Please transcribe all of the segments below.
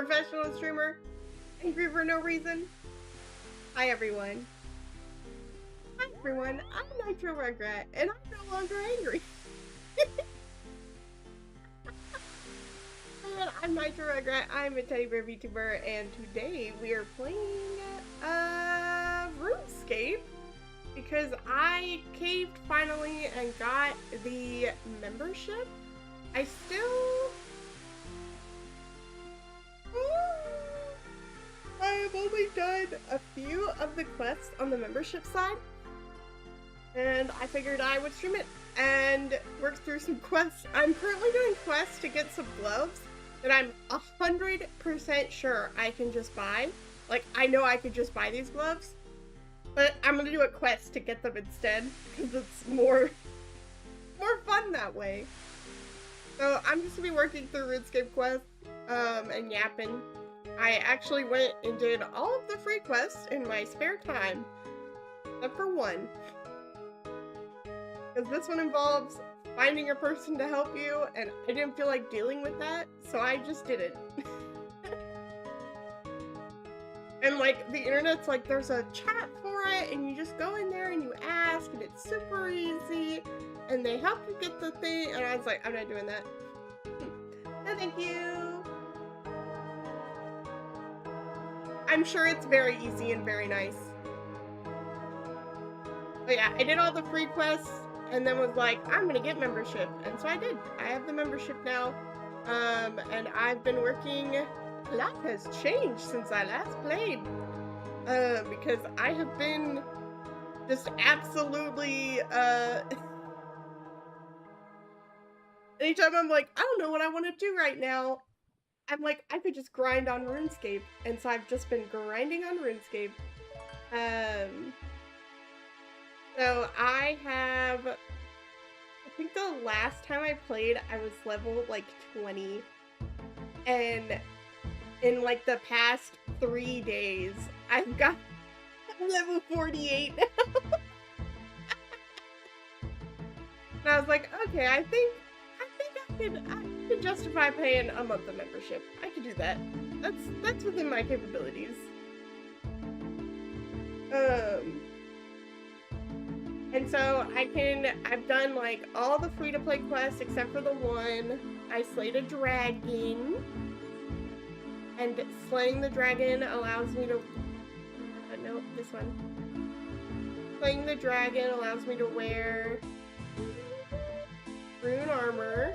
professional streamer, angry for no reason. Hi everyone. Hi everyone, I'm Nitro Regret, and I'm no longer angry. I'm Nitro Regret, I'm a teddy bear VTuber, and today we are playing Runescape because I caved finally and got the membership. I still... I've only done a few of the quests on the membership side, and I figured I would stream it and work through some quests. I'm currently doing quests to get some gloves that I'm 100% sure I can just buy. Like, I know I could just buy these gloves, but I'm gonna do a quest to get them instead, because it's more fun that way. So I'm just gonna be working through RuneScape quests, and yapping. I actually went and did all of the free quests in my spare time, except for one. Because this one involves finding a person to help you, and I didn't feel like dealing with that, so I just did it. And like, the internet's like, there's a chat for it, and you just go in there and you ask, and it's super easy, and they help you get the thing, and I was like, I'm not doing that. No, thank you. I'm sure it's very easy and very nice. But yeah, I did all the free quests, and then was like, I'm gonna get membership, and so I did. I have the membership now, and I've been working. A lot has changed since I last played, because I have been just absolutely, anytime I'm like, I don't know what I want to do right now, I'm like, I could just grind on RuneScape, and so I've just been grinding on RuneScape. So I think the last time I played, I was level like 20, and in like the past 3 days, I've got level 48 now. And I was like, okay, I think I could justify paying a month of membership. I could do that. That's within my capabilities. And so I've done like all the free-to-play quests except for the one. I slayed a dragon, and slaying the dragon allows me to, no, this one. Slaying the dragon allows me to wear rune armor.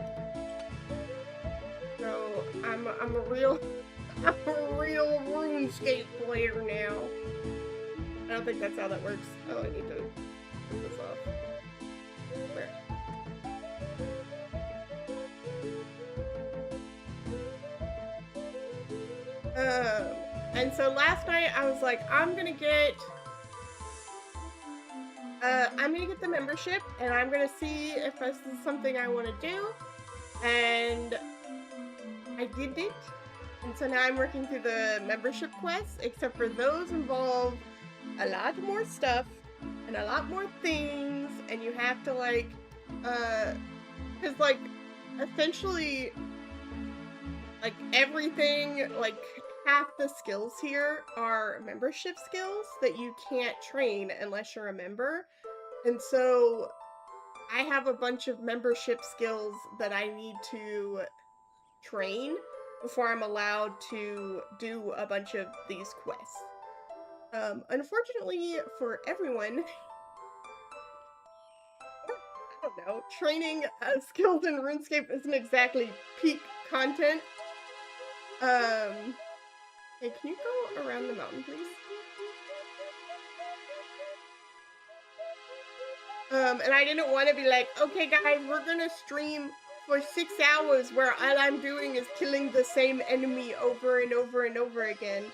So I'm a real RuneScape player now. I don't think that's how that works. Oh, I need to put this off. Where? And so last night I was like, I'm gonna get the membership, and I'm gonna see if this is something I want to do, and I did it. And so now I'm working through the membership quests, except for those involve a lot more stuff and a lot more things, and you have to like, because like, essentially, like everything, like half the skills here are membership skills that you can't train unless you're a member. And so I have a bunch of membership skills that I need to train before I'm allowed to do a bunch of these quests. Unfortunately for everyone, I don't know, training skills in RuneScape isn't exactly peak content. Hey, can you go around the mountain, please? And I didn't want to be like, okay guys, we're gonna stream for 6 hours where all I'm doing is killing the same enemy over and over and over again.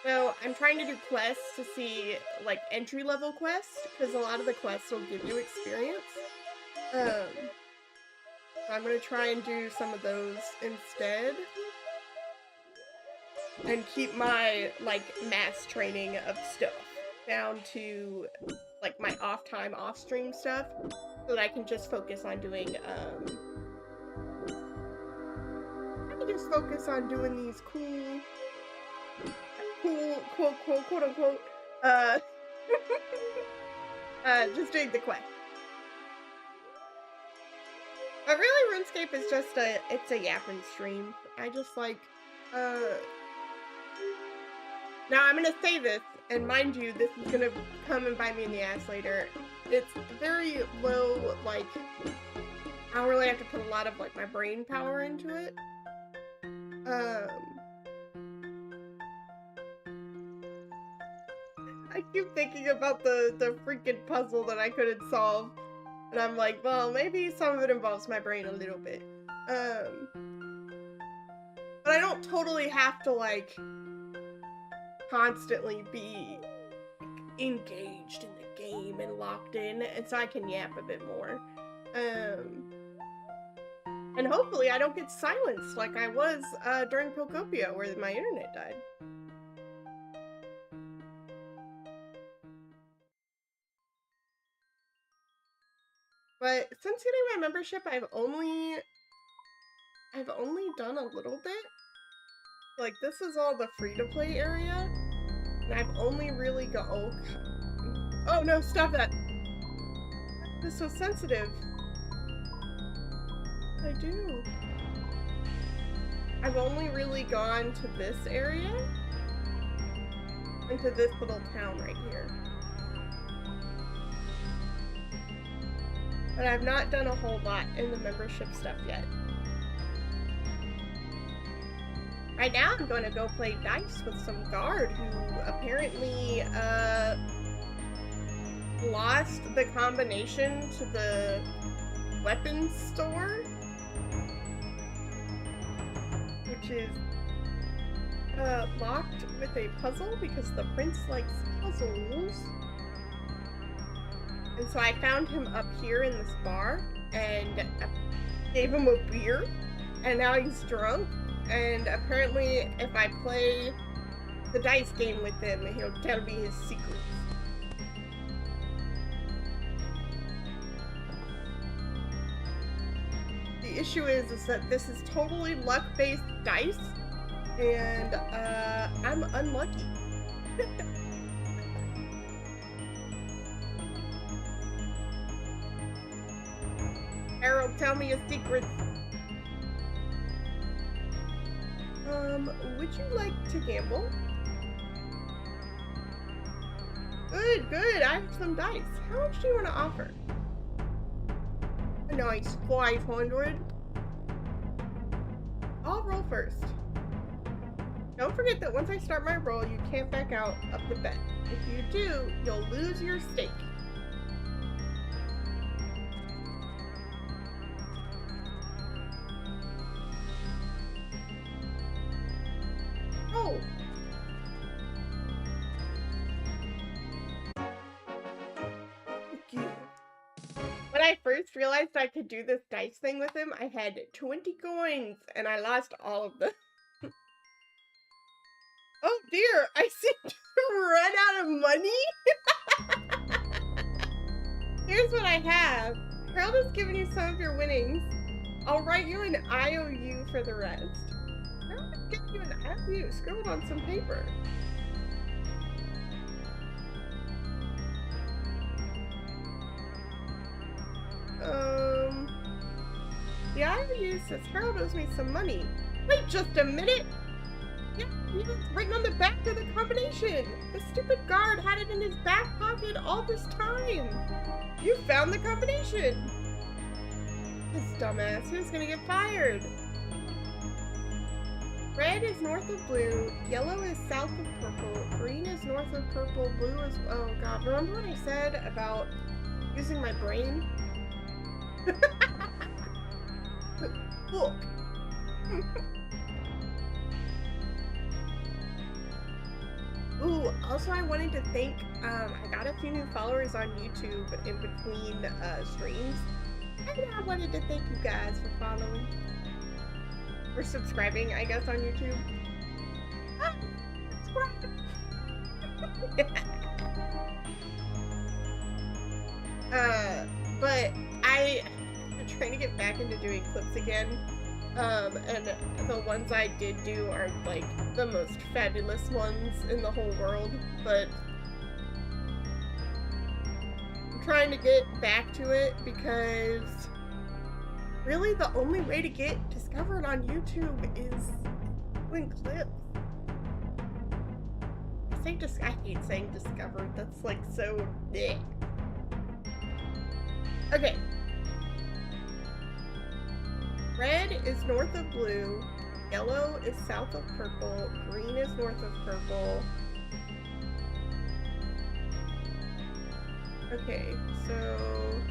So I'm trying to do quests to see, like, entry-level quests, because a lot of the quests will give you experience. So I'm gonna try and do some of those instead. And keep my, like, mass training of stuff down to, like, my off-time, off-stream stuff, so that I can just focus on doing, these cool cool, quote unquote, just doing the quest. But really, RuneScape is just it's a yapping stream. I just like, now I'm gonna say this, and mind you, this is gonna come and bite me in the ass later. It's very low, like, I don't really have to put a lot of, like, my brain power into it. I keep thinking about the freaking puzzle that I couldn't solve. And I'm like, well, maybe some of it involves my brain a little bit. But I don't totally have to, like, constantly be engaged in the game and locked in, and so I can yap a bit more. And hopefully I don't get silenced like I was during Pokopia, where my internet died. But since getting my membership, I've only done a little bit. Like, this is all the free-to-play area, and I've only really oh no, stop that! This is so sensitive. I do. I've only really gone to this area, and to this little town right here. But I've not done a whole lot in the membership stuff yet. Right now, I'm going to go play dice with some guard who apparently lost the combination to the weapons store, which is locked with a puzzle because the prince likes puzzles. And so I found him up here in this bar and gave him a beer, and now he's drunk. And apparently, if I play the dice game with him, he'll tell me his secrets. The issue is that this is totally luck-based dice, and I'm unlucky. Harold, tell me a secret. Would you like to gamble? Good, I have some dice. How much do you want to offer? A nice 500. I'll roll first. Don't forget that once I start my roll, you can't back out of the bet. If you do, you'll lose your stake. Oh! When I first realized I could do this dice thing with him, I had 20 coins, and I lost all of them. Oh dear, I seem to run out of money. Here's what I have. Harold has given you some of your winnings. I'll write you an IOU for the rest. Harold has given you an IOU. Scribbled on some paper. The IOU says Harold owes me some money. Wait just a minute! Yeah, it's written on the back of the combination! The stupid guard had it in his back pocket all this time! You found the combination! This dumbass, who's gonna get fired? Red is north of blue, yellow is south of purple, green is north of purple, blue is... Oh god, remember what I said about using my brain? Look. Ooh, also I wanted to thank, I got a few new followers on YouTube in between streams, and I wanted to thank you guys for following. Or subscribing, I guess, on YouTube. Ah, subscribe! But I'm trying to get back into doing clips again. And the ones I did do are like the most fabulous ones in the whole world, but I'm trying to get back to it because really the only way to get discovered on YouTube is doing clips. I hate saying discovered, that's like so bleh. Okay. Red is north of blue, yellow is south of purple, green is north of purple. Okay, so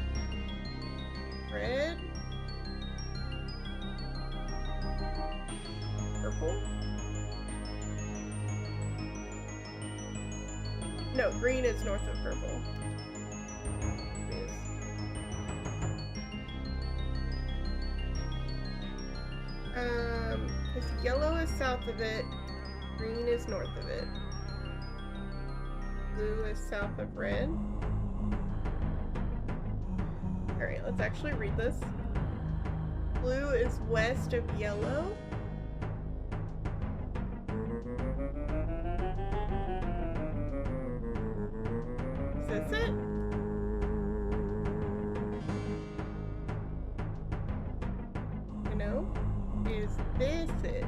red, purple. No, green is north of purple. Because yellow is south of it, green is north of it. Blue is south of red. Alright, let's actually read this. Blue is west of yellow. Is this it? You know? Is this it?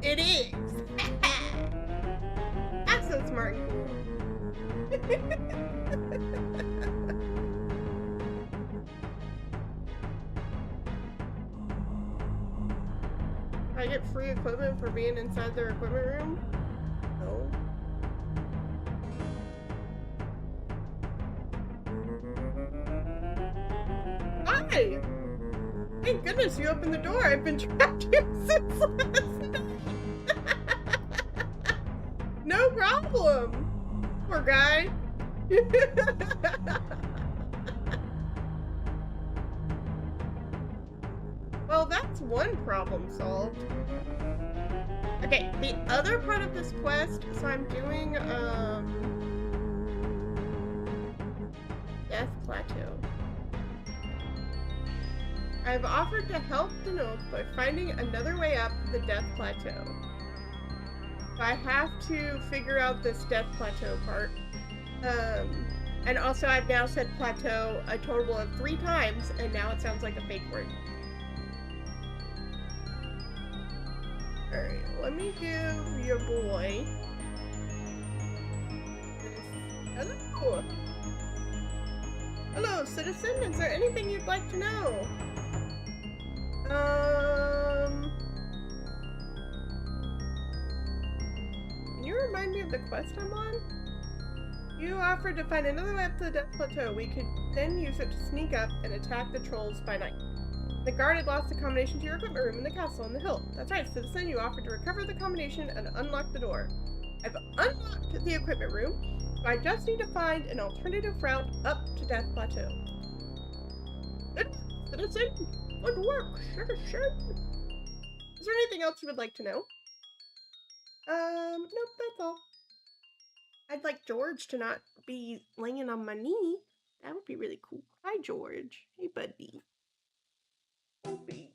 It is! That's so smart and cool. I get free equipment for being inside their equipment room? No. Hi! Thank goodness you opened the door. I've been trapped here since last night. No problem. Poor guy. Well, that's one problem solved. Okay, the other part of this quest, so I'm doing, Death Plateau. I've offered to help Denoth by finding another way up the Death Plateau. So I have to figure out this Death Plateau part. And also I've now said plateau a total of 3 times, and now it sounds like a fake word. Alright, let me give your boy this. Hello! Hello, citizen, is there anything you'd like to know? Can you remind me of the quest I'm on? You offered to find another way up to the Death Plateau. We could then use it to sneak up and attack the trolls by night. The guard had lost the combination to your equipment room in the castle on the hill. That's right, citizen, you offered to recover the combination and unlock the door. I've unlocked the equipment room, so I just need to find an alternative route up to Death Plateau. Good, citizen. Good work, citizen. Is there anything else you would like to know? Nope, that's all. I'd like George to not be laying on my knee. That would be really cool. Hi, George. Hey, buddy. Hey,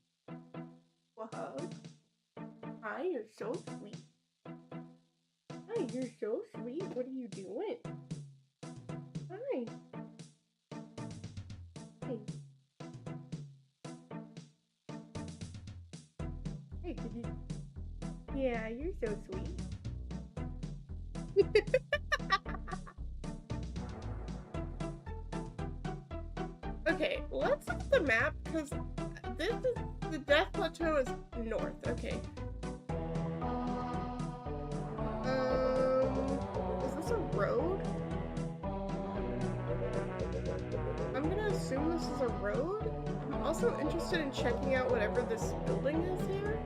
a hug. Hi, you're so sweet. Hi, you're so sweet. What are you doing? Hi. Hey. Hey, did you... Yeah, you're so sweet. Okay, let's look at the map, because this is... The Death Plateau is north. Okay. Is this a road? I'm gonna assume this is a road. I'm also interested in checking out whatever this building is here.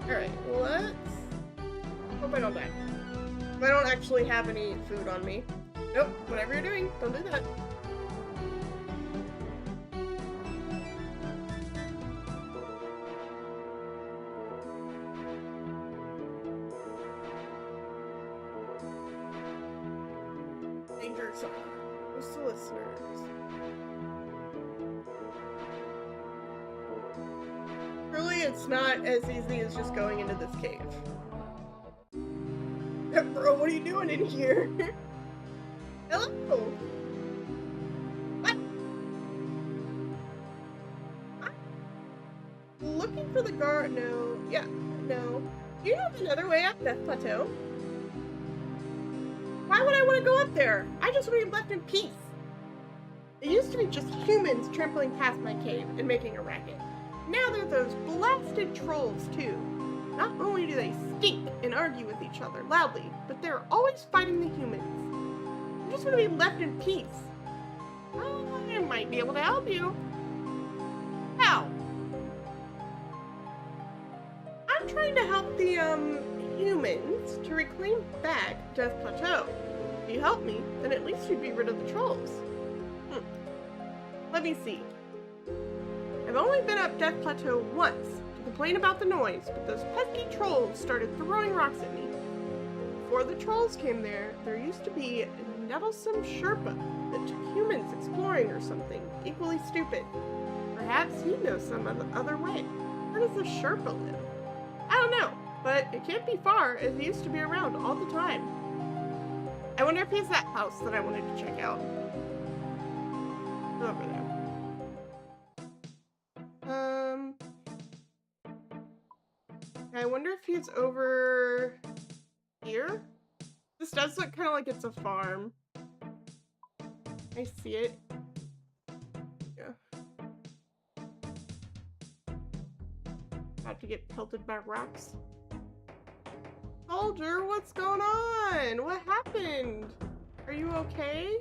Alright, let's... Hope I don't die. I don't actually have any food on me. Nope, whatever you're doing, don't do that. danger zone. Who's the listeners? Truly, it's not as easy as just going into this cave. Bro, what are you doing in here? Hello? What? I'm looking for the guard. No. Yeah, no. Do you know another way up Death Plateau? Why would I want to go up there? I just want to be left in peace. It used to be just humans trampling past my cave and making a racket. Now they're those blasted trolls, too. Not only do they stink and argue with each other loudly, but they're always fighting the humans. I just want to be left in peace. I might be able to help you. How? I'm trying to help the, humans to reclaim back Death Plateau. If you help me, then at least you'd be rid of the trolls. Let me see. I've only been up Death Plateau once to complain about the noise, but those pesky trolls started throwing rocks at me. Before the trolls came there used to be a nettlesome Sherpa that took humans exploring or something equally stupid. Perhaps he knows some other way. Where does the Sherpa live? I don't know, but it can't be far as he used to be around all the time. I wonder if he's that house that I wanted to check out. Over there. I wonder if he's over here? This does look kind of like it's a farm. I see it. Yeah. About to get pelted by rocks. Soldier, what's going on? What happened? Are you okay?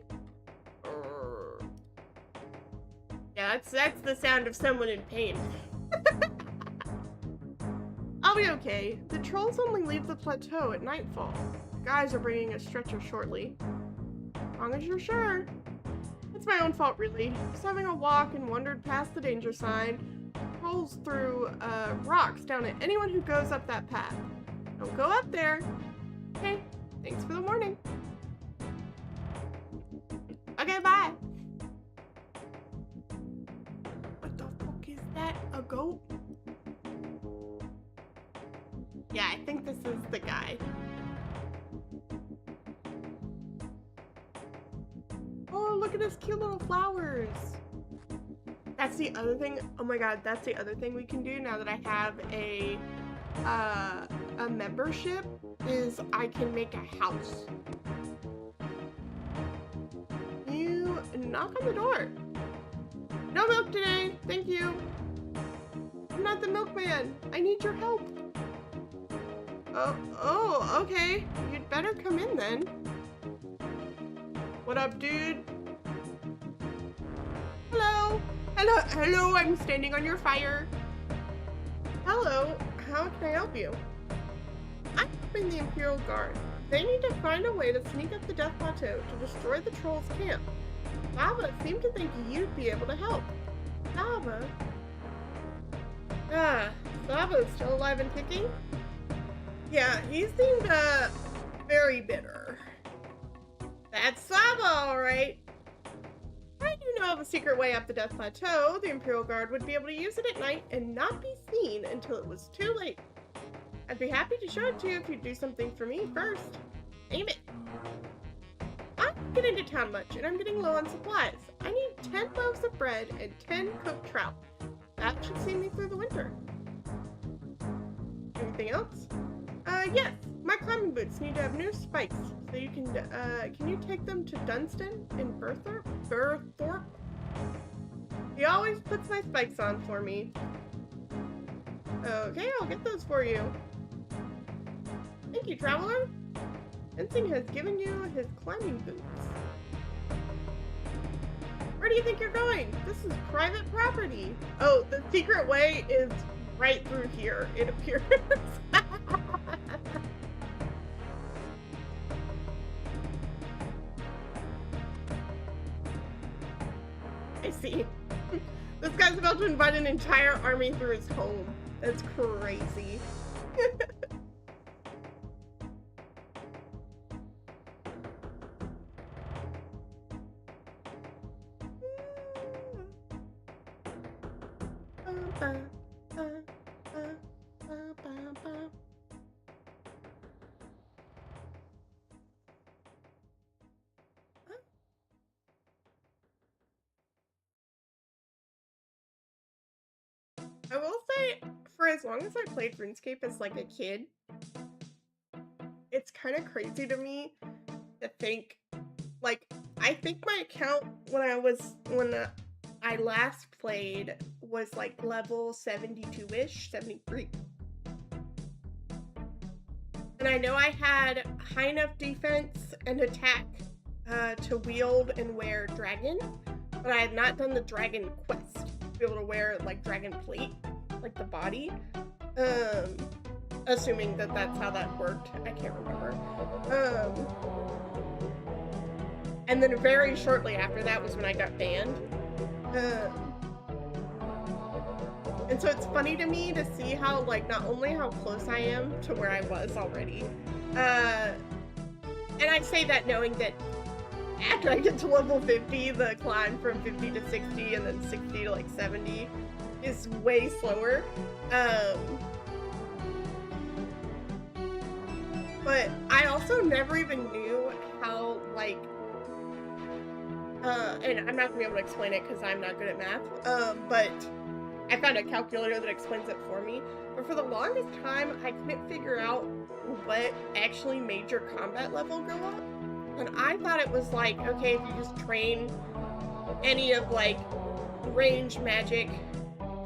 Yeah, that's the sound of someone in pain. I'll be okay. The trolls only leave the plateau at nightfall. The guys are bringing a stretcher shortly. As long as you're sure. It's my own fault, really. Just having a walk and wandered past the danger sign. Trolls threw rocks down at anyone who goes up that path. Don't go up there. Okay, thanks for the warning. Okay, bye. What the fuck is that? A goat? Yeah, I think this is the guy. Oh, look at his cute little flowers. That's the other thing. Oh my god, that's the other thing we can do now that I have a membership is I can make a house. You knock on the door. No milk today, thank you. I'm not the milkman. I need your help. Oh, okay. You'd better come in then. What up, dude? Hello. Hello, I'm standing on your fire. Hello, how can I help you? I'm helping the Imperial Guard. They need to find a way to sneak up the Death Plateau to destroy the Trolls' camp. Lava seemed to think you'd be able to help. Lava? Lava is still alive and kicking? Yeah, he seemed, very bitter. That's Lava, alright. I do know of a secret way up the Death Plateau. The Imperial Guard would be able to use it at night and not be seen until it was too late. I'd be happy to show it to you if you'd do something for me first. Name it. I don't get into town much, and I'm getting low on supplies. I need 10 loaves of bread and 10 cooked trout. That should see me through the winter. Anything else? Yes. My climbing boots need to have new spikes, so you can you take them to Dunstan in Burthorpe? He always puts my spikes on for me. Okay, I'll get those for you. Thank you, traveler. Ensign has given you his climbing boots. Where do you think you're going? This is private property. Oh, the secret way is right through here, it appears. I see. This guy's about to invite an entire army through his home. That's crazy. I will say, for as long as I played RuneScape as like a kid, it's kind of crazy to me to think, like, I think my account when I last played was like level 72-ish, 73. And I know I had high enough defense and attack to wield and wear dragon, but I had not done the dragon quest to be able to wear like dragon plate, like the body. Assuming that that's how that worked. I can't remember. And then very shortly after that was when I got banned. And so it's funny to me to see how, like, not only how close I am to where I was already, and I say that knowing that after I get to level 50, the climb from 50 to 60 and then 60 to like 70 is way slower. But I also never even knew how, like, and I'm not gonna be able to explain it because I'm not good at math, but I found a calculator that explains it for me. But for the longest time, I couldn't figure out what actually made your combat level go up. And I thought it was like, okay, if you just train any of like range, magic,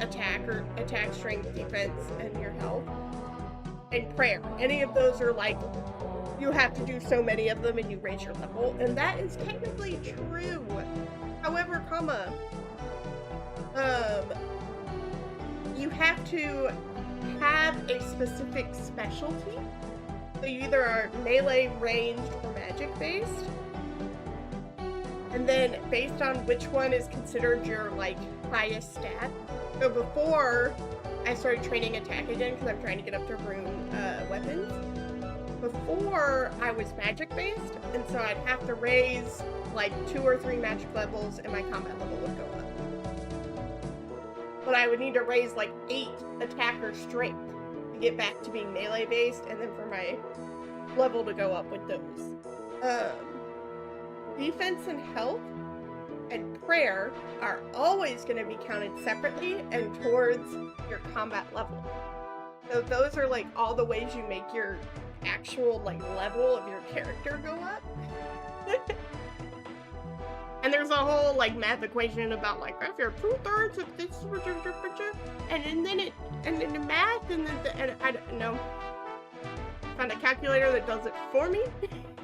attack, or attack, strength, defense, and your health, and prayer. Any of those are like, you have to do so many of them and you raise your level. And that is technically true. However, you have to have a specific specialty. So you either are melee, ranged, or magic based. And then based on which one is considered your like highest stat. So before I started training attack again, because I'm trying to get up to rune weapons. Before I was magic based, and so I'd have to raise like 2 or 3 magic levels and my combat level would go up. But I would need to raise like 8 attack or strength to get back to being melee based, and then for my level to go up with those. Defense and health and prayer are always going to be counted separately and towards your combat level. So those are like all the ways you make your actual like level of your character go up. And there's a whole like math equation about like if you're 2/3 of this, and then the math, and then I don't know. Found a calculator that does it for me,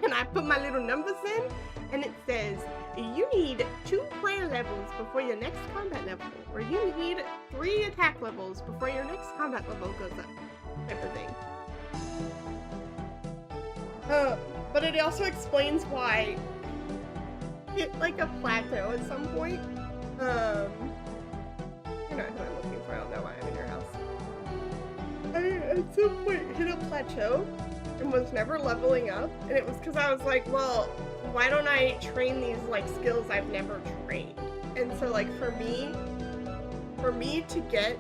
and I put my little numbers in, and it says you need 2 prayer levels before your next combat level, or you need 3 attack levels before your next combat level goes up, type of thing. But it also explains why hit like a plateau at some point. You're not who I'm looking for. I don't know why I'm in your house. I at some point hit a plateau and was never leveling up, and it was because I was like, well, why don't I train these like skills I've never trained? And so like for me to get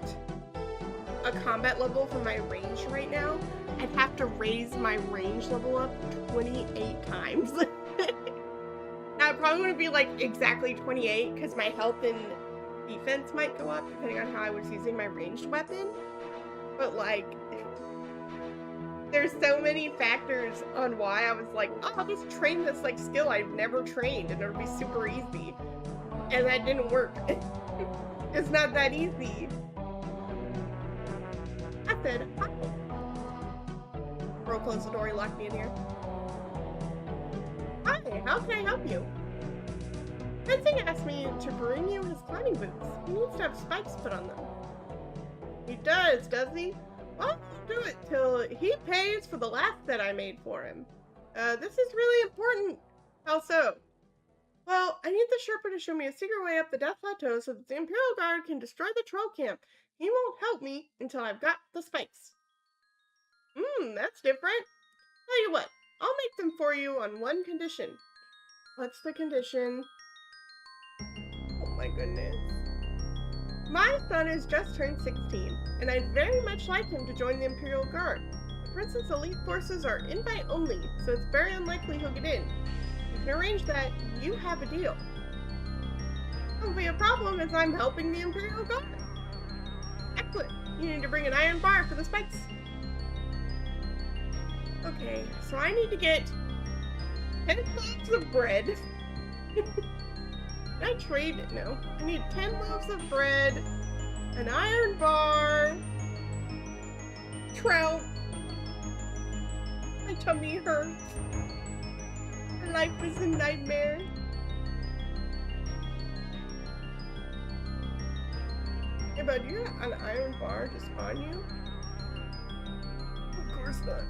a combat level for my range right now, I'd have to raise my range level up 28 times. Now it probably wouldn't be like exactly 28 because my health and defense might go up depending on how I was using my ranged weapon. But like, there's so many factors on why I was like, oh, I'll just train this like skill I've never trained and it'll be super easy. And that didn't work. It's not that easy. I said, hi. Bro closed the door, he locked me in here. Hi, how can I help you? Fencing asked me to bring you his climbing boots. He needs to have spikes put on them. He does he? Well, I'll do it till he pays for the last that I made for him. This is really important. How so? Well, I need the Sherpa to show me a secret way up the Death Plateau so that the Imperial Guard can destroy the troll camp. He won't help me until I've got the spikes. That's different. Tell you what, I'll make them for you on one condition. What's the condition? Oh my goodness. My son has just turned 16, and I'd very much like him to join the Imperial Guard. The Prince's elite forces are invite only, so it's very unlikely he'll get in. You can arrange that. You have a deal. Won't be a problem as I'm helping the Imperial Guard. Excellent. You need to bring an iron bar for the spikes. Okay, so I need to get 10 loaves of bread. Can I trade? No. I need 10 loaves of bread, an iron bar, trout. My tummy hurts. My life is a nightmare. Hey, bud, do you have an iron bar just on you? Of course not.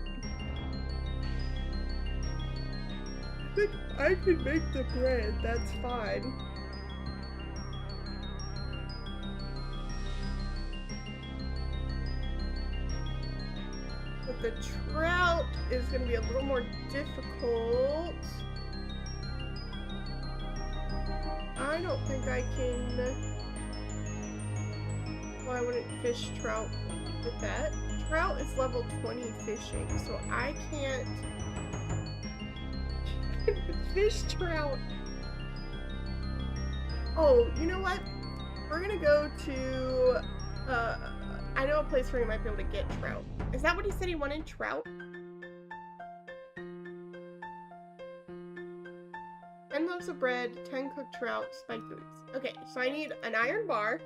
I think I can make the bread, that's fine. But the trout is going to be a little more difficult. I don't think I can... Well, I wouldn't fish trout with that. Trout is level 20 fishing, so I can't fish trout. Oh, you know what? We're gonna go to, I know a place where you might be able to get trout. Is that what he said he wanted, trout? 10 loaves of bread, 10 cooked trout, spiked boots. Okay, so I need an iron bar.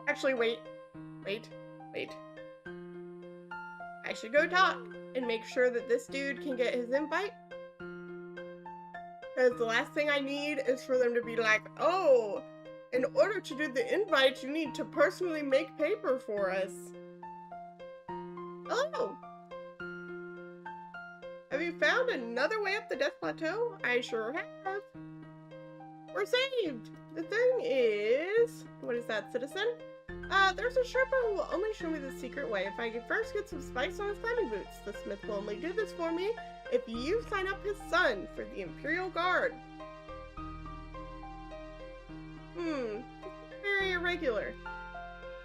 Actually, wait. I should go talk and make sure that this dude can get his invite. Because the last thing I need is for them to be like, oh, in order to do the invite, you need to personally make paper for us. Hello. Have you found another way up the Death Plateau? I sure have. We're saved. The thing is, what is that, citizen? There's a Sherpa who will only show me the secret way if I can first get some spikes on his climbing boots. The smith will only do this for me if you sign up his son for the Imperial Guard. Very irregular.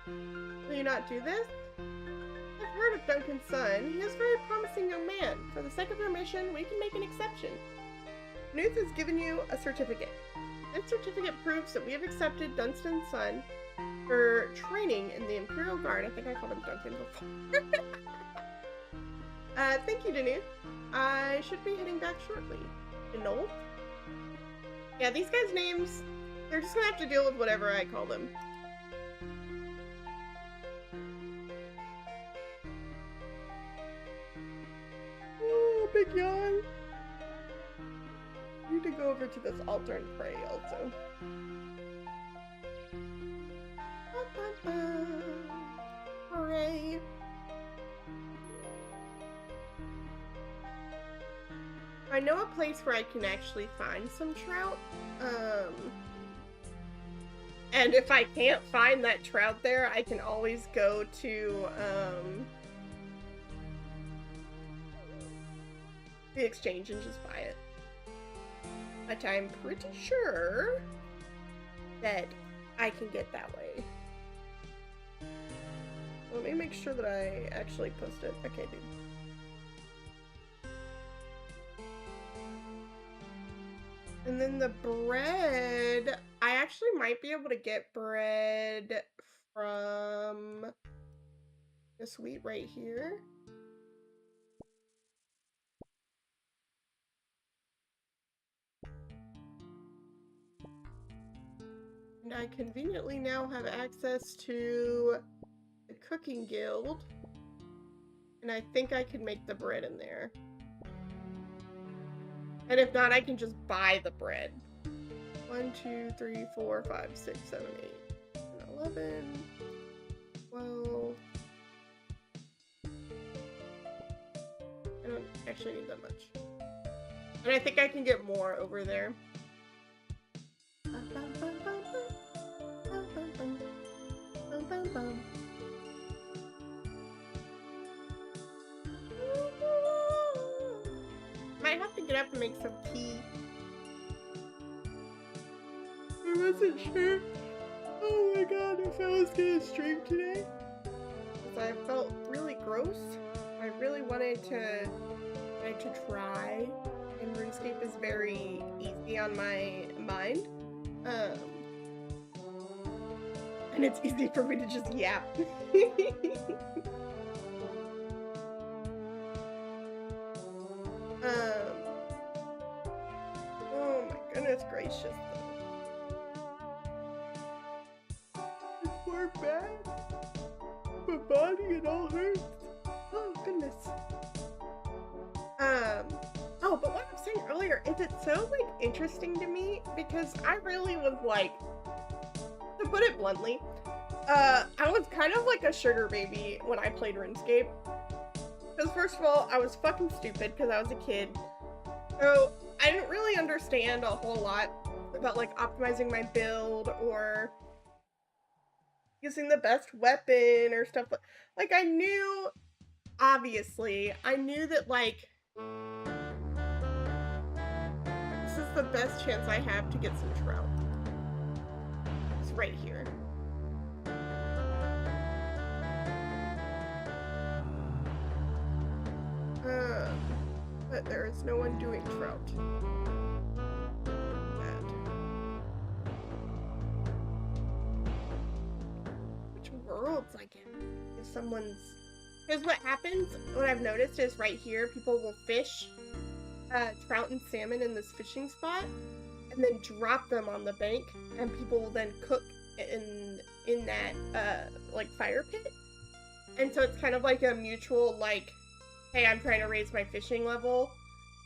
Will you not do this? I've heard of Duncan's son. He is a very promising young man. For the sake of our mission, we can make an exception. Knuth has given you a certificate. This certificate proves that we have accepted Dunstan's son for training in the Imperial Guard. I think I called him Duncan before. Thank you, Danu. I should be heading back shortly. Denolf? Yeah, these guys' names, they're just gonna have to deal with whatever I call them. Oh, big yawn. I need to go over to this altar and pray also. Hooray. I know a place where I can actually find some trout. And if I can't find that trout there, I can always go to, the exchange and just buy it. But I'm pretty sure that I can get that way. Let me make sure that I actually post it. Okay, dude. And then the bread, I actually might be able to get bread from this wheat right here. And I conveniently now have access to the cooking guild. And I think I can make the bread in there. And if not, I can just buy the bread. 1, 2, 3, 4, 5, 6, 7, 8, 11, 12. I don't actually need that much. And I think I can get more over there. Might have to get up and make some tea. I wasn't sure. Oh my god, if I was gonna stream today, because I felt really gross. I really wanted to try, and RuneScape is very easy on my mind. And it's easy for me to just yap. Oh my goodness gracious, though. This poor back. My body, it all hurts. Oh goodness. Oh, but what I was saying earlier is it's so like interesting to me because I really was like, to put it bluntly, I was kind of like a sugar baby when I played RuneScape. Because first of all, I was fucking stupid because I was a kid. So I didn't really understand a whole lot about like optimizing my build or using the best weapon or stuff like I knew, obviously, I knew that like this is the best chance I have to get some trout. It's right here. But there is no one doing trout. Bad. Which worlds I get if someone's... Because what happens, what I've noticed is right here, people will fish trout and salmon in this fishing spot and then drop them on the bank, and people will then cook in that like fire pit. And so it's kind of like a mutual like, hey, I'm trying to raise my fishing level,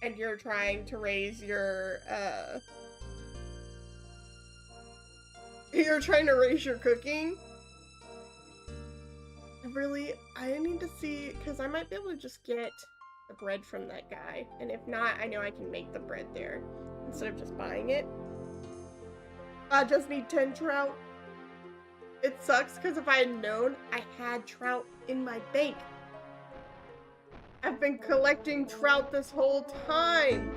and you're trying to raise your, you're trying to raise your cooking. I need to see, because I might be able to just get the bread from that guy, and if not, I know I can make the bread there, instead of just buying it. I just need 10 trout. It sucks, because if I had known I had trout in my bank, I've been collecting trout this whole time.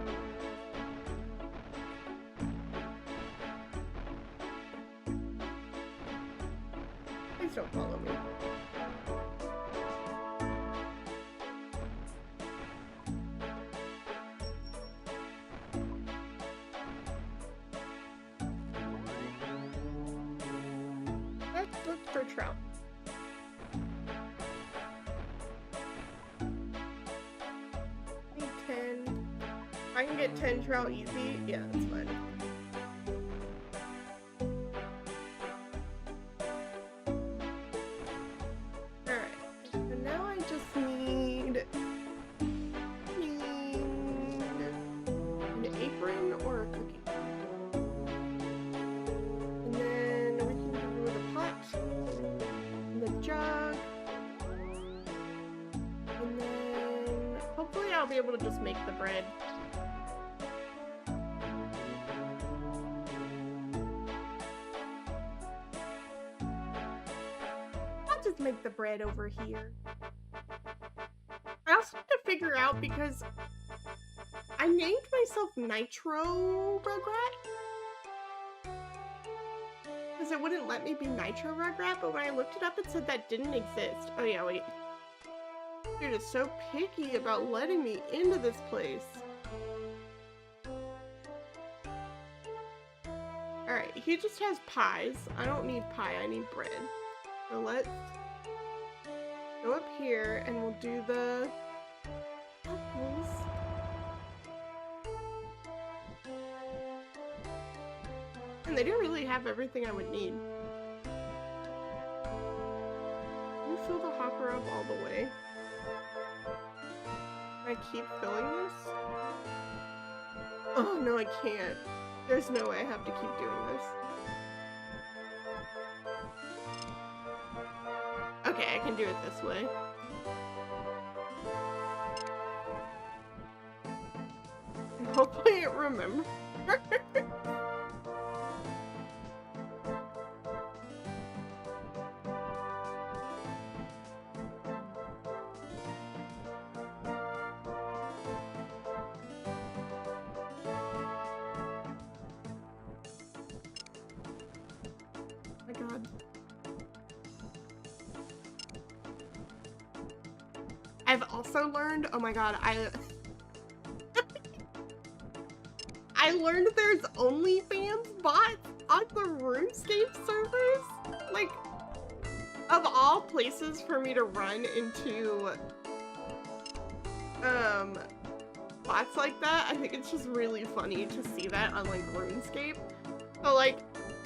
Please don't follow me. Let's look for trout. I can get 10 trout easy. Yeah, that's fine. Alright, so now I just need an apron or a cookie. And then we can do the pot, and the jug, and then hopefully I'll be able to just make the bread. Make the bread over here. I also have to figure out, because I named myself Nitro Rugrat because it wouldn't let me be Nitro Rugrat, but when I looked it up it said that didn't exist. Oh yeah, wait. You're just so picky about letting me into this place. Alright, he just has pies. I don't need pie, I need bread. So let's go up here and we'll do the apples. And they do really have everything I would need. Can you fill the hopper up all the way? Can I keep filling this? Oh no, I can't. There's no way I have to keep doing this. Okay, I can do it this way. And hopefully it remembers. Oh my god. I've also learned, oh my god, I learned there's OnlyFans bots on the RuneScape servers. Like, of all places for me to run into, bots like that, I think it's just really funny to see that on, like, RuneScape. So, like,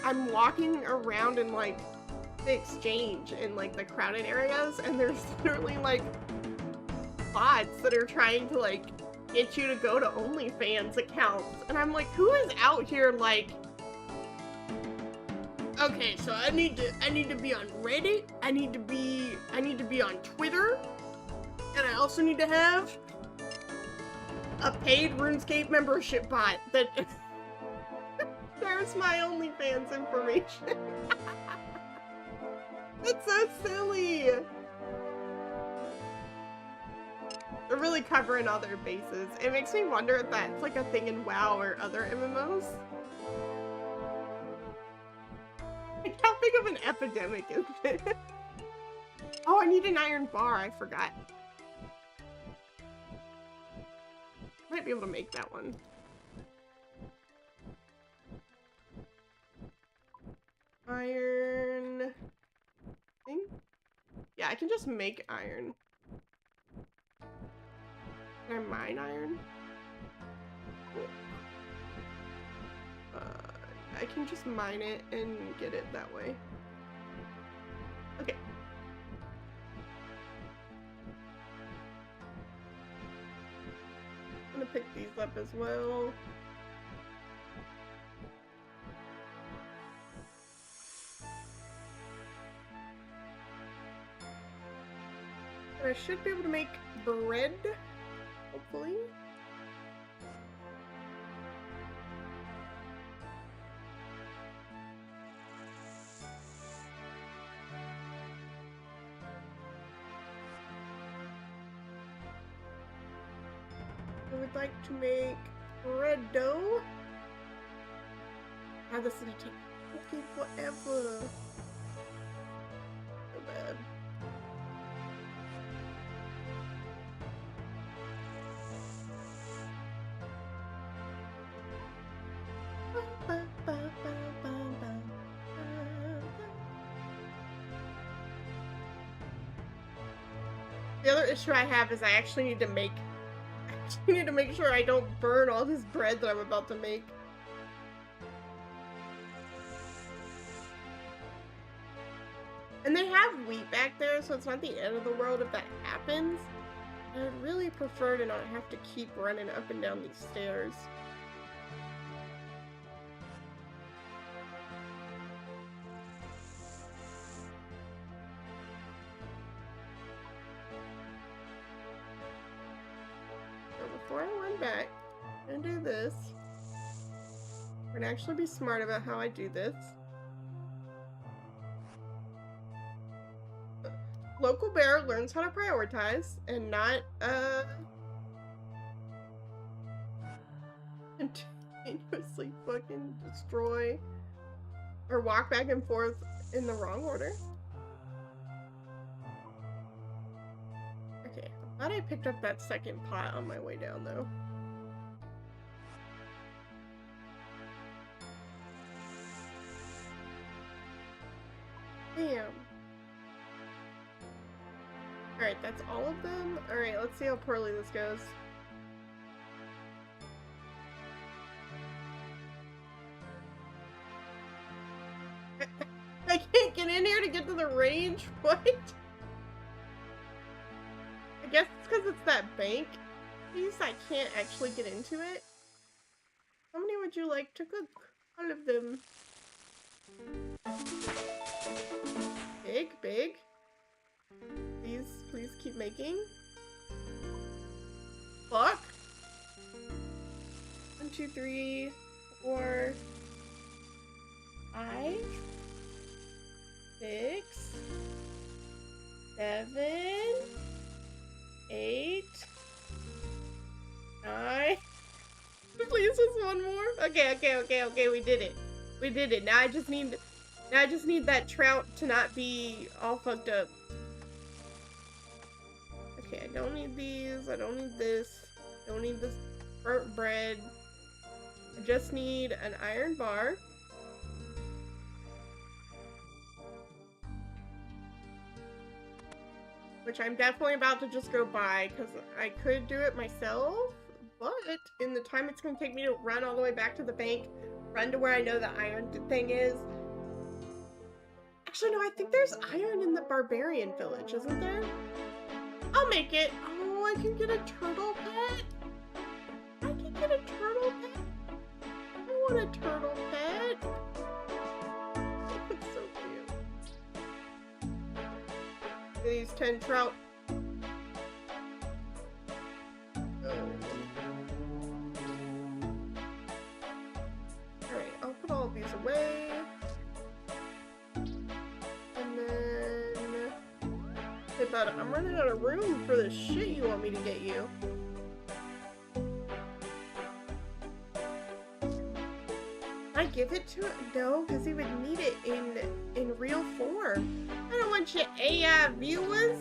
I'm walking around in, like, the exchange in, like, the crowded areas, and there's literally, like, bots that are trying to, like, get you to go to OnlyFans accounts. And I'm like, who is out here, like, okay, so I need to be on Reddit, I need to be on Twitter, and I also need to have a paid RuneScape membership bot that shares my OnlyFans information. It's so silly. They're really covering all their bases. It makes me wonder if that's like a thing in WoW or other MMOs. Like, how big of an epidemic is it? Oh, I need an iron bar. I forgot. Might be able to make that one. Iron thing? Yeah, I can just make iron. Can I mine iron? Cool. I can just mine it and get it that way. Okay. I'm gonna pick these up as well. I should be able to make bread, hopefully. I would like to make bread dough. God, this is gonna take fucking forever. So bad. The other issue I have is I actually need to make sure I don't burn all this bread that I'm about to make. And they have wheat back there, so it's not the end of the world if that happens. I'd really prefer to not have to keep running up and down these stairs. Before I run back, I'm gonna do this. I'm gonna actually be smart about how I do this. Local bear learns how to prioritize and not continuously fucking destroy or walk back and forth in the wrong order. Okay, I thought I picked up that second pot on my way down though. Damn. Alright, that's all of them. Alright, let's see how poorly this goes. I can't get in here to get to the range? What? I guess it's because it's that bank piece. I can't actually get into it. How many would you like to cook? All of them. Big, big. Please keep making. Fuck. 1, 2, 3, 4, 5, 6, 7, 8, 9. Please, just one more. Okay, we did it. We did it. Now I just need that trout to not be all fucked up. Okay, I don't need these. I don't need this. I don't need this burnt bread. I just need an iron bar. Which I'm definitely about to just go buy, because I could do it myself, but in the time it's going to take me to run all the way back to the bank, run to where I know the iron thing is. Actually, no, I think there's iron in the barbarian village, isn't there? I'll make it. Oh, I can get a turtle pet. I can get a turtle pet. I want a turtle pet. It's so cute. These 10 trout. Alright, I'll put all of these away. And then... Hey, bud, I'm running out of room for the shit you want me to get you. I give it to him? No, because he would need it in real form. I don't want your AI viewers.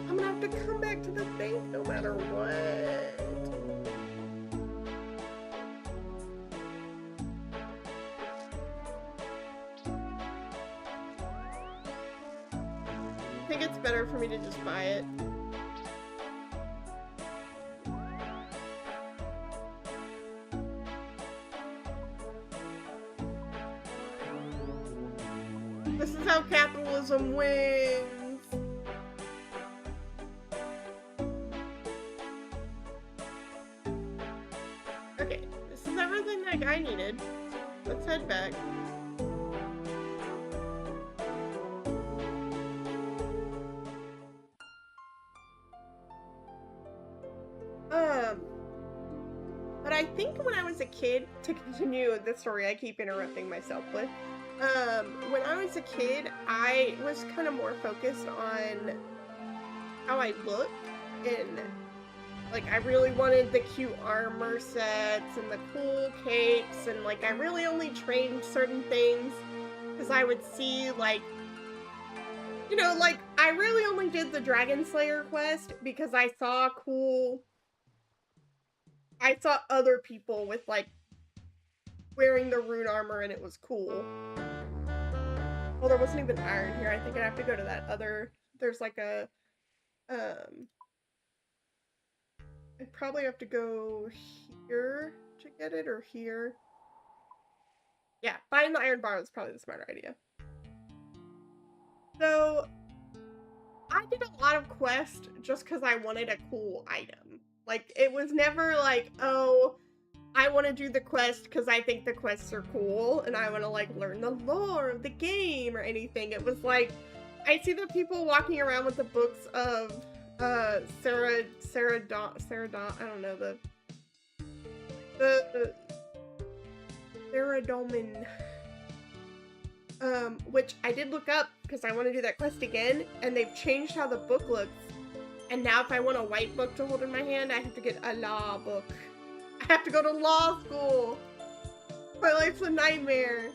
I'm gonna have to come back to the bank no matter what. I think it's better for me to just buy it. This is how capitalism wins. Okay, this is everything that guy needed. Let's head back. But I think when I was a kid, to continue the story I keep interrupting myself with, when I was a kid, I was kind of more focused on how I looked, and like I really wanted the cute armor sets and the cool capes, and like I really only trained certain things because I would see like, you know, like I really only did the Dragon Slayer quest because I saw other people with like wearing the rune armor and it was cool. Well, there wasn't even iron here. I think I'd have to go to that other... There's like a... I'd probably have to go here to get it, or here. Yeah, buying the iron bar was probably the smarter idea. So, I did a lot of quests just because I wanted a cool item. Like, it was never like, oh... I want to do the quest because I think the quests are cool and I want to like learn the lore of the game or anything. It was like, I see the people walking around with the books of Sarah, I don't know, the Saradomin, which I did look up because I want to do that quest again, and they've changed how the book looks. And now if I want a white book to hold in my hand, I have to get a law book. I have to go to law school. My life's a nightmare.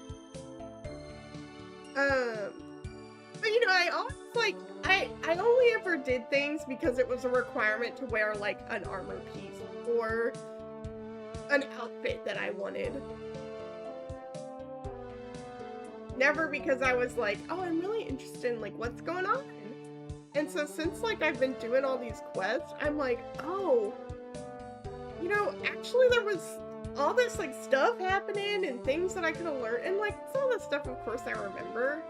But you know, I always like, I only ever did things because it was a requirement to wear like an armor piece or an outfit that I wanted. Never because I was like, oh, I'm really interested in like what's going on. And so since like I've been doing all these quests, I'm like, oh, you know, actually there was all this like stuff happening and things that I could have learned, and like some of the stuff of course I remember.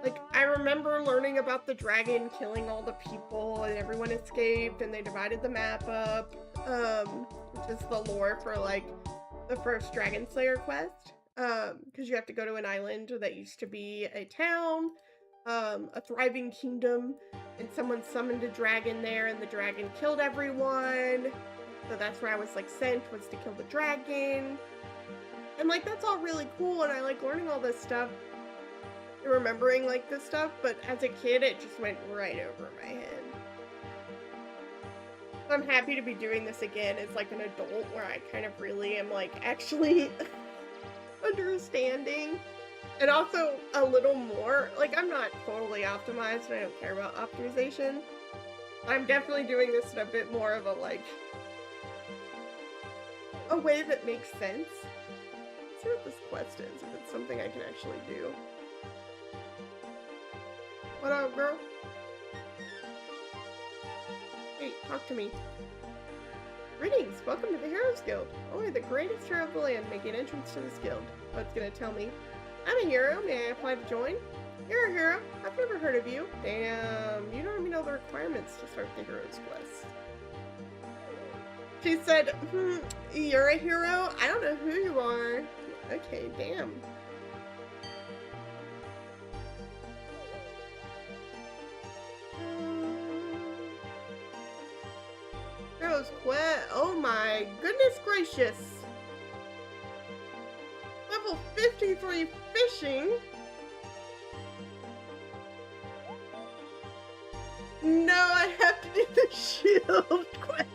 Like I remember learning about the dragon killing all the people and everyone escaped and they divided the map up, which is the lore for like the first Dragon Slayer quest, because you have to go to an island that used to be a town, a thriving kingdom, and someone summoned a dragon there and the dragon killed everyone. So that's where I was like sent, was to kill the dragon. And like that's all really cool and I like learning all this stuff and remembering like this stuff, but as a kid it just went right over my head. So I'm happy to be doing this again as like an adult where I kind of really am like actually understanding. And also a little more, like, I'm not totally optimized, and I don't care about optimization. I'm definitely doing this in a bit more of a, like, a way that makes sense. Let's see what this quest is, if it's something I can actually do. What up, girl? Hey, talk to me. Greetings, welcome to the Heroes Guild. Only the greatest hero of the land make an entrance to this guild. What's gonna tell me? I'm a hero, may I apply to join? You're a hero, I've never heard of you. Damn, you don't even know the requirements to start the Heroes quest. She said, you're a hero? I don't know who you are. Okay, damn. Heroes quest. Oh my goodness gracious. Level 53 fishing? No, I have to do the shield quest.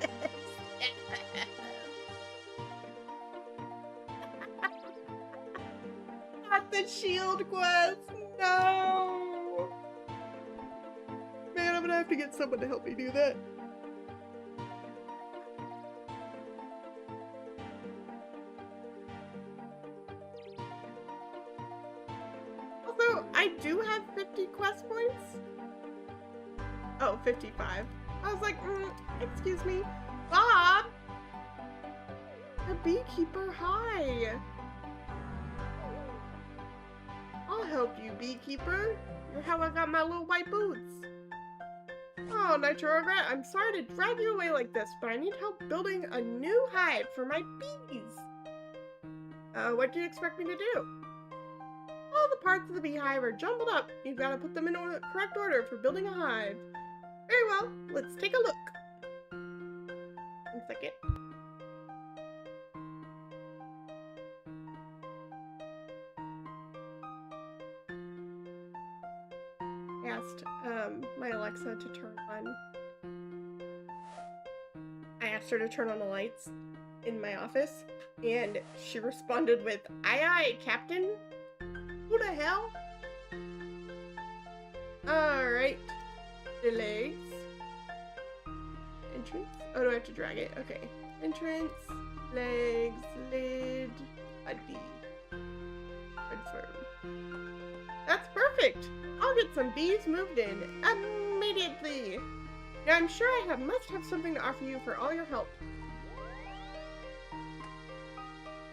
Not the shield quest. No. Man, I'm gonna have to get someone to help me do that. Also, I do have 50 quest points. Oh, 55. I was like, excuse me. Bob! The beekeeper, hi! I'll help you, beekeeper. You're how I got my little white boots. Oh, Nitro, I'm sorry to drag you away like this, but I need help building a new hive for my bees. What do you expect me to do? All the parts of the beehive are jumbled up. You've got to put them in correct order for building a hive. Very well, let's take a look. 1 second. I asked my Alexa to turn on. I asked her to turn on the lights in my office, and she responded with, "Aye aye, Captain." Who the hell? Alright. The legs. Entrance? Oh, do I have to drag it? Okay. Entrance, legs, lid, body. Confirm. That's perfect! I'll get some bees moved in immediately! Now I'm sure I must have something to offer you for all your help.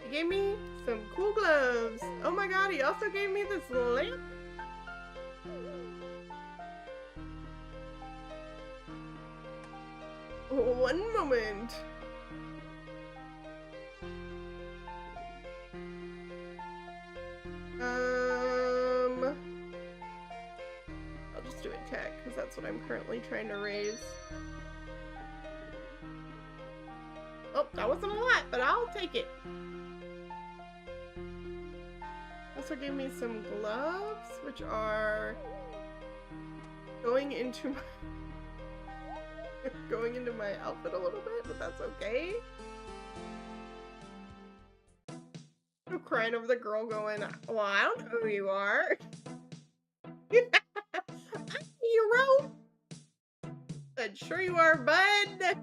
He gave me some cool gloves. Oh my god, he also gave me this lamp. One moment. I'll just do attack because that's what I'm currently trying to raise. Oh, that wasn't a lot, but I'll take it. Also gave me some gloves, which are going into my outfit a little bit, but that's okay. I'm crying over the girl going, well, I don't know who you are. I'm a hero. But sure you are, bud.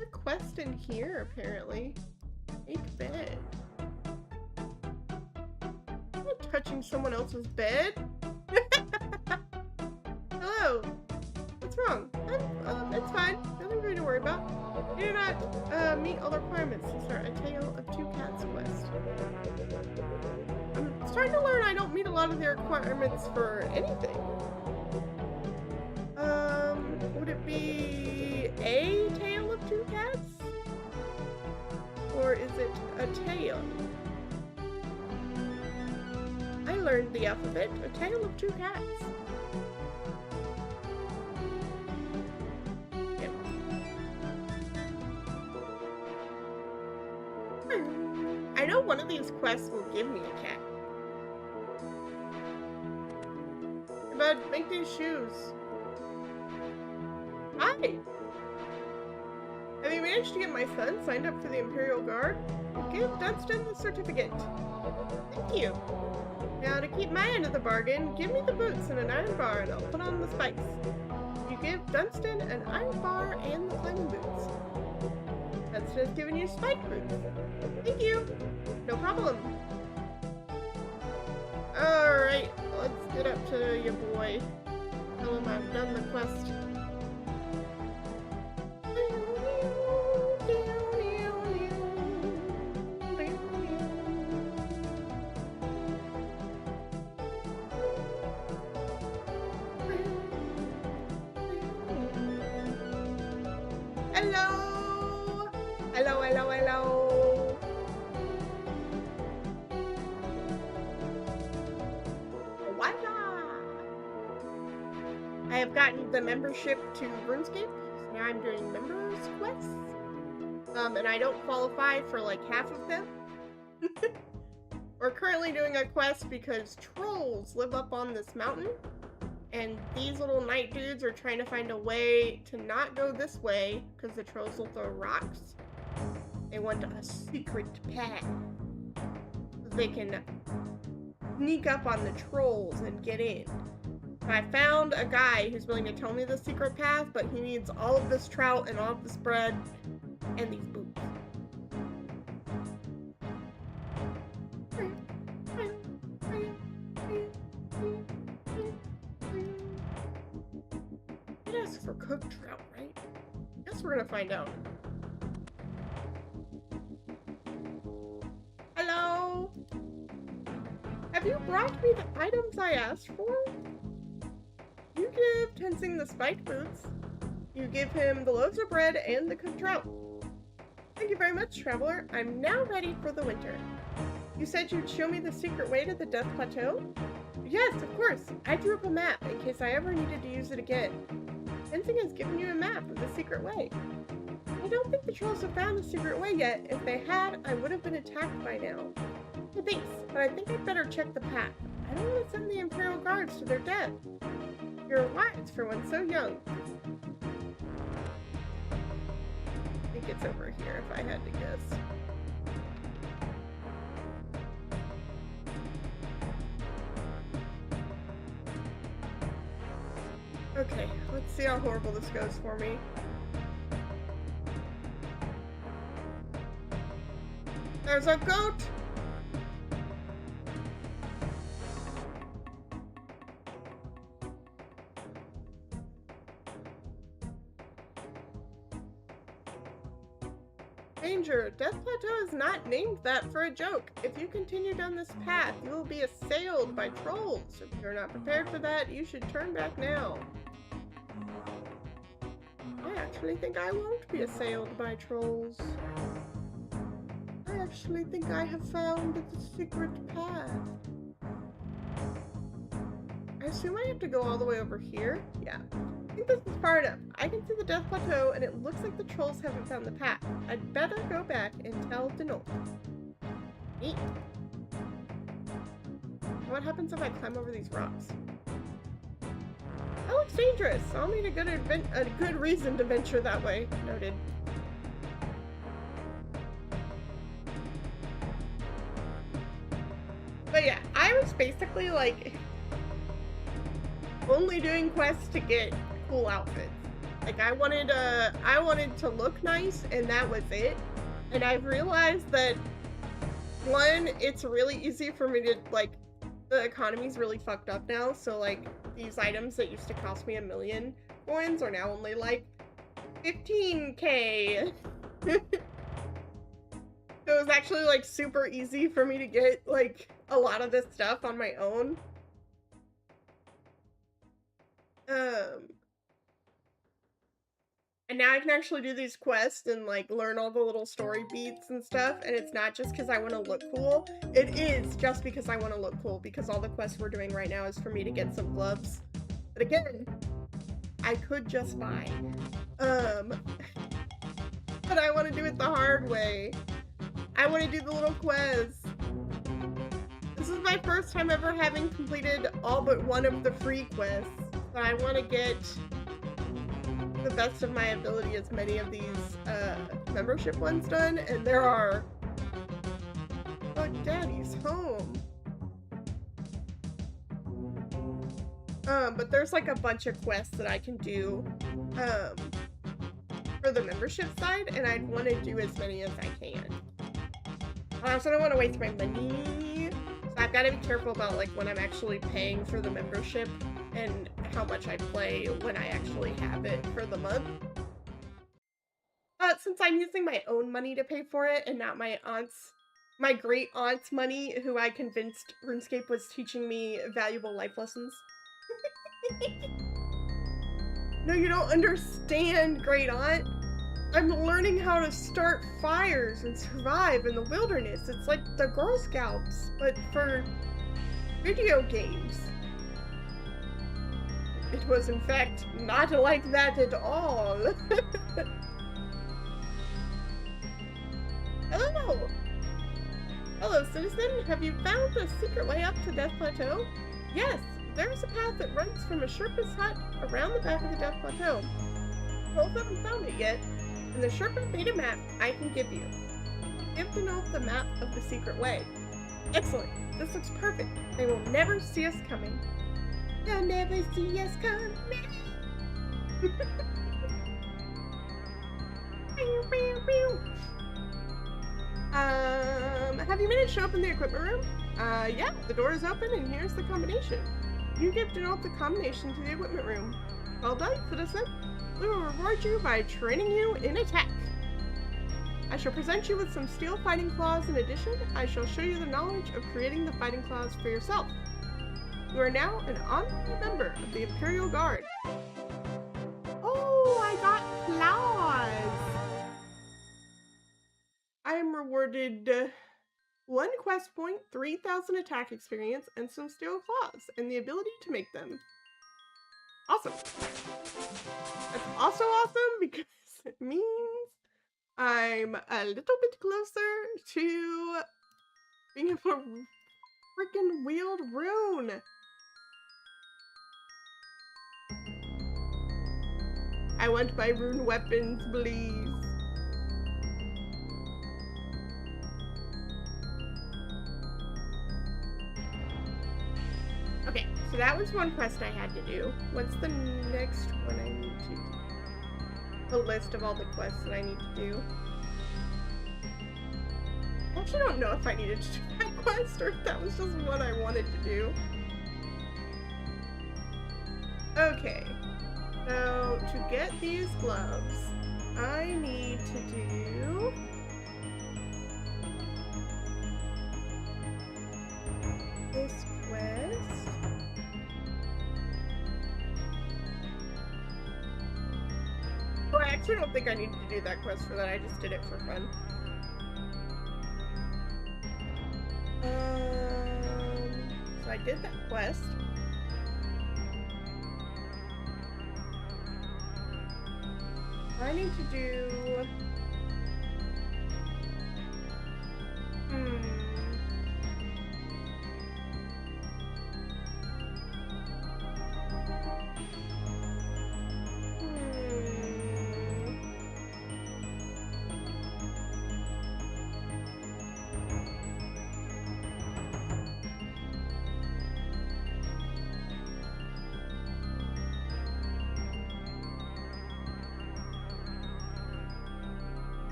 A quest in here, apparently. Make bed. I'm not touching someone else's bed. Hello. What's wrong? It's fine. Nothing for you to worry about. You do not meet all the requirements to start a Tale of Two Cats quest. I'm starting to learn I don't meet a lot of the requirements for anything. Would it be a Tale of Two Cats? Or is it a tale? I learned the alphabet. A Tale of Two Cats. Yep. I know one of these quests will give me a cat. But make these shoes. Hey. Have you managed to get my son signed up for the Imperial Guard? Give Dunstan the certificate. Thank you. Now, to keep my end of the bargain, give me the boots and an iron bar and I'll put on the spikes. You give Dunstan an iron bar and the climbing boots. Dunstan has given you spike boots. Thank you. No problem. Alright, let's get up to your boy. Tell him I've done the quest. Hello! Hello, hello, hello! Voila! I have gotten the membership to RuneScape, so now I'm doing members quests. And I don't qualify for like half of them. We're currently doing a quest because trolls live up on this mountain. And these little night dudes are trying to find a way to not go this way because the trolls will throw rocks. They want a secret path so they can sneak up on the trolls and get in. I found a guy who's willing to tell me the secret path, but he needs all of this trout and all of this bread and these boots. For cooked trout, right? Guess we're gonna find out. Hello? Have you brought me the items I asked for? You give Tenzing the spiked boots. You give him the loaves of bread and the cooked trout. Thank you very much, traveler. I'm now ready for the winter. You said you'd show me the secret way to the Death Plateau? Yes, of course. I drew up a map in case I ever needed to use it again. Tenzing has given you a map of the secret way. I don't think the trolls have found the secret way yet. If they had, I would have been attacked by now. Thanks, but I think I'd better check the path. I don't want to send the Imperial Guards to their death. You're wise for one so young. I think it's over here if I had to guess. Okay, let's see how horrible this goes for me. There's a goat! Danger! Death Plateau is not named that for a joke. If you continue down this path, you will be assailed by trolls. If you're not prepared for that, you should turn back now. I actually think I won't be assailed by trolls. I actually think I have found the secret path. I assume I have to go all the way over here? Yeah. I think this is far enough. I can see the Death Plateau and it looks like the trolls haven't found the path. I'd better go back and tell Denol. Neat. What happens if I climb over these rocks? That looks dangerous. I'll need a good reason to venture that way. Noted. But yeah, I was basically like only doing quests to get cool outfits. Like I wanted to look nice and that was it. And I've realized that one, it's really easy for me to like, the economy's really fucked up now, so like these items that used to cost me 1,000,000 coins are now only like 15k. So it's actually like super easy for me to get like a lot of this stuff on my own. And now I can actually do these quests and like learn all the little story beats and stuff, and it's not just because I want to look cool. It is just because I want to look cool, because all the quests we're doing right now is for me to get some gloves. But again, I could just buy. But I want to do it the hard way. I want to do the little quests. This is my first time ever having completed all but one of the free quests. So I want to get the best of my ability as many of these membership ones done, and there are. Look, Daddy's home. But there's like a bunch of quests that I can do for the membership side, and I'd want to do as many as I can. I also don't want to waste my money, so I've got to be careful about like when I'm actually paying for the membership and how much I play when I actually have it for the month. Since I'm using my own money to pay for it and not my great aunt's money, who I convinced RuneScape was teaching me valuable life lessons. No, you don't understand, great aunt. I'm learning how to start fires and survive in the wilderness. It's like the Girl Scouts, but for video games. It was, in fact, not like that at all. Hello! Hello, citizen. Have you found a secret way up to Death Plateau? Yes, there's a path that runs from a Sherpa's hut around the back of the Death Plateau. Both haven't found it yet, and the Sherpa made a map I can give you. Give Denault the map of the secret way. Excellent. This looks perfect. They will never see us coming. They'll never see us coming. Have you managed to open the equipment room? Yeah, the door is open and here's the combination. You give Denault the combination to the equipment room. Well done, citizen. We will reward you by training you in attack. I shall present you with some steel fighting claws in addition. I shall show you the knowledge of creating the fighting claws for yourself. You are now an honorary member of the Imperial Guard. Oh, I got claws! I am rewarded 1 quest point, 3,000 attack experience, and some steel claws, and the ability to make them. Awesome. That's also awesome because it means I'm a little bit closer to being able to freaking wield rune. I want my rune weapons, please. Okay, so that was one quest I had to do. What's the next one I need to do? The list of all the quests that I need to do. I actually don't know if I needed to do that quest or if that was just what I wanted to do. Okay, so to get these gloves, I need to do this quest. Oh, I actually don't think I needed to do that quest for that. I just did it for fun. So I did that quest. I need to do...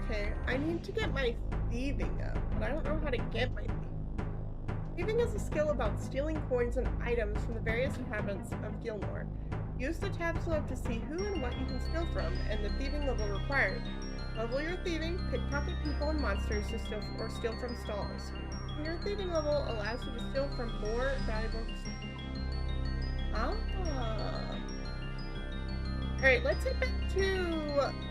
Okay, I need to get my thieving up, but I don't know how to get my thieving. Thieving is a skill about stealing coins and items from the various inhabitants of Gilmore. Use the tab select to see who and what you can steal from, and the thieving level required. Level your thieving, pickpocket people and monsters to steal from stalls. Your thieving level allows you to steal from more valuable... Alright, let's head back to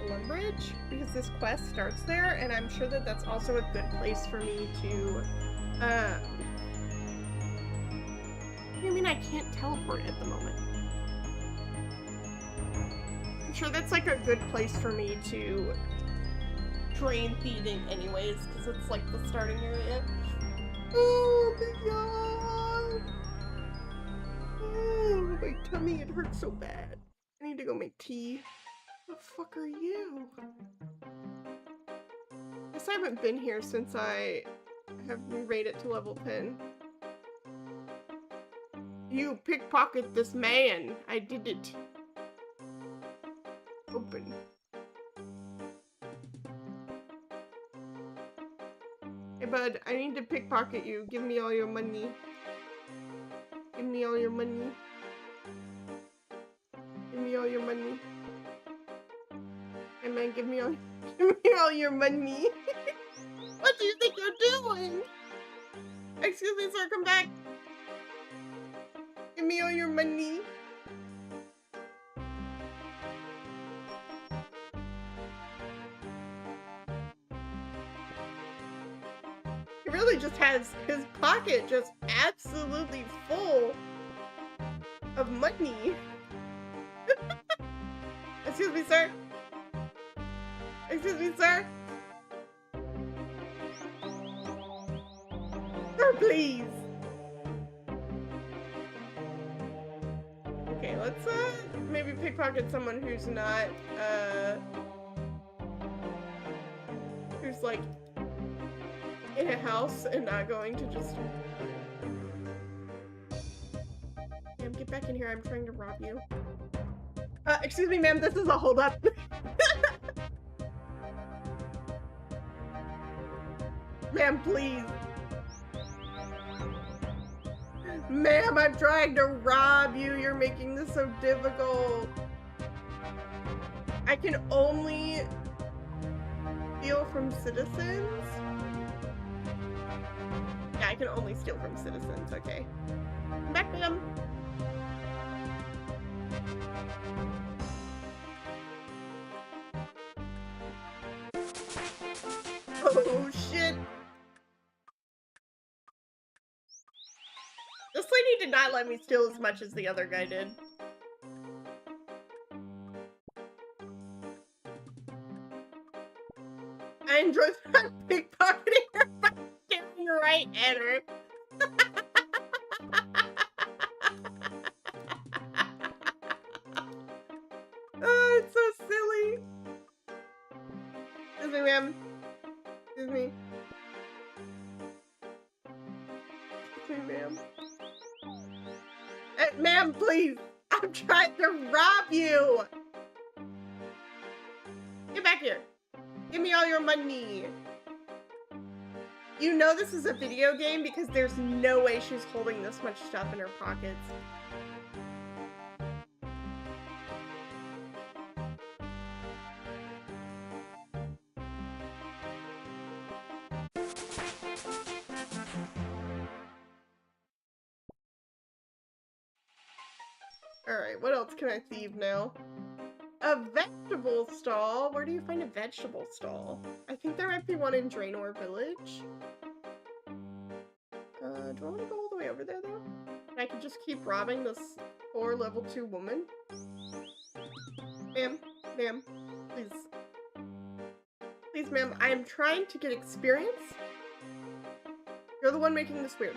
Lumbridge, because this quest starts there, and I'm sure that that's also a good place for me to, I mean, I can't teleport at the moment. I'm sure that's like a good place for me to train thieving anyways, because it's like the starting area. Oh my god! Oh, my tummy, it hurts so bad. I need to go make tea. The fuck are you? Guess I haven't been here since I have made it to level 10. You pickpocket this man. I did it. Open. Hey bud, I need to pickpocket you. Give me all your money. Give me all your money. Give me all your money. Hey man, give me all your money. What do you think you're doing? Excuse me, sir, come back. Give me all your money. He really just has his pocket just absolutely full of money. Excuse me, sir. Excuse me, sir. Sir, please. Okay, let's maybe pickpocket someone who's not who's like in a house and not going to just get back in here. I'm trying to rob you. Excuse me, ma'am, this is a holdup. Ma'am, please. Ma'am, I'm trying to rob you. You're making this so difficult. I can only steal from citizens. Yeah, I can only steal from citizens. Okay. Come back, ma'am. Oh, shit. This lady did not let me steal as much as the other guy did. I enjoy pickpocketing her by staring right at her. Oh, it's so silly. Excuse me, ma'am. Excuse me. Excuse me, ma'am. Ma'am, please. I'm trying to rob you. Get back here. Give me all your money. You know this is a video game because there's no way she's holding this much stuff in her pockets. Alright, what else can I thieve now? A vegetable stall? Where do you find a vegetable stall? I think there might be one in Draenor Village. Do I want to go all the way over there, though? I could just keep robbing this poor level 2 woman. Ma'am, ma'am, please. Please, ma'am, I am trying to get experience. You're the one making this weird.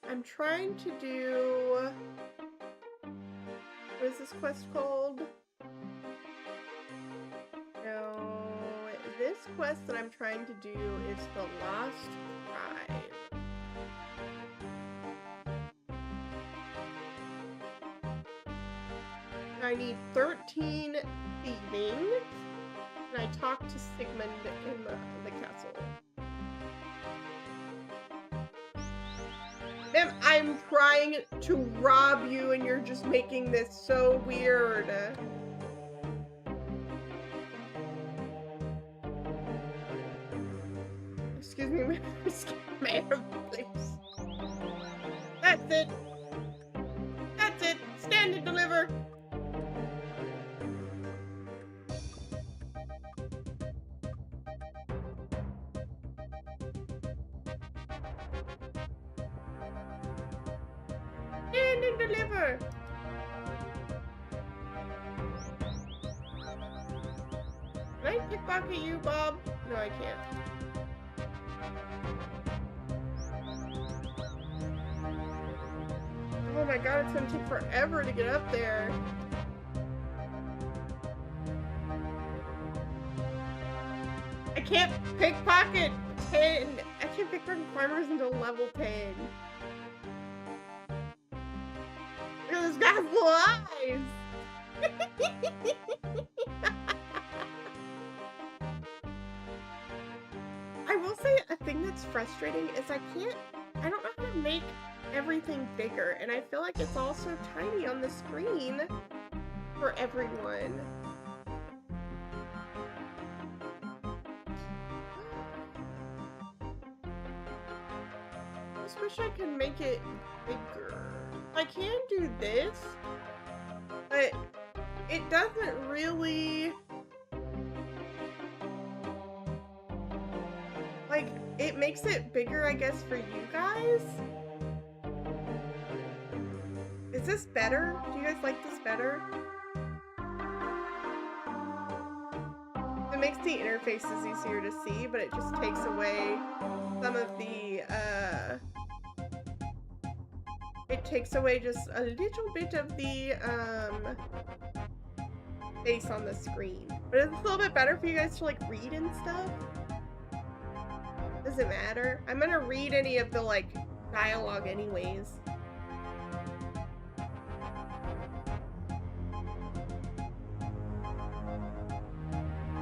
I'm trying to do... What is this quest called? No, this quest that I'm trying to do is the Lost Tribe. I need 13 thieving, and I talked to Sigmund in the castle. Ma'am, I'm trying to rob you and you're just making this so weird. Excuse me, ma'am, please. That's it. That's it. Stand and deliver. Stand and deliver. Can I pickpocket you, Bob? No, I can't. Oh my god, it's gonna take forever to get up there. I can't pickpocket 10. I can't pickpocket farmers until level 10. Look at this guy's little eyes. I will say a thing that's frustrating is I don't know how to make everything bigger, and I feel like it's all so tiny on the screen for everyone. I just wish I could make it bigger. I can do this, but it doesn't really... Like, it makes it bigger, I guess, for you guys. Is this better? Do you guys like this better? It makes the interfaces easier to see, but it just takes away some of the, it takes away just a little bit of the, space on the screen. But it's a little bit better for you guys to, like, read and stuff. Does it matter? I'm gonna read any of the, like, dialogue anyways.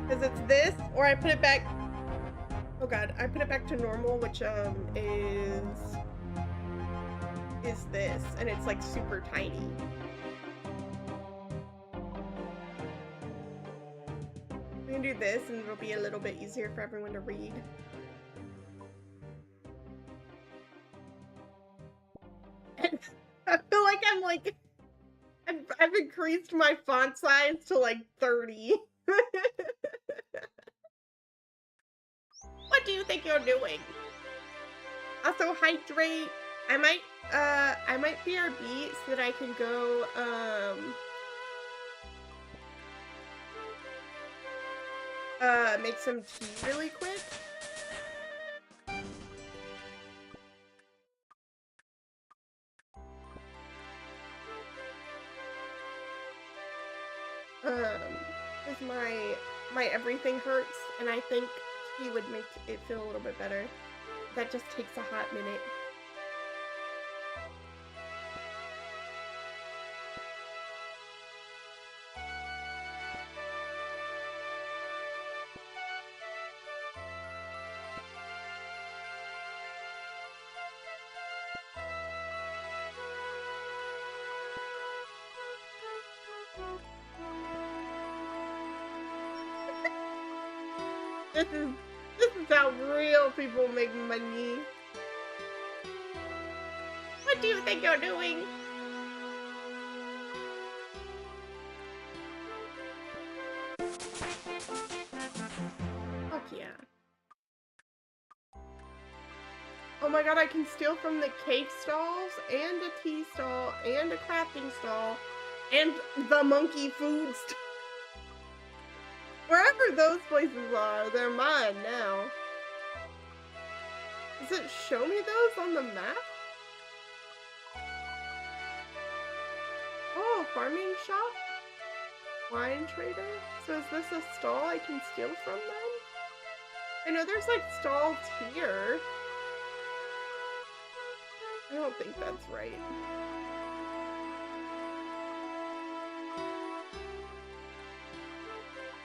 Because it's this, or I put it back... Oh god, I put it back to normal, which, is this, and it's, like, super tiny. We can do this, and it'll be a little bit easier for everyone to read. I feel like I'm like, I've increased my font size to like 30. What do you think you're doing? Also hydrate. I might BRB so that I can go, make some tea really quick. Cause my everything hurts, and I think tea would make it feel a little bit better. That just takes a hot minute. This is how real people make money. What do you think you're doing? Fuck yeah. Oh my god, I can steal from the cake stalls, and a tea stall, and a crafting stall, and the monkey food stall. Wherever those places are, they're mine now. Does it show me those on the map? Oh, farming shop? Wine trader? So is this a stall I can steal from them? I know there's like stalls here. I don't think that's right.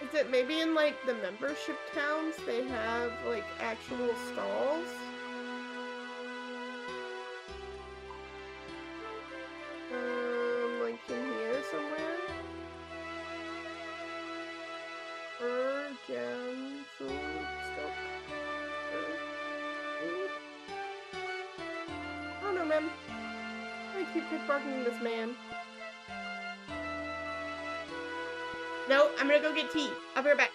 Is it maybe in like the membership towns they have like actual stalls? Like in here somewhere? Gem, food, stuff. Food. I don't know, man. I keep pickpocketing this man. No, I'm gonna go get tea. I'll be right back.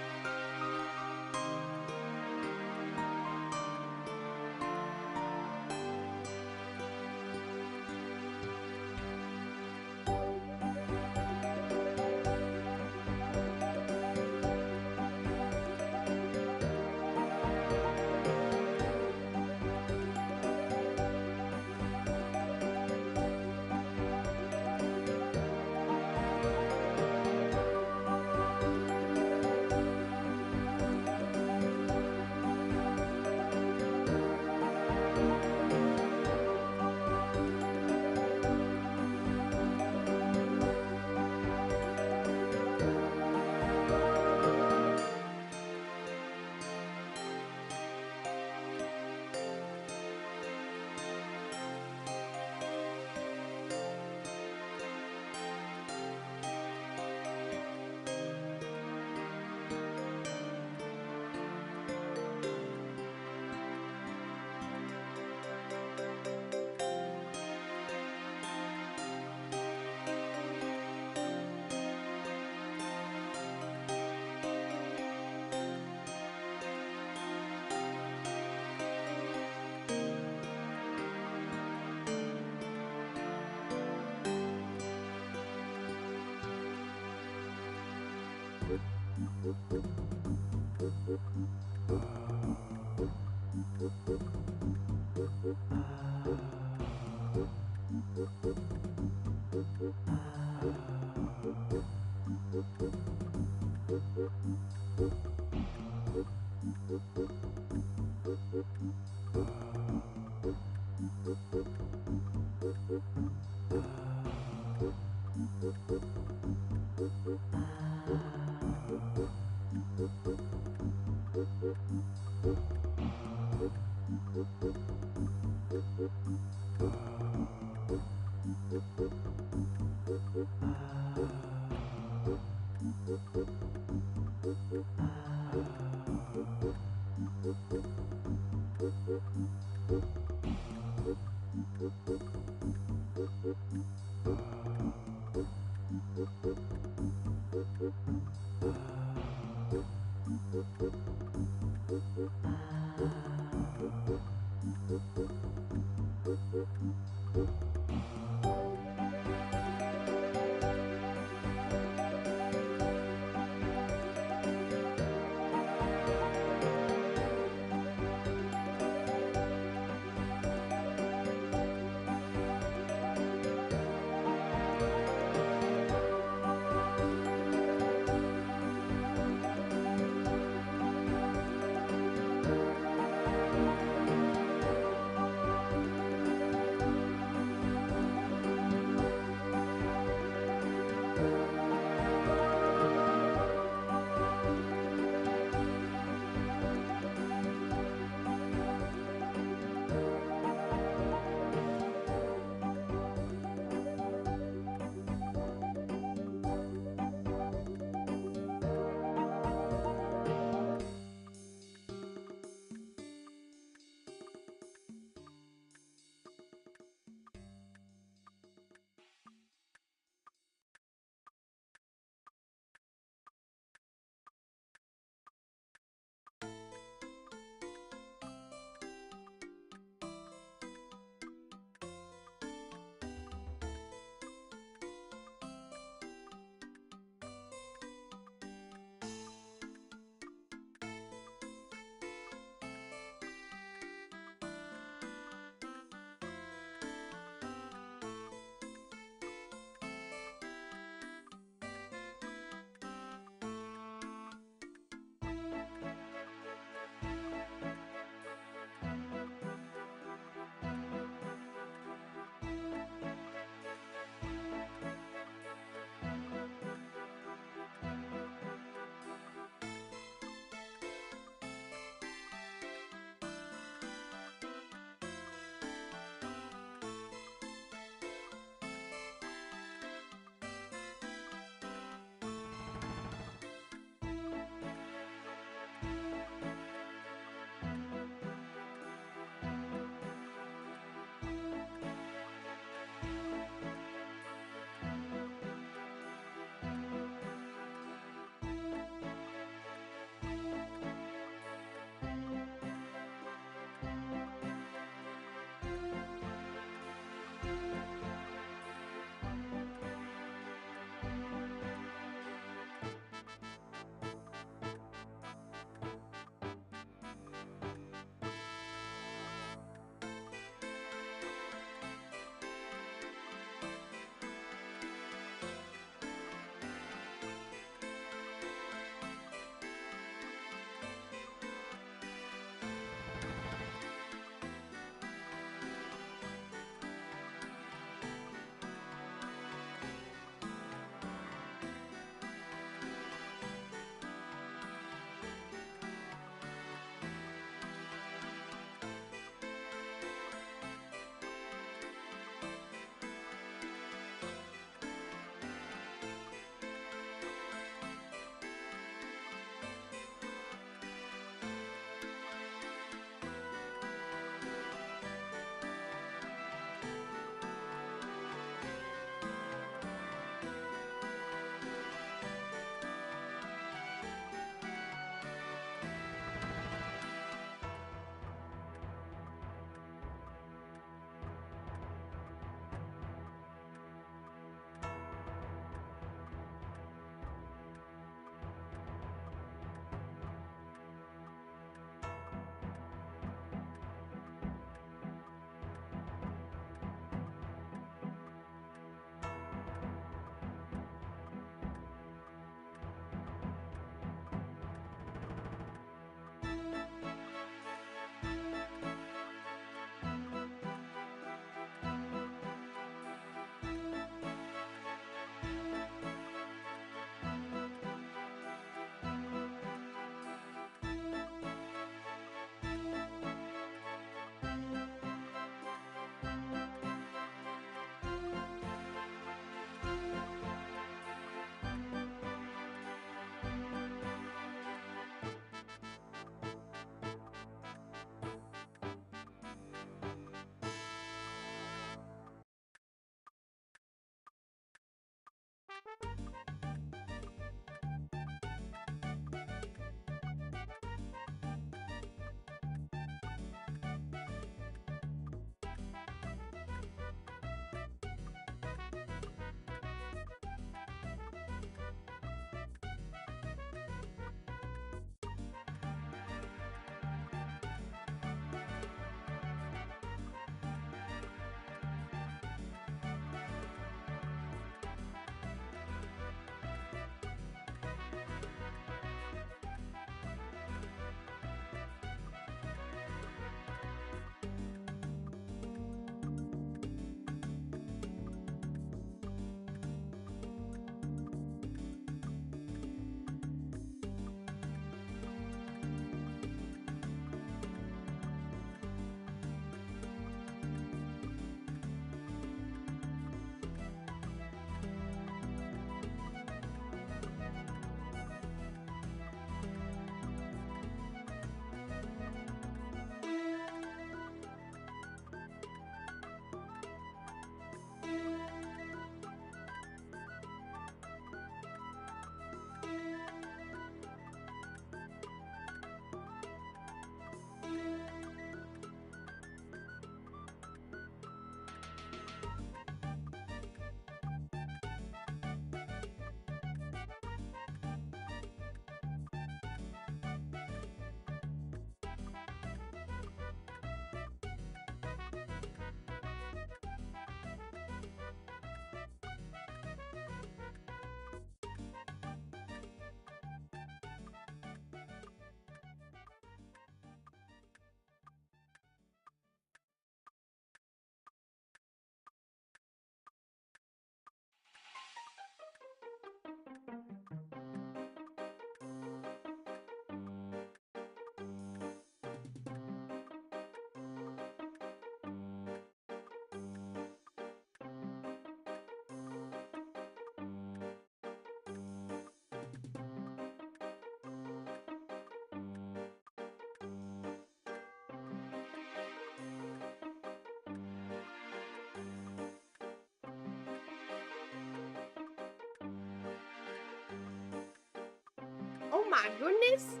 my goodness.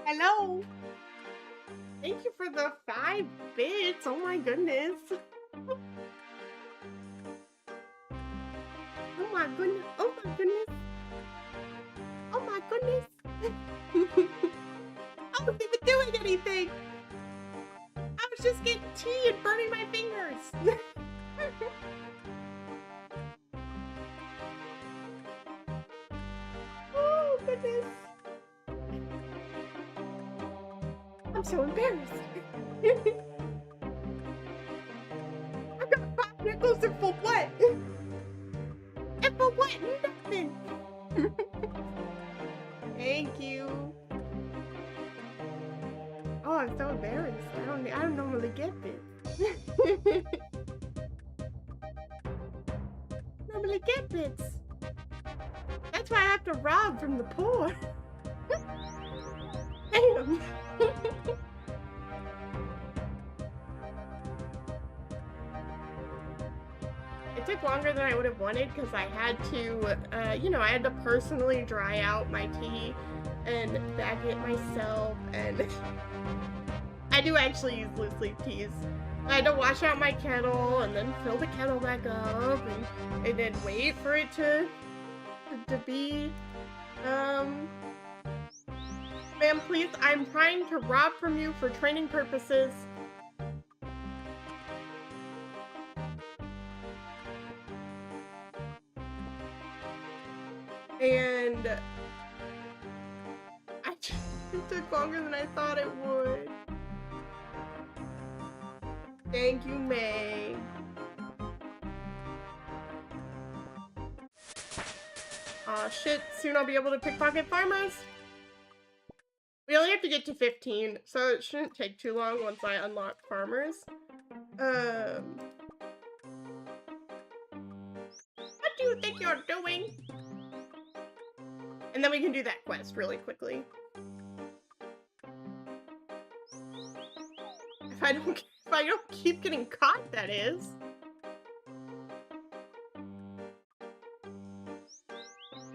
Hello. Thank you for the 5 bits. Oh my goodness. Oh my goodness. Oh my goodness. Oh my goodness. I wasn't even doing anything. I was just getting tea and burning my fingers. Oh goodness. I'm so embarrassed. I got 5 nickels and for what? And for what? Nothing. Thank you. Oh, I'm so embarrassed. I don't normally get this. Normally get bits. That's why I have to rob from the poor. Damn. It took longer than I would have wanted because I had to, you know, I had to personally dry out my tea and bag it myself, and I do actually use loose leaf teas. I had to wash out my kettle and then fill the kettle back up and then wait for it to be, ma'am, please, I'm trying to rob from you for training purposes. And it took longer than I thought it would. Thank you, May. Aw, shit. Soon I'll be able to pickpocket farmers. We only have to get to 15, so it shouldn't take too long once I unlock farmers. What do you think you're doing? And then we can do that quest really quickly. If I don't keep getting caught, that is.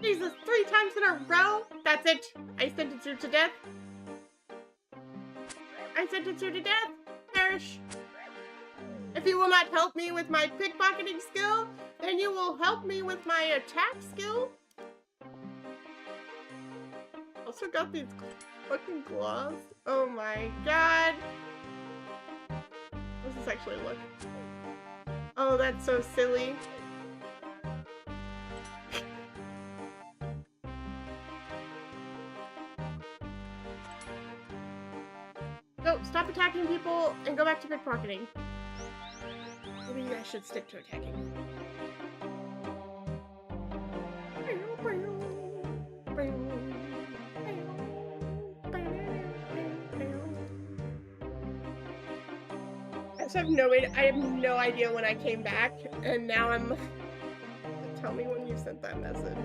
Jesus, 3 times in a row? That's it. I sentence you to death. I sentence you to death. Perish. If you will not help me with my pickpocketing skill, then you will help me with my attack skill. Also got these fucking gloves. Oh my god. How does this actually look? Oh, that's so silly. No, stop attacking people and go back to pickpocketing. Maybe you guys should stick to attacking. I have no idea when I came back, and now I'm... Tell me when you sent that message.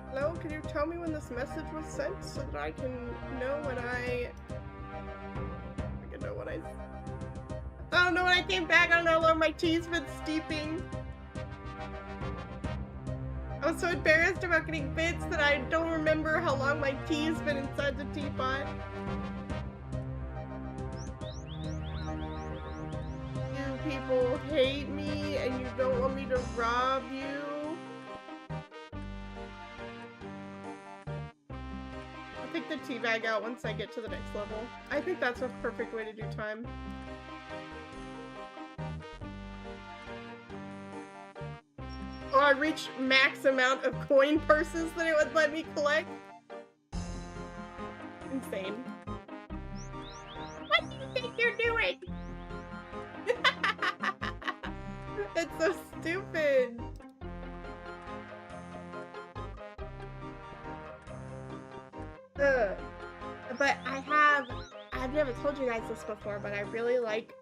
Hello, can you tell me when this message was sent so that I can know when I don't know when I came back. I don't know how long my tea's been steeping. I was so embarrassed about getting bits that I don't remember how long my tea's been inside the teapot. You people hate me and you don't want me to rob you. I'll take the tea bag out once I get to the next level. I think that's a perfect way to do time. Oh, I reached max amount of coin purses that it would let me collect. Insane. What do you think you're doing? It's so stupid. But I've never told you guys this before, but I really like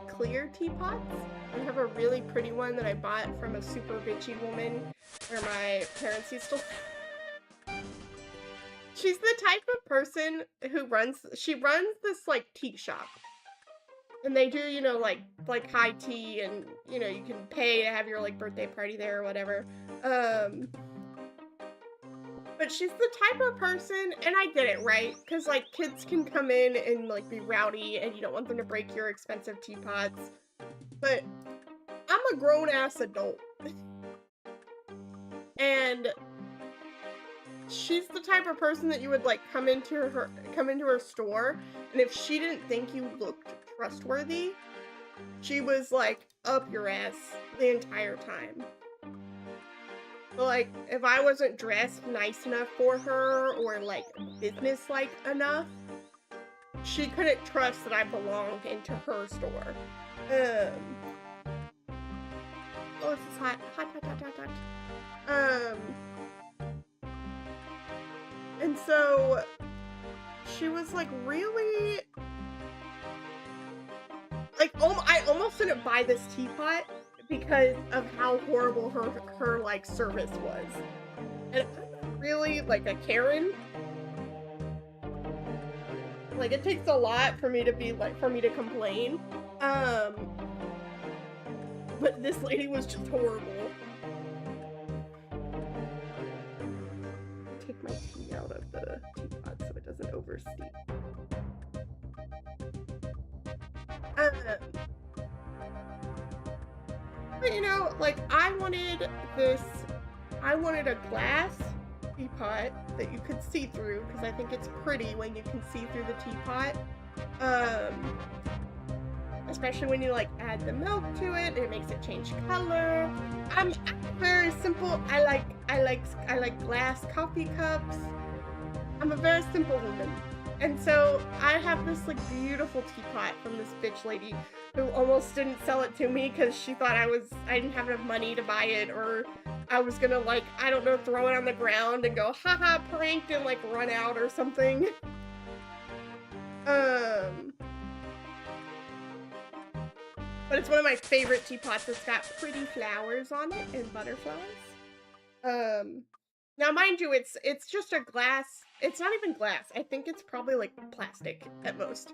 clear teapots. I have a really pretty one that I bought from a super bitchy woman where my parents used to... She's the type of person who runs this like tea shop. And they do, you know, like high tea, and you know, you can pay to have your like birthday party there or whatever. Um, but she's the type of person, and I get it, right? Because like kids can come in and like be rowdy, and you don't want them to break your expensive teapots. But I'm a grown ass adult, and she's the type of person that you would like come into her store, and if she didn't think you looked trustworthy, she was like up your ass the entire time. So, like, if I wasn't dressed nice enough for her or like business-like enough, she couldn't trust that I belonged into her store. Um, oh, this is hot, hot, hot, hot, hot, hot. And so she was like really like, I almost didn't buy this teapot because of how horrible her like service was. And I'm not really like a Karen. Like, it takes a lot for me to be like for me to complain. But this lady was just horrible. Take my tea out of the teapot so it doesn't oversteep. But you know, like I wanted a glass teapot that you could see through, because I think it's pretty when you can see through the teapot. Especially when you like add the milk to it, it makes it change color. I'm very simple. I like glass coffee cups. I'm a very simple woman. And so I have this like beautiful teapot from this bitch lady who almost didn't sell it to me because she thought I didn't have enough money to buy it, or I was gonna like, I don't know, throw it on the ground and go, haha, pranked, and like run out or something. But it's one of my favorite teapots. It's got pretty flowers on it and butterflies. Now mind you, it's just a glass. It's not even glass. I think it's probably like plastic at most.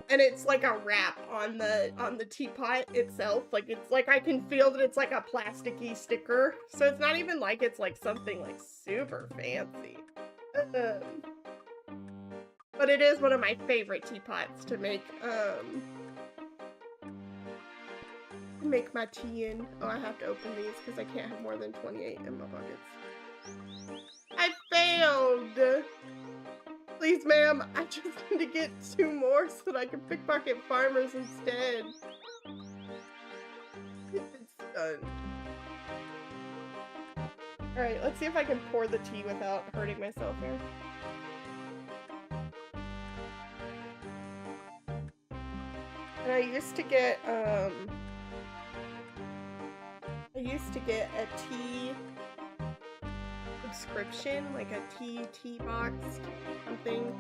And it's like a wrap on the teapot itself. Like, it's like I can feel that it's like a plasticky sticker. So it's not even like it's like something like super fancy. But it is one of my favorite teapots to make my tea in. Oh, I have to open these because I can't have more than 28 in my buckets. I failed! Please, ma'am, I just need to get 2 more so that I can pickpocket farmers instead. It's done. Alright, let's see if I can pour the tea without hurting myself here. And I used to get a tea subscription, like a tea box, something.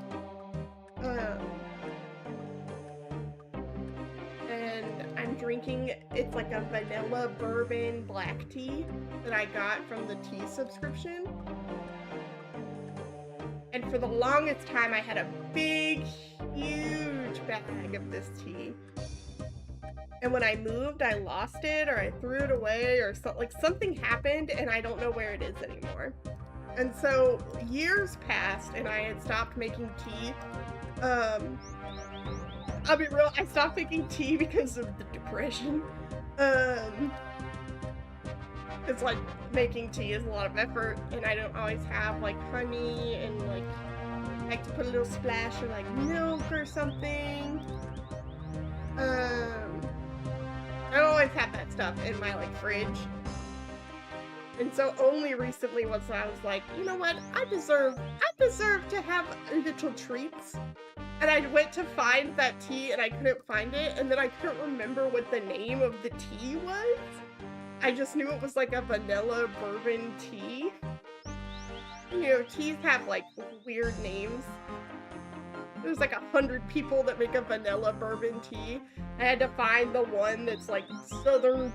And I'm drinking, it's like a vanilla bourbon black tea that I got from the tea subscription. And for the longest time, I had a big, huge bag of this tea. And when I moved, I lost it, or I threw it away, or something happened, and I don't know where it is anymore. And so years passed, and I had stopped making tea. I'll be real, I stopped making tea because of the depression. It's like, making tea is a lot of effort, and I don't always have like honey, and like I like to put a little splash of like milk or something. I don't always have that stuff in my like fridge. And so only recently was I was like, you know what, I deserve to have little treats. And I went to find that tea and I couldn't find it, and then I couldn't remember what the name of the tea was. I just knew it was like a vanilla bourbon tea. You know, teas have like weird names. There's like 100 people that make a vanilla bourbon tea. I had to find the one that's like southern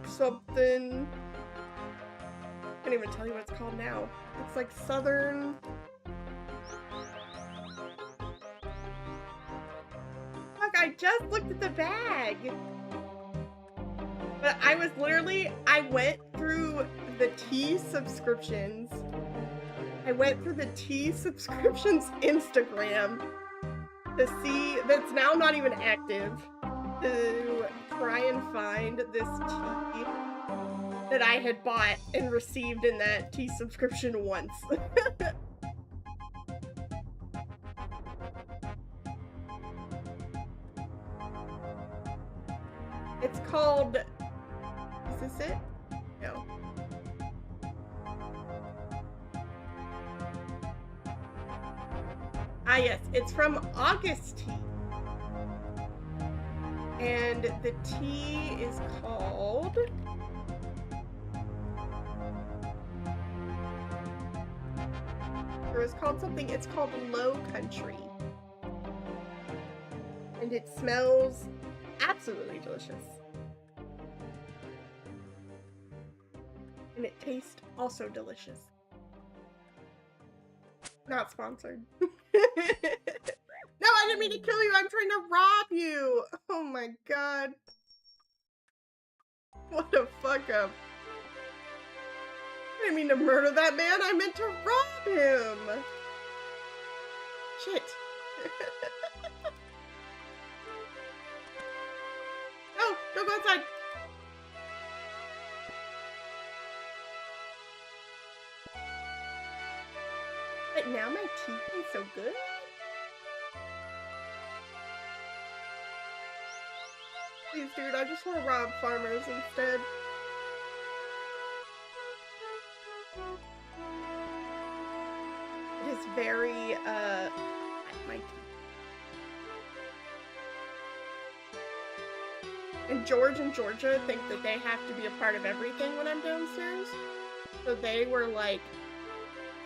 something. I can't even tell you what it's called now. It's like southern I just looked at the bag. But I was literally, I went through the tea subscriptions. I went through the tea subscriptions Instagram to see, that's now not even active, to try and find this tea that I had bought and received in that tea subscription once. It's called, is this it? No. Ah, yes, it's from August Tea. And the tea is called, or it's called something, it's called Low Country. And it smells absolutely delicious. And it tastes also delicious. Not sponsored. No, I didn't mean to kill you. I'm trying to rob you. Oh my god. What a fuck up. I didn't mean to murder that man. I meant to rob him. Shit. No, don't go outside. But now my tea tastes so good. Please, dude, I just want to rob farmers instead. It is very, my tea. And George and Georgia think that they have to be a part of everything when I'm downstairs. So they were, like,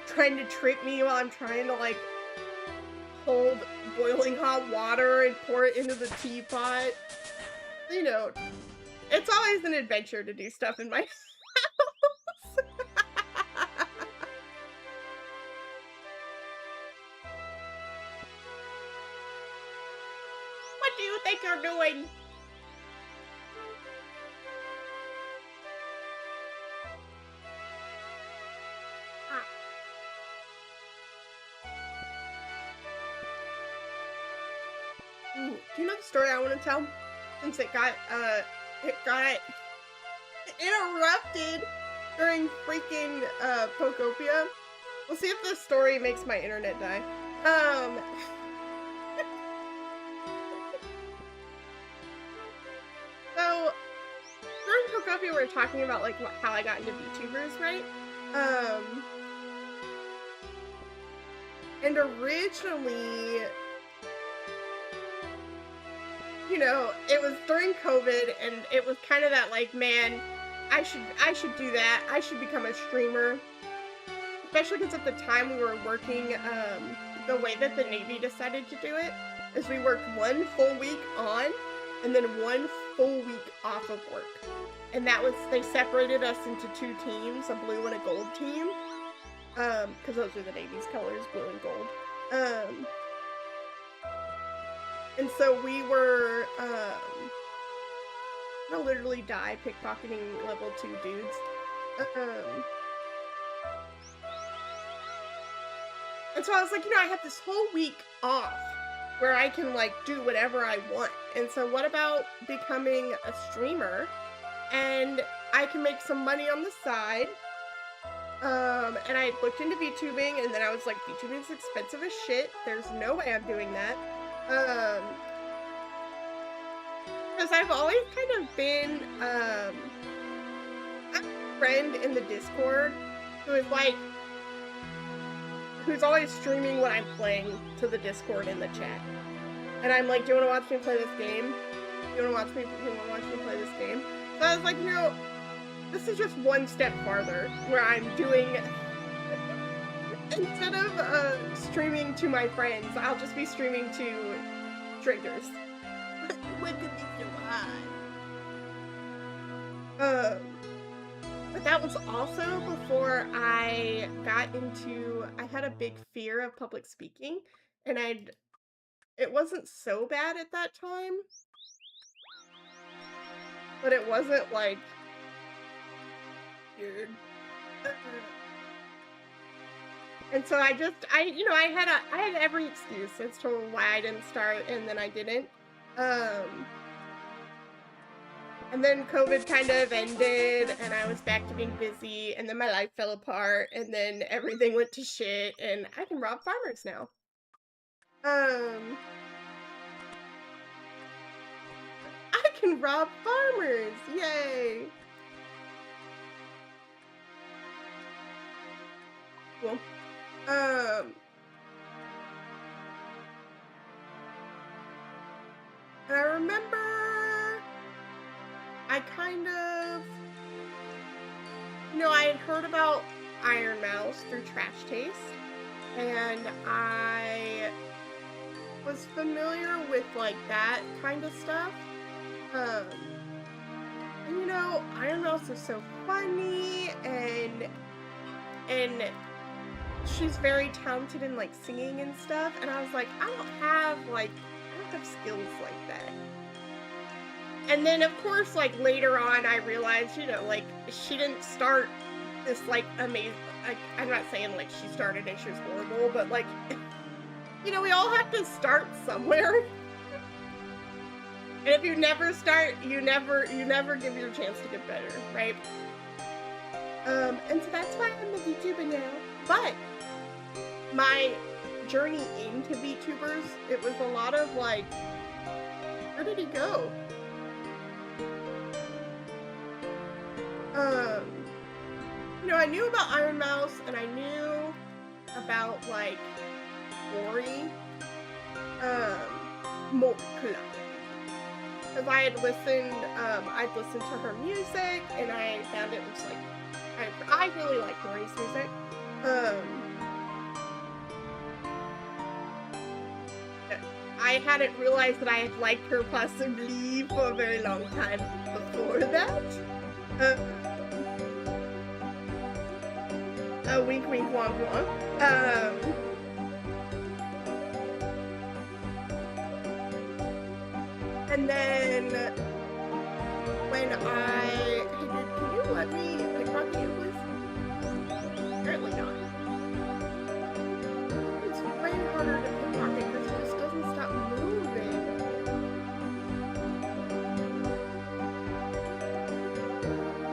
trying to trick me while I'm trying to, like, hold boiling hot water and pour it into the teapot. You know, it's always an adventure to do stuff in my house. What do you think you're doing? Ooh, do you know the story I want to tell? Since it got interrupted during freaking Pokopia. We'll see if this story makes my internet die. So during Pokopia we were talking about like how I got into VTubers, right? And originally, you know, it was during COVID, and it was kind of that like, man, I should do that. I should become a streamer. Especially because at the time we were working, the way that the Navy decided to do it is we worked 1 full week on, and then 1 full week off of work. And that was, they separated us into 2 teams, a blue and a gold team. Because those are the Navy's colors, blue and gold. And so we were, gonna literally die pickpocketing level 2 dudes. And so I was like, you know, I have this whole week off where I can, like, do whatever I want. And so what about becoming a streamer? And I can make some money on the side. And I looked into VTubing, and then I was like, VTubing's expensive as shit. There's no way I'm doing that. Because I've always kind of been, I have a friend in the Discord who is like, who's always streaming when I'm playing to the Discord in the chat. And I'm like, do you want to watch me play this game? Do you want to watch me play this game? So I was like, you know, this is just one step farther, where I'm doing, instead of streaming to my friends, I'll just be streaming to strangers. When did we survive? But that was also before I got into, I had a big fear of public speaking, and I'd It wasn't so bad at that time, but it wasn't like, dude. And so I had every excuse as to why I didn't start, and then I didn't. Um, and then COVID kind of ended, and I was back to being busy, and then my life fell apart, and then everything went to shit, and I can rob farmers now. Um, I can rob farmers! Yay! Cool. Um, and I remember I kind of, I had heard about Iron Mouse through Trash Taste, and I was familiar with like that kind of stuff. Um, and Iron Mouse is so funny, and she's very talented in like singing and stuff. And I was like, I don't have skills like that. And then of course, like later on, I realized, like she didn't start this like amazing. Like, I'm not saying like she started and she was horrible, but like, we all have to start somewhere. And if you never start, you never give your chance to get better, right? And so that's why I'm a VTuber now. But my journey into VTubers, it was a lot of like, where did he go? I knew about Iron Mouse, and I knew about like Mori, Morkla. Because I'd listened to her music, and I found it was like, I really like Mori's music. I hadn't realized that I had liked her possibly for a very long time before that. Wink, wink, wonk, wonk. And then when hey dude, can you let me pickpocket you, please? Apparently not. It's way harder to pickpocket because it just doesn't stop moving.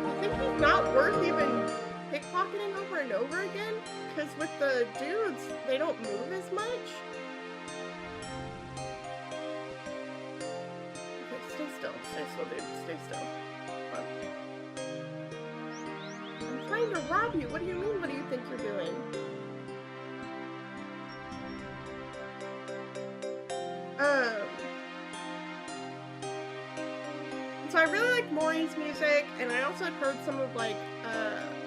I think he's not worth even pickpocketing over and over again, because with the dudes, they don't move as much. Okay, stay still, dude, stay still. I'm trying to rob you. What do you mean? What do you think you're doing? So I really like Mori's music, and I also had heard some of like,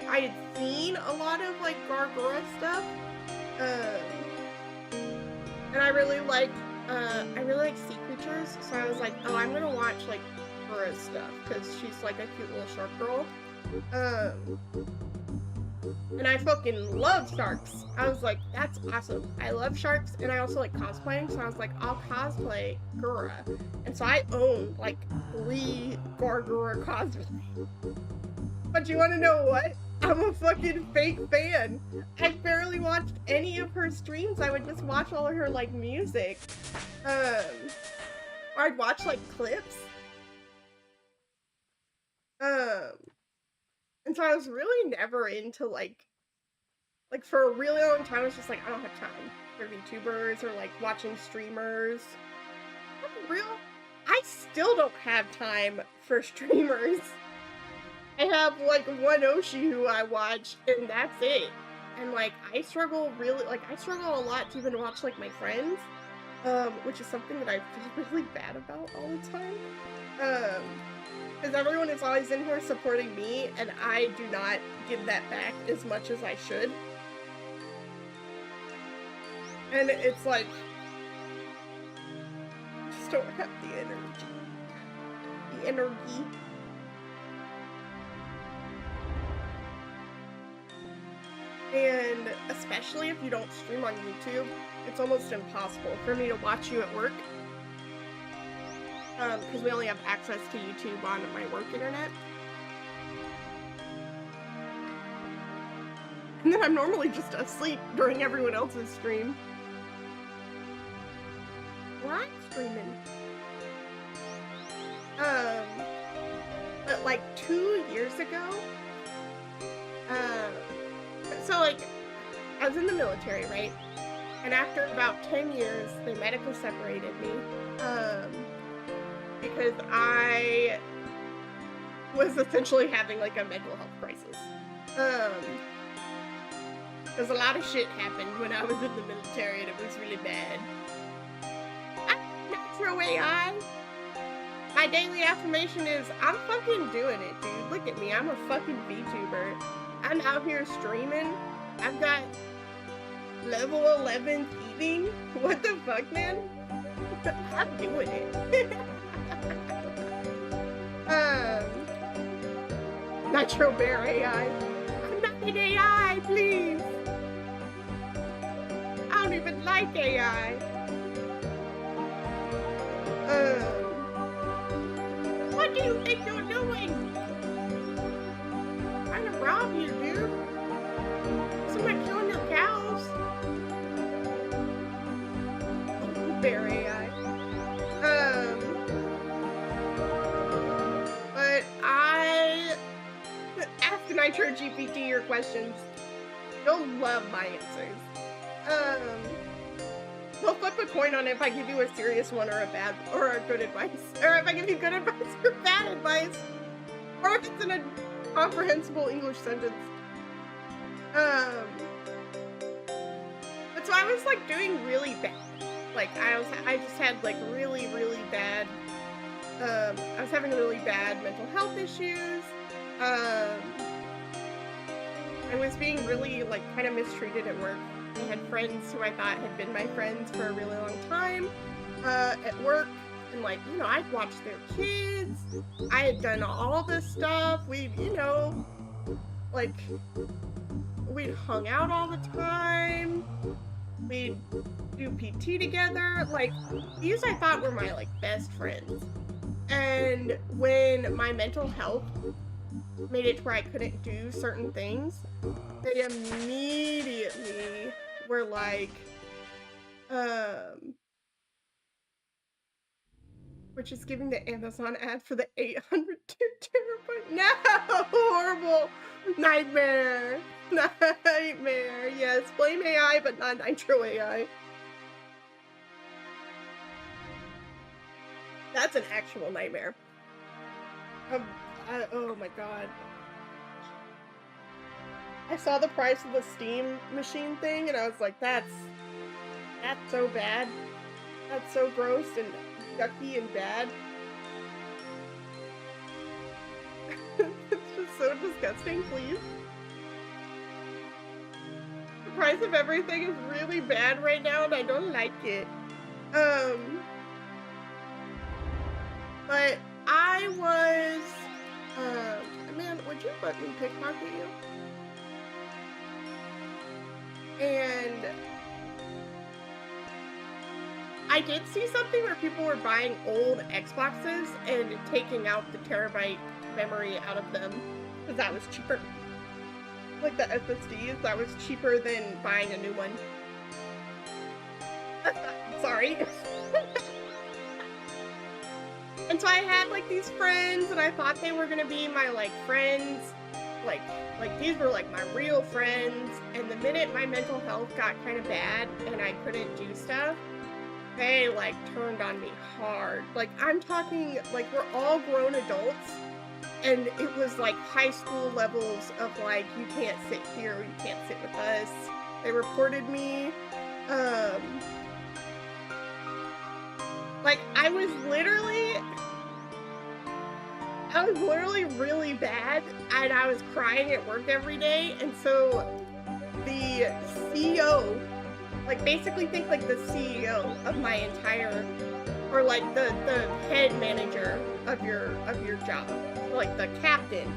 I had seen a lot of like Gargura stuff, and I really like sea creatures, so I was like, oh, I'm gonna watch like Gargura stuff, because she's like a cute little shark girl, and I fucking love sharks. I was like, that's awesome. I love sharks, and I also like cosplaying, so I was like, I'll cosplay Gura. And so I own like 3 Gargura cosplays. But you wanna know what? I'm a fucking fake fan. I barely watched any of her streams. I would just watch all of her like music. Or I'd watch like clips. And so I was really never into like for a really long time, I was just like, I don't have time for VTubers or like watching streamers. I still don't have time for streamers. I have like one Oshi who I watch, and that's it. And like I struggle a lot to even watch like my friends, which is something that I feel really bad about all the time. Because everyone is always in here supporting me, and I do not give that back as much as I should. And it's like, I just don't have the energy. And especially if you don't stream on YouTube, it's almost impossible for me to watch you at work. Because we only have access to YouTube on my work internet. And then I'm normally just asleep during everyone else's stream. Well, I'm streaming. But like 2 years ago, so like, I was in the military, right? And after about 10 years, they medically separated me, because I was essentially having like a mental health crisis. Because a lot of shit happened when I was in the military and it was really bad. I'm natural AI. My daily affirmation is, I'm fucking doing it, dude. Look at me, I'm a fucking VTuber. I'm out here streaming. I've got level 11 thieving. What the fuck, man? I'm doing it. Nitro Bear AI. I'm not an AI, please. I don't even like AI. What do you think you're doing? Trying to rob you, dude. Somebody killing your cows. Bear AI. But I ask Nitro GPT your questions. You'll love my answers. We'll flip a coin on it if I give you a serious one or a bad or a good advice. Or if I give you good advice or bad advice. Or if it's in a comprehensible English sentence. But so I was like doing really bad. Like I just had like really bad, I was having really bad mental health issues. I was being really like kind of mistreated at work. I had friends who I thought had been my friends for a really long time, at work, and like, you know, I'd watched their kids. I had done all this stuff. We'd, you know, like, we'd hung out all the time. We'd do PT together. Like, these I thought were my, like, best friends. And when my mental health made it to where I couldn't do certain things, they immediately were like, we're just giving the Amazon ad for the 802 terabyte. No! Horrible! Nightmare! Nightmare! Yes, blame AI, but not Nitro AI. That's an actual nightmare. Oh my god. I saw the price of the Steam machine thing, and I was like, that's so bad. That's so gross and yucky and bad. It's just so disgusting, please. The price of everything is really bad right now, and I don't like it. But I was, man, would you let me pickpocket you? And I did see something where people were buying old Xboxes and taking out the terabyte memory out of them because that was cheaper. Like the SSDs, that was cheaper than buying a new one. Sorry. And so I had like these friends and I thought they were gonna be my like friends. Like these were like my real friends, and the minute my mental health got kind of bad and I couldn't do stuff, they like turned on me hard. Like I'm talking, like we're all grown adults, and it was like high school levels of like, you can't sit here, you can't sit with us. They reported me. Like I was literally really bad, and I was crying at work every day, and so the CEO, like basically think like the CEO of my entire, or like the head manager of your job, like the captain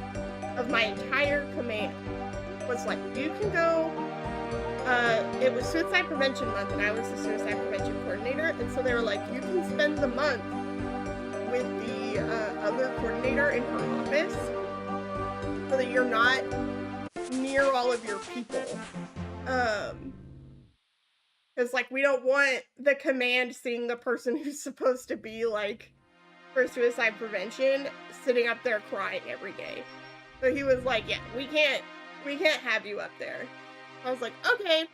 of my entire command, was like, you can go, it was Suicide Prevention Month, and I was the Suicide Prevention Coordinator, and so they were like, you can spend the month with the other coordinator in her office, so that you're not near all of your people. Because, like, we don't want the command seeing the person who's supposed to be, like, for suicide prevention sitting up there crying every day. So he was like, yeah, we can't have you up there. I was like, okay.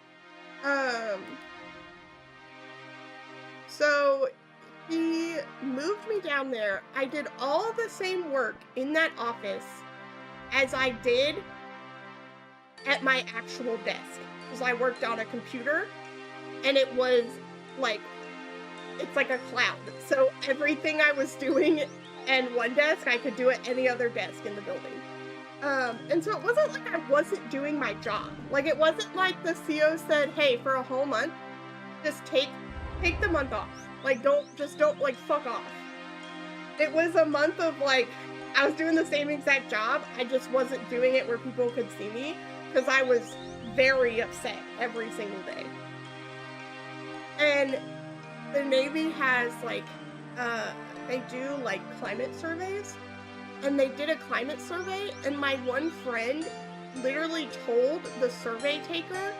So he moved me down there. I did all the same work in that office as I did at my actual desk. Because I worked on a computer, and it was like, it's like a cloud. So everything I was doing at one desk, I could do at any other desk in the building. And so it wasn't like I wasn't doing my job. Like, it wasn't like the CO said, hey, for a whole month, just take the month off. Like, don't like, fuck off. It was a month of, like, I was doing the same exact job. I just wasn't doing it where people could see me, because I was very upset every single day. And the Navy has, like, they do, like, climate surveys. And they did a climate survey, and my one friend literally told the survey taker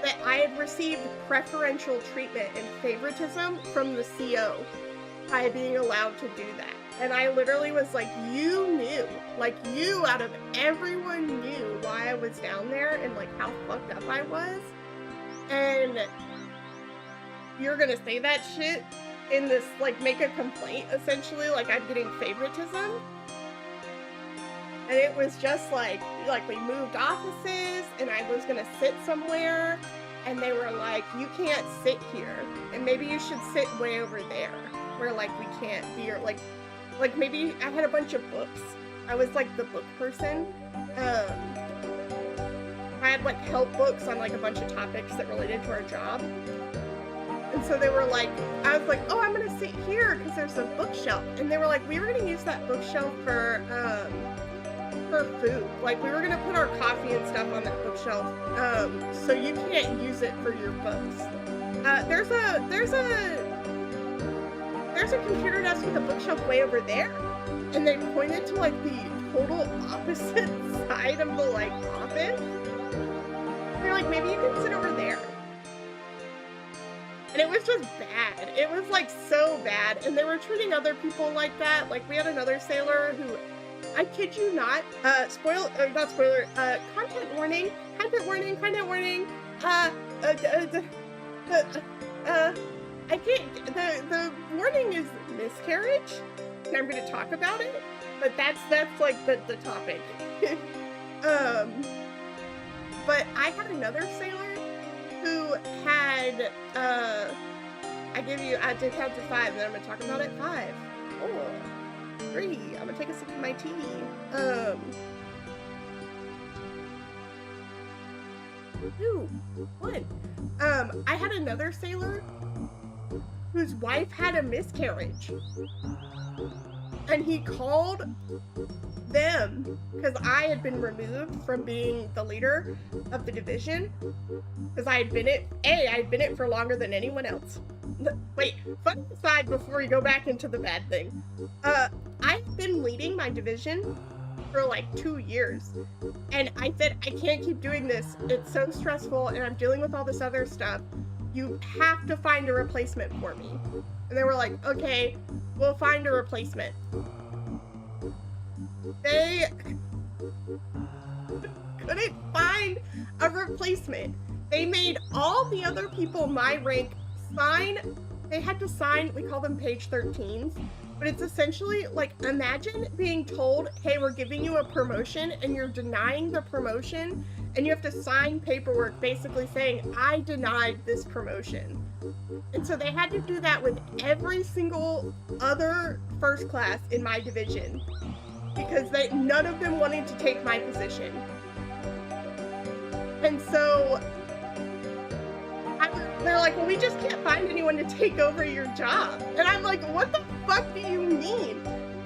that I had received preferential treatment and favoritism from the CO by being allowed to do that. And I literally was like, you knew, like, you out of everyone knew why I was down there and, like, how fucked up I was. And you're gonna say that shit in this, like, make a complaint, essentially, like I'm getting favoritism. And it was just like we moved offices, and I was gonna sit somewhere, and they were like, you can't sit here, and maybe you should sit way over there, where, like, we can't be, or like maybe I had a bunch of books. I was, like, the book person. I had, like, help books on, like, a bunch of topics that related to our job. And so they were like, I was like, oh, I'm gonna sit here, because there's a bookshelf. And they were like, we were gonna use that bookshelf for food. Like, we were gonna put our coffee and stuff on that bookshelf, so you can't use it for your books. There's a computer desk with a bookshelf way over there, and they pointed to, like, the total opposite side of the, like, office. They're like, maybe you can sit over there. And it was just bad. It was, like, so bad, and they were treating other people like that. Like, we had another sailor who, I kid you not, content warning, I can't, the warning is miscarriage, and I'm gonna talk about it, but that's like, the topic. But I had another sailor who had, I did count to 5, and then I'm gonna talk about it. 5, 4, 3, I'm gonna take a sip of my tea. 2, 1. I had another sailor whose wife had a miscarriage, and he called them because I had been removed from being the leader of the division because I had been it for longer than anyone else. Wait, fun aside before we go back into the bad thing. I've been leading my division for like 2 years, and I said, I can't keep doing this. It's so stressful, and I'm dealing with all this other stuff. You have to find a replacement for me. And they were like, okay, we'll find a replacement. They couldn't find a replacement. They made all the other people my rank sign. They had to sign, we call them page 13s, but it's essentially like, imagine being told, hey, we're giving you a promotion, and you're denying the promotion, and you have to sign paperwork basically saying, I denied this promotion. And so they had to do that with every single other first class in my division, because none of them wanted to take my position. And so they're like, well, we just can't find anyone to take over your job. And I'm like, what the fuck do you mean?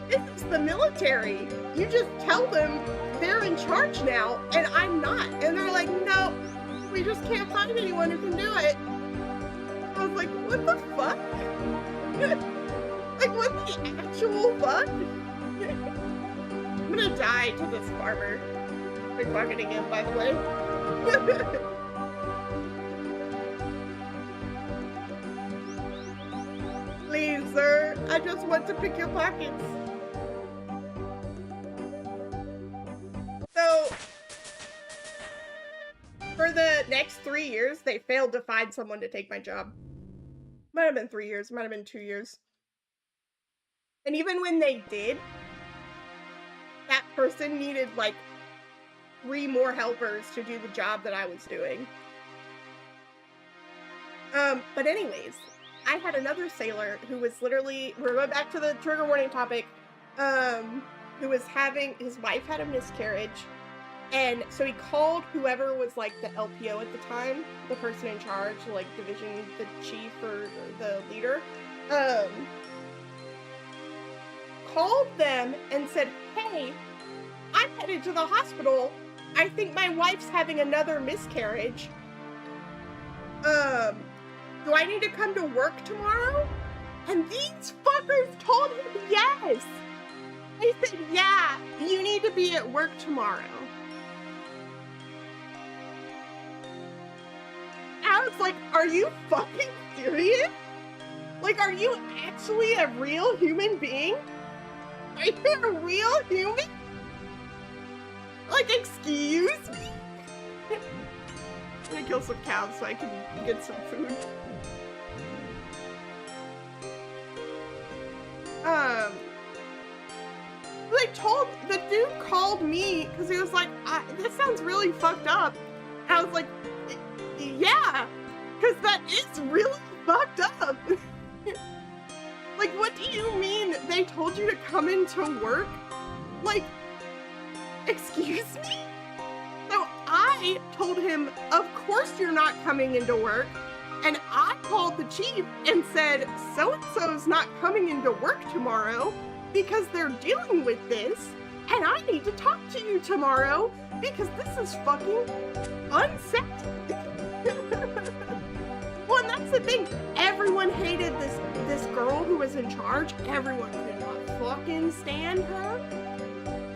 This is the military. You just tell them they're in charge now, and I'm not. And they're like, no, we just can't find anyone who can do it. I was like, what the fuck? Like, what the actual fuck? I'm gonna die to this farmer. Pickpocketing him, by the way. Please, sir, I just want to pick your pockets. So, for the next 3 years, they failed to find someone to take my job. Might have been 3 years, might have been 2 years. And even when they did, that person needed like 3 more helpers to do the job that I was doing. But anyways, I had another sailor who was literally, we're going back to the trigger warning topic, who was having, his wife had a miscarriage, and so he called whoever was like the LPO at the time, the person in charge, like division, the chief or the leader, called them and said, hey, I'm headed to the hospital. I think my wife's having another miscarriage. Do I need to come to work tomorrow? And these fuckers told him yes. They said, yeah, you need to be at work tomorrow. I was like, are you fucking serious? Like, are you actually a real human being? Are you a real human? Like, excuse me? I'm gonna kill some cows so I can get some food. The dude called me because he was like, this sounds really fucked up. And I was like, yeah, because that is really fucked up. Like, what do you mean they told you to come into work? Like, excuse me? So I told him, of course you're not coming into work. And I called the chief and said, so-and-so's not coming into work tomorrow because they're dealing with this. And I need to talk to you tomorrow because this is fucking unsafe. Well, and that's the thing. Everyone hated this girl who was in charge. Everyone could not fucking stand her.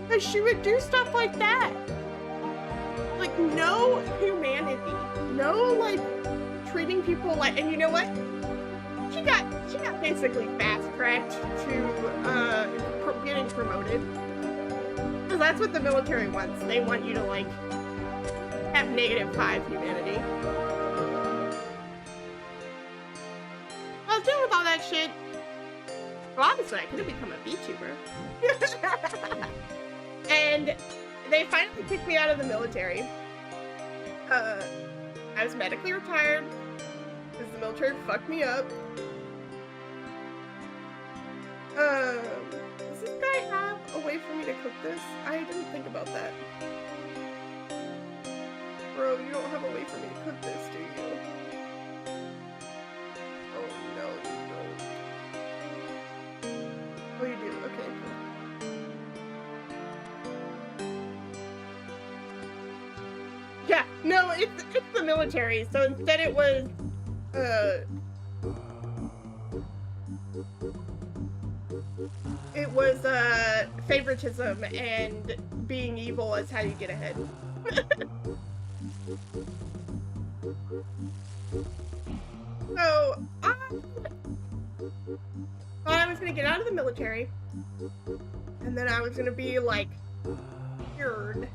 Because she would do stuff like that. Like, no humanity. No, like, treating people like, and you know what? She got basically fast-tracked to getting promoted. Because that's what the military wants. They want you to, like, have -5 humanity. I was dealing with all that shit. Well, obviously, I could have become a VTuber. And they finally kicked me out of the military. I was medically retired because the military fucked me up. Does this guy have a way for me to cook this? I didn't think about that. Bro, you don't have a way for me to cook this, do you? Oh, no, you don't. Oh, you do? Okay, cool. Yeah, no, it's the military, so instead it was, favoritism and being evil is how you get ahead. So, I thought I was gonna get out of the military, and then I was gonna be, like, cured.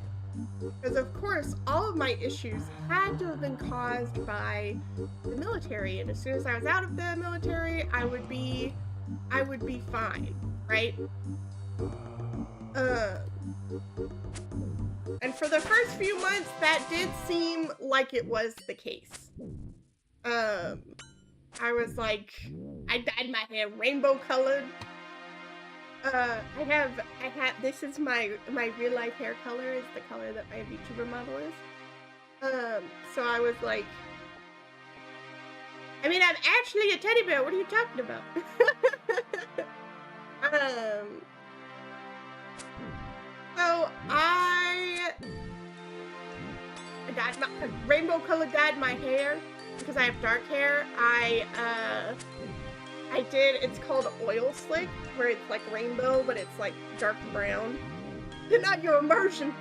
Because, of course, all of my issues had to have been caused by the military, and as soon as I was out of the military, I would be fine, right? And for the first few months, that did seem like it was the case. I was like, I dyed my hair rainbow colored. This is my real life hair color, is the color that my VTuber model is. So I was like, I mean, I'm actually a teddy bear, what are you talking about? So I rainbow colored dyed my hair because I have dark hair. I did, it's called oil slick, where it's like rainbow, but it's like dark brown. Not your immersion.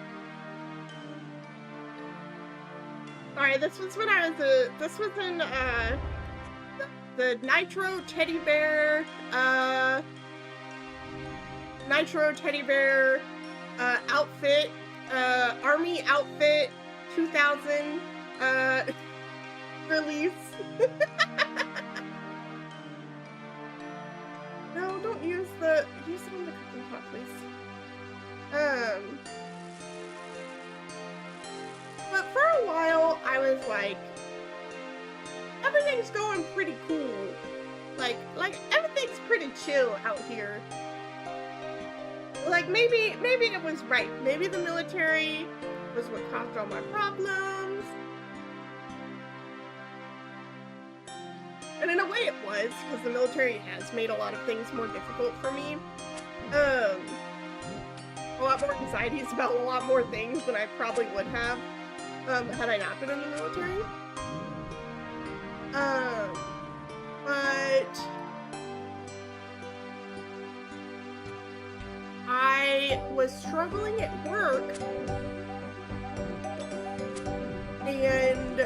Sorry, this was when I was this was in the Nitro teddy bear outfit, army outfit 2000 release. No, don't use it on the cooking pot, please. But for a while, I was like, everything's going pretty cool. Like everything's pretty chill out here. Like maybe it was right. Maybe the military was what caused all my problems. And in a way it was, because the military has made a lot of things more difficult for me. A lot more anxieties about a lot more things than I probably would have had I not been in the military. But I was struggling at work, and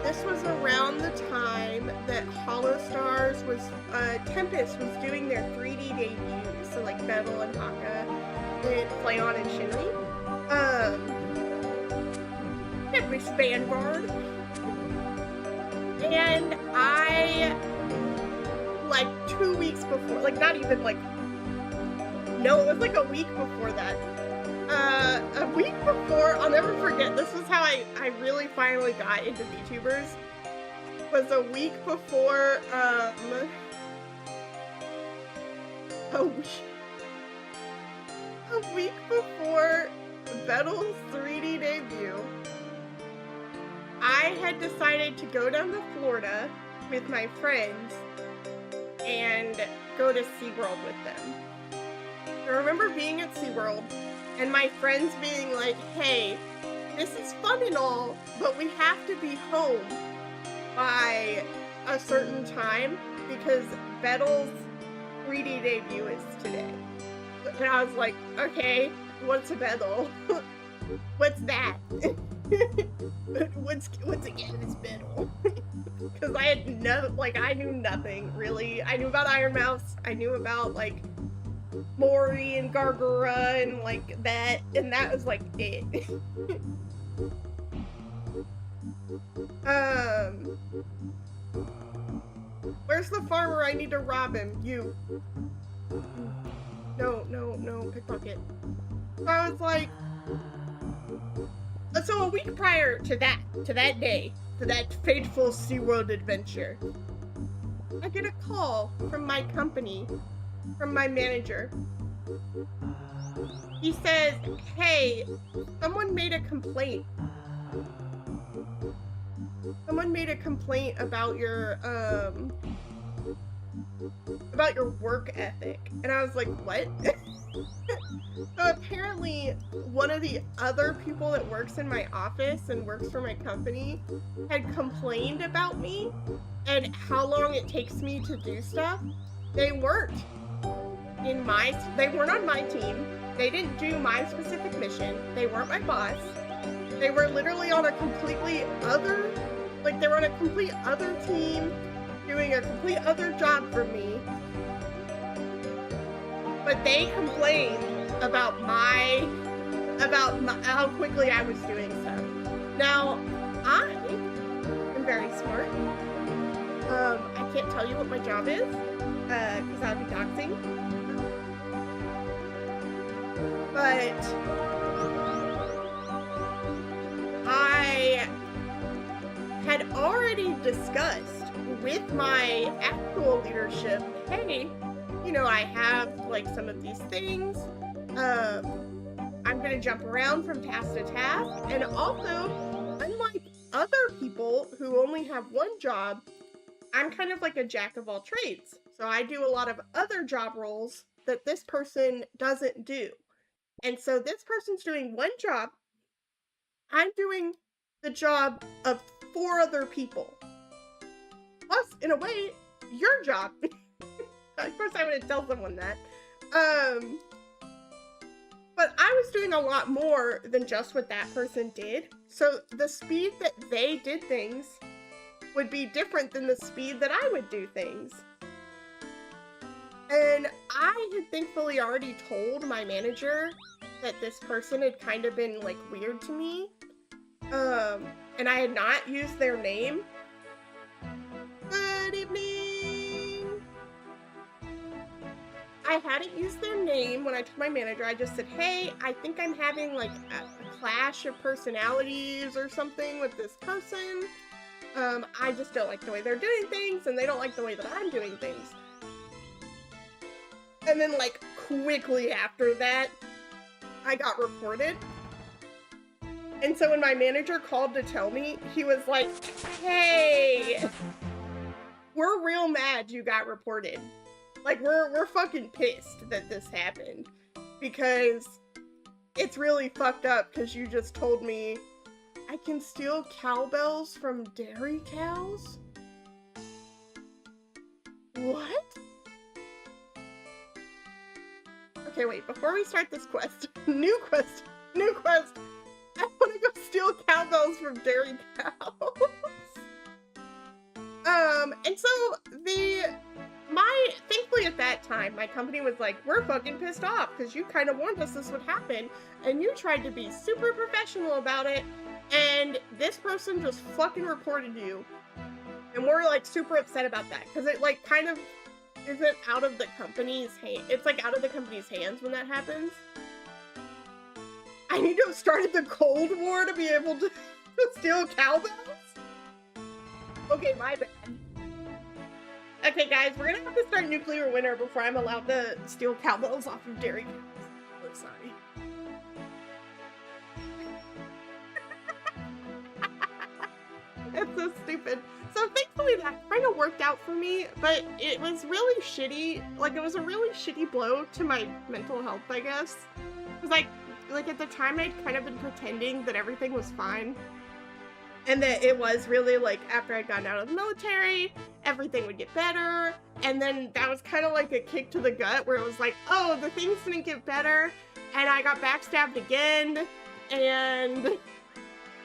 this was around the time that HoloStars was, Tempest was doing their 3D debuts, so like Bevel and Haka, and Flayon and Shinri. Tempest Vanguard. And I, like 2 weeks before, like not even like, no, it was like a week before that. A week before, I'll never forget, this was how I really finally got into VTubers, was a week before, a week before Bettel's 3D debut, I had decided to go down to Florida with my friends and go to SeaWorld with them. I remember being at SeaWorld and my friends being like, hey, this is fun and all, but we have to be home by a certain time because Bettel's 3D debut is today. And I was like, okay, what's a Bettel? What's that? What's again this Bettel? Because I had I knew nothing really. I knew about Iron Mouse. I knew about like Mori and Gargura and like that, and that was like it. Where's the farmer? I need to rob him. You. No, pickpocket. So I was like, so a week prior to that day, to that fateful SeaWorld adventure, I get a call from my company, from my manager. He says, hey, someone made a complaint. Someone made a complaint about your work ethic. And I was like, what? So apparently one of the other people that works in my office and works for my company had complained about me and how long it takes me to do stuff. They weren't on my team. They didn't do my specific mission. They weren't my boss. They were literally on a completely other, they were on a complete other team doing a complete other job for me. But they complained about how quickly I was doing stuff. Now, I am very smart. I can't tell you what my job is, because I'll be doxing. But I had already discussed with my actual leadership, hey, I have some of these things. I'm gonna jump around from task to task, and also, unlike other people who only have one job, I'm kind of like a jack of all trades. So I do a lot of other job roles that this person doesn't do. And so this person's doing one job. I'm doing the job of 4 other people. Plus, in a way, your job. Of course, I wouldn't tell someone that. But I was doing a lot more than just what that person did. So the speed that they did things would be different than the speed that I would do things. And I had thankfully already told my manager that this person had kind of been like weird to me. And I had not used their name. Good evening. I hadn't used their name when I told my manager. I just said, hey, I think I'm having like a clash of personalities or something with this person. I just don't like the way they're doing things, and they don't like the way that I'm doing things. And then, like, quickly after that, I got reported. And so when my manager called to tell me, he was like, hey, we're real mad you got reported. Like, we're fucking pissed that this happened. Because it's really fucked up because you just told me I can steal cowbells from dairy cows? What? Okay, wait, before we start this quest, new quest, I want to go steal cowbells from dairy cows. And so thankfully at that time, my company was like, we're fucking pissed off because you kind of warned us this would happen and you tried to be super professional about it and this person just fucking reported you. And we're like super upset about that because it like kind of isn't out of the company's hand. It's like out of the company's hands when that happens. I need to have started the Cold War to be able to steal cowbells? Okay, my bad. Okay, guys, we're gonna have to start nuclear winter before I'm allowed to steal cowbells off of dairy cows. I'm sorry. It's so stupid. So thankfully that kind of worked out for me, but it was really shitty. Like, it was a really shitty blow to my mental health, I guess. Because like at the time I'd kind of been pretending that everything was fine. And that it was really like after I'd gotten out of the military, everything would get better. And then that was kind of like a kick to the gut where it was like, oh, the things didn't get better. And I got backstabbed again. And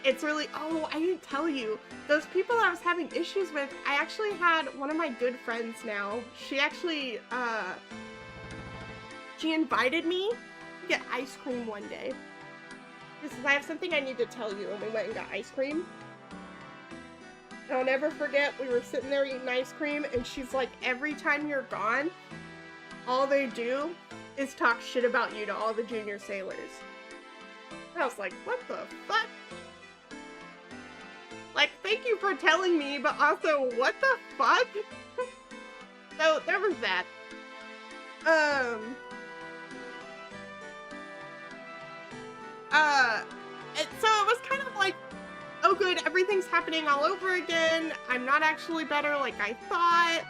it's really, oh, I didn't tell you. Those people I was having issues with, I actually had one of my good friends now. She actually, she invited me to get ice cream one day. This is, I have something I need to tell you, and we went and got ice cream. And I'll never forget, we were sitting there eating ice cream, and she's like, every time you're gone, all they do is talk shit about you to all the junior sailors. And I was like, what the fuck? Like, thank you for telling me, but also, what the fuck? So, there was that. So it was kind of like, oh good, everything's happening all over again. I'm not actually better like I thought.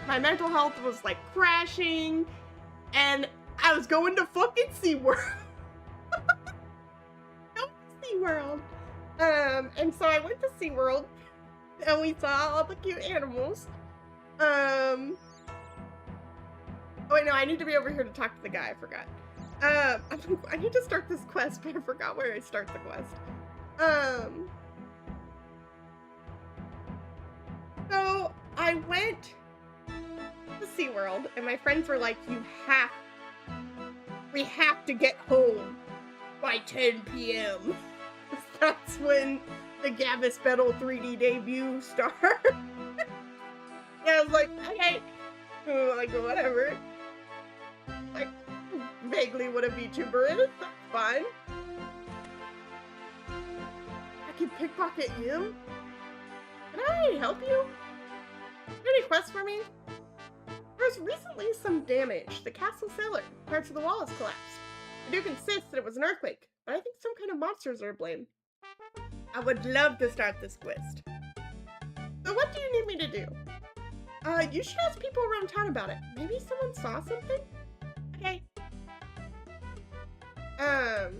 My mental health was like crashing, and I was going to fucking SeaWorld. SeaWorld. And so I went to SeaWorld, and we saw all the cute animals. Oh wait, no, I need to be over here to talk to the guy, I forgot. I need to start this quest, but I forgot where I start the quest. So I went to SeaWorld, and my friends were like, we have to get home by 10 p.m. That's when the Gavis Battle 3D debut starts. And I was like, okay, like, whatever. Like, vaguely what a VTuber is, that's fine. I can pickpocket him? Can I help you? Any quests for me? There's recently some damage. The castle cellar, parts of the wall has collapsed. I do insist that it was an earthquake, but I think some kind of monsters are to blame. I would love to start this quest. So what do you need me to do? You should ask people around town about it. Maybe someone saw something? Okay. Let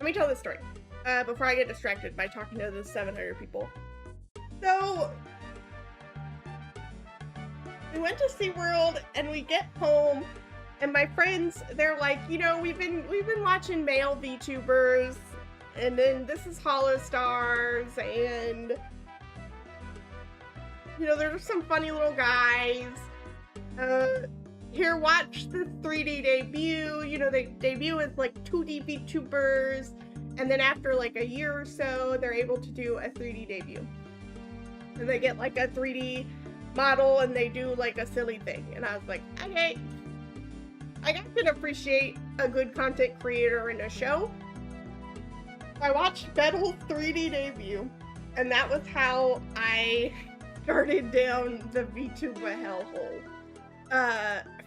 me tell this story. Before I get distracted by talking to the 700 people. So, we went to SeaWorld and we get home and my friends, they're like, you know, we've been watching male VTubers and then this is Hollow Stars and you know, there's some funny little guys. Here, watch the 3D debut. You know, they debut as like 2D VTubers, and then after like a year or so, they're able to do a 3D debut. And they get like a 3D model and they do like a silly thing. And I was like, okay, I can appreciate a good content creator in a show. I watched Bettel's 3D debut, and that was how I started down the VTuber hellhole.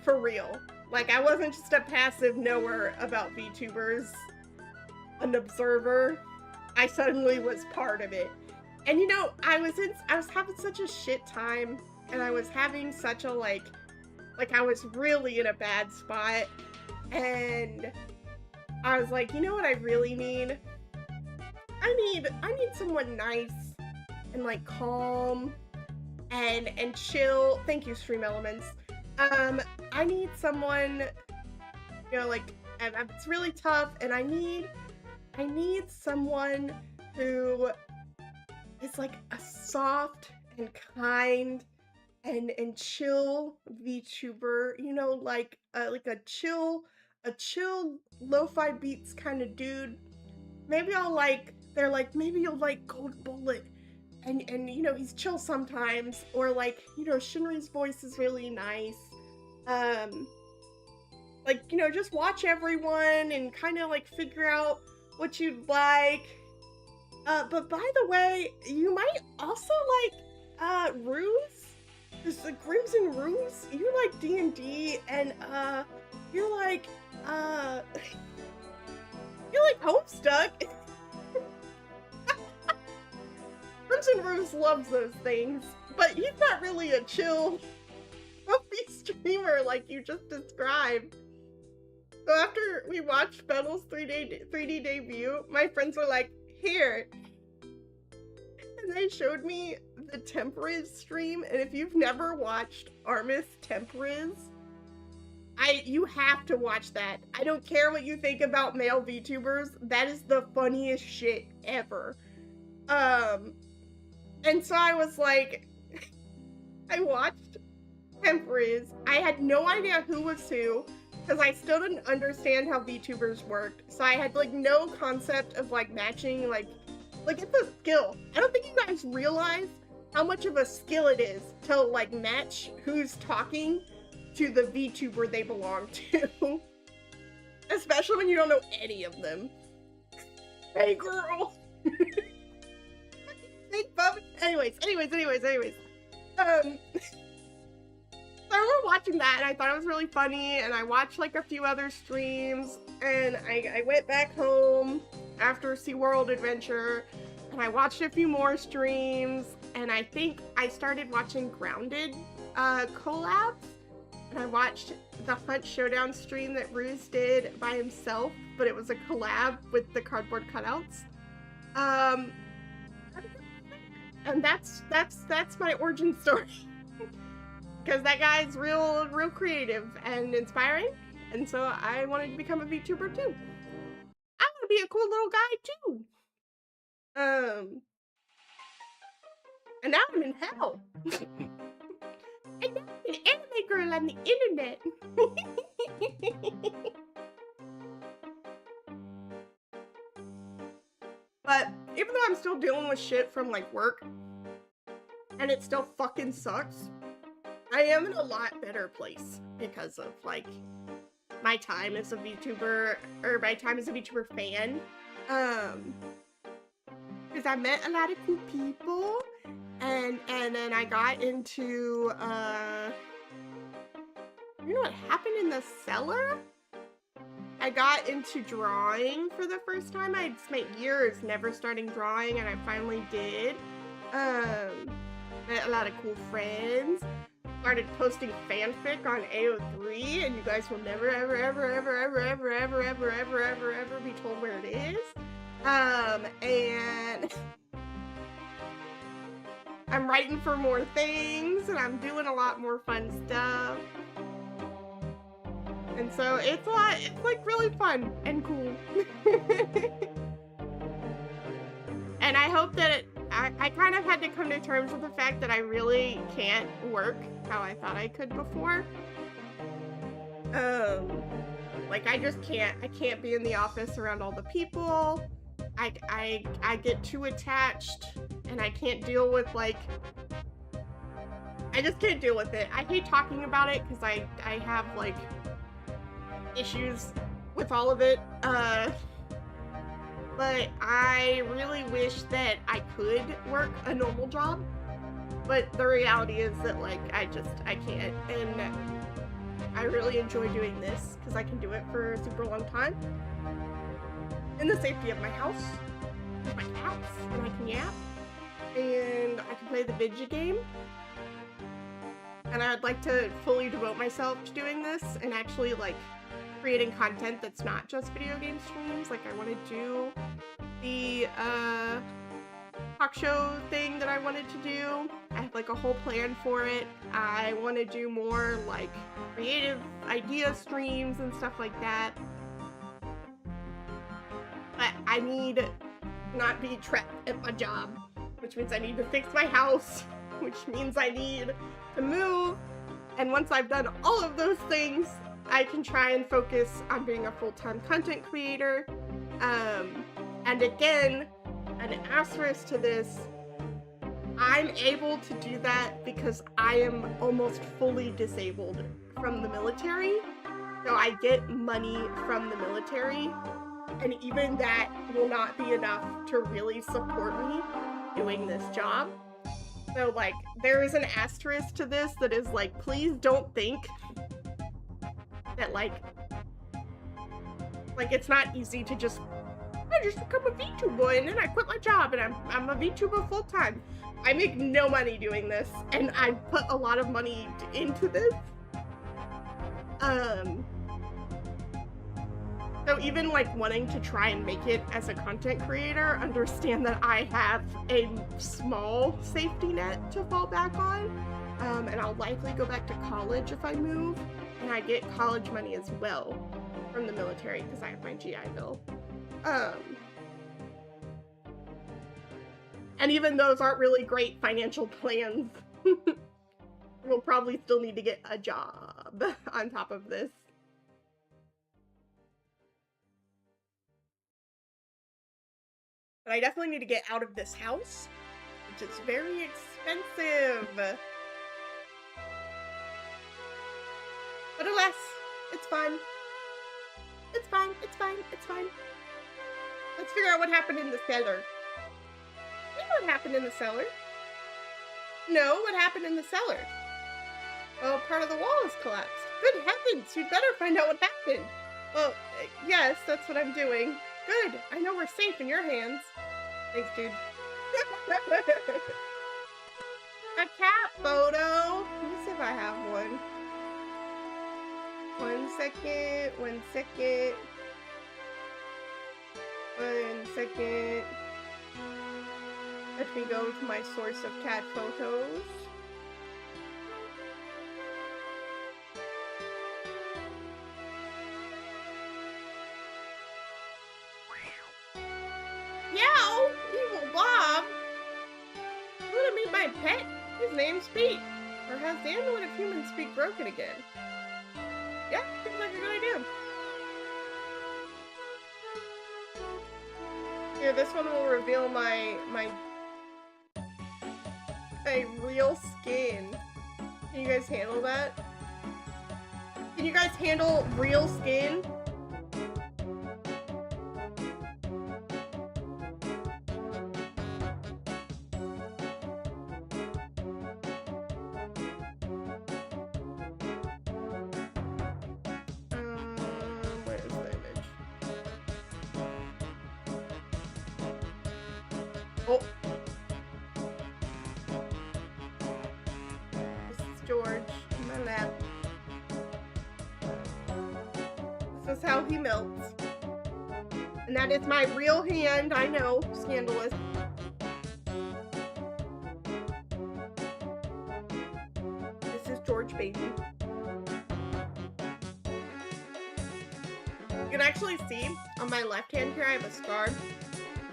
For real. Like, I wasn't just a passive knower about VTubers, an observer. I suddenly was part of it. And you know, I was having such a shit time, and I was having such a like I was really in a bad spot, and I was like, you know what I really need? I need someone nice and like calm and chill. Thank you, Stream Elements. I need someone, you know, like, it's really tough, and I need someone who is like a soft and kind and chill VTuber, you know, like a chill lo-fi beats kind of dude. Maybe maybe you'll like Gold Bullet, and you know, he's chill sometimes, or like, you know, Shinri's voice is really nice. Like, you know, just watch everyone and kind of like figure out what you'd like. But by the way, you might also like Ruse. There's like Grims and Ruse. You like D&D, and you're like Homestuck. Grims and Ruse loves those things, but he's not really a chill healthy streamer like you just described. So after we watched Bettel's 3D debut, my friends were like, here. And they showed me the Temporiz stream, and if you've never watched Armis Temporiz, you have to watch that. I don't care what you think about male VTubers, that is the funniest shit ever. And so I was like, I watched Temporiz. I had no idea who was who, because I still didn't understand how VTubers worked. So I had like no concept of like matching, like it's a skill. I don't think you guys realize how much of a skill it is to like match who's talking to the VTuber they belong to. Especially when you don't know any of them. Hey girl! Big bub. Anyways. So we're watching that, and I thought it was really funny, and I watched like a few other streams, and I went back home after SeaWorld Adventure, and I watched a few more streams, and I think I started watching Grounded collabs, and I watched the Hunt Showdown stream that Ruse did by himself, but it was a collab with the cardboard cutouts. And that's my origin story. Because that guy's real creative and inspiring, and so I wanted to become a VTuber too. I want to be a cool little guy too. And now I'm in hell. And now I'm an anime girl on the internet. But even though I'm still dealing with shit from like work, and it still fucking sucks, I am in a lot better place because of like my time as a VTuber, or my time as a VTuber fan. Because I met a lot of cool people, and then I got into you know what happened in the cellar? I got into drawing for the first time. I'd spent years never starting drawing, and I finally did. Met a lot of cool friends. Started posting fanfic on AO3, and you guys will never, ever, ever, ever, ever, ever, ever, ever, ever, ever, ever be told where it is. And I'm writing for more things, and I'm doing a lot more fun stuff. And so it's like really fun and cool. And I hope that I kind of had to come to terms with the fact that I really can't work how I thought I could before. Like I just can't. I can't be in the office around all the people. I get too attached, and I can't deal with like. I just can't deal with it. I hate talking about it because I have like issues with all of it. But I really wish that I could work a normal job. But the reality is that like I can't, and I really enjoy doing this because I can do it for a super long time in the safety of my house with my cats, and I can yap, and I can play the video game. And I'd like to fully devote myself to doing this and actually like creating content that's not just video game streams. Like I want to do the talk show thing that I wanted to do. I have like a whole plan for it. I want to do more like creative idea streams and stuff like that. But I need to not be trapped at my job, which means I need to fix my house, which means I need to move. And once I've done all of those things, I can try and focus on being a full-time content creator. And again, an asterisk to this, I'm able to do that because I am almost fully disabled from the military. So I get money from the military, and even that will not be enough to really support me doing this job. So like, there is an asterisk to this that is like, please don't think that like it's not easy to just, I just become a VTuber and then I quit my job and I'm a VTuber full time. I make no money doing this, and I put a lot of money into this. So even like wanting to try and make it as a content creator, understand that I have a small safety net to fall back on. And I'll likely go back to college if I move, and I get college money as well from the military because I have my GI Bill. And even those aren't really great financial plans. We'll probably still need to get a job on top of this. But I definitely need to get out of this house, which is very expensive. But alas, it's fine. It's fine, it's fine, it's fine. Let's figure out what happened in the cellar. You know what happened in the cellar? No, what happened in the cellar? Oh, part of the wall has collapsed. Good heavens, you'd better find out what happened. Well, yes, that's what I'm doing. Good, I know we're safe in your hands. Thanks, dude. A cat photo. Let me see if I have one. 1 second, 1 second. 1 second. Let me go to my source of cat photos. Yow! Evil Bob! You wanna meet my pet? His name's Pete. Or has the amulet of human speak broken again? Yeah, seems like a good idea. Here, this one will reveal my real skin. Can you guys handle that? Can you guys handle real skin? Where's the image? Oh. is how he melts. And that is my real hand, I know, scandalous. This is George Baby. You can actually see on my left hand here, I have a scar.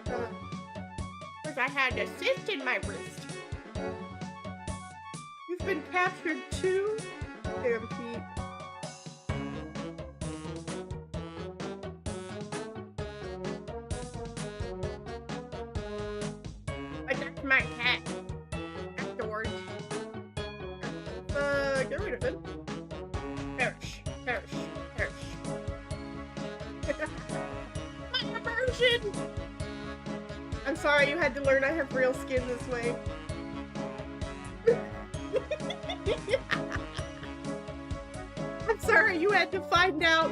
Because I had a cyst in my wrist. You've been captured too, damn Pete. That's my cat. Afterwards. Get rid of it. Perish. Perish. Perish. My immersion! I'm sorry you had to learn I have real skin this way. I'm sorry you had to find out.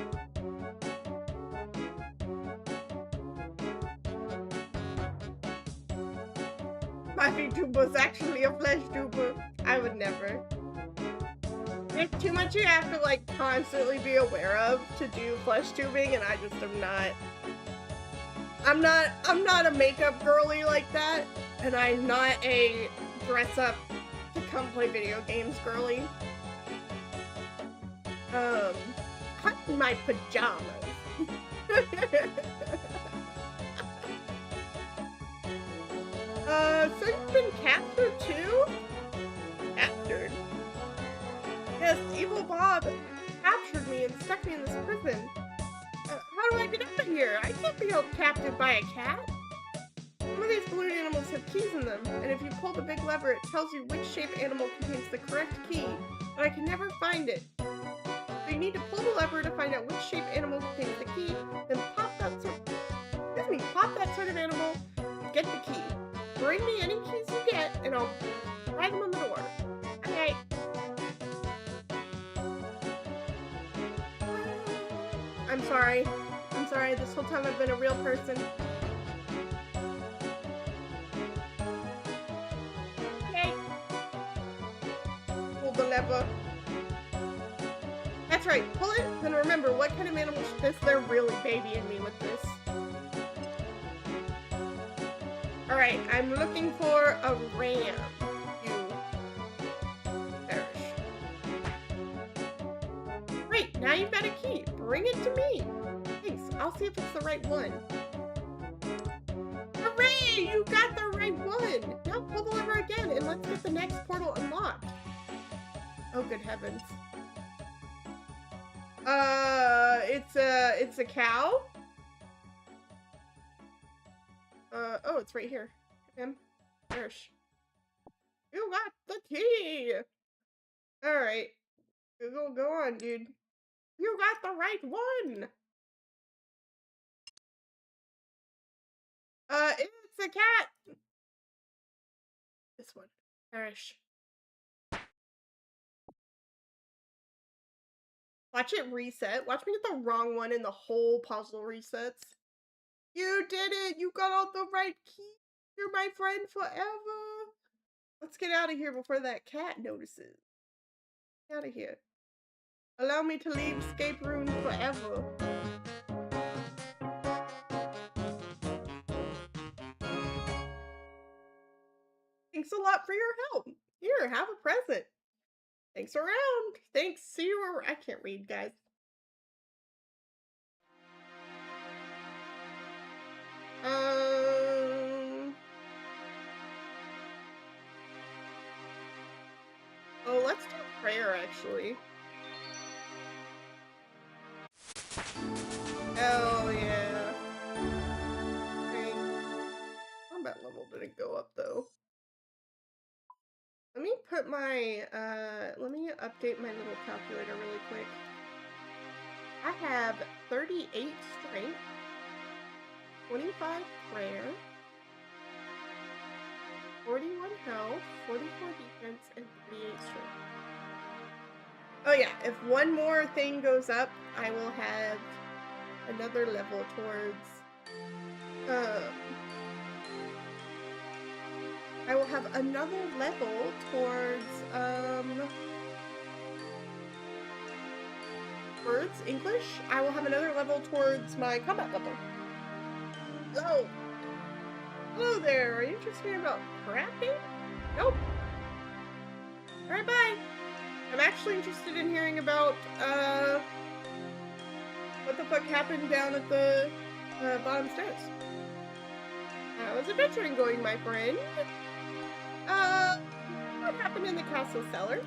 My VTuber was actually a flesh tuber. I would never. There's too much you have to like constantly be aware of to do flesh tubing, and I just am not. I'm not a makeup girly like that, and I'm not a dress up to come play video games girly. I'm in my pajamas. So you've been captured too? Captured? Yes, Evil Bob captured me and stuck me in this prison. How do I get out of here? I can't be held captive by a cat. Some of these balloon animals have keys in them, and if you pull the big lever, it tells you which shaped animal contains the correct key, but I can never find it. So you need to pull the lever to find out which shaped animal contains the key, then pop that sort of animal, get the key. Bring me any keys you get, and I'll try them on the door. Okay. I'm sorry. I'm sorry. This whole time I've been a real person. Okay. Pull the lever. That's right. Pull it, then remember what kind of animal should this? They're really babying me with this. Alright, I'm looking for a ram. You perish. Great, now you've got a key. Bring it to me. Thanks, I'll see if it's the right one. Hooray! You got the right one! Now pull the lever again and let's get the next portal unlocked. Oh, good heavens. It's a cow? Oh, it's right here. Him. Perish. You got the key! Alright. Go on, dude. You got the right one! It's a cat! This one. Perish. Watch it reset. Watch me get the wrong one and the whole puzzle resets. You did it! You got all the right key! You're my friend forever! Let's get out of here before that cat notices. Get out of here. Allow me to leave escape room forever. Thanks a lot for your help. Here, have a present. Thanks around. Thanks. See you around. I can't read, guys. Oh, let's do prayer, actually. Oh, yeah. Okay. Combat level didn't go up, though. Let me put my, let me update my little calculator really quick. I have 38 strength, 25 prayer, 41 health, 44 defense, and 38 strength. Oh yeah, if one more thing goes up, I will have another level towards, I will have another level towards towards English, I will have another level towards my combat level. Hello. Hello there. Are you just hearing about crafting? Nope. Alright, bye. I'm actually interested in hearing about, what the fuck happened down at the, bottom stairs. How's adventuring going, my friend? What happened in the castle cellar?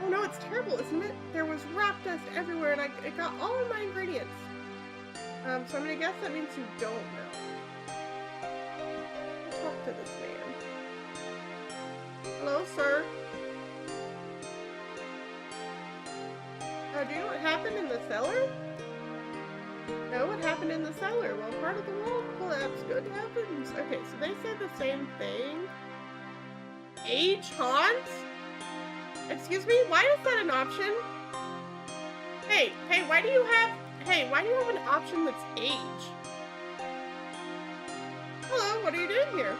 Oh no, it's terrible, isn't it? There was rock dust everywhere and it got all of my ingredients. So I'm gonna guess that means you don't know. Talk to this man. Hello, sir. Do you know what happened in the cellar? No, what happened in the cellar? Well, part of the wall collapsed. Good heavens. Okay, so they said the same thing. Age haunts? Excuse me? Why is that an option? Hey, why do you have an option that's age? Hello, what are you doing here?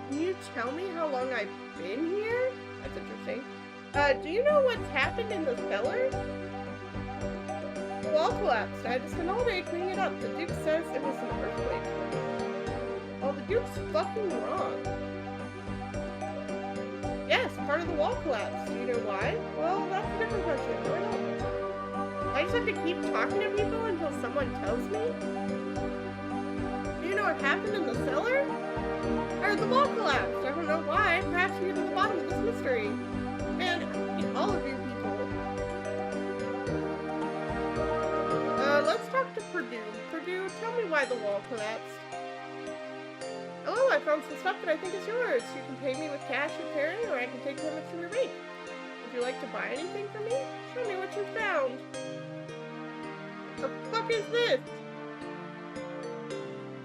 Can you tell me how long I've been here? That's interesting. Do you know what's happened in the cellar? The wall collapsed. I had to spend all day cleaning it up. The Duke says it was an earthquake. Oh, the Duke's fucking wrong. Yes, part of the wall collapsed. Do you know why? Well, that's a different question. I don't know. I just have to keep talking to people until someone tells me? Do you know what happened in the cellar? Or the wall collapsed. I don't know why. Perhaps you get to the bottom of this mystery. Man, all of you people. Let's talk to Purdue. Purdue, tell me why the wall collapsed. Oh, I found some stuff that I think is yours. You can pay me with cash or carry, or I can take payments from your bank. Would you like to buy anything from me? Show me what you found. What the fuck is this?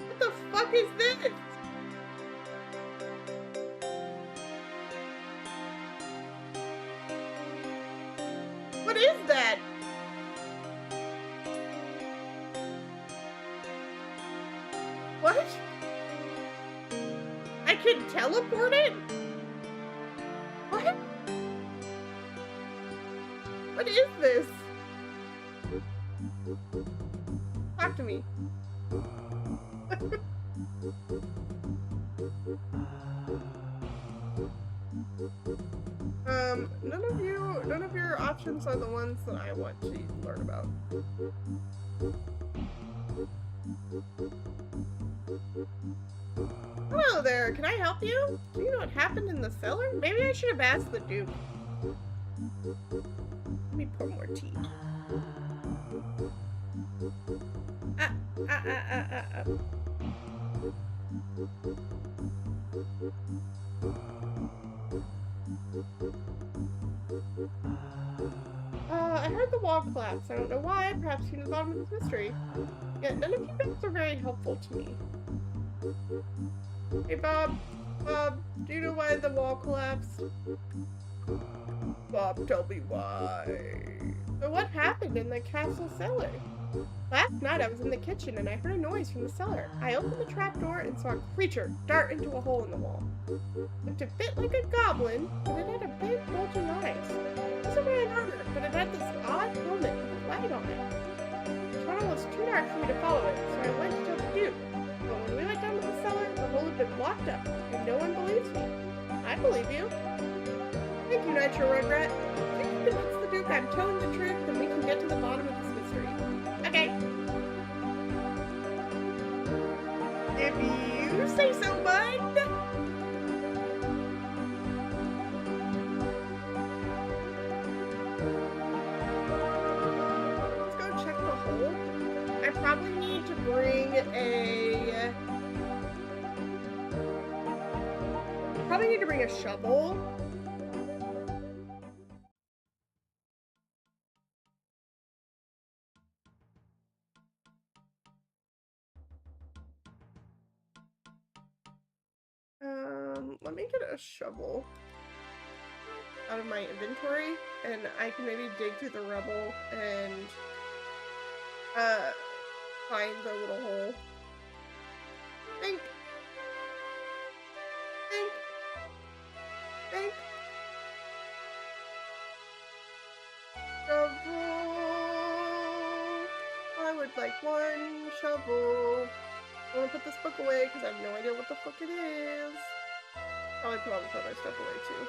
What the fuck is this? What is that? What? I can teleport it? What? What is this? Talk to me. None of your options are the ones that I want to learn about. Hello there, can I help you? Do you know what happened in the cellar? Maybe I should have asked the Duke. Let me pour more tea. I heard the wall collapse. I don't know why. Perhaps you know the bottom of this mystery. Yet none of you guys are very helpful to me. Hey, Bob. Bob, do you know why the wall collapsed? Bob, tell me why. So what happened in the castle cellar? Last night I was in the kitchen and I heard a noise from the cellar. I opened the trapdoor and saw a creature dart into a hole in the wall. It looked a bit like a goblin, but it had a big bulging eyes. It wasn't wearing armor, but it had this odd helmet with a light on it. The tunnel was too dark for me to follow it, so I went to tell the Duke. But when we went down to the cellar, the hole had been blocked up, and no one believes me. I believe you. Thank you, Nitro Rugrat. If you can convince the Duke I'm telling the truth, then we can get to the bottom of this mystery. Okay. If you say so, bud. Let's go check the hole. I probably need to bring a shovel. Let me get a shovel out of my inventory, and I can maybe dig through the rubble and find the little hole. Think. Shovel. I would like one shovel. I want to put this book away because I have no idea what the fuck it is. Probably put all this other stuff away too.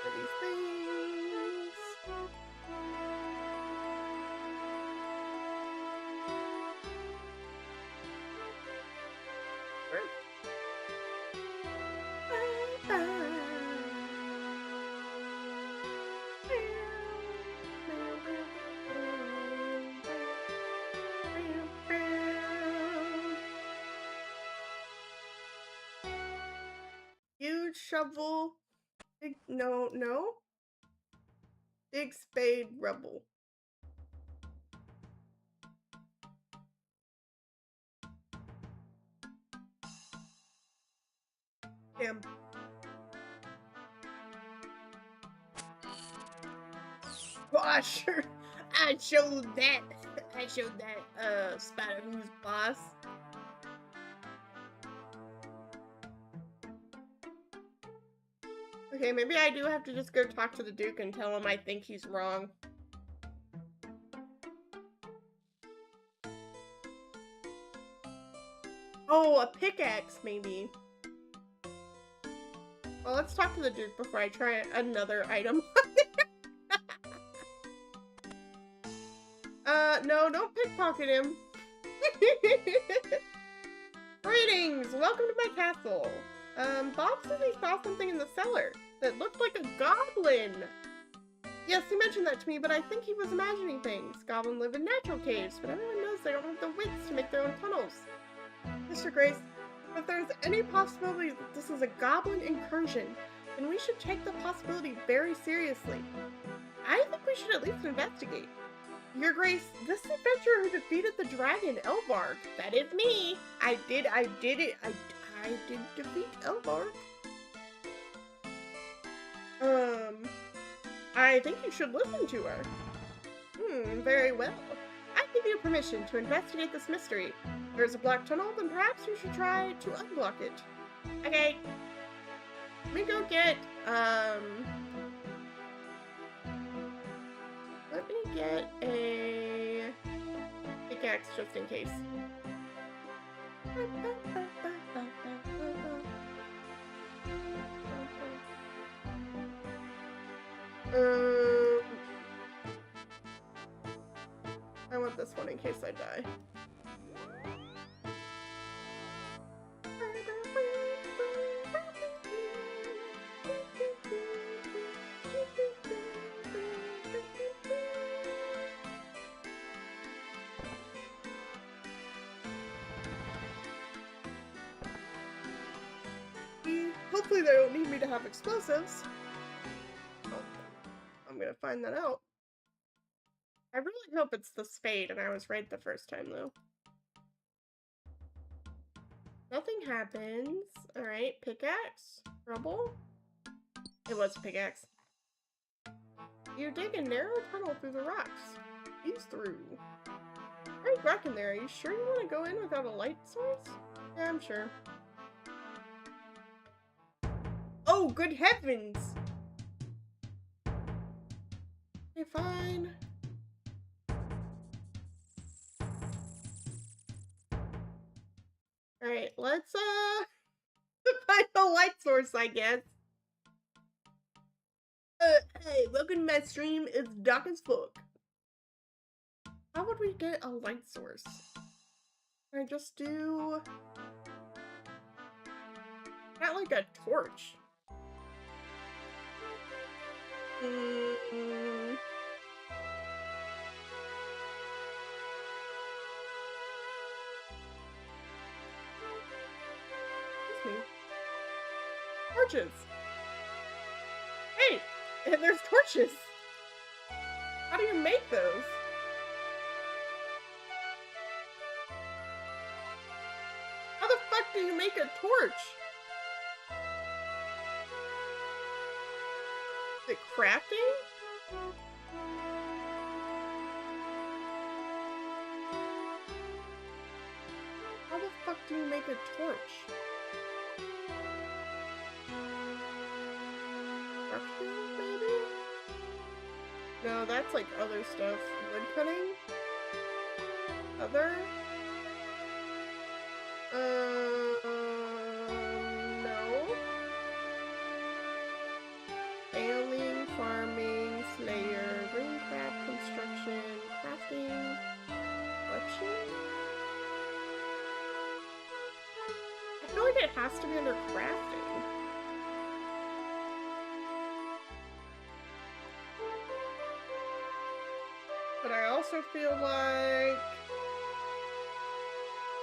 For these things. Huge shovel. Big, no. Big spade rubble. Damn. Gosh, I showed that Spider Who's boss. Okay, maybe I do have to just go talk to the Duke and tell him I think he's wrong. Oh, a pickaxe, maybe. Well, let's talk to the Duke before I try another item. No, don't pickpocket him. Greetings! Welcome to my castle. Bob said he saw something in the cellar that looked like a goblin. Yes, he mentioned that to me, but I think he was imagining things. Goblins live in natural caves, but everyone knows they don't have the wits to make their own tunnels. Mr. Grace, if there's any possibility that this is a goblin incursion, then we should take the possibility very seriously. I think we should at least investigate. Your Grace, this adventurer who defeated the dragon, Elvarg. That is me. I did it. I did defeat Elvarg. I think you should listen to her. Very well. I give you permission to investigate this mystery. If there's a blocked tunnel, then perhaps you should try to unblock it. Okay. Let me go get, let me get a pickaxe just in case. I want this one in case I die. Hopefully they don't need me to have explosives. Oh, I'm gonna find that out. I really hope it's the spade and I was right the first time though. Nothing happens. Alright, pickaxe. Rubble. It was a pickaxe. You dig a narrow tunnel through the rocks. Ease through. There's rock in there. Are you sure you want to go in without a light source? Yeah, I'm sure. Oh, good heavens! Okay, fine. Alright, let's, find a light source, I guess. Hey, welcome to my stream. It's dark as fuck. How would we get a light source? Can I just do... Not like a torch. Torches. Hey, there's torches. How do you make those? How the fuck do you make a torch? Is it crafting? How the fuck do you make a torch? Maybe? No, that's like other stuff. Wood cutting? Other? No. Ailing, farming, slayer, runecraft, construction, crafting, butchering? I feel like it has to be under crafting. But I also feel like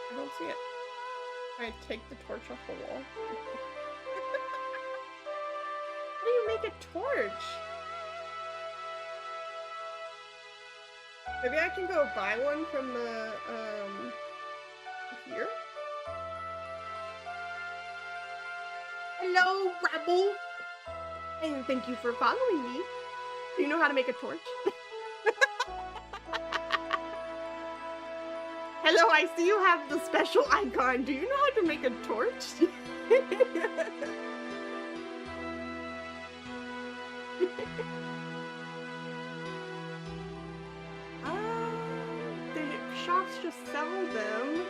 I don't see it. I take the torch off the wall. How do you make a torch? Maybe I can go buy one from the, here? Hello, Rebel! And thank you for following me. Do you know how to make a torch? Hello, I see you have the special icon. Do you know how to make a torch? The shops just sell them.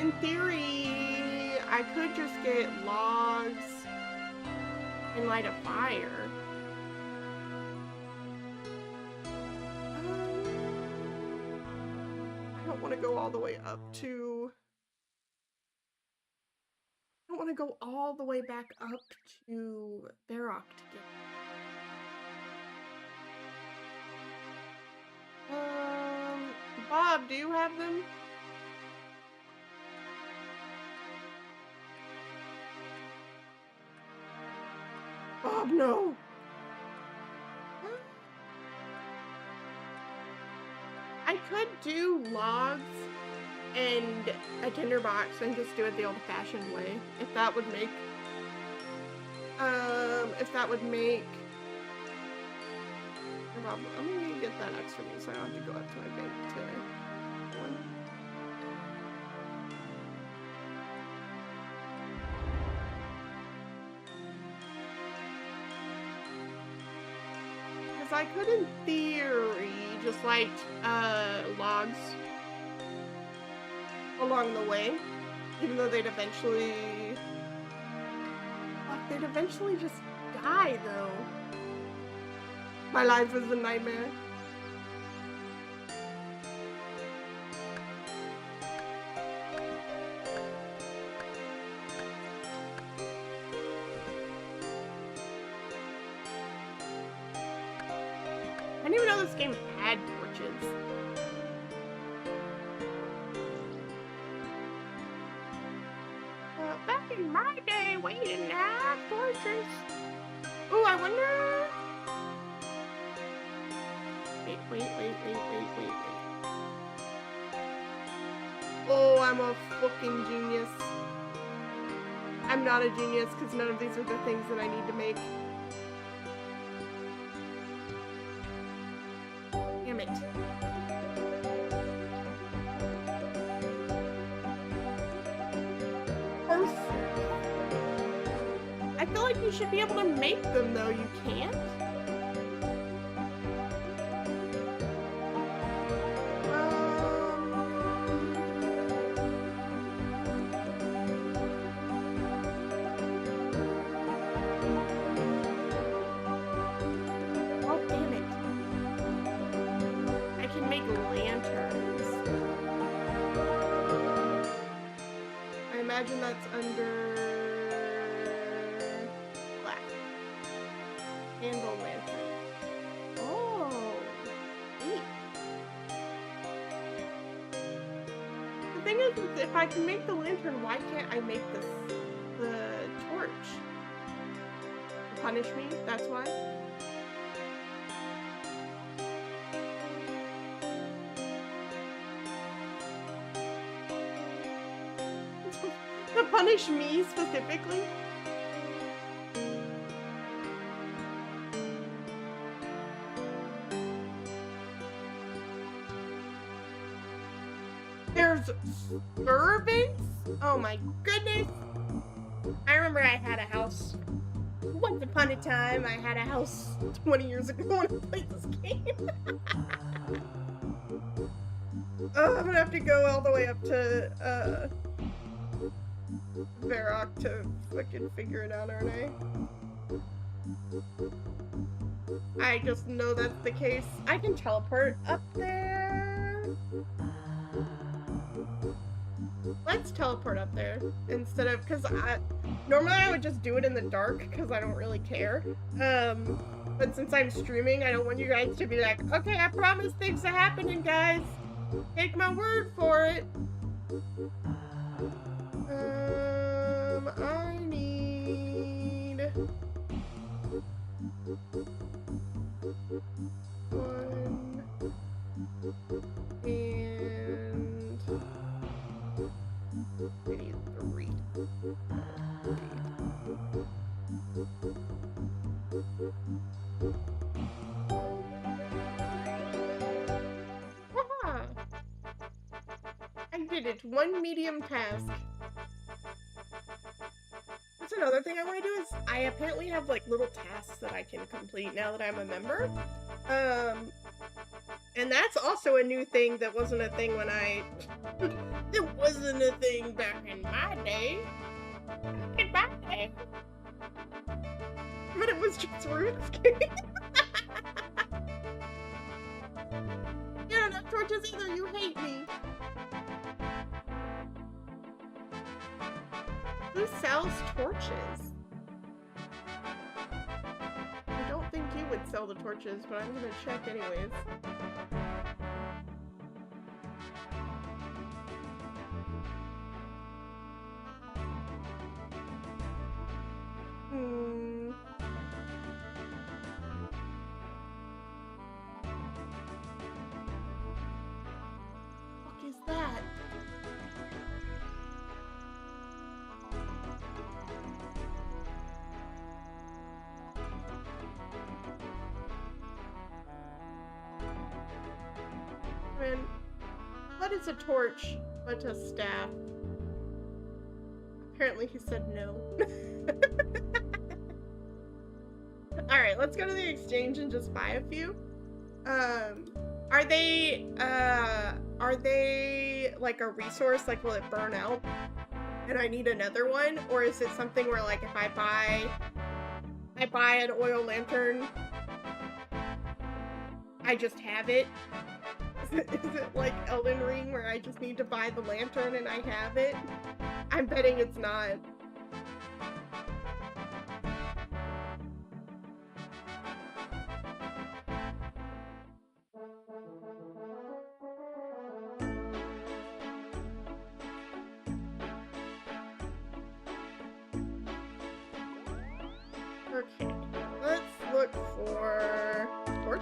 In theory, I could just get logs and light a fire. I don't want to go all the way up to... I don't want to go all the way back up to Barrock to get... Bob, do you have them? Bob, no! I could do logs and a tinderbox and just do it the old-fashioned way. If that would make... Bob, I'm gonna get that extra me so I don't have to go up to my bank today. I could, in theory, just light logs along the way, even though they'd eventually just die, though. My life is a nightmare. I didn't even know this game had torches. Back in my day, we didn't have torches. Ooh, I wonder... Wait. Oh, I'm a fucking genius. I'm not a genius because none of these are the things that I need to make. Damn it. I feel like you should be able to make them, though. You can't? Oh, damn it. I can make lanterns. I imagine that's under... Candle lantern. Oh, neat. The thing is if I can make the lantern, why can't I make the torch? Punish me? That's why? To punish me specifically? There's servants? Oh my goodness. I remember I had a house. Once upon a time, I had a house 20 years ago when I played this game. Oh, I'm gonna have to go all the way up to, Varrock to fucking figure it out, aren't I? I just know that's the case. I can teleport up there. Let's teleport up there instead of, because normally I would just do it in the dark because I don't really care. But since I'm streaming, I don't want you guys to be like, okay, I promise things are happening, guys. Take my word for it. I need one and I need three. Haha! I did it. One medium task. That's another thing I want to do is I apparently have like little tasks that I can complete now that I'm a member. And that's also a new thing that wasn't a thing when it wasn't a thing back in my day. But it was just Runescape. You don't have torches either, you hate me. Who sells torches? I don't think you would sell the torches, but I'm gonna check anyways. What is that? Man, what is a torch but a staff? Apparently he said no. Alright, let's go to the exchange and just buy a few. Are they like a resource? Like, will it burn out and I need another one? Or is it something where, like, if I buy an oil lantern, I just have it? Is it like Elden Ring where I just need to buy the lantern and I have it? I'm betting it's not. Okay, let's look for torch.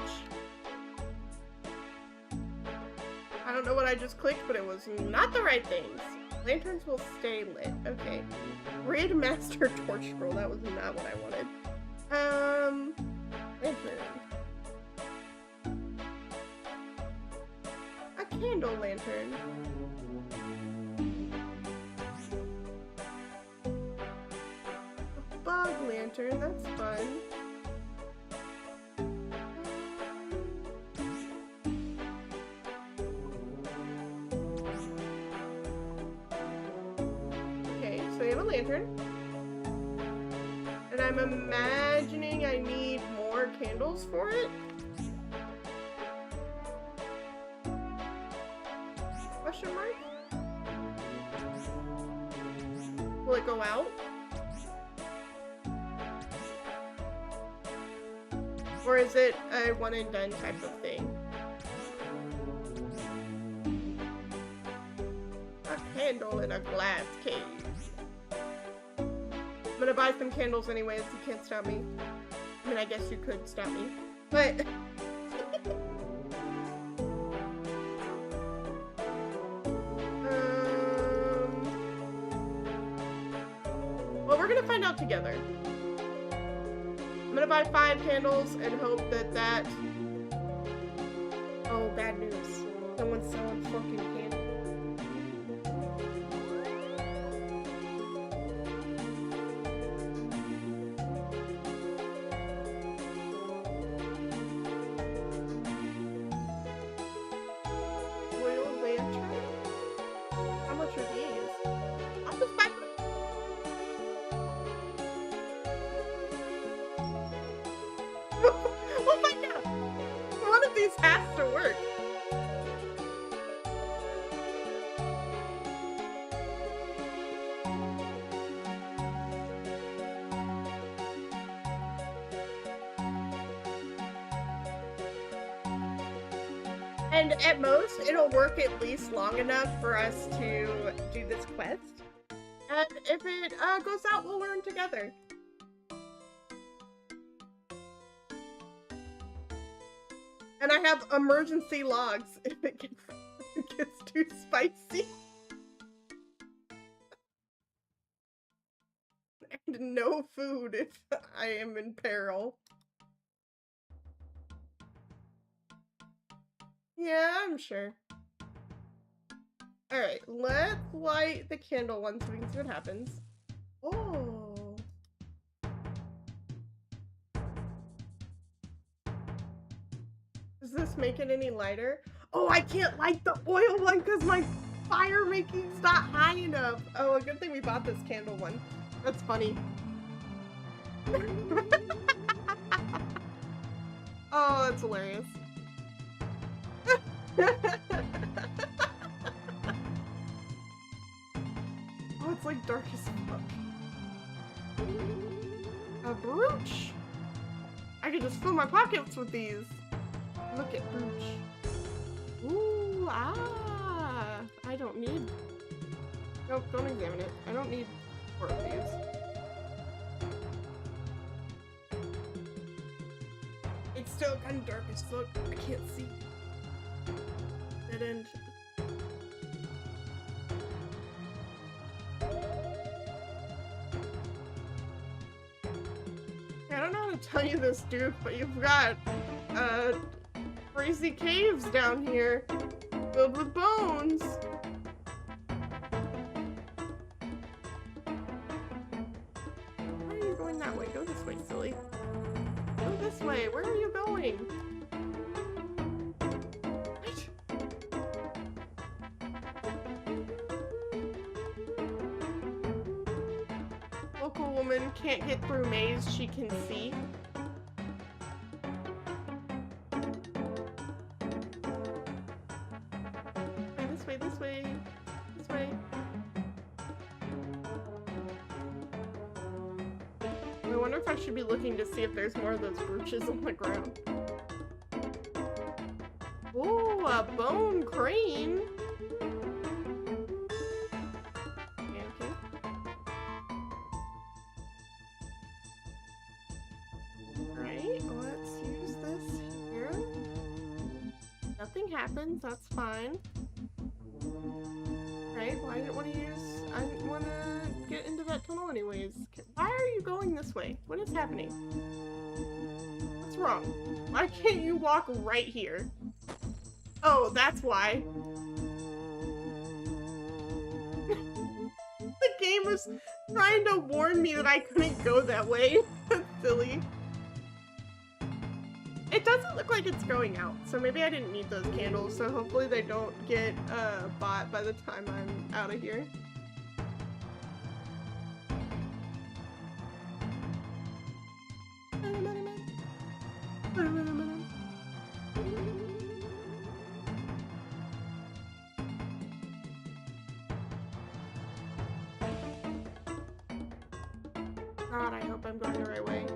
I don't know what I just clicked, but it was not the right things. Lanterns will stay lit. Okay. Grid Master Torch Scroll. That was not what I wanted. Lantern. A candle lantern. A bog lantern. That's fun. So we have a lantern, and I'm imagining I need more candles for it. Question mark? Will it go out? Or is it a one and done type of thing? A candle in a glass case. I'm gonna buy some candles anyways, you can't stop me. I mean, I guess you could stop me, but... Well, we're gonna find out together. I'm gonna buy 5 candles and hope that Oh, bad news. Someone's selling fucking candles. And at most, it'll work at least long enough for us to do this quest. And if it goes out, we'll learn together. And I have emergency logs if it gets too spicy. And no food if I am in peril. Yeah, I'm sure. Alright, let's light the candle once so we can see what happens. Oh. Does this make it any lighter? Oh, I can't light the oil one because my fire making's not high enough. Oh, a good thing we bought this candle one. That's funny. Oh, that's hilarious. Oh, it's like dark as fuck. A brooch. I could just fill my pockets with these. Look at brooch. Ooh, ah. I don't need. Nope, don't examine it. I don't need 4 of these. It's still kind of dark as fuck. I can't see. Dead end. I don't know how to tell you this, Duke, but you've got crazy caves down here filled with bones. Why are you going that way? Go this way, silly. Go this way. Where are you going? What? Local woman can't get through maze she can see. This way, this way, this way. I wonder if I should be looking to see if there's more of those brooches on the ground. Ooh, a bone crane. Okay, okay. Alright, let's use this here. Nothing happens, that's fine. Right, well, I didn't want to get into that tunnel anyways. Why are you going this way? What is happening? What's wrong? Why can't you walk right here? Oh, that's why. The game was trying to warn me that I couldn't go that way. That's silly. It doesn't look like it's going out, so maybe I didn't need those candles, so hopefully they don't get bought by the time I'm out of here. God, I hope I'm going the right way.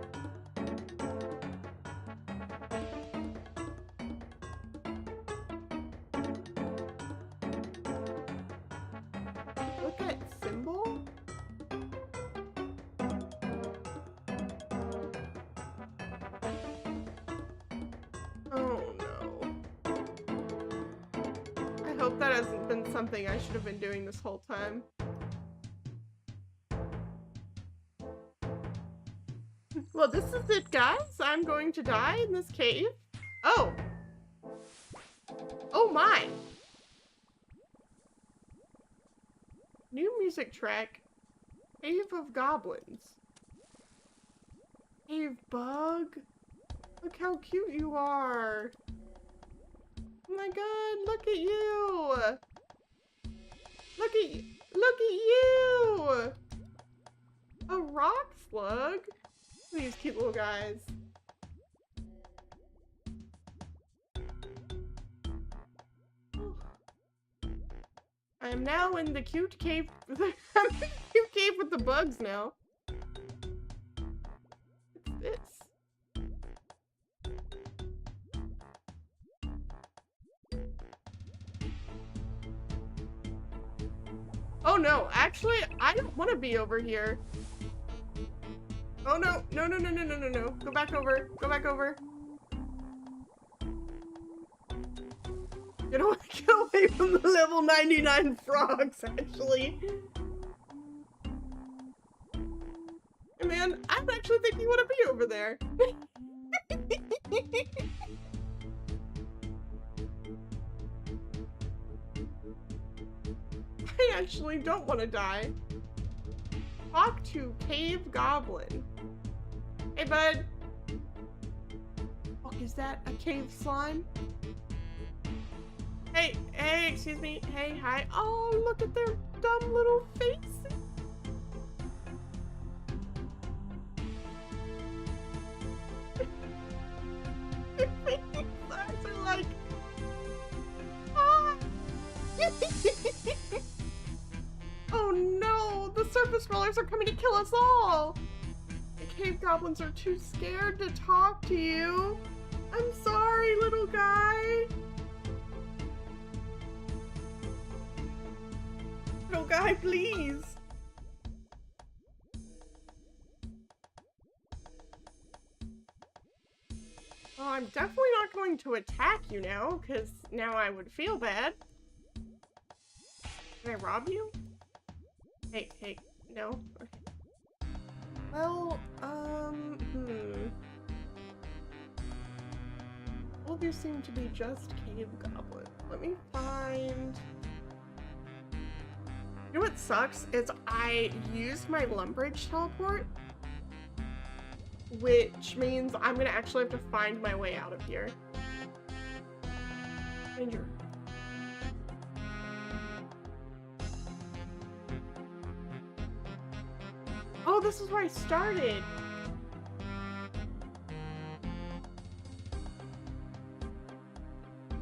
Look at symbol. Oh no. I hope that hasn't been something I should have been doing this whole time. Well, this is it, guys. I'm going to die in this cave. Oh. Oh my. New music track. Cave of Goblins. Cave Bug. Look how cute you are. Oh my god, look at you. Look at you. Look at you. A rock slug. These cute little guys. I am now in the cute cave. I'm in the cute cave with the bugs now. What's this? Oh no, actually, I don't want to be over here. Oh no, no, no, no, no, no, no, no. Go back over, go back over. Get away from the level 99 frogs, actually. Hey man, I actually think you want to be over there. I actually don't want to die. Talk to Cave Goblin. Hey, bud. Fuck, is that a cave slime? Hey, hey, excuse me. Hey, hi. Oh, look at their dumb little faces. Their eyes are like, ah. Oh no, the surface rollers are coming to kill us all. The cave goblins are too scared to talk to you. I'm sorry, little guy. Little guy, please. Oh, I'm definitely not going to attack you now, because now I would feel bad. Can I rob you? Hey, hey, no. Okay. Well, all of you seem to be just cave goblin. Let me find... You know what sucks? Is I used my Lumbridge teleport, which means I'm gonna actually have to find my way out of here. Danger. Oh, this is where I started.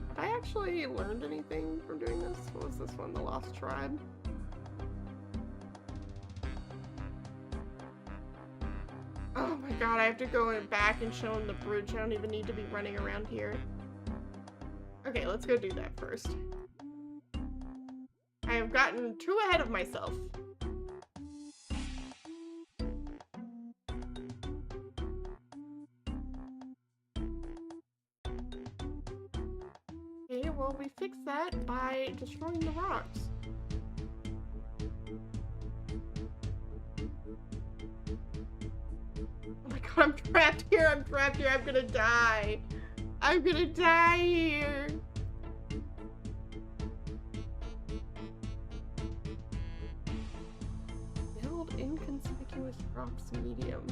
Have I actually learned anything from doing this? What was this one? The Lost Tribe? Oh my god, I have to go back and show him the bridge. I don't even need to be running around here. Okay, let's go do that first. I have gotten too ahead of myself. Okay, well, we fix that by destroying the rocks. Oh my god, I'm trapped here, I'm trapped here, I'm gonna die. I'm gonna die here. Build inconspicuous rocks medium.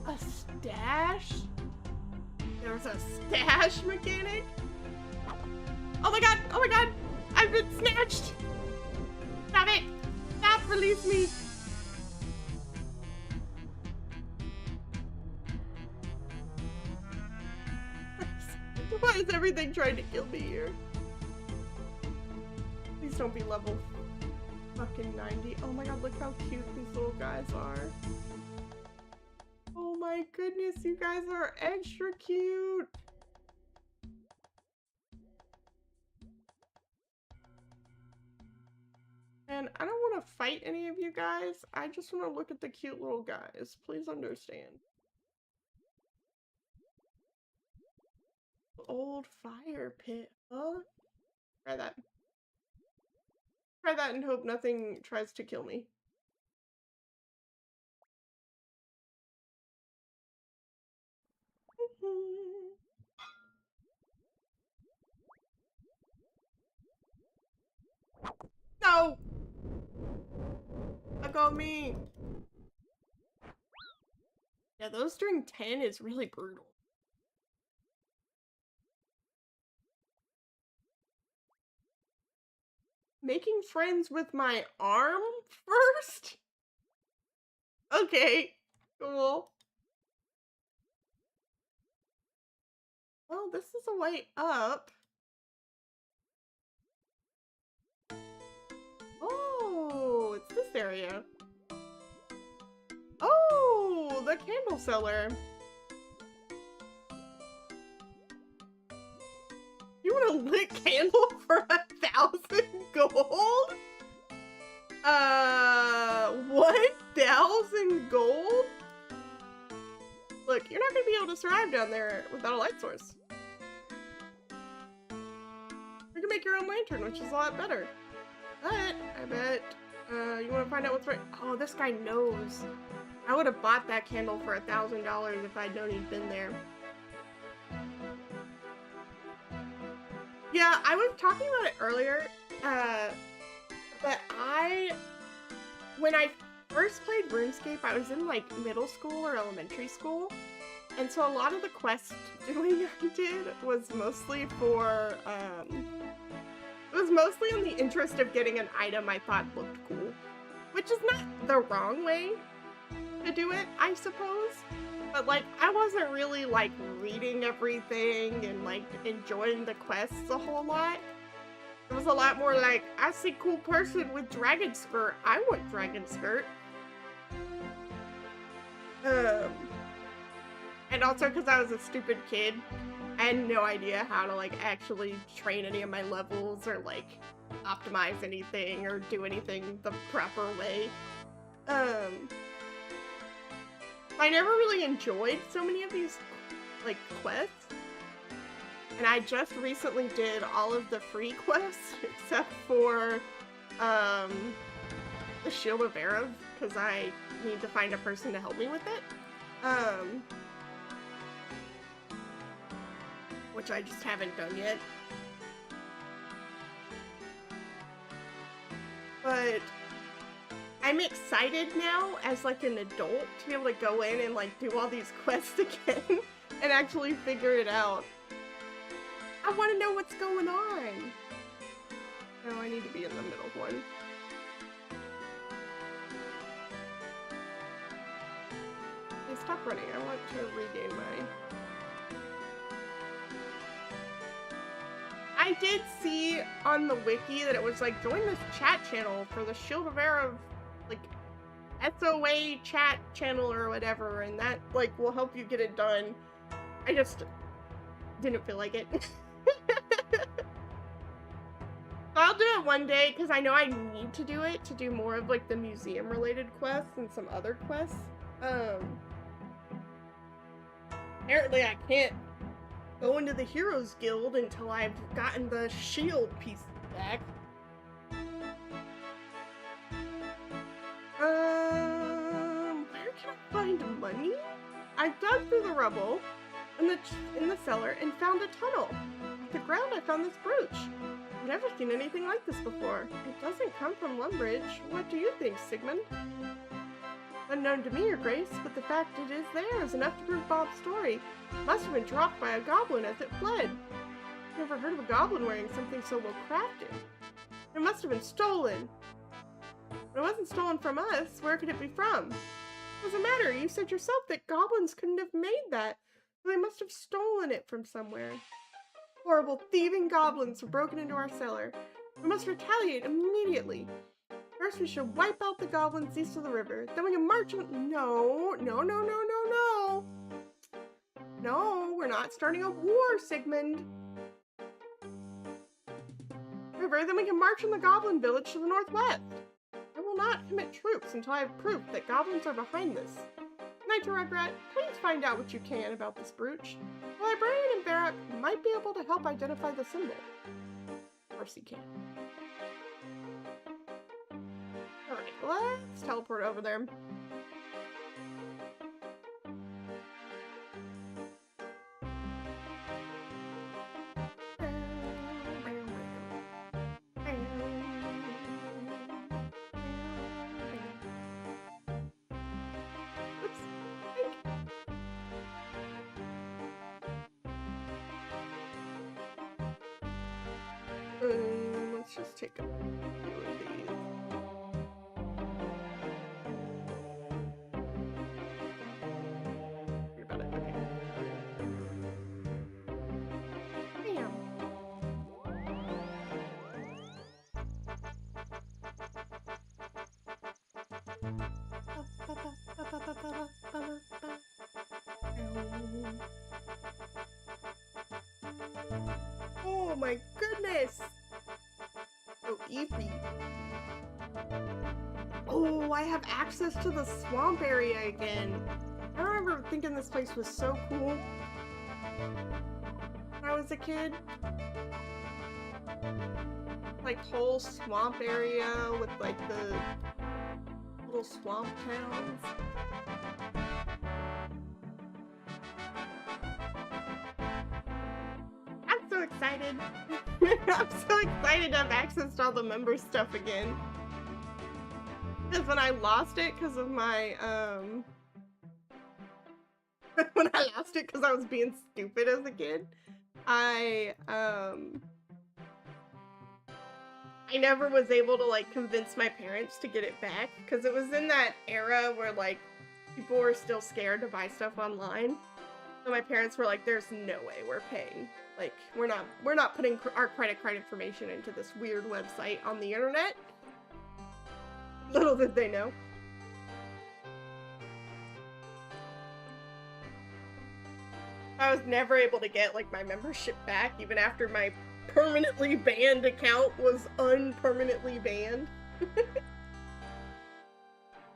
A stash? There's a stash mechanic? Oh my god! Oh my god! I've been snatched! Stop it! Stop! Release me! Why is everything trying to kill me here? Please don't be level fucking 90. Oh my god, look how cute these little guys are. Oh my goodness, you guys are extra cute. And I don't want to fight any of you guys. I just want to look at the cute little guys. Please understand. Old fire pit, huh? Try that. Try that and hope nothing tries to kill me. No! Let go of me! Yeah, those during 10 is really brutal. Making friends with my arm first? Okay, cool. Well, this is a way up. Oh, it's this area. Oh, the candle cellar. You want a lit candle for 1,000? gold? 1,000 gold? Look, you're not gonna be able to survive down there without a light source. You can make your own lantern, which is a lot better. But, I bet, you wanna find out what's right? Oh, this guy knows. I would have bought that candle for $1,000 if I'd known he'd been there. Yeah, I was talking about it earlier, but when I first played RuneScape, I was in, like, middle school or elementary school, and so a lot of the quest doing I did was mostly for, it was mostly in the interest of getting an item I thought looked cool, which is not the wrong way to do it, I suppose. But, like, I wasn't really, like, reading everything and, like, enjoying the quests a whole lot. It was a lot more like, I see cool person with dragon skirt, I want dragon skirt. And also because I was a stupid kid, I had no idea how to, like, actually train any of my levels or, like, optimize anything or do anything the proper way. I never really enjoyed so many of these, like, quests. And I just recently did all of the free quests except for, the Shield of Erev, because I need to find a person to help me with it. Which I just haven't done yet. But I'm excited now as, like, an adult to be able to go in and, like, do all these quests again and actually figure it out. I want to know what's going on. No, I need to be in the middle one. Hey, stop running. I want to regain my... I did see on the wiki that it was like, join this chat channel for the Shield of Erev, like, SOA chat channel or whatever, and that, like, will help you get it done. I just didn't feel like it. I'll do it one day, because I know I need to do it to do more of, like, the museum-related quests and some other quests. Apparently I can't go into the Heroes Guild until I've gotten the shield piece back. Where can I find money? I dug through the rubble in the cellar and found a tunnel. Off the ground I found this brooch. I've never seen anything like this before. It doesn't come from Lumbridge. What do you think, Sigmund? Unknown to me, Your Grace, but the fact it is there is enough to prove Bob's story. It must have been dropped by a goblin as it fled. I've never heard of a goblin wearing something so well crafted. It must have been stolen. But it wasn't stolen from us. Where could it be from? What does it matter? You said yourself that goblins couldn't have made that. So they must have stolen it from somewhere. Horrible thieving goblins have broken into our cellar. We must retaliate immediately. First, we should wipe out the goblins east of the river. Then we can march on— No, no, no, no, no, no. No, we're not starting a war, Sigmund. River, then we can march on the goblin village to the northwest. I will not commit troops until I have proof that goblins are behind this. Knight to Regret, please find out what you can about this brooch. The librarian and Barrack might be able to help identify the symbol. Of course he can. Alright, let's teleport over there. Let's just take a few of these. Forget about it. Okay. Bam. Oh my goodness! So Eevee. Oh, I have access to the swamp area again. I remember thinking this place was so cool when I was a kid. Like whole swamp area with like the little swamp towns. I'm so excited. I'm so excited to have access to all the member stuff again. Because when I lost it because of my, when I lost it because I was being stupid as a kid, I never was able to, like, convince my parents to get it back, because it was in that era where, like, people were still scared to buy stuff online. So my parents were like, there's no way we're paying. Like, we're not putting our credit card information into this weird website on the internet. Little did they know. I was never able to get, like, my membership back, even after my permanently banned account was unpermanently banned.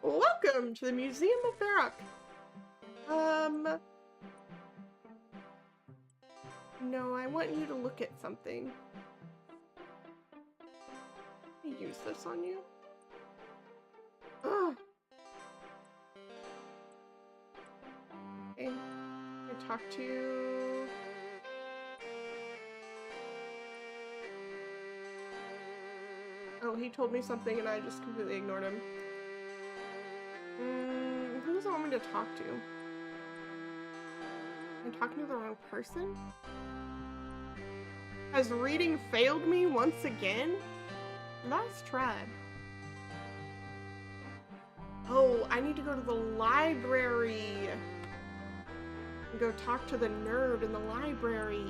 Welcome to the Museum of Varrock. No, I want you to look at something. Can I use this on you? Ugh. Okay. I talk to you. Oh, he told me something and I just completely ignored him. Who does it want me to talk to? Am I talking to the wrong person? Has reading failed me once again? Lost tribe. Oh, I need to go to the library. And go talk to the nerd in the library.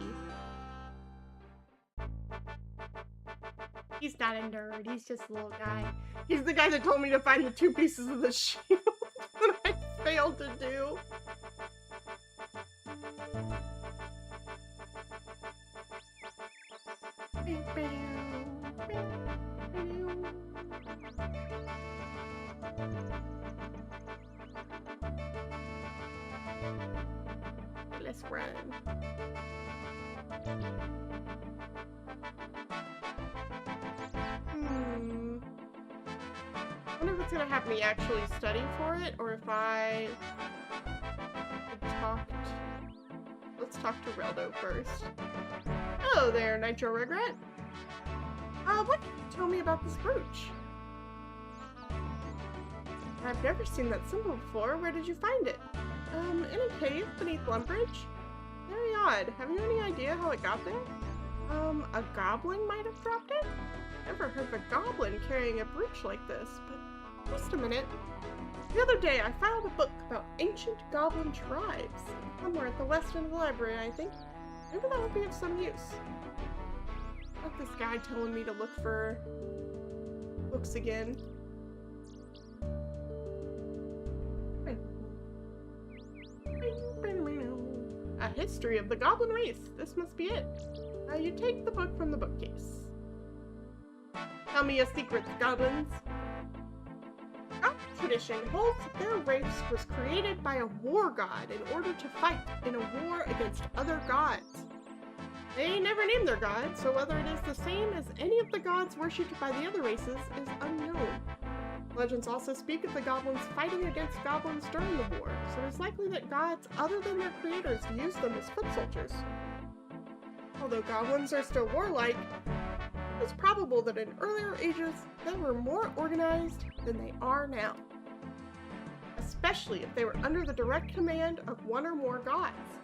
He's not a nerd, he's just a little guy. He's the guy that told me to find the 2 pieces of the shield that I failed to do. Let's run. I wonder if it's gonna have me actually study for it, or if I talked. Let's talk to Reldo first. Hello there, Nitro Regret. What can you tell me about this brooch? I've never seen that symbol before. Where did you find it? In a cave beneath Lumbridge. Very odd. Have you any idea how it got there? A goblin might have dropped it? Never heard of a goblin carrying a brooch like this, but just a minute. The other day I found a book about ancient goblin tribes. Somewhere at the west end of the library, I think. Maybe that would be of some use. Not this guy telling me to look for books again. A history of the goblin race. This must be it. You take the book from the bookcase. Tell me a secret, goblins. Goblin tradition holds that their race was created by a war god in order to fight in a war against other gods. They never named their god, so whether it is the same as any of the gods worshipped by the other races is unknown. Legends also speak of the goblins fighting against goblins during the war, so it's likely that gods other than their creators used them as foot soldiers. Although goblins are still warlike, it's probable that in earlier ages they were more organized than they are now, especially if they were under the direct command of one or more gods.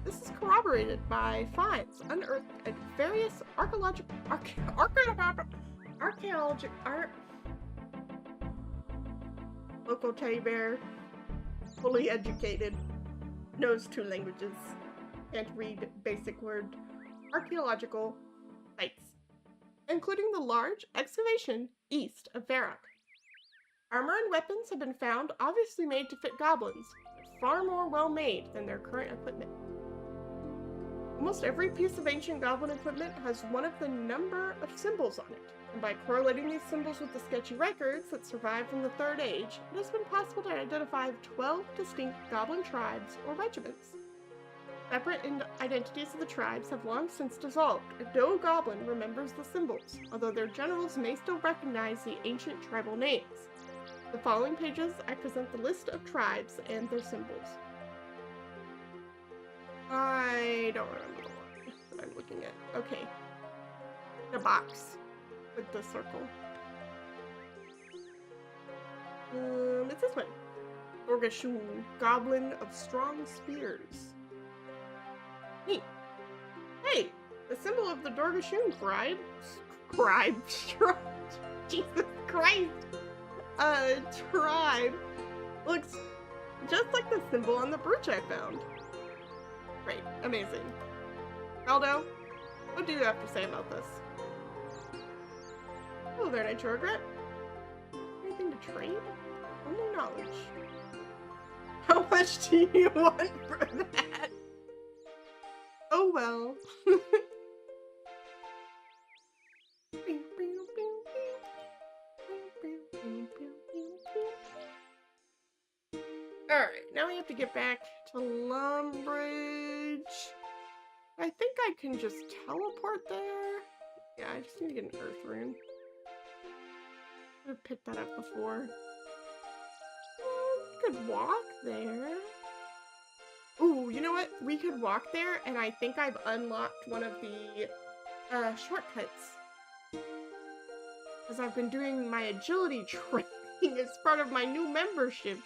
This is corroborated by finds unearthed at various local teddy bear, fully educated, knows 2 languages, can't read basic word, archaeological sites, including the large excavation east of Varrock. Armor and weapons have been found obviously made to fit goblins, but far more well made than their current equipment. Almost every piece of ancient goblin equipment has one of the number of symbols on it, and by correlating these symbols with the sketchy records that survived from the Third Age, it has been possible to identify 12 distinct goblin tribes or regiments. Separate identities of the tribes have long since dissolved, and no goblin remembers the symbols, although their generals may still recognize the ancient tribal names. The following pages, I present the list of tribes and their symbols. I don't remember the one that I'm looking at. Okay. The box with the circle. It's this one. Dorgashun, Goblin of Strong Spears. Neat. Hey, the symbol of the Dorgashun Jesus Christ. Tribe looks just like the symbol on the brooch I found. Great, amazing. Aldo, what do you have to say about this? Hello there, Nature Regret. Anything to trade? Only knowledge. How much do you want for that? Oh well. Alright, now we have to get back to Lumbridge. I think I can just teleport there. Yeah, I just need to get an earth rune. I've picked that up before. We could walk there. Ooh, you know what? We could walk there, and I think I've unlocked one of the shortcuts. Because I've been doing my agility training as part of my new membership.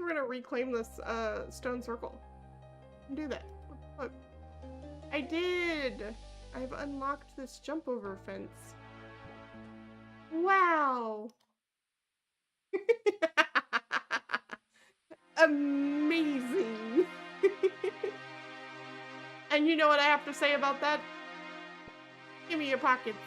We're gonna reclaim this stone circle. Do that. Look. I did! I've unlocked this jump over fence. Wow! Amazing! And you know what I have to say about that? Give me your pockets.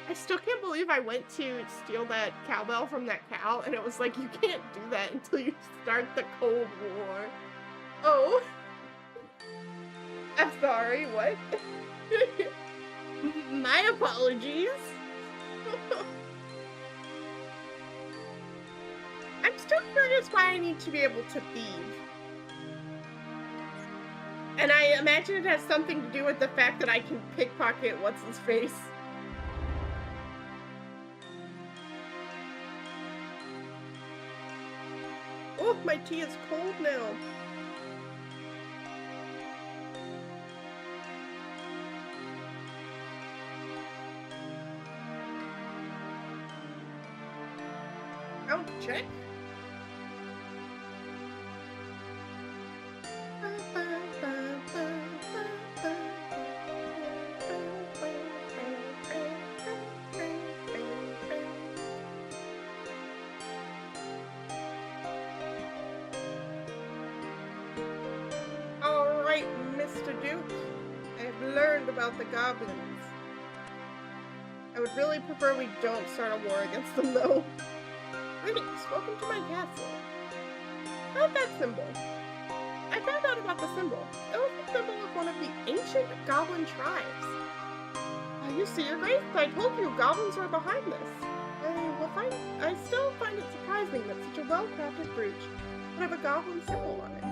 I still can't believe I went to steal that cowbell from that cow, and it was like, you can't do that until you start the Cold War. Oh. I'm sorry, what? My apologies. I'm still curious why I need to be able to thieve. And I imagine it has something to do with the fact that I can pickpocket what's-his-face. Oh, my tea is cold now. I'll check. About the goblins. I would really prefer we don't start a war against them, though. Greetings, welcome to my castle. How's that symbol? I found out about the symbol. It was the symbol of one of the ancient goblin tribes. You see, your grace, I told you goblins are behind this. I still find it surprising that such a well-crafted brooch would have a goblin symbol on it.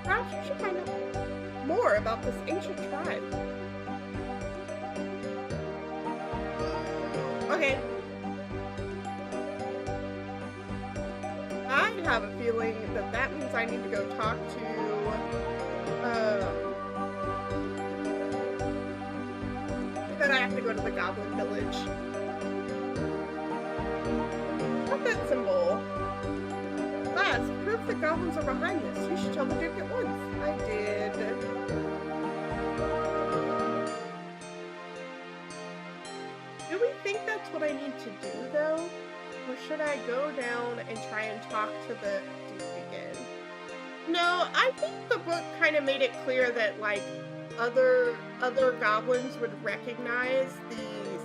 Perhaps you should find out more about this ancient tribe. Okay. I have a feeling that that means I need to go talk to, that I have to go to the Goblin Village. What's that symbol? Last, proof that goblins are behind this. You should tell the Duke at once. I did. Do we think that that's what I need to do, though? Or should I go down and try and talk to the dude again? No, I think the book kind of made it clear that, like, other goblins would recognize the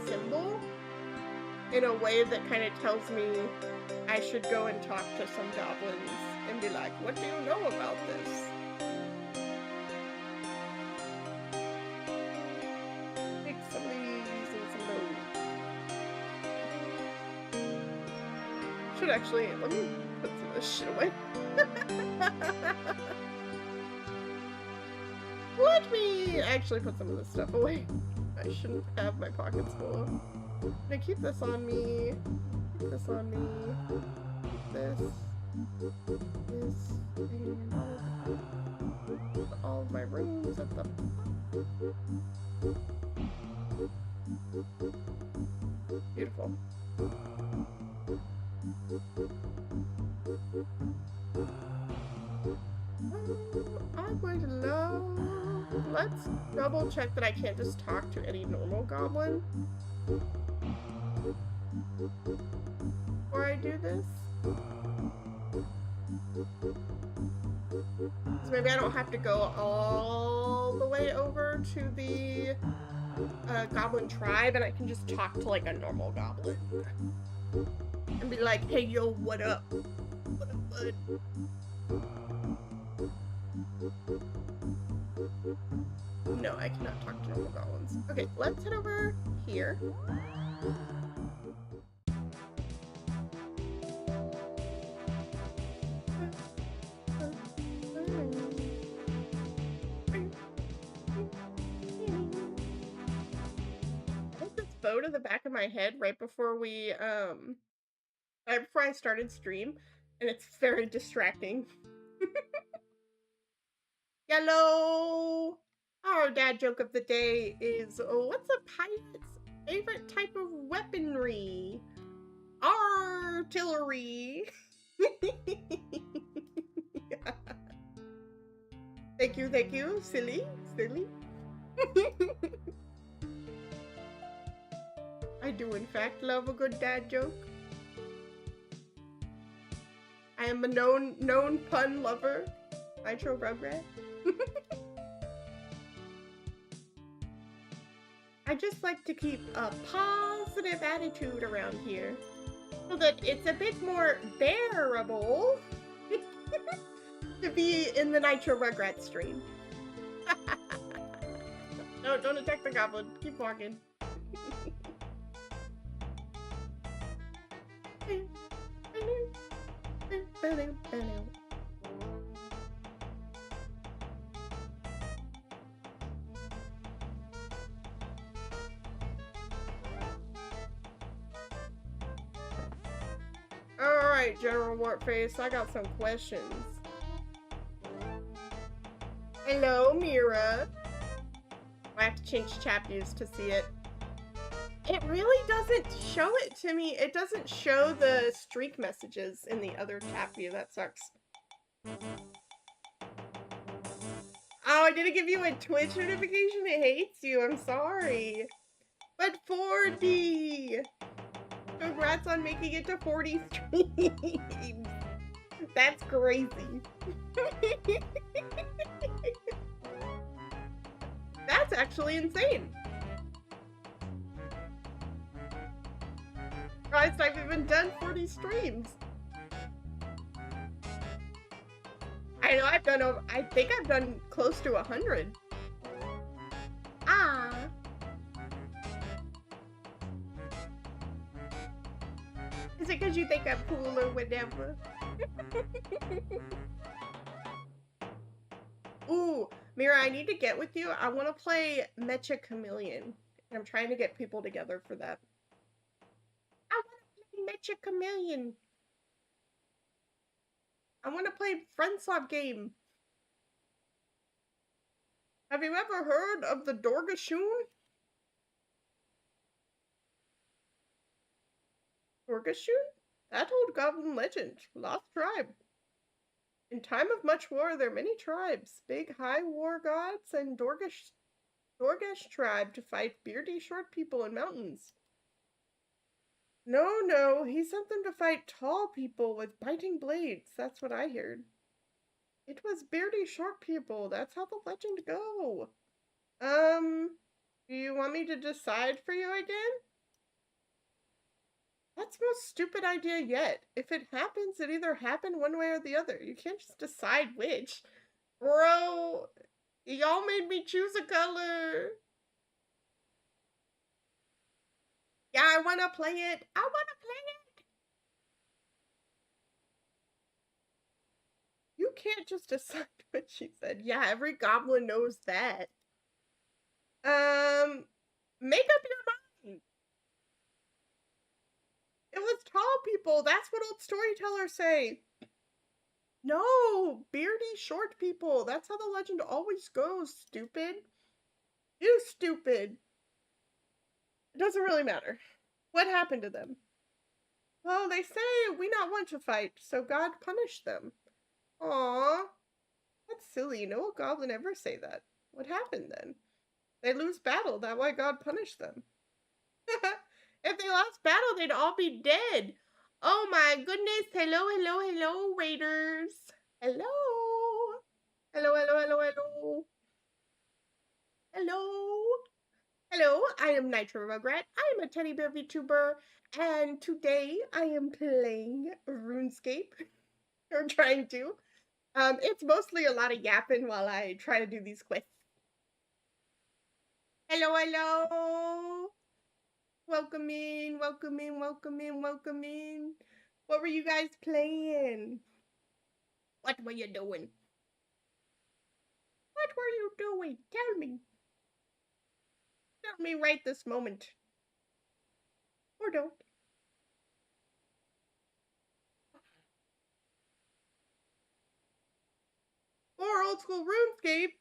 symbol in a way that kind of tells me I should go and talk to some goblins and be like, what do you know about this? Take some of these and some of those. Should actually, let me put some of this shit away. Let me actually put some of this stuff away. I shouldn't have my pockets full. I'm gonna keep this on me. Keep this on me. Keep this. This. And all of my rooms at the beautiful. I'm going to love. Let's double check that I can't just talk to any normal goblin before I do this. So maybe I don't have to go all the way over to the goblin tribe, and I can just talk to like a normal goblin and be like, hey yo, what up? What up, bud? No, I cannot talk to normal goblins. Okay, let's head over here. I put this bow to the back of my head right before we, right before I started stream, and it's very distracting. Yellow! Our dad joke of the day is, what's a pirate's favorite type of weaponry? Artillery! Thank you, silly. I do in fact love a good dad joke. I am a known pun lover. Nitro Rugrat. I just like to keep a positive attitude around here so that it's a bit more bearable to be in the Nitro Rugrat stream. No, don't attack the goblin. Keep walking. Alright, General Wartface, I got some questions. Hello, Mira. I have to change chat views to see it. It really doesn't show it to me. It doesn't show the streak messages in the other chat view. That sucks. Oh, I didn't give you a Twitch notification? It hates you. I'm sorry. But 40! Congrats on making it to 40 streams. That's crazy. That's actually insane. Christ, I've even done 40 streams. I know I've done over, I think I've done close to 100. Ah. Is it because you think I'm cool or whatever? Ooh, Mira, I need to get with you. I want to play Mecha Chameleon. And I'm trying to get people together for that. I want to play Mecha Chameleon. I want to play Friend Swap game. Have you ever heard of the Dorgashoon? Dorgashoon? That old goblin legend. Lost tribe. In time of much war, there are many tribes. Big high war gods and Dorgash tribe to fight beardy short people in mountains. No, he sent them to fight tall people with biting blades. That's what I heard. It was beardy short people. That's how the legend go. Do you want me to decide for you again? That's the most stupid idea yet. If it happens, it either happened one way or the other. You can't just decide which. Bro, y'all made me choose a color. Yeah, I wanna play it. I wanna play it. You can't just decide what she said. Yeah, every goblin knows that. Um, make up your mind. It was tall people. That's what old storytellers say. No, beardy short people. That's how the legend always goes, stupid. You stupid. It doesn't really matter. What happened to them? Well, they say we not want to fight, so God punished them. Aw, that's silly. No goblin ever say that. What happened then? They lose battle, that why God punished them. If they lost battle, they'd all be dead. Oh my goodness. Hello, raiders. Hello. Hello. Hello. Hello, I am Nitro Rugrat. I am a teddy bear VTuber, and today I am playing RuneScape, or trying to. It's mostly a lot of yapping while I try to do these quests. Hello. Welcome in. What were you guys playing? What were you doing? What were you doing? Tell me. Tell me right this moment. Or don't. Or old school RuneScape.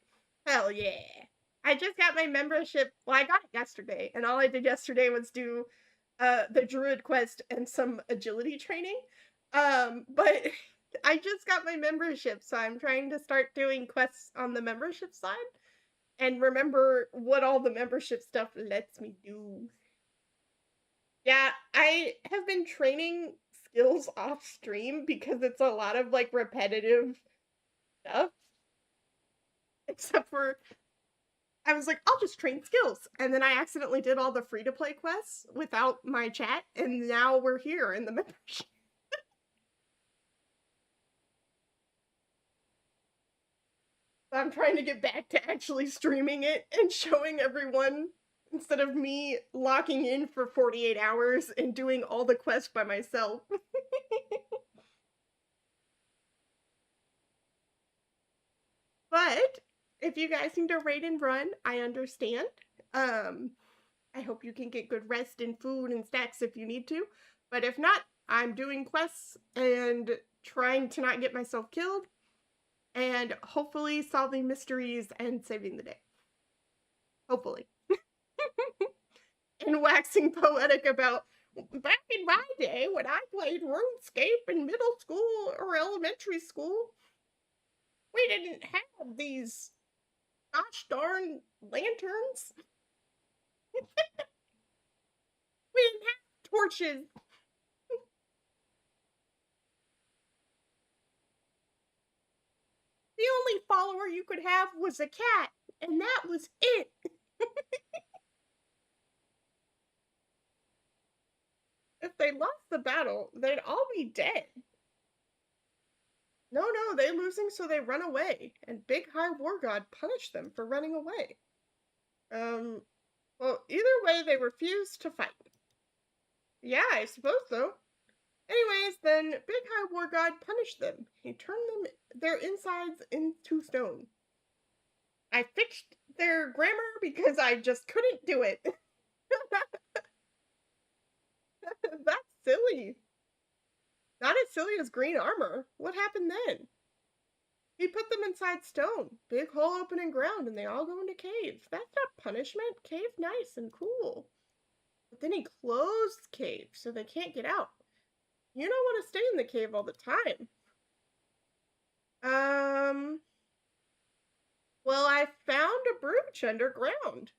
Hell yeah. I just got my membership. Well, I got it yesterday, and all I did yesterday was do the druid quest and some agility training. But I just got my membership, so I'm trying to start doing quests on the membership side and remember what all the membership stuff lets me do. Yeah, I have been training skills off stream because it's a lot of like repetitive stuff. Except for I was like, I'll just train skills. And then I accidentally did all the free to play quests without my chat, and now we're here in the membership. I'm trying to get back to actually streaming it and showing everyone instead of me locking in for 48 hours and doing all the quests by myself. But if you guys need to raid and run, I understand. Um, I hope you can get good rest and food and stacks if you need to. But if not, I'm doing quests and trying to not get myself killed and hopefully solving mysteries and saving the day. Hopefully. And waxing poetic about back in my day when I played RuneScape in middle school or elementary school, we didn't have these gosh darn lanterns. We didn't have torches. The only follower you could have was a cat, and that was it. If they lost the battle, they'd all be dead. No, they losing so they run away, and Big High War God punished them for running away. Well, either way, they refused to fight. Yeah, I suppose so. Anyways, then Big High War God punished them. He turned their insides into stone. I fixed their grammar because I just couldn't do it. That's silly. Not as silly as green armor. What happened then? He put them inside stone. Big hole open in ground, and they all go into cave. That's not punishment. Cave nice and cool. But then he closed cave, so they can't get out. You don't want to stay in the cave all the time. Well, I found a brooch underground.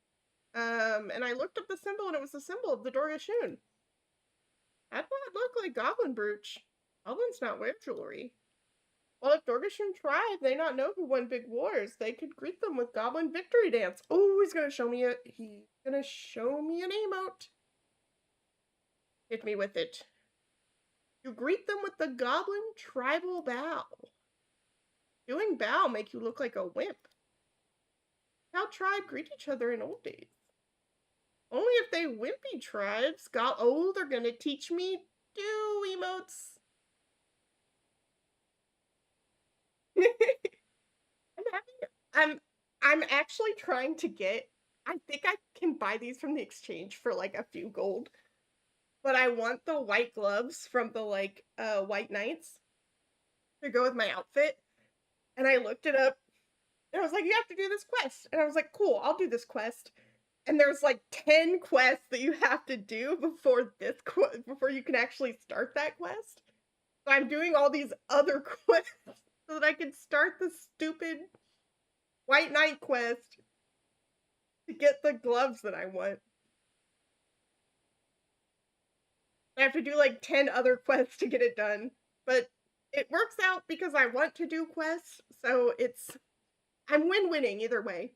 And I looked up the symbol, and it was the symbol of the Dorgashun. That not look like goblin brooch. Goblins not wear jewelry. Well, if Dorgishan tribe, they not know who won big wars, they could greet them with goblin victory dance. Oh, he's gonna show me an emote. Hit me with it. You greet them with the goblin tribal bow. Doing bow make you look like a wimp. How tribe greet each other in old days. Only if they wimpy tribes got they're gonna teach me do emotes. I'm actually trying to get, I think I can buy these from the exchange for like a few gold. But I want the white gloves from the like White Knights to go with my outfit. And I looked it up and I was like, you have to do this quest. And I was like, cool, I'll do this quest. And there's like 10 quests that you have to do before before you can actually start that quest. So I'm doing all these other quests so that I can start the stupid White Knight quest to get the gloves that I want. I have to do like 10 other quests to get it done. But it works out because I want to do quests, so I'm win-winning either way.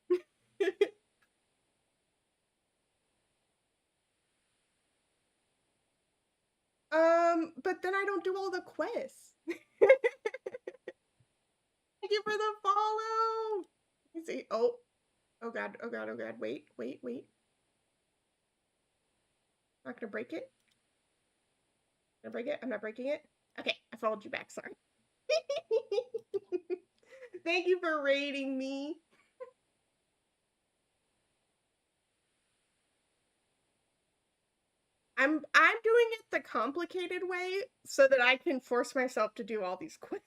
But then I don't do all the quests. Thank you for the follow. Let me see. Oh god, oh god, oh god. Wait. I'm not gonna break it. I'm gonna break it? I'm not breaking it? Okay, I followed you back, sorry. Thank you for raiding me. I'm doing it the complicated way so that I can force myself to do all these quests.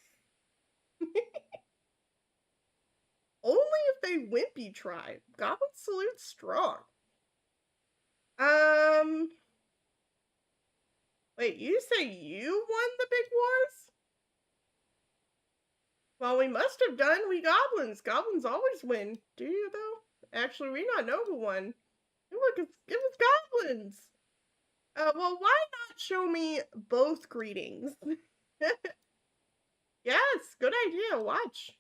Only if they wimpy try. Goblin salute strong. Wait, you say you won the big wars? Well, we must have done. We goblins. Goblins always win. Do you, though? Actually, we not know who won. Look, it was goblins. Well, why not show me both greetings? Yes, good idea. Watch.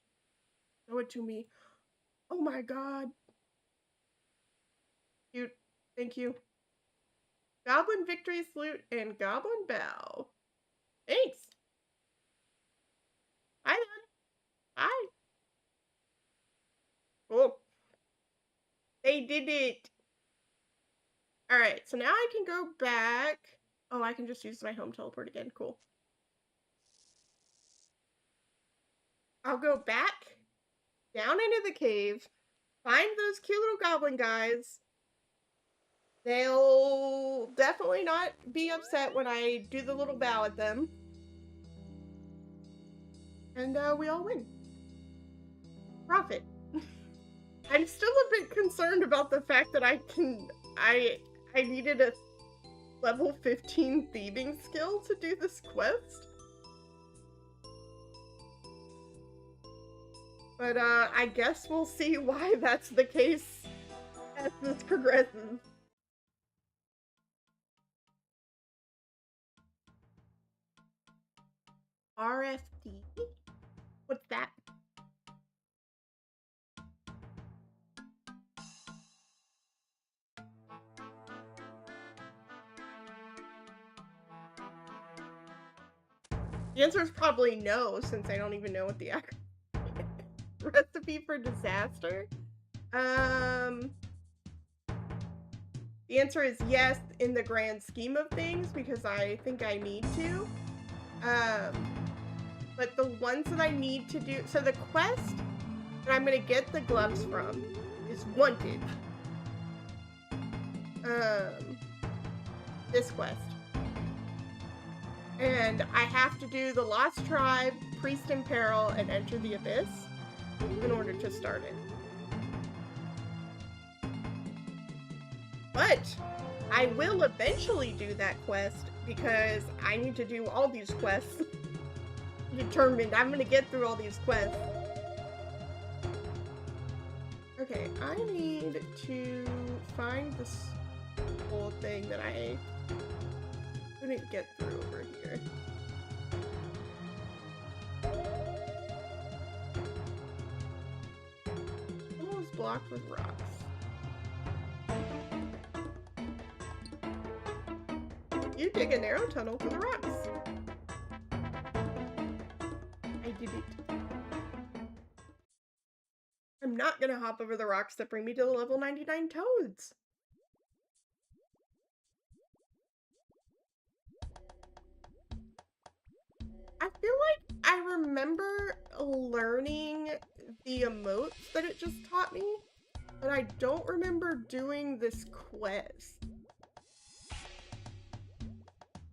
Show it to me. Oh my god. Cute. Thank you. Goblin victory salute and goblin bow. Thanks. Bye then. Bye. Cool. They did it. Alright, so now I can go back. Oh, I can just use my home teleport again. Cool. I'll go back down into the cave, find those cute little goblin guys. They'll definitely not be upset when I do the little bow at them. And we all win. Profit. I'm still a bit concerned about the fact that I needed a level 15 thieving skill to do this quest. But I guess we'll see why that's the case as this progresses. RFD? What's that? The answer is probably no, since I don't even know what the recipe for disaster. The answer is yes in the grand scheme of things, because I think I need to. But the ones that I need to do, so the quest that I'm gonna get the gloves from is wanted. This quest. And I have to do the Lost Tribe, Priest in Peril, and Enter the Abyss in order to start it. But I will eventually do that quest because I need to do all these quests. Determined I'm gonna get through all these quests. Okay, I need to find this whole thing that I Couldn't get through over here. Almost blocked with rocks. You dig a narrow tunnel for the rocks. I did it. I'm not gonna hop over the rocks that bring me to the level 99 toads. I feel like I remember learning the emotes that it just taught me, but I don't remember doing this quest.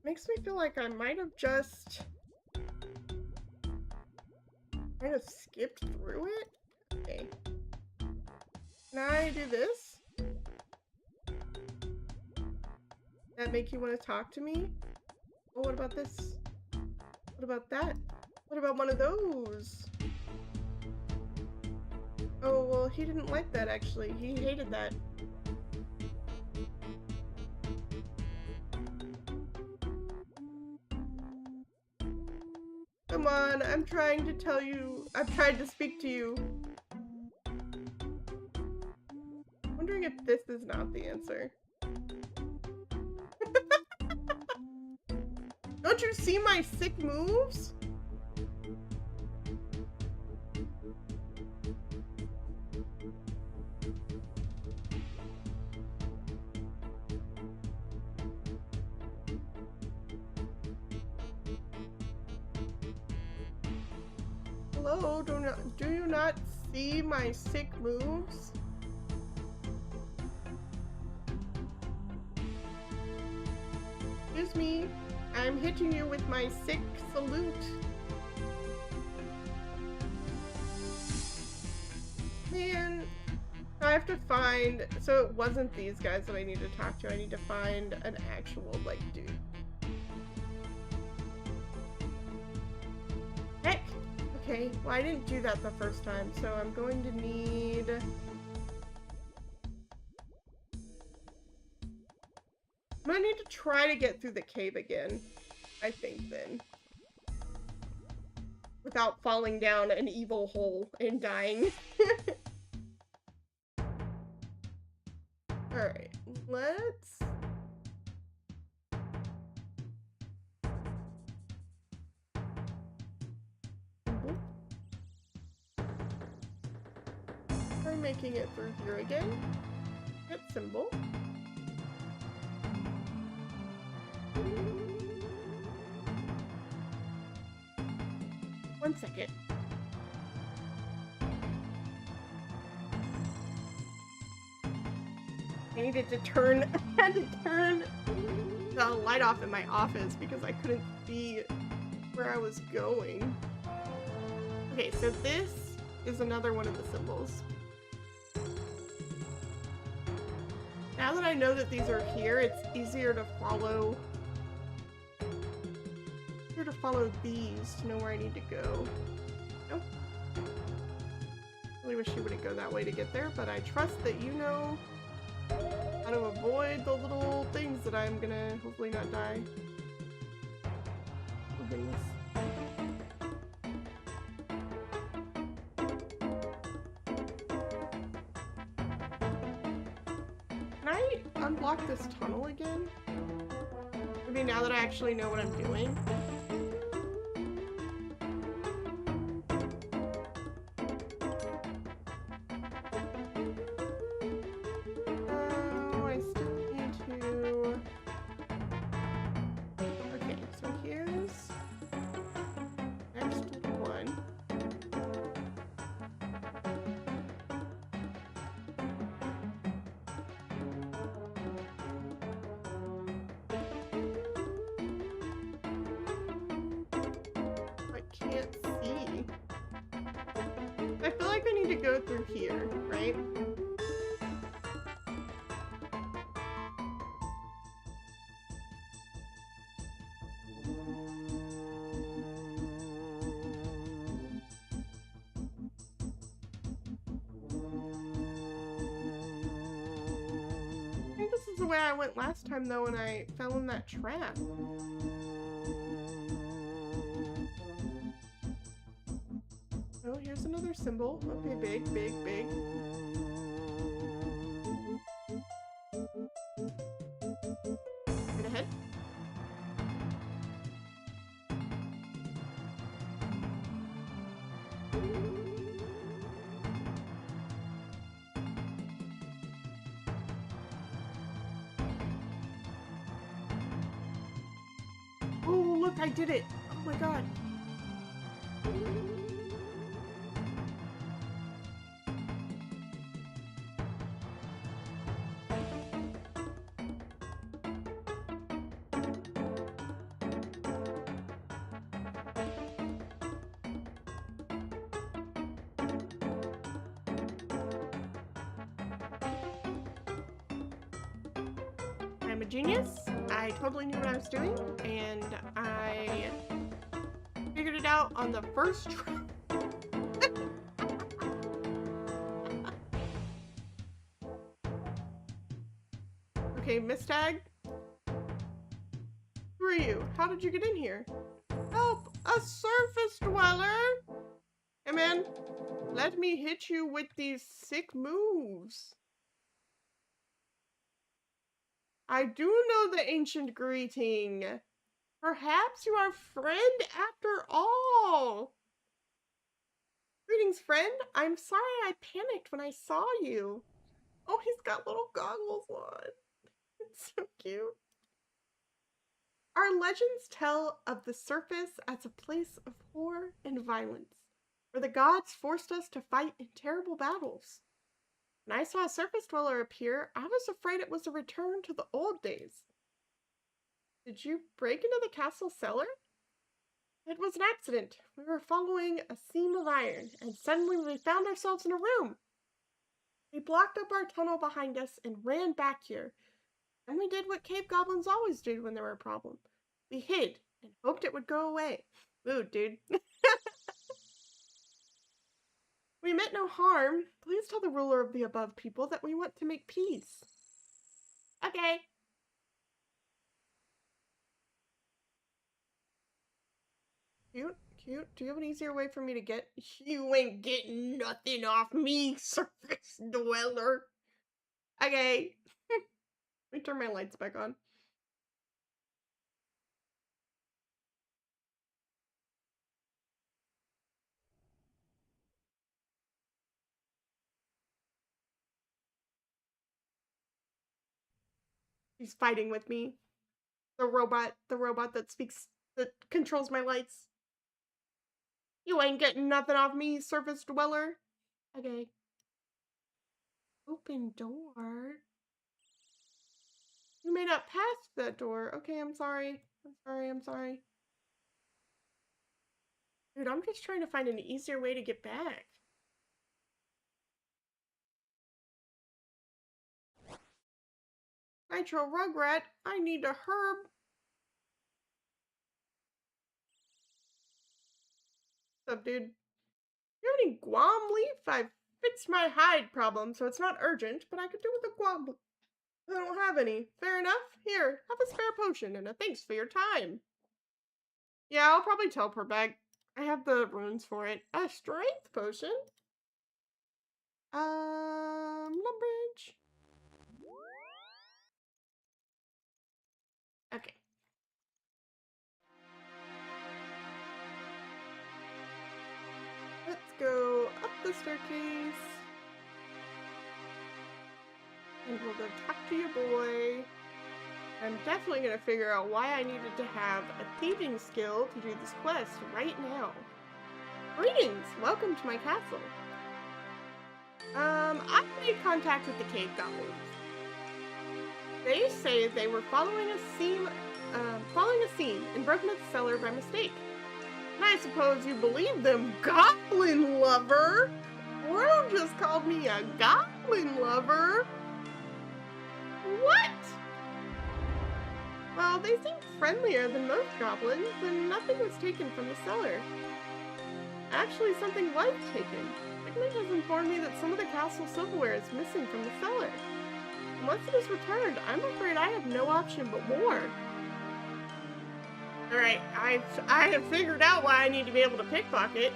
Makes me feel like I might have just kind of skipped through it. Okay. Can I do this? That make you want to talk to me? Oh, what about this? What about that? What about one of those? Oh, well, he didn't like that, actually. He hated that. Come on, I'm trying to tell you. I've tried to speak to you. Wondering if this is not the answer. Don't you see my sick moves? Hello, do you not see my sick moves? Excuse me, I'm hitting you with my sick salute. Man, I have to find, so it wasn't these guys that I need to talk to. I need to find an actual, like, dude. Heck! Okay, well, I didn't do that the first time, so I'm going to need... I'm gonna need to try to get through the cave again, I think, then. Without falling down an evil hole and dying. Alright, let's... Try making it through here again. Hit symbol. One second. I needed to turn, I had to turn the light off in my office because I couldn't see where I was going. Okay, so this is another one of the symbols. Now that I know that these are here, it's easier to follow these to know where I need to go. Nope. Really wish you wouldn't go that way to get there, but I trust that you know how to avoid the little things that I'm gonna hopefully not die. Oh goodness. Can I unblock this tunnel again? Maybe now that I actually know what I'm doing. Can't see. I feel like I need to go through here, right? I think this is the way I went last time, though, when I fell in that trap. Oh, here's another symbol. Okay, big, big, big. Right ahead. Oh, look, I did it. Oh my god. I'm a genius. I totally knew what I was doing, and I figured it out on the first try. Okay, Miss Tag. Who are you? How did you get in here? Help! A surface dweller! Hey man, let me hit you with these sick moves. I do know the ancient greeting. Perhaps you are friend after all. Greetings, friend. I'm sorry I panicked when I saw you. Oh, he's got little goggles on. It's so cute. Our legends tell of the surface as a place of horror and violence, where the gods forced us to fight in terrible battles. When I saw a surface dweller appear, I was afraid it was a return to the old days. Did you break into the castle cellar? It was an accident. We were following a seam of iron, and suddenly we found ourselves in a room. We blocked up our tunnel behind us and ran back here. And we did what cave goblins always do when there were a problem. We hid and hoped it would go away. Ooh, dude. We meant no harm. Please tell the ruler of the above people that we want to make peace. Okay. Cute, cute. Do you have an easier way for me to get? You ain't getting nothing off me, surface dweller. Okay. Let me turn my lights back on. He's fighting with me. The robot that controls my lights. You ain't getting nothing off me, surface dweller. Okay. Open door. You may not pass that door. Okay, I'm sorry. I'm sorry. Dude, I'm just trying to find an easier way to get back. Nitro Rugrat, I need a herb. What's up, dude? You have any Guam leaf? I've fixed my hide problem, so it's not urgent, but I could do with a Guam. I don't have any. Fair enough. Here, have a spare potion and a thanks for your time. Yeah, I'll probably teleport back. I have the runes for it. A strength potion? Lumbridge. Okay. Let's go up the staircase. And we'll go talk to your boy. I'm definitely going to figure out why I needed to have a thieving skill to do this quest right now. Greetings! Welcome to my castle. I made contact with the cave goblins. They say they were following a seam and broken into the cellar by mistake. And I suppose you believe them, goblin lover? World just called me a goblin lover. What? Well, they seemed friendlier than most goblins, and nothing was taken from the cellar. Actually, something was taken. Pigment has informed me that some of the castle silverware is missing from the cellar. Unless it is returned, I'm afraid I have no option but war. Alright, I have figured out why I need to be able to pickpocket.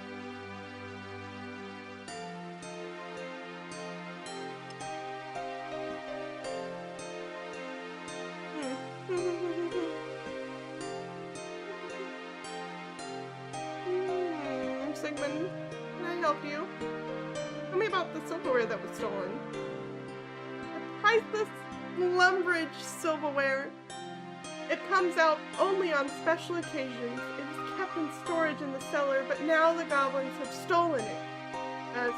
Sigmund, can I help you? Tell me about the silverware that was stolen. The priceless Lumbridge silverware. It comes out only on special occasions. It was kept in storage in the cellar, but now the goblins have stolen it.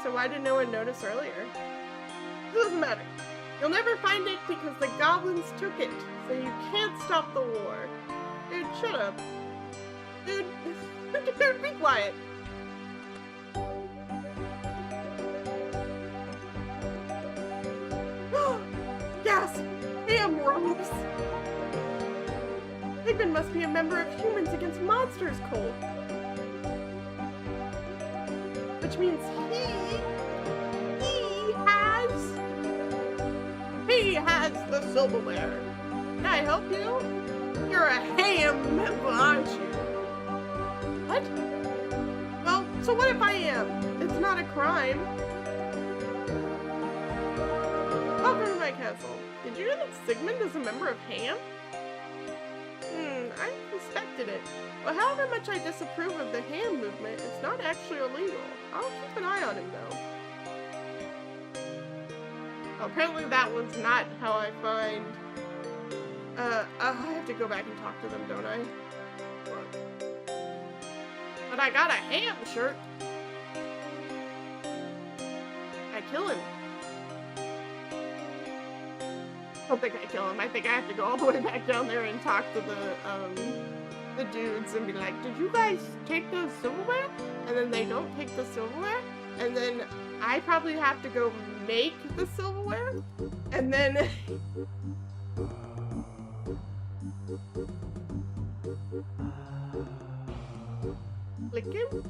So why did no one notice earlier? It doesn't matter. You'll never find it because the goblins took it, so you can't stop the war. Dude, shut up. Dude, dude, be quiet. Yes! Ham robes! Sigmund must be a member of Humans Against Monsters cult. Which means he has the silverware. Can I help you? You're a ham member, aren't you? What? Well, so what if I am? It's not a crime. Welcome to my castle. Did you know that Sigmund is a member of Ham? I suspected it. Well, however much I disapprove of the Ham movement, it's not actually illegal. I'll keep an eye on him, though. Oh, apparently that was not how I find... I have to go back and talk to them, don't I? But I got a Ham shirt. I kill him. I don't think I kill him. I think I have to go all the way back down there and talk to the dudes and be like, did you guys take the silverware? And then they don't take the silverware. And then I probably have to go make the silverware. And then... Click him.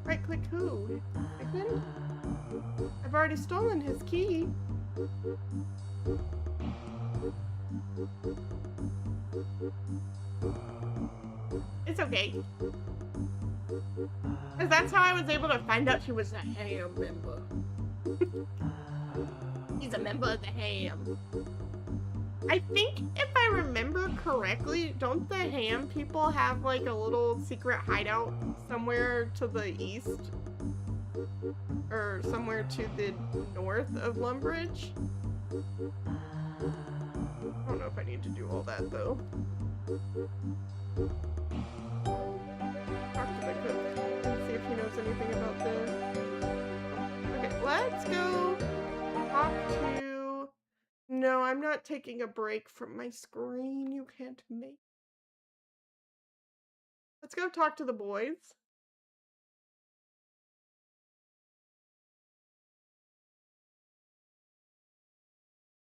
Right click who? Sigmund? I've already stolen his key. It's okay. Because that's how I was able to find out she was a Ham member. He's a member of the Ham. I think if I remember correctly, don't the Ham people have like a little secret hideout somewhere to the east? Or somewhere to the north of Lumbridge? I don't know if I need to do all that though. Talk to the cook and see if he knows anything about the... Okay, let's go talk to... No, I'm not taking a break from my screen. You can't make... Let's go talk to the boys.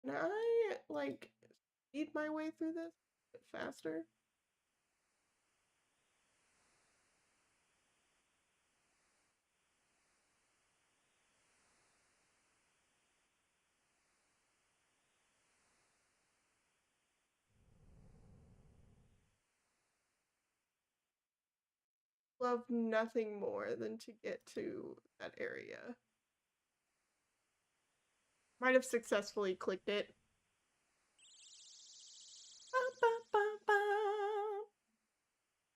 Can I, like, speed my way through this a bit faster? Love nothing more than to get to that area. Might have successfully clicked it.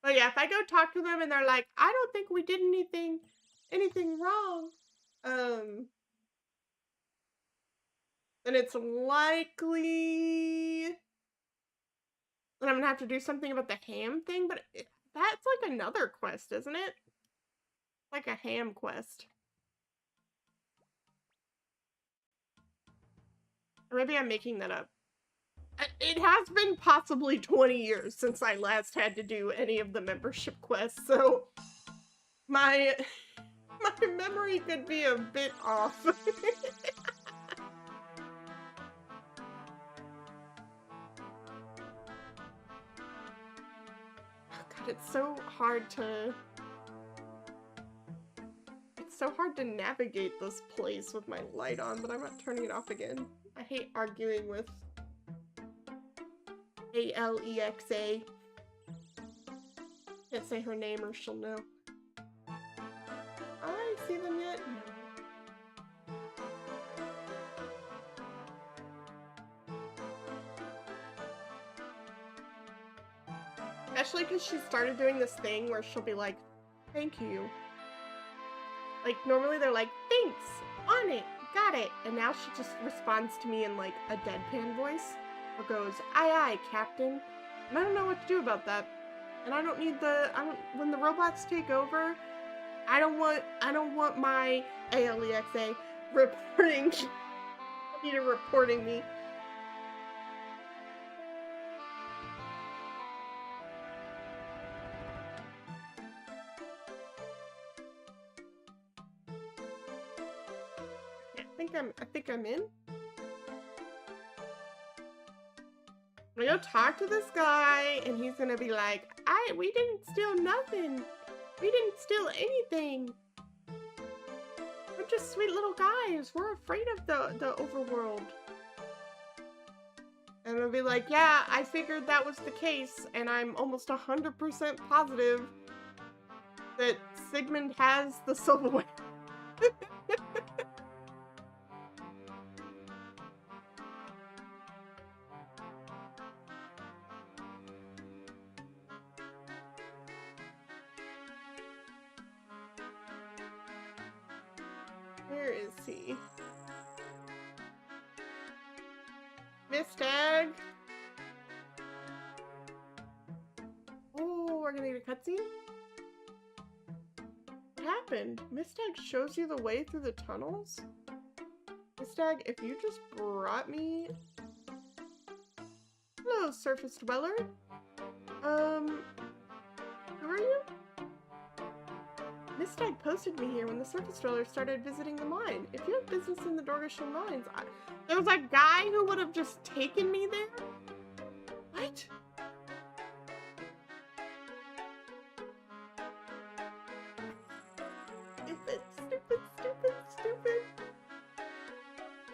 But yeah, if I go talk to them and they're like, I don't think we did anything wrong, then it's likely that I'm gonna have to do something about the Ham thing, but that's like another quest, isn't it? Like a Ham quest. Or maybe I'm making that up. It has been possibly 20 years since I last had to do any of the membership quests, so my memory could be a bit off. it's so hard to... It's so hard to navigate this place with my light on, but I'm not turning it off again. I hate arguing with Alexa. Can't say her name or she'll know. I see them yet? No. Especially because she started doing this thing where she'll be like, thank you. Like, normally they're like, thanks, on it, got it. And now she just responds to me in like a deadpan voice. Or goes, aye aye, captain. And I don't know what to do about that. And I don't need when the robots take over, I don't want my Alexa reporting, reporting me. I think I'm in. I'm gonna go talk to this guy, and he's gonna be like, we didn't steal nothing. We didn't steal anything. We're just sweet little guys. We're afraid of the overworld. And I'll be like, yeah, I figured that was the case, and I'm almost 100% positive that Sigmund has the silverware. Where is he? Mistag. Oh, we're gonna need a cutscene? What happened? Mistag shows you the way through the tunnels? Mistag, if you just brought me... Hello, surface dweller. Who are you? Mistag posted me here when the surface dweller started visiting the mine. If you have business in the Dorgashun mines, there was a guy who would have just taken me there? What? Stupid.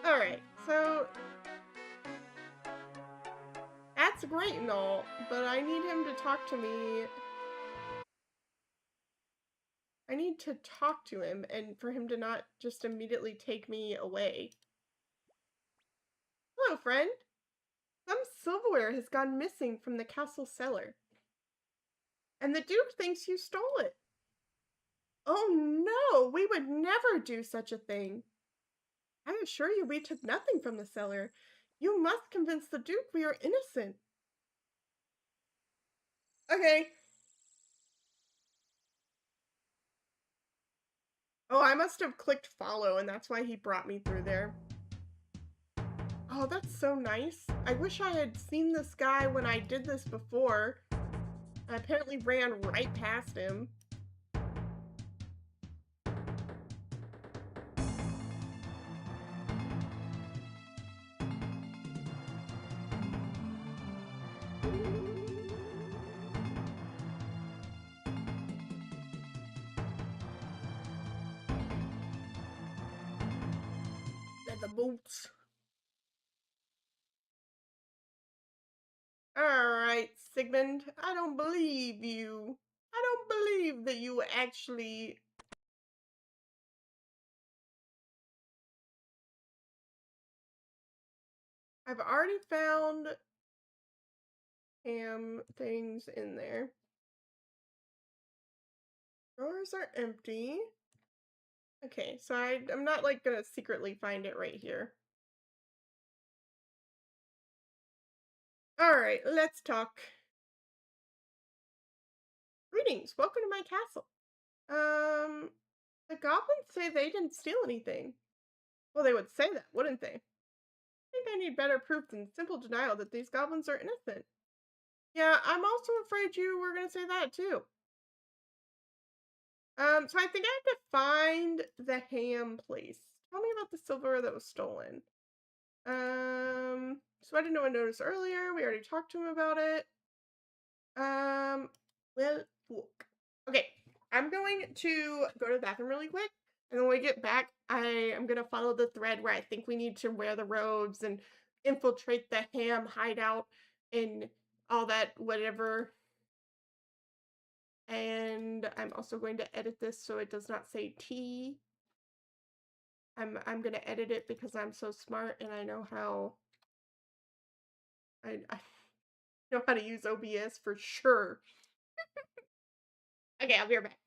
Alright, so... That's great and all, but I need him to talk to me. I need to talk to him, and for him to not just immediately take me away. Hello, friend. Some silverware has gone missing from the castle cellar. And the Duke thinks you stole it. Oh no, we would never do such a thing. I assure you we took nothing from the cellar. You must convince the Duke we are innocent. Okay. Oh, I must have clicked follow, and that's why he brought me through there. Oh, that's so nice. I wish I had seen this guy when I did this before. I apparently ran right past him. The boots. Alright, Sigmund, I don't believe you. I don't believe that you actually... I've already found things in there. Drawers are empty. Okay, so I'm not like gonna secretly find it right here. Alright, let's talk. Greetings, welcome to my castle. The goblins say they didn't steal anything. Well, they would say that, wouldn't they? I think I need better proof than simple denial that these goblins are innocent. Yeah, I'm also afraid you were gonna say that too. So I think I have to find the ham place. Tell me about the silverware that was stolen. So I didn't know I noticed earlier. We already talked to him about it. Well, look. Okay, I'm going to go to the bathroom really quick, and then when we get back, I am gonna follow the thread where I think we need to wear the robes and infiltrate the ham hideout and all that, whatever. And I'm also going to edit this so it does not say T. I'm gonna edit it because I'm so smart and I know how I know how to use OBS for sure. Okay, I'll be right back.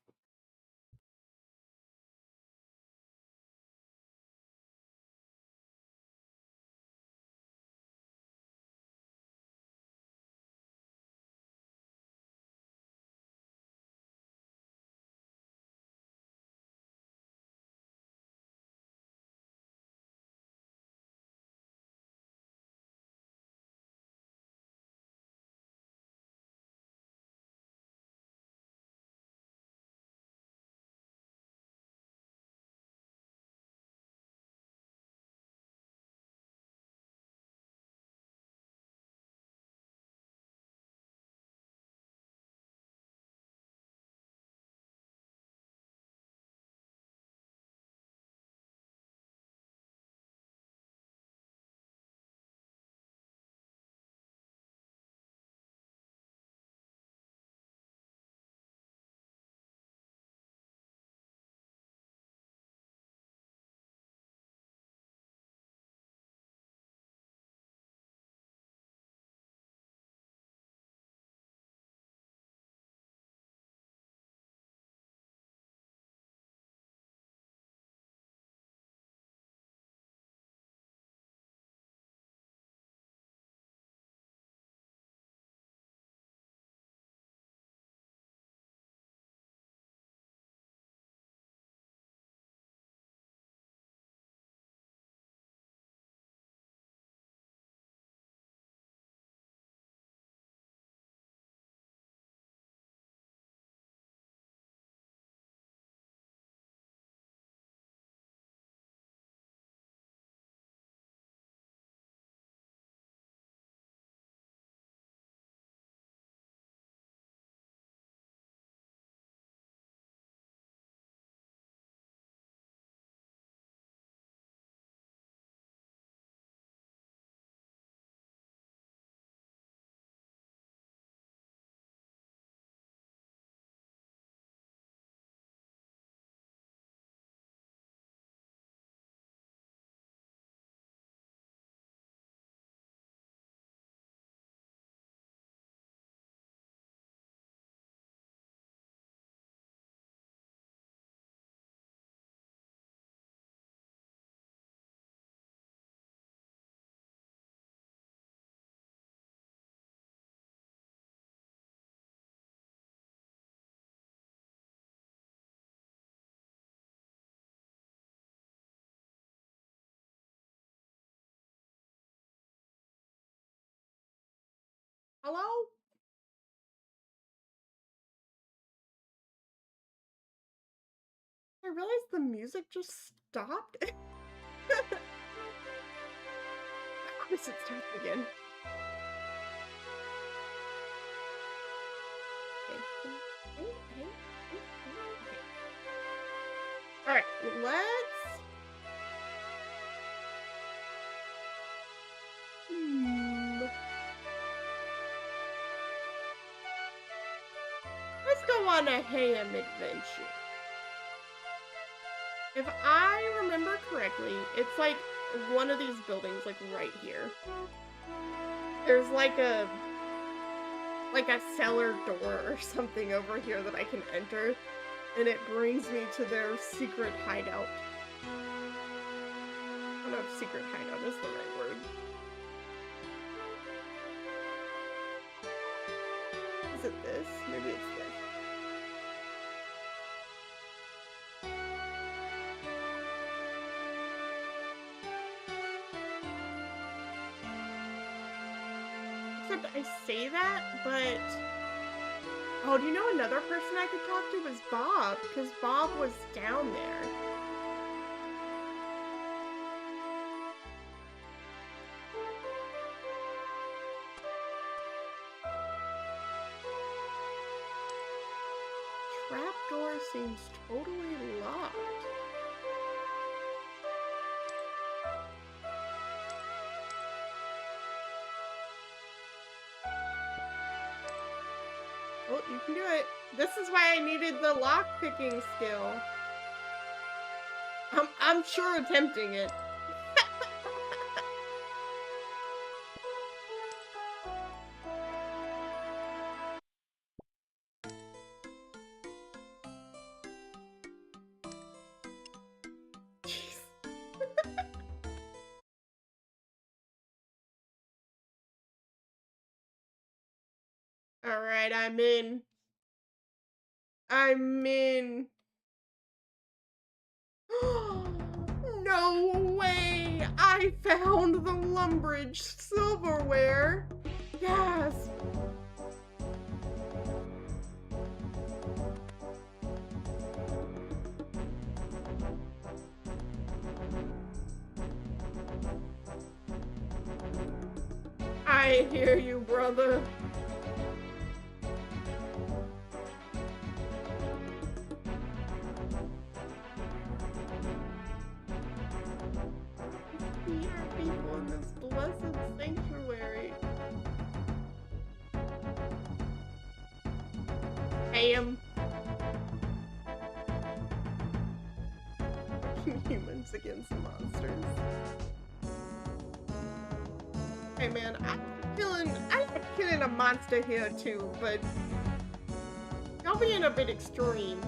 Hello? I realized the music just stopped. Of course it starts again. Okay. Alright, let's... Hmm. Let's go on a ham adventure. If I remember correctly, it's like one of these buildings, like right here. There's like a cellar door or something over here that I can enter, and it brings me to their secret hideout. I don't know if secret hideout is the right word. Is it this? Maybe it's this. Except I say that, but... Oh, do you know another person I could talk to was Bob? Because Bob was down there. trapdoor seems totally locked. Oh, you can do it. This is why I needed the lock picking skill. I'm sure attempting it. Jeez. All right, I'm in. I'm in. No way! I found the Lumbridge silverware. Yes. I hear you, brother. Here are people in this blessed sanctuary. Ham. Humans against monsters. Hey man, I'm killing a monster here too, but y'all being a bit extreme.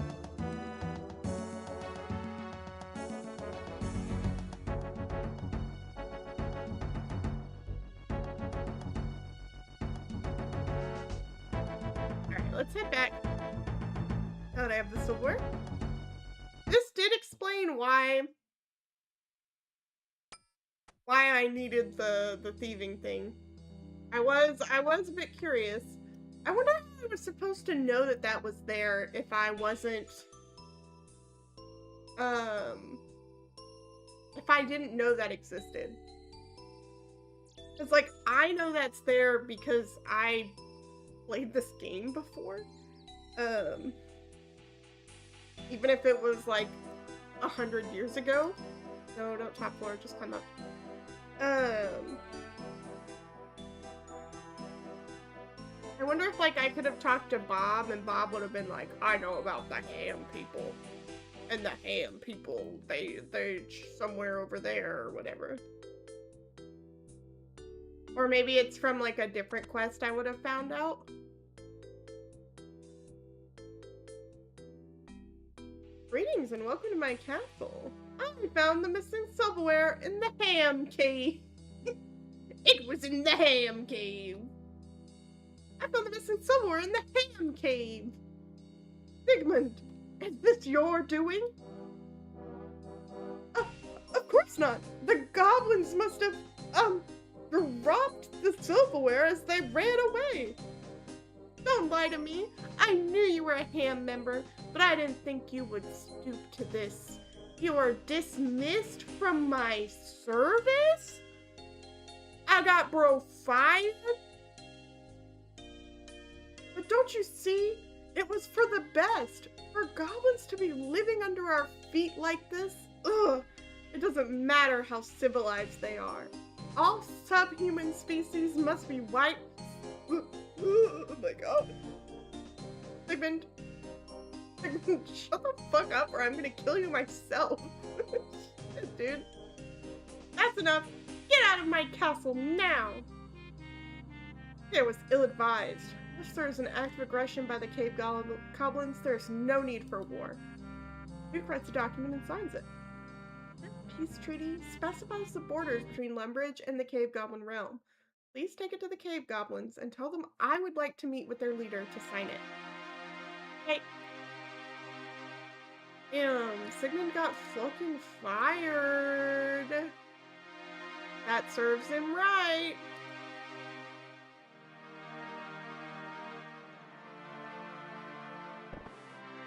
Alright, let's head back. Now that I have the silver. This did explain why I needed the thieving thing. I was a bit curious. I wonder if I was supposed to know that that was there if I wasn't if I didn't know that existed. It's like I know that's there because I played this game before. Even if it was like 100 years ago. No, don't top floor, just climb up. I wonder if like I could have talked to Bob and Bob would have been like, I know about the ham people. And the ham people, they're somewhere over there or whatever. Or maybe it's from like a different quest I would have found out. Greetings and welcome to my castle. I found the missing silverware in the ham cave. It was in the ham cave. I found the missing silverware in the ham cave. Sigmund, is this your doing? Of course not. The goblins must have, dropped the silverware as they ran away. Don't lie to me. I knew you were a ham member, but I didn't think you would stoop to this. You are dismissed from my service? I got bro fired? But don't you see? It was for the best. For goblins to be living under our feet like this? Ugh. It doesn't matter how civilized they are. All subhuman species must be wiped. Oh my god. Sigmund, shut the fuck up or I'm gonna kill you myself. Shit, dude. That's enough. Get out of my castle now. It was ill-advised. If there is an act of aggression by the cave goblins, there is no need for war. Duke writes a document and signs it. The peace treaty specifies the borders between Lumbridge and the cave goblin realm. Please take it to the cave goblins and tell them I would like to meet with their leader to sign it. Hey. Sigmund got fucking fired. That serves him right.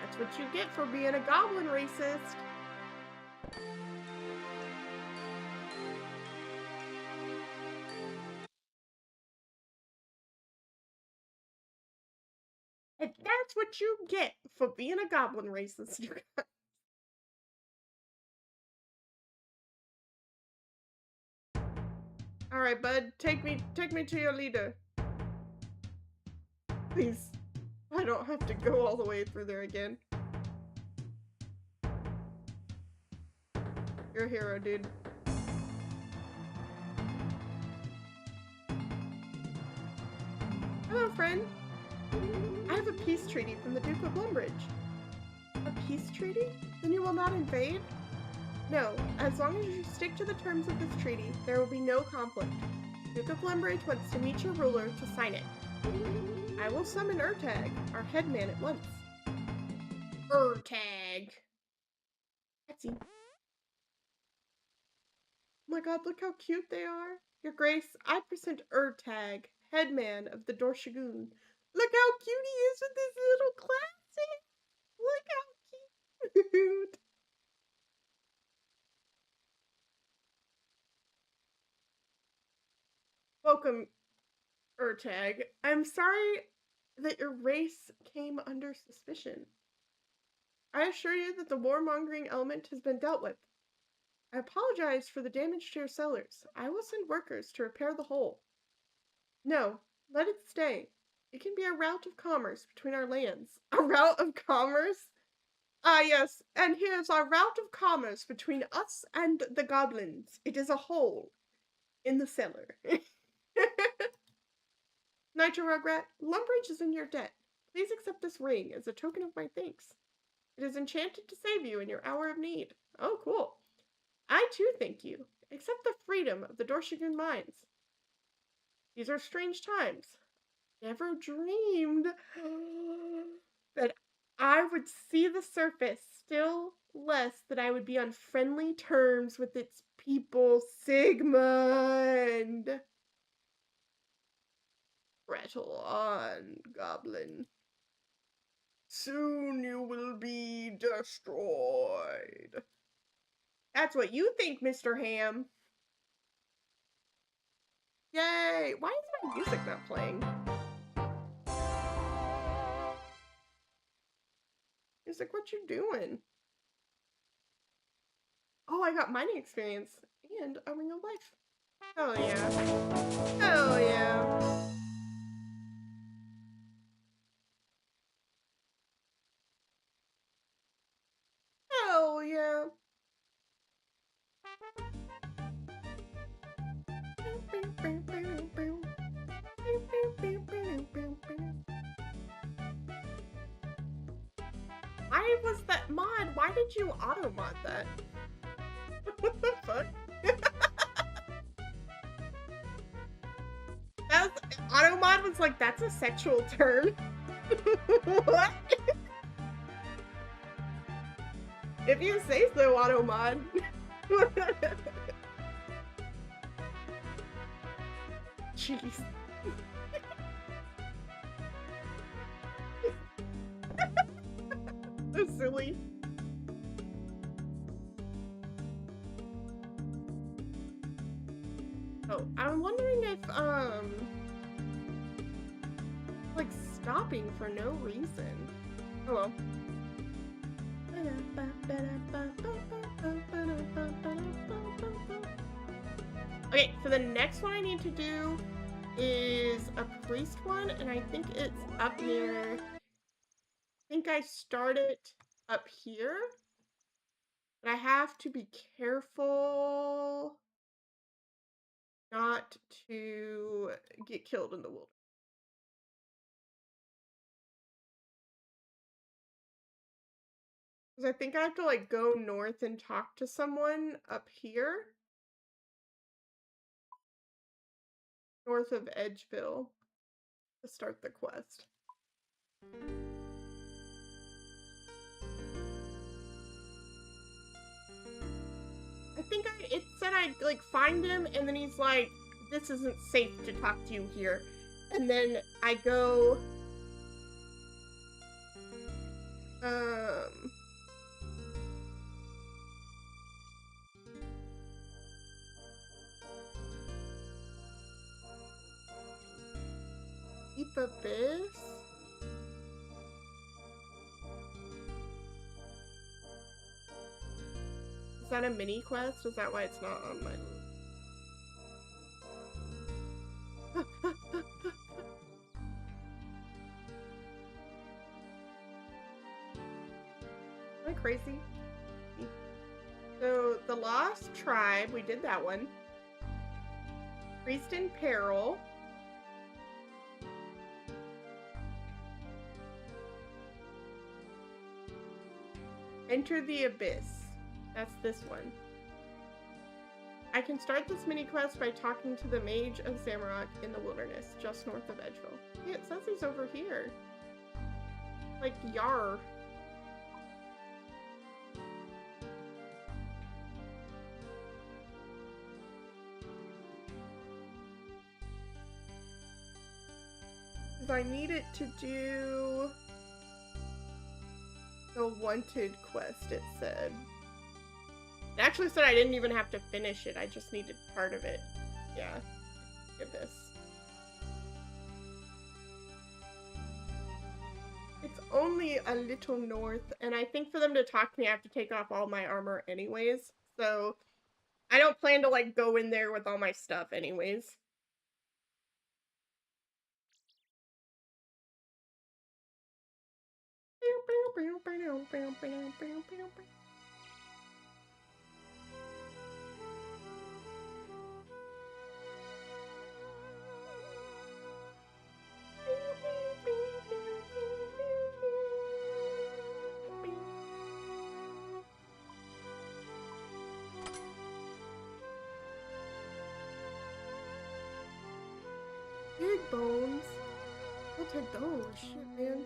That's what you get for being a goblin racist. If that's that's what you get for being a goblin racist, you guys. Alright, bud, take me to your leader. Please. I don't have to go all the way through there again. You're a hero, dude. Hello, friend. I have a peace treaty from the Duke of Lumbridge. A peace treaty? Then you will not invade? No, as long as you stick to the terms of this treaty, there will be no conflict. Duke of Lumbridge wants to meet your ruler to sign it. I will summon Urtag, our headman, at once. Urtag. Etsy. Oh my god, look how cute they are. Your Grace, I present Urtag, headman of the Dorshagoon. Look how cute he is with this little classic. Look how cute. Welcome, Urtag. I'm sorry that your race came under suspicion. I assure you that the warmongering element has been dealt with. I apologize for the damage to your cellars. I will send workers to repair the hole. No, let it stay. It can be a route of commerce between our lands. A route of commerce? Ah, yes, and here's our route of commerce between us and the goblins. It is a hole in the cellar. Nitro Rugrat, Lumbridge is in your debt. Please accept this ring as a token of my thanks. It is enchanted to save you in your hour of need. Oh, cool. I too thank you. Accept the freedom of the Dorshagoon mines. These are strange times. Never dreamed that I would see the surface, still less that I would be on friendly terms with its people, Sigmund. Rattle on, goblin. Soon you will be destroyed. That's what you think, Mr. Ham. Yay! Why is my music not playing? He's like, what you doing? Oh, I got mining experience and a ring of life. Hell yeah. Hell yeah. Hell yeah. Why was that mod? Why did you auto mod that? What the fuck? That was, auto mod was like, that's a sexual term. What? If you say so, auto mod. Jeez. So silly. Oh, I'm wondering if, like, stopping for no reason. Oh well. Okay, so the next one I need to do is a priest one, and I think it's up near... I think I start it up here. But I have to be careful not to get killed in the wilderness. Because I think I have to, like, go north and talk to someone up here. North of Edgeville to start the quest. I think it said I'd, like, find him, and then he's like, this isn't safe to talk to you here. And then I go... Deep Abyss? that a mini quest? Is that why it's not on my list? Am I crazy? So, the Lost Tribe, we did that one. Priest in Peril. Enter the Abyss. That's this one. I can start this mini quest by talking to the Mage of Zamorak in the wilderness, just north of Edgeville. Yeah, it says he's over here. Like, yar. I need it to do the wanted quest, it said. It actually said I didn't even have to finish it, I just needed part of it. Yeah, get this. It's only a little north, and I think for them to talk to me I have to take off all my armor anyways, so I don't plan to like go in there with all my stuff anyways. Big bones. I'll take those. Shit, man.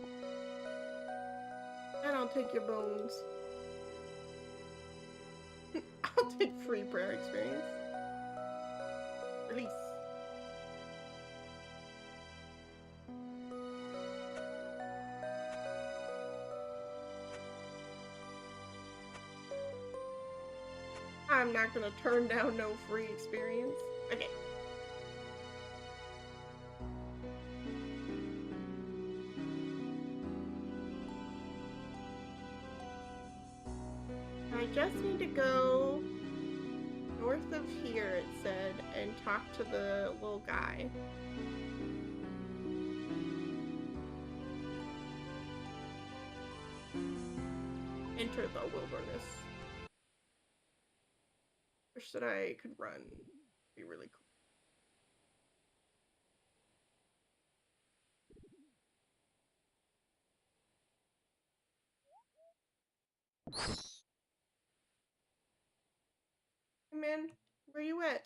And I'll take your bones. I'll take free prayer experience. Release. I'm not gonna turn down no free experience. Okay. I just need to go north of here, it said, and talk to the little guy. Enter the wilderness. Wish that I could run. It'd be really cool. Hey man, where you at?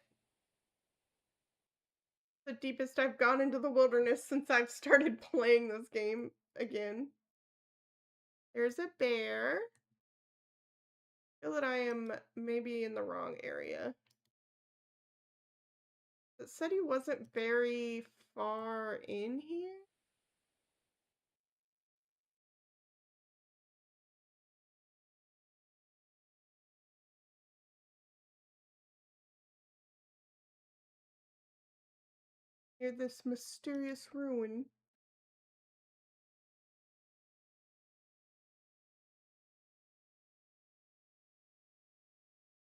The deepest I've gone into the wilderness since I've started playing this game again. There's a bear. I feel that I am maybe in the wrong area. It said he wasn't very far in here. Near this mysterious ruin.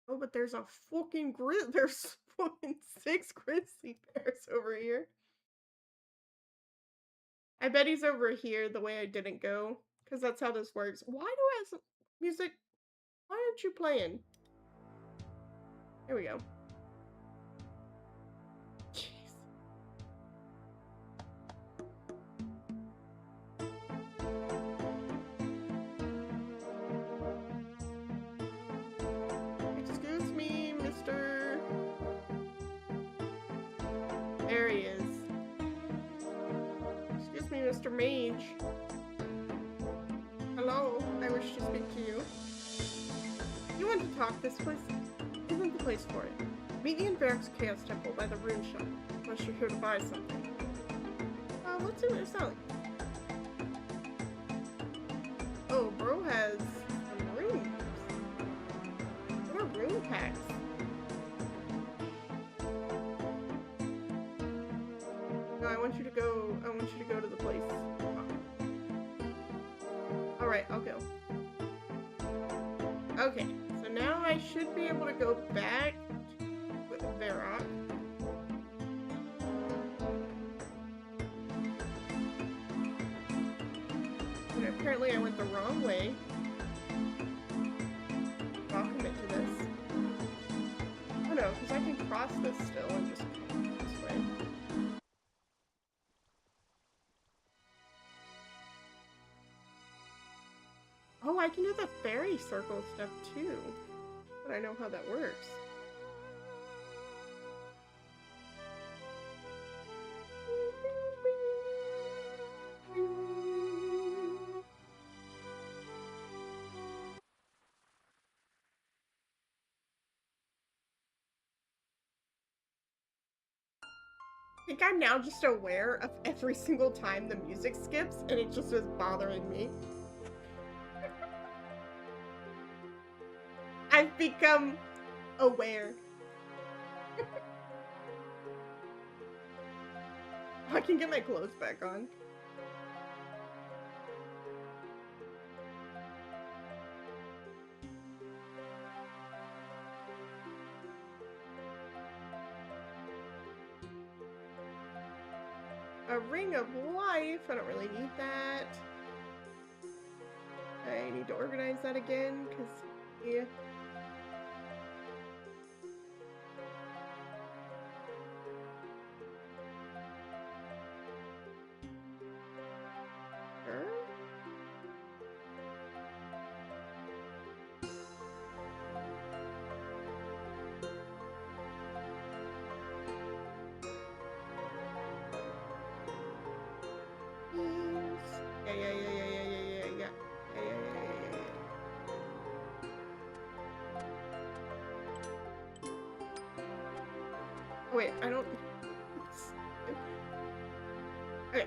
Oh, but there's a fucking there's fucking 6 grizzly bears over here. I bet he's over here the way I didn't go, because that's how this works. Why do I have some music? Why aren't you playing? Here we go. Jeez. Excuse me, Mr. There he is. Excuse me, Mr. Mage. Hello, I wish to speak to you. You want to talk? This place isn't the place for it. Meet me in Varric's Chaos Temple by the rune shop, unless you're here to buy something. Let's see what you're selling. Oh, bro has some runes. What are rune packs? No, I want you to go to the place. Alright, I'll go. Okay, so now I should be able to go back with Varrock. And apparently I went the wrong way. I'll commit to this. Oh no, because I can cross this still and just come this way. Oh, I can do the fairy circle stuff too. But I know how that works. I think I'm now just aware of every single time the music skips, and it just is bothering me. I've become aware. I can get my clothes back on. A ring of life. I don't really need that. I need to organize that again, because, yeah. Wait, I don't... Okay.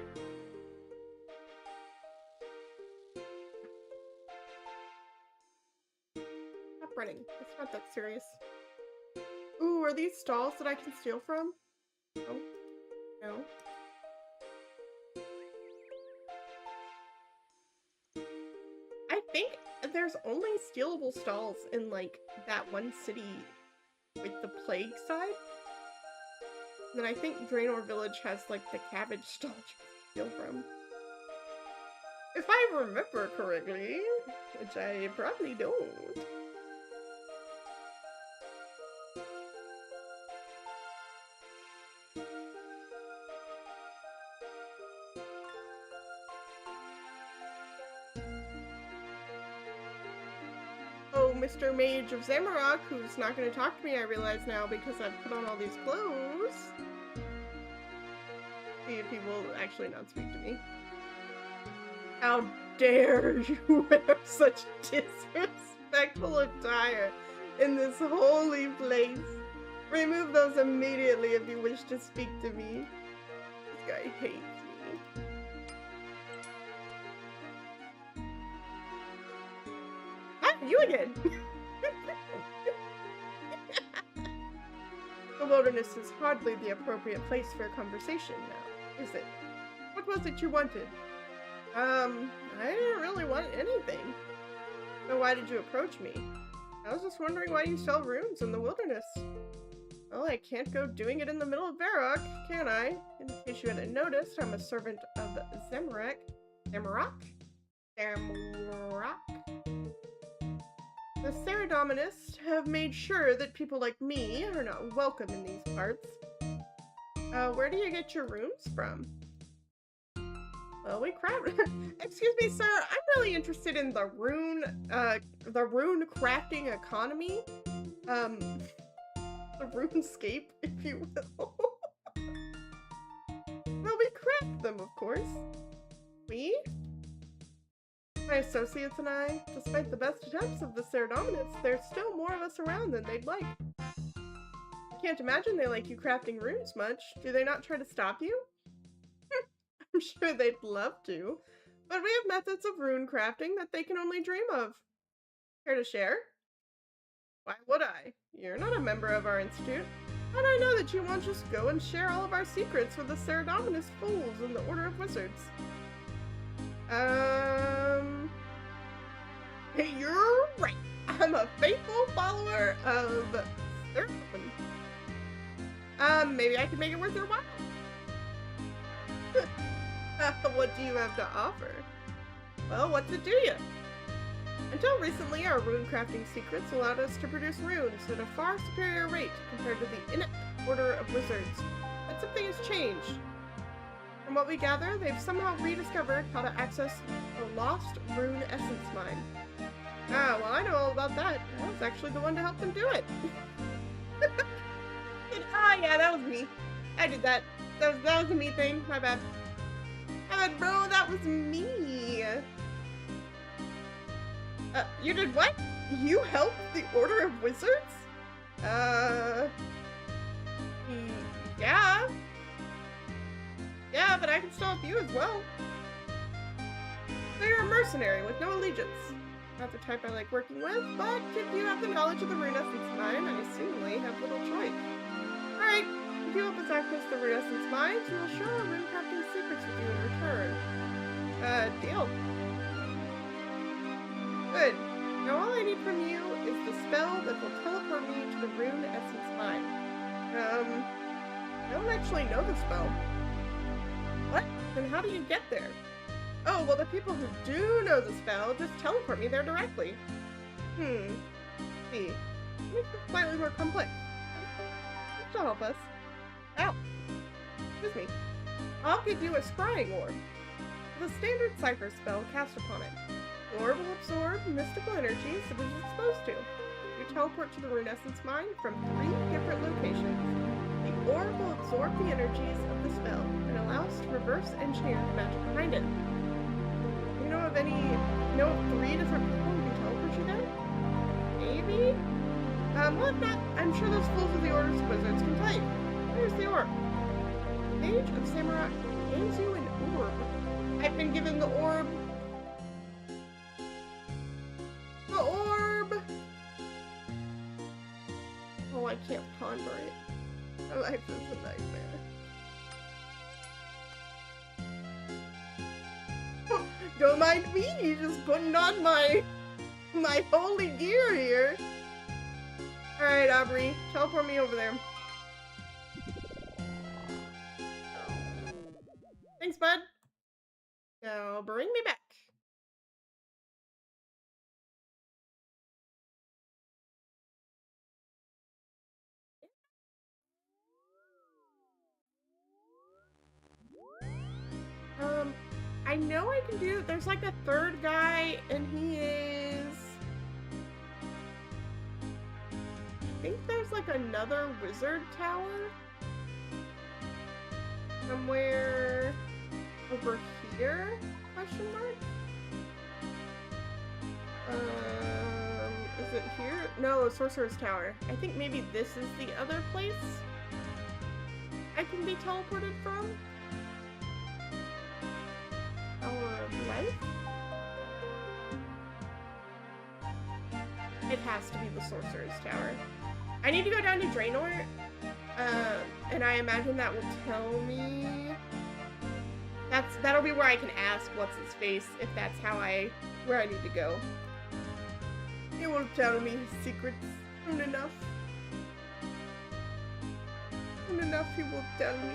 Stop running. It's not that serious. Ooh, are these stalls that I can steal from? No. No. I think there's only stealable stalls in, like, that one city with the plague side. And then I think Draenor Village has, like, the cabbage stall you can steal from. If I remember correctly, which I probably don't. Oh, Mr. Mage of Zamorak, who's not going to talk to me, I realize now, because I've put on all these clothes. See if he will actually not speak to me. How dare you wear such disrespectful attire in this holy place? Remove those immediately if you wish to speak to me. This guy hates me. Ah, you again! The wilderness is hardly the appropriate place for a conversation now, is it? What was it you wanted? I didn't really want anything. So why did you approach me? I was just wondering why you sell runes in the wilderness. Well, I can't go doing it in the middle of Varrock, can I? In case you hadn't noticed, I'm a servant of Zamorak. Zamorak? The Ceremonists have made sure that people like me are not welcome in these parts. Where do you get your runes from? Well, we craft. Excuse me, sir. I'm really interested in the rune crafting economy. The Runescape, if you will. Well, we craft them, of course. We? My associates and I, despite the best attempts of the Ceremonists, there's still more of us around than they'd like. I can't imagine they like you crafting runes much. Do they not try to stop you? I'm sure they'd love to, but we have methods of rune crafting that they can only dream of. Care to share? Why would I? You're not a member of our institute. How do I know that you won't just go and share all of our secrets with the Ceremonious fools in the Order of Wizards? Hey, you're right. I'm a faithful follower of Sir. Maybe I can make it worth your while. What do you have to offer? Well, what's it do you? Until recently, our rune crafting secrets allowed us to produce runes at a far superior rate compared to the inept order of wizards. But something has changed. From what we gather, they've somehow rediscovered how to access the lost rune essence mine. Ah, well, I know all about that. I was actually the one to help them do it. Yeah, that was me. I did that. That was a me thing. My bad. Bro, that was me. You did what? You helped the Order of Wizards? Yeah. Yeah, but I can still help you as well. So you're a mercenary with no allegiance. Not the type I like working with, but if you have the knowledge of the rune essence mine, I assumingly have little choice. Alright, if you help us access the rune essence mines, we will share our rune crafting secrets with you in return. Deal. Good. Now all I need from you is the spell that will teleport me to the rune essence mine. I don't actually know the spell. What? Then how do you get there? Oh, well, the people who do know the spell just teleport me there directly. See. Makes it slightly more complex. This will help us. Ow! Excuse me. I'll give you a scrying orb. The standard cipher spell cast upon it. The orb will absorb mystical energies it is exposed to. You teleport to the rune essence mine from 3 different locations. The orb will absorb the energies of the spell and allow us to reverse engineer the magic behind it. You know of 3 different people who can teleport you there? Maybe? Well, if not, I'm sure those fools of the Orders of Wizards can tell you. Where's the orb? Page of Samurai hands you an orb. I've been given the orb. The orb! Oh, I can't ponder it. My life is a nightmare. Don't mind me, just putting on my holy gear here. Alright, Aubrey, teleport me over there. Thanks, bud. Now, bring me back. I know I can do, there's like a 3rd guy, and he is... I think there's like another wizard tower somewhere over here, question mark? Is it here? No, Sorcerer's Tower. I think maybe this is the other place I can be teleported from. Tower of Life? It has to be the Sorcerer's Tower. I need to go down to Draenor, and I imagine that will tell me... That'll be where I can ask what's his face, if that's where I need to go. It will tell me his secrets soon enough. Soon enough he will tell me.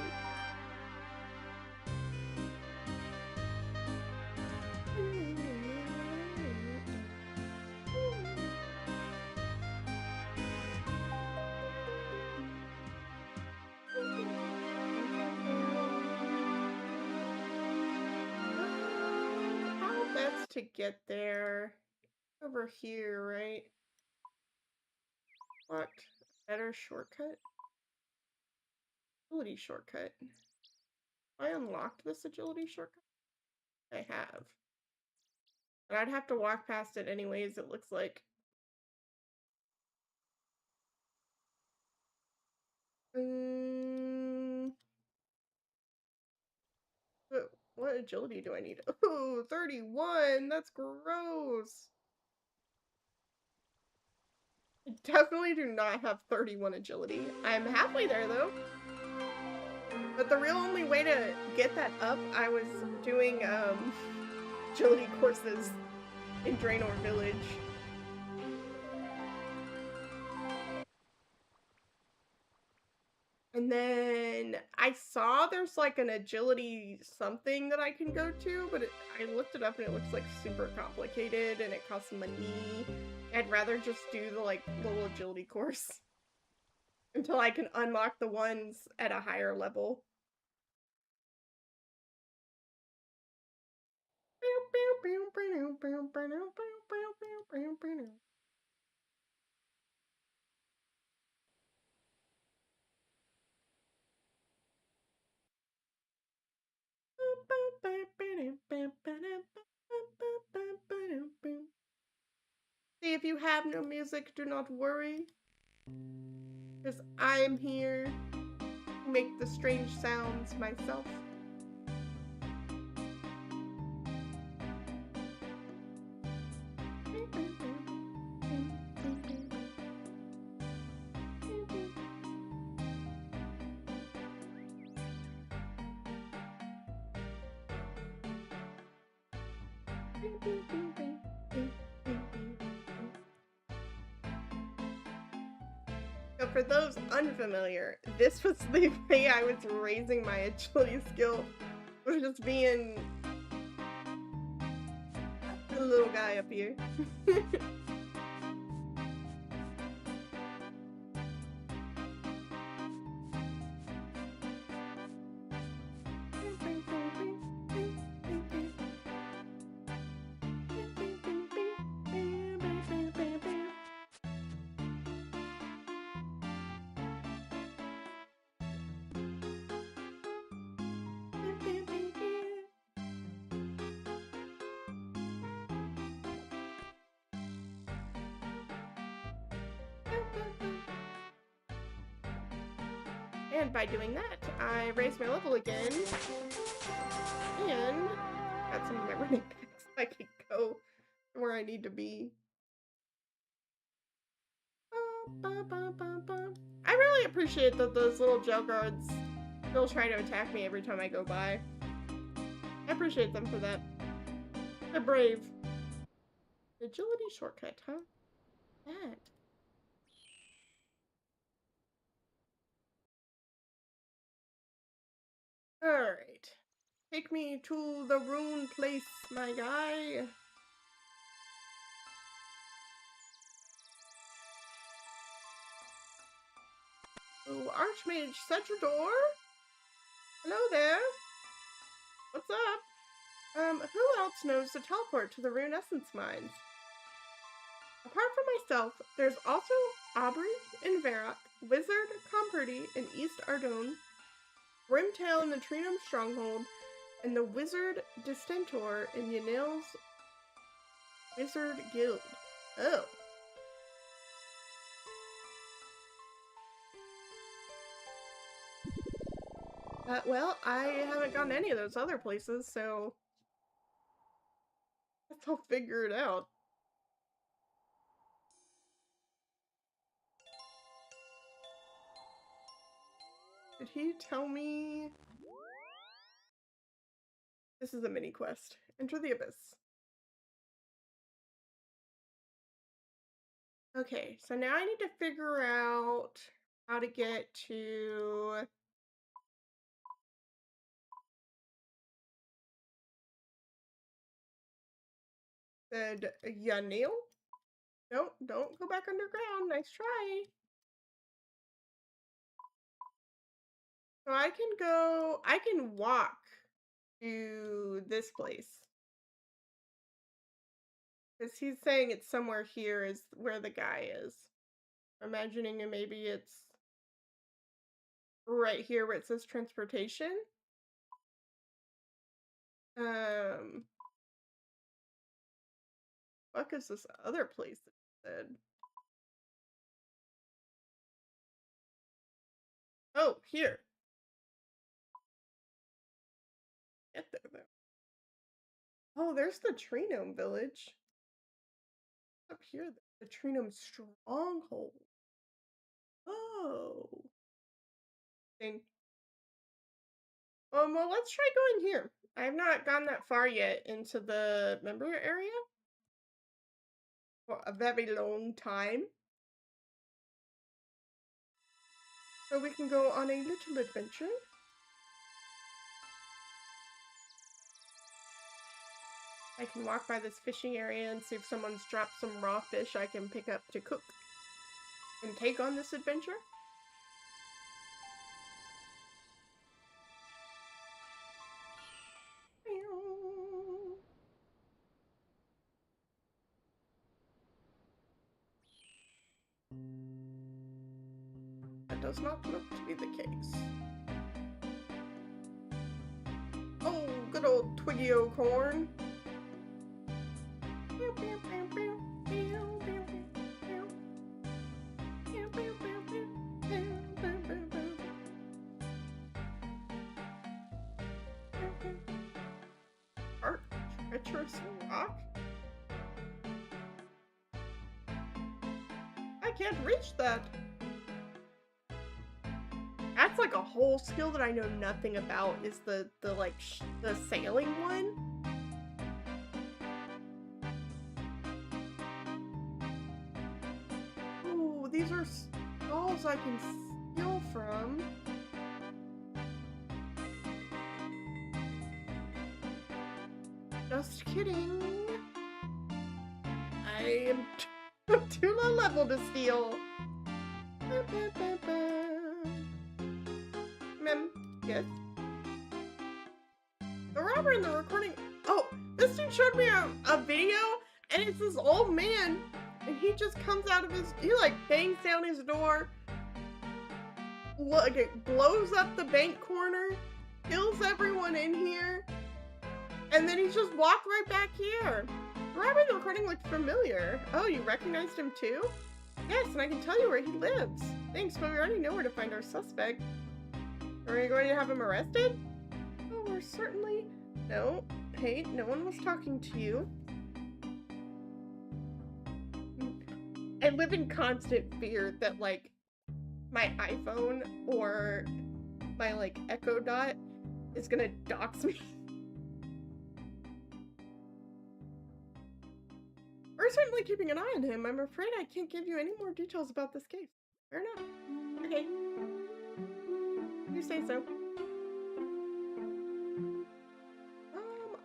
How best to get there? Over here, right? Locked. Better shortcut? Agility shortcut. I unlocked this agility shortcut? I have. But I'd have to walk past it anyways, it looks like. What agility do I need? Oh, 31! That's gross! I definitely do not have 31 agility. I'm halfway there, though. But the real only way to get that up, I was doing, agility courses in Draenor Village. And then I saw there's like an agility something that I can go to, but I looked it up and it looks like super complicated and it costs money. I'd rather just do the like little agility course until I can unlock the ones at a higher level. See, if you have no music, do not worry, because I'm here to make the strange sounds myself. So for those unfamiliar, this was the way I was raising my agility skill. Was just being the little guy up here. And by doing that, I raised my level again. And got some of my running packs so I can go where I need to be. I really appreciate that those little jail guards still try to attack me every time I go by. I appreciate them for that. They're brave. Agility shortcut, huh? That. Alright. Take me to the rune place, my guy. Oh, Archmage, shut your door? Hello there. What's up? Who else knows to teleport to the rune essence mines? Apart from myself, there's also Aubrey in Varrock, Wizard Comperty in East Ardone, Grimtail in the Trinum Stronghold, and the Wizard Distentor in Yanel's Wizard Guild. Oh. Well, I haven't gone to any of those other places, so I guess I'll figure it out. Did he tell me? This is a mini quest. Enter the Abyss. Okay, so now I need to figure out how to get to the Yanil? No, don't go back underground. Nice try. So I can walk to this place. Because he's saying it's somewhere here is where the guy is. Imagining maybe it's right here where it says transportation. Fuck is this other place that said? Oh, here. Get there though. Oh, there's the Trinome village. Up here, the Trinome stronghold. Oh. Dang. Well, let's try going here. I have not gone that far yet into the member area for a very long time. So we can go on a little adventure. I can walk by this fishing area and see if someone's dropped some raw fish I can pick up to cook and take on this adventure. That does not look to be the case. Oh, good old Twiggy O'Corn. Art, treacherous rock? I can't reach that. That's like a whole skill that I know nothing about, is the sailing one. Ooh, these are stalls I can steal from. Just kidding. I am too low level to steal. Yes. The robber in the recording. Oh, this dude showed me a video, and it's this old man, and he just comes out of he like bangs down his door. Look, it blows up the bank corner, kills everyone in here, and then he's just walked right back here. The robber in the recording looked familiar. Oh, you recognized him too? Yes, and I can tell you where he lives. Thanks, but we already know where to find our suspect. Are we going to have him arrested? Oh, we're certainly... No. Hey, no one was talking to you. I live in constant fear that, like, my iPhone or my, like, Echo Dot is gonna dox me. We're certainly keeping an eye on him. I'm afraid I can't give you any more details about this case. Fair enough. Okay. You say so.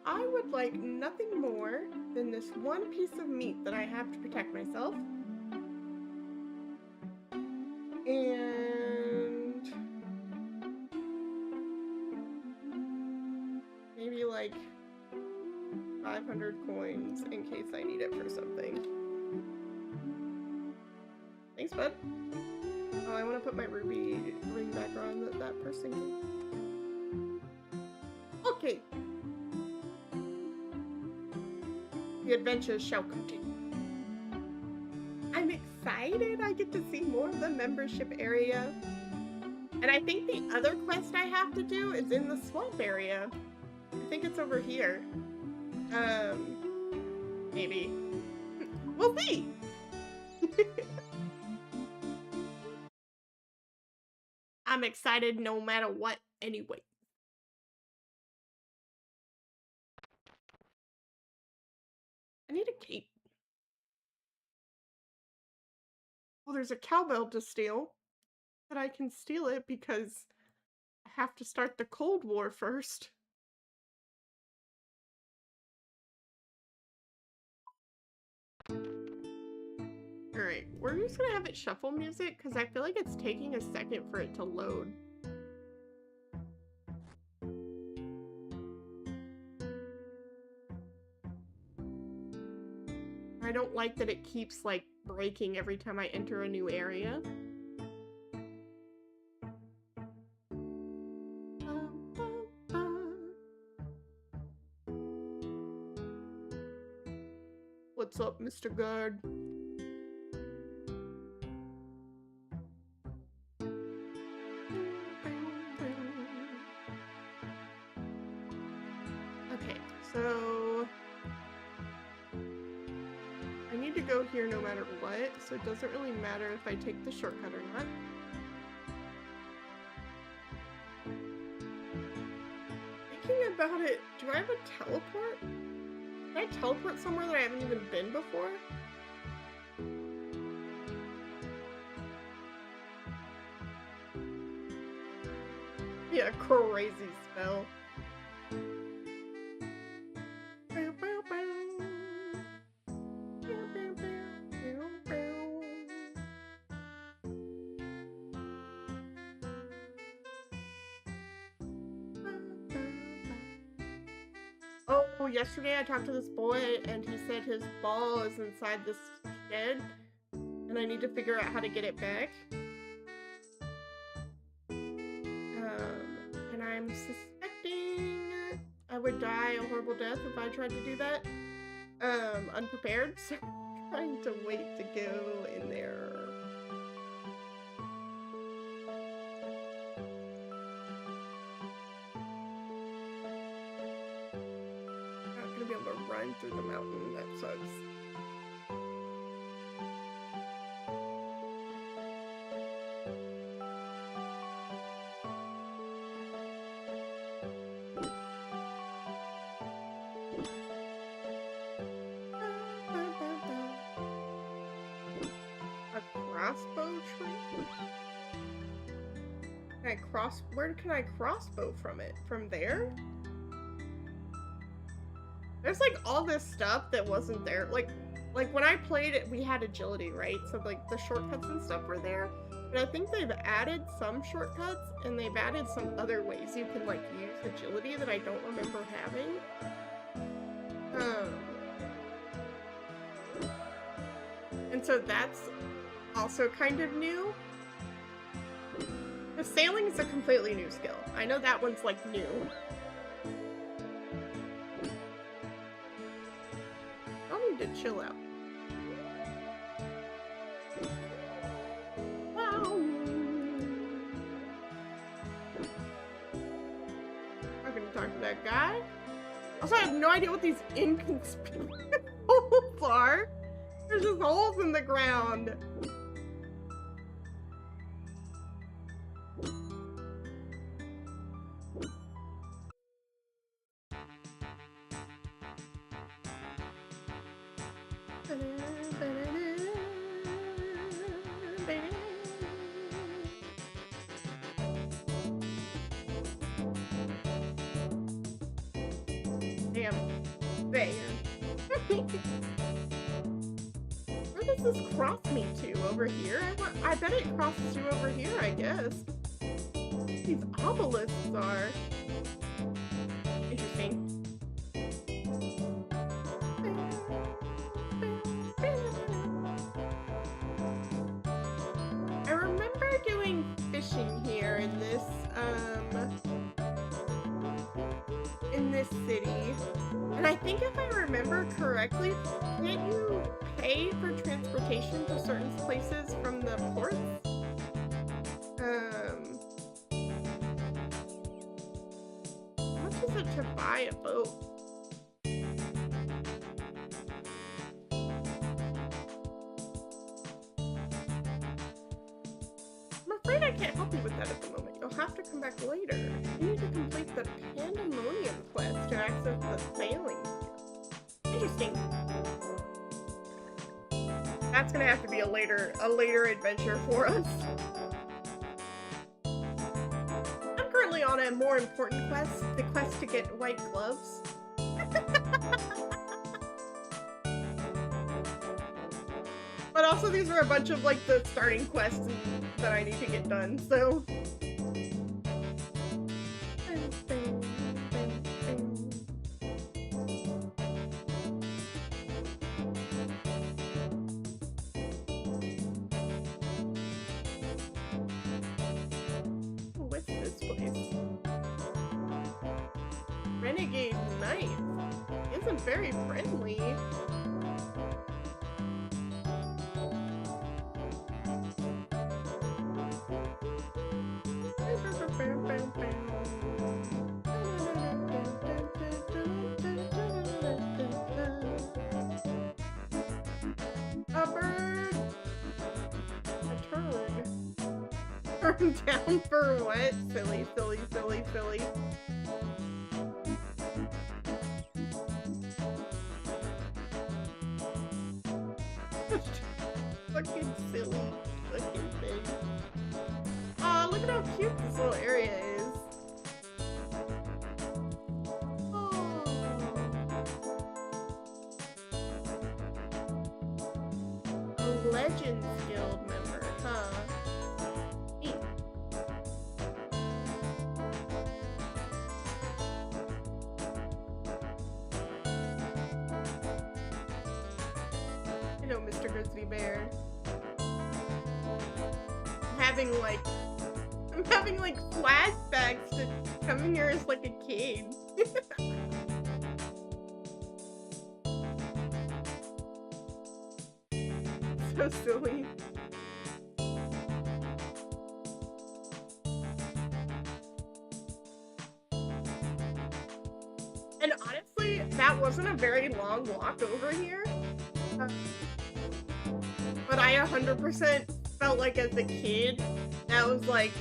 I would like nothing more than this one piece of meat that I have to protect myself. And maybe like 500 coins in case I need it for something. Thanks, bud. Oh, I want to put my ruby ring back on that person can. Okay. The adventures shall continue. I'm excited I get to see more of the membership area. And I think the other quest I have to do is in the swamp area. I think it's over here. Maybe. We'll see! I'm excited no matter what anyway. I need a cape. Well, there's a cowbell to steal. But I can steal it because I have to start the Cold War first. Alright, we're just gonna have it shuffle music because I feel like it's taking a second for it to load. I don't like that it keeps like breaking every time I enter a new area. What's up, Mr. Guard? Okay, so I need to go here no matter what, so it doesn't really matter if I take the shortcut or not. Thinking about it, do I have a teleport? Can I teleport somewhere that I haven't even been before? Yeah, crazy spell. Oh, yesterday I talked to this boy and he said his ball is inside this shed and I need to figure out how to get it back. And I'm suspecting I would die a horrible death if I tried to do that. Unprepared, so I'm trying to wait to go in there. Not gonna be able to run through the mountain, that sucks. Crossbow tree? Where can I crossbow from it? From there? There's like all this stuff that wasn't there. Like when I played it, we had agility, right? So like the shortcuts and stuff were there. But I think they've added some shortcuts and they've added some other ways you can like use agility that I don't remember having. And so that's also kind of new. The sailing is a completely new skill. I know that one's like new. I'll need to chill out. Wow. I'm gonna talk to that guy. Also, I have no idea what these inconspicuous holes are. There's just holes in the ground. Damn. There. Where does this cross me to? Over here? I bet it crosses you over here, I guess. These obelisks are interesting. I remember doing fishing here in this city. And I think if I remember correctly, can't you pay for transportation to certain places from the ports? How much is it to buy a boat? I'm afraid I can't help you with that at the moment. You'll have to come back later. You need to complete the Pandemonium quest to access the sailing. Interesting. That's gonna have to be a later adventure for us. I'm currently on a more important quest, the quest to get white gloves. But also these are a bunch of like the starting quests that I need to get done, so. What's this place? Renegade Knight isn't very friendly. A bird! A turd. Turn down for what? Silly, silly, silly, silly. Fucking silly fucking thing. Aw, look at how cute this little area is. Legends Guild member, huh? Neat. Hello, Mr. Grizzly Bear. I'm having like flashbacks to coming here as like a kid. So silly. And honestly, that wasn't a very long walk over here. But I 100% felt like as a kid, that was like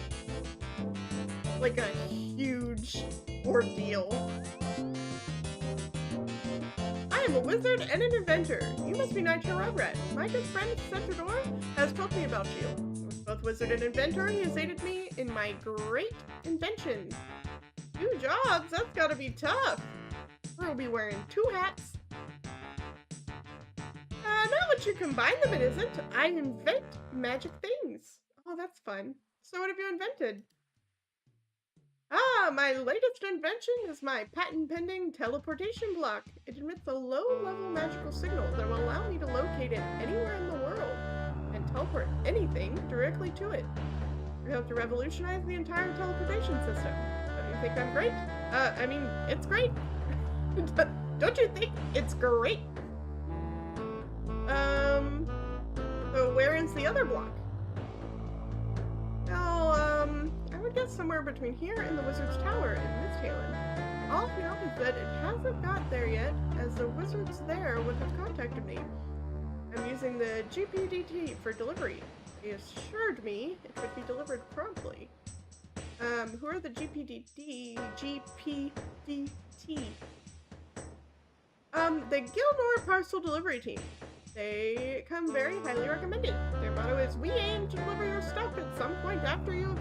a huge ordeal. I am a wizard and an inventor. You must be Nitro Rugrat. My good friend Centrador has told me about you. Both wizard and inventor, he has aided me in my great invention. 2 jobs? That's gotta be tough. We'll be wearing 2 hats. Not what you combine them, it isn't. I invent magic things. Oh, that's fun. So what have you invented? Ah, my latest invention is my patent-pending teleportation block. It emits a low-level magical signal that will allow me to locate it anywhere in the world and teleport anything directly to it. We hope to revolutionize the entire teleportation system. Don't you think I'm great? I mean, it's great. Don't you think it's great? So where is the other block? Well, I would guess somewhere between here and the Wizard's Tower in Misthaven. All I know is that it hasn't got there yet, as the wizards there would have contacted me. I'm using the GPDT for delivery. He assured me it would be delivered promptly. Who are the GPDT? The Gilmore Parcel Delivery Team. They come very highly recommended. Their motto is, we aim to deliver your stuff at some point after you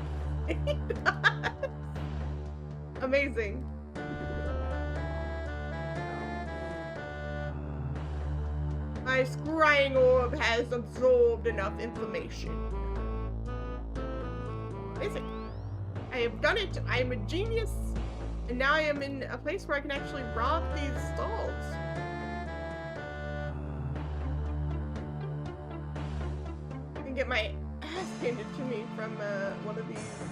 have paid us. Amazing. My scrying orb has absorbed enough information. Amazing. I have done it. I am a genius. And now I am in a place where I can actually rob these stalls. I can get my ass handed to me from one of these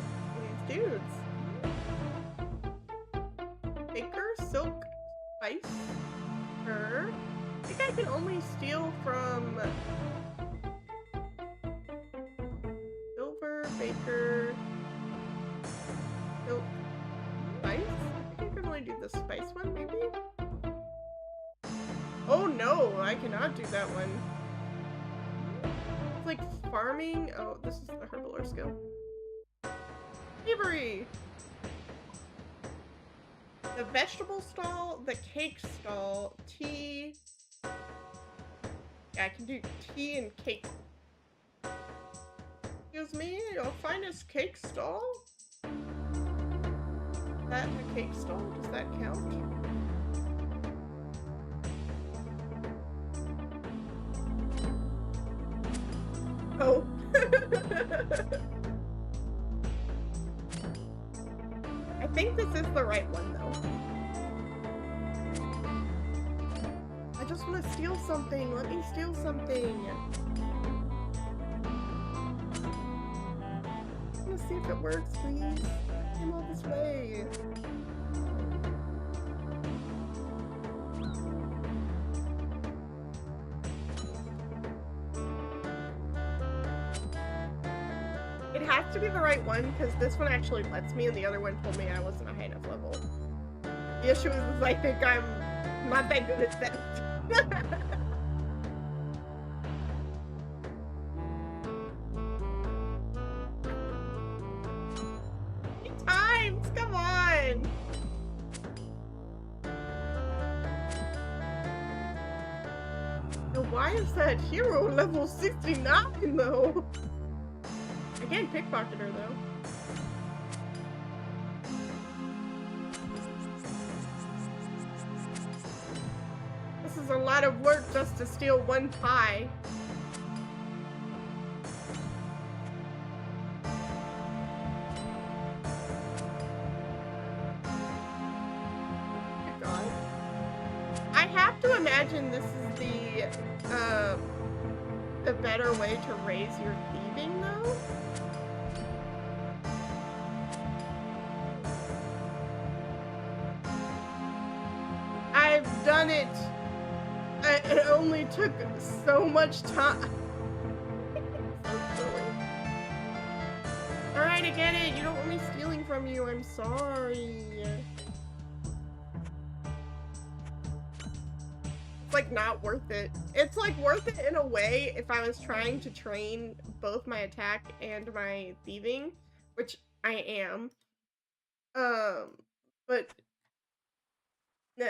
dudes. Baker, silk, spice, fur. I think I can only steal from silver, baker, silk, spice. I think I can only do the spice one, maybe? Oh no, I cannot do that one. It's like farming. Oh, this is the herbalor skill. Thievery! The vegetable stall, the cake stall, tea. Yeah, I can do tea and cake. Excuse me, your finest cake stall? Is that a cake stall? Does that count? Oh. I think this is the right one, though. I just want to steal something. Let me steal something. I want to see if it works, please. I'm all this way. It has to be the right one, because this one actually lets me, and the other one told me I wasn't a high enough level. The issue is I think I'm not that good at that. Times, come on! Now why is that hero level 69 though? I can't pickpocket her though. This is a lot of work just to steal one pie. to imagine this is the better way to raise your thieving, though. I've done it. It only took so much time. So silly. Alright, I get it. You don't want me stealing from you. I'm sorry. It's like not worth it. It's like worth it in a way if I was trying to train both my attack and my thieving, which I am. But nah.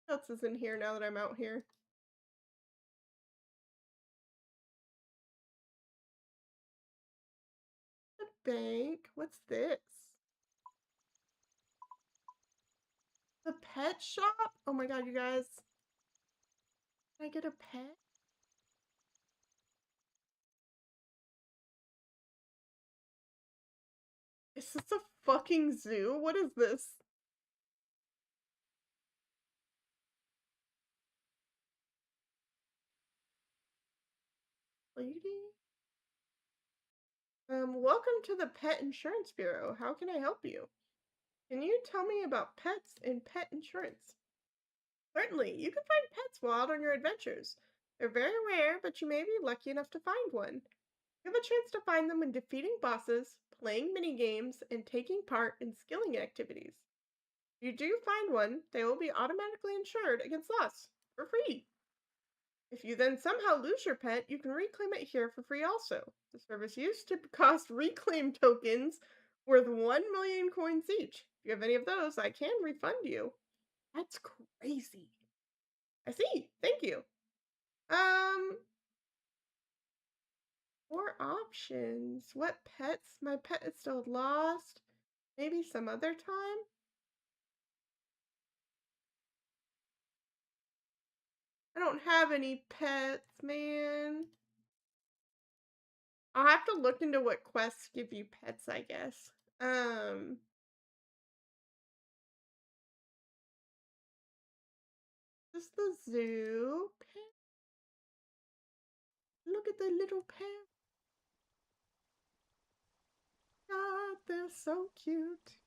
What else is in here now that I'm out here? The bank. What's this? The pet shop? Oh my god, you guys. Can I get a pet? Is this a fucking zoo? What is this? Lady? Welcome to the Pet Insurance Bureau. How can I help you? Can you tell me about pets and pet insurance? Certainly, you can find pets wild on your adventures. They're very rare, but you may be lucky enough to find one. You have a chance to find them when defeating bosses, playing mini games, and taking part in skilling activities. If you do find one, they will be automatically insured against loss for free. If you then somehow lose your pet, you can reclaim it here for free also. The service used to cost reclaim tokens worth 1 million coins each. If you have any of those, I can refund you. That's crazy. I see. Thank you. Um, More options. What pets? My pet is still lost. Maybe some other time? I don't have any pets, man. I'll have to look into what quests give you pets, I guess. This the zoo. Pet. Look at the little pet. God, they're so cute.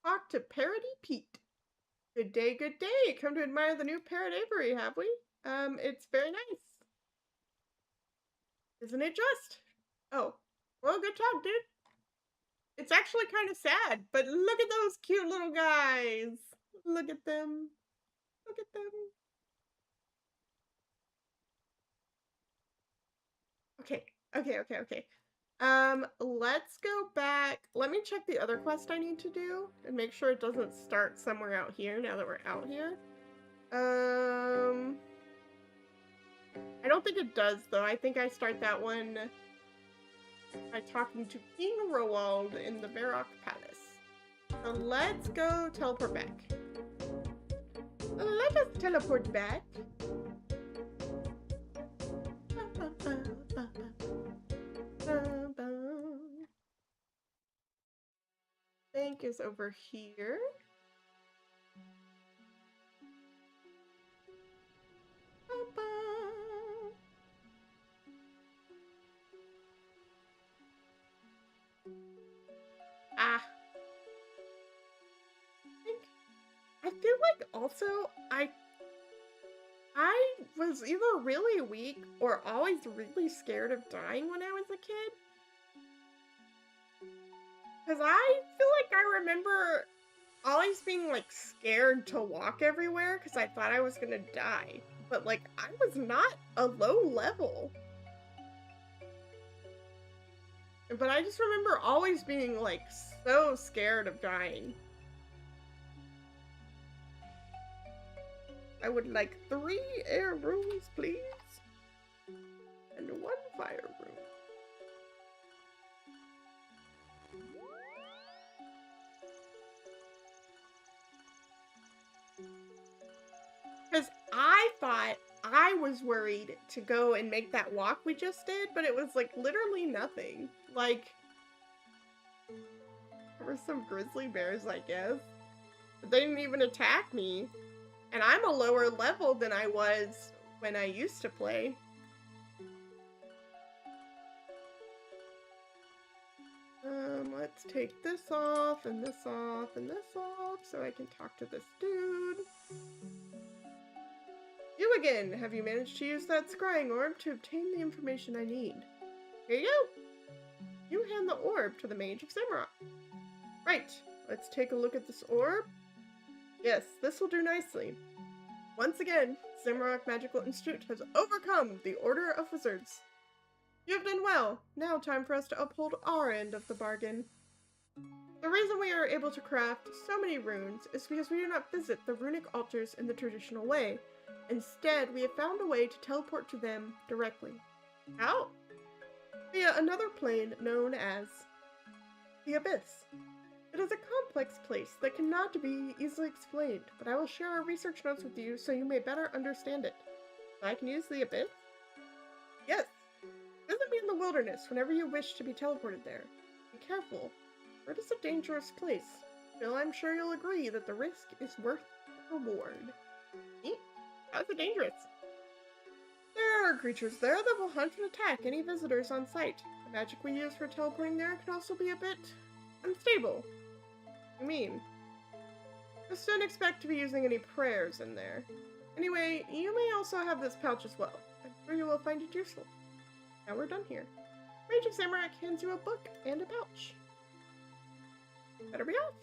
Talk to Parody Pete. Good day, good day. Come to admire the new parrot aviary, have we? It's very nice. Isn't it just? Oh, well, good talk, dude. It's actually kind of sad, but look at those cute little guys. Look at them. Look at them. Okay, okay. Let's go back. Let me check the other quest I need to do and make sure it doesn't start somewhere out here now that we're out here. I don't think it does, though. I think I start that one by talking to King Roald in the Varrock Palace. So let's go teleport back. Let us teleport back. Bank is over here. Ah. I feel like also I was either really weak or always really scared of dying when I was a kid. Because I feel like I remember always being like scared to walk everywhere because I thought I was gonna die. But like I was not a low level. But I just remember always being like so scared of dying. I would like 3 air rooms, please. And 1 fire room. Because I thought I was worried to go and make that walk we just did, but it was like literally nothing. Like, were some grizzly bears, I guess. But they didn't even attack me. And I'm a lower level than I was when I used to play. Let's take this off, and this off, and this off, so I can talk to this dude. You again! Have you managed to use that scrying orb to obtain the information I need? Here you go! You hand the orb to the Mage of Samurok. Right, let's take a look at this orb. Yes, this will do nicely. Once again, Samurok Magical Institute has overcome the Order of Wizards. You have done well. Now time for us to uphold our end of the bargain. The reason we are able to craft so many runes is because we do not visit the runic altars in the traditional way. Instead, we have found a way to teleport to them directly. How? Via another plane known as the Abyss. It is a complex place that cannot be easily explained, but I will share our research notes with you so you may better understand it. I can use the Abyss? Yes. Visit me in the wilderness whenever you wish to be teleported there. Be careful, for it is a dangerous place. Still, I'm sure you'll agree that the risk is worth the reward. Neat. How's it dangerous? There are creatures there that will hunt and attack any visitors on sight. The magic we use for teleporting there can also be a bit unstable. I mean, just don't expect to be using any prayers in there. Anyway, you may also have this pouch as well. I'm sure you will find it useful. Now we're done here. Mage of Samurok hands you a book and a pouch. Better be off.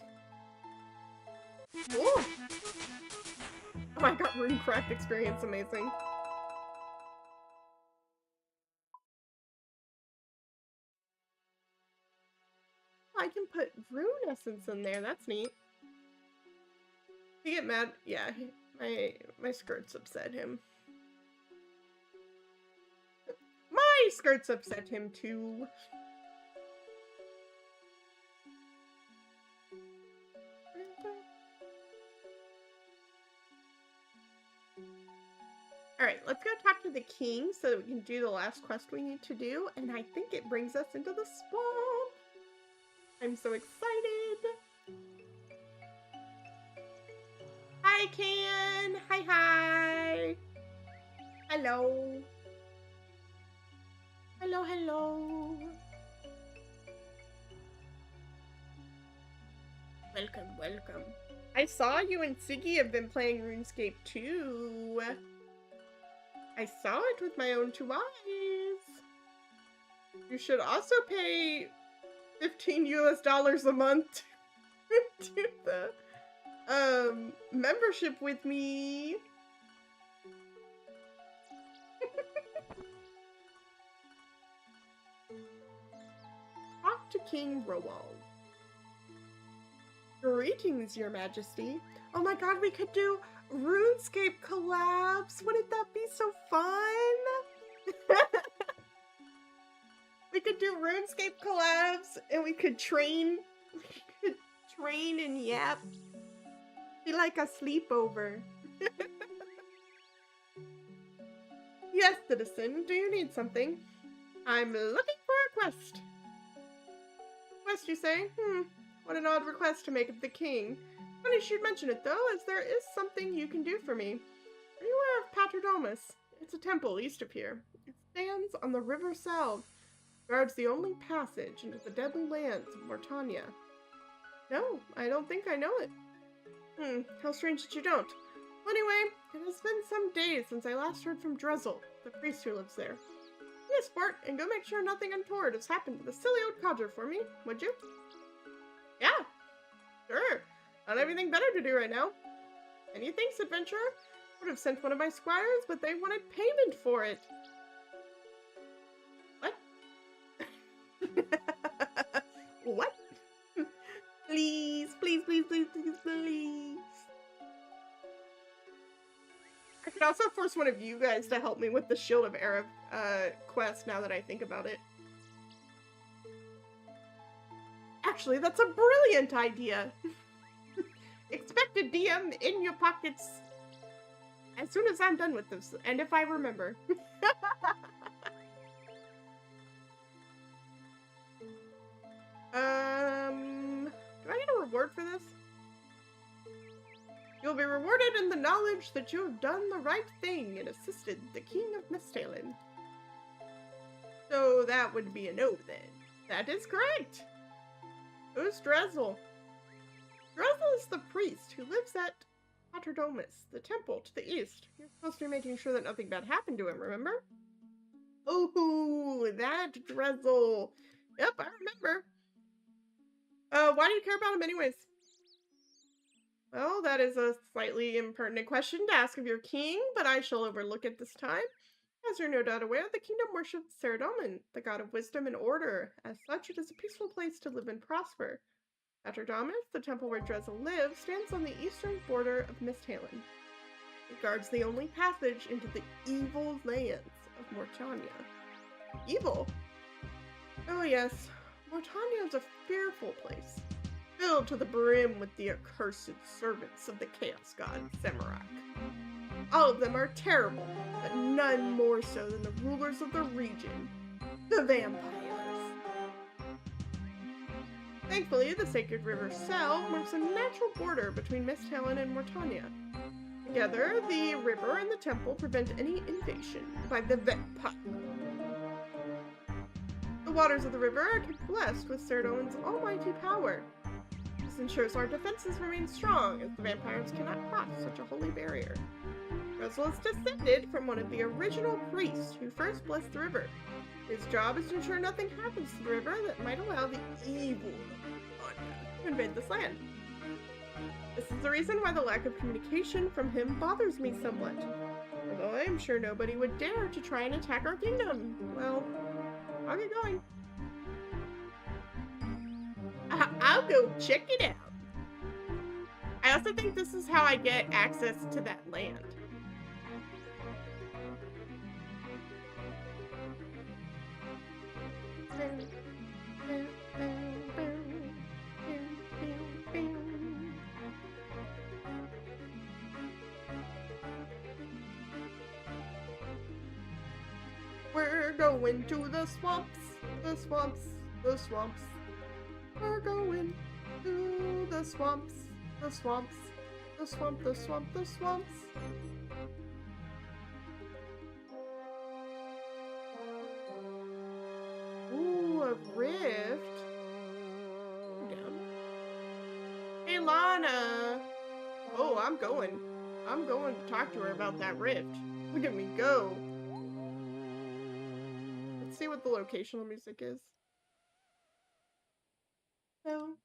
Ooh. Oh my god, Runecraft experience amazing. I can put rune essence in there. That's neat. He get mad? Yeah, my skirts upset him. My skirts upset him too. Alright, let's go talk to the king so that we can do the last quest we need to do, and I think it brings us into the swamp. I'm so excited. Hi, Can. Hi, hi. Hello. Hello, hello. Welcome, welcome. I saw you and Siggy have been playing RuneScape too. I saw it with my own 2 eyes. You should also pay $15 US a month to the membership with me. Talk to King Roald. Greetings, Your Majesty. Oh my god, we could do RuneScape collabs. Wouldn't that be so fun? We could do RuneScape collabs, and we could train. We could train and yap. Be like a sleepover. Yes, citizen. Do you need something? I'm looking for a quest. Quest, you say? What an odd request to make of the king. Funny you should mention it, though, as there is something you can do for me. Are you aware of Paterdomus? It's a temple east of here. It stands on the River Salve, guards the only passage into the deadly lands of Mortania. No, I don't think I know it. How strange that you don't. Well, anyway, it has been some days since I last heard from Drezel, the priest who lives there. Be a sport and go make sure nothing untoward has happened to the silly old codger for me, would you? Yeah, sure. I don't have anything better to do right now. Any thanks, adventurer? Would have sent one of my squires, but they wanted payment for it. What? What? Please, please, please, please, please, please. I could also force one of you guys to help me with the Shield of Arab quest now that I think about it. Actually, that's a brilliant idea. Expect a DM in your pockets as soon as I'm done with this, and if I remember. Do reward for this? You'll be rewarded in the knowledge that you have done the right thing and assisted the King of Misthalin. So that would be a no then. That is correct. Who's Drezel? Drezel is the priest who lives at Paterdomus, the temple to the east. You're supposed to be making sure that nothing bad happened to him, remember? Oh, that Drezel. Yep, I remember. Why do you care about him anyways? Well, that is a slightly impertinent question to ask of your king, but I shall overlook it this time. As you're no doubt aware, the kingdom worships Saradomin, the god of wisdom and order. As such, it is a peaceful place to live and prosper. Paterdomus, the temple where Drezel lives, stands on the eastern border of Misthalin. It guards the only passage into the evil lands of Mortania. Evil? Oh yes, Mortania is a fearful place, filled to the brim with the accursed servants of the chaos god Semarak. All of them are terrible, but none more so than the rulers of the region, the vampires. Thankfully, the sacred river Sel marks a natural border between Misthalin and Mortania. Together, the river and the temple prevent any invasion by the vampire. The waters of the river are kept blessed with Saradomin's almighty power. This ensures our defenses remain strong, as the vampires cannot cross such a holy barrier. Drezel is descended from one of the original priests who first blessed the river. His job is to ensure nothing happens to the river that might allow the evil to invade this land. This is the reason why the lack of communication from him bothers me somewhat. Although I am sure nobody would dare to try and attack our kingdom. Well, I'll get going. I'll go check it out. I also think this is how I get access to that land. We're going to the swamps, the swamps, the swamps. We're going to the swamps, the swamps, the swamp, the swamp, the swamps. Ooh, a rift. Down. Hey, Lana. Oh, I'm going to talk to her about that rift. Look at me go. Let's see what the locational music is. No.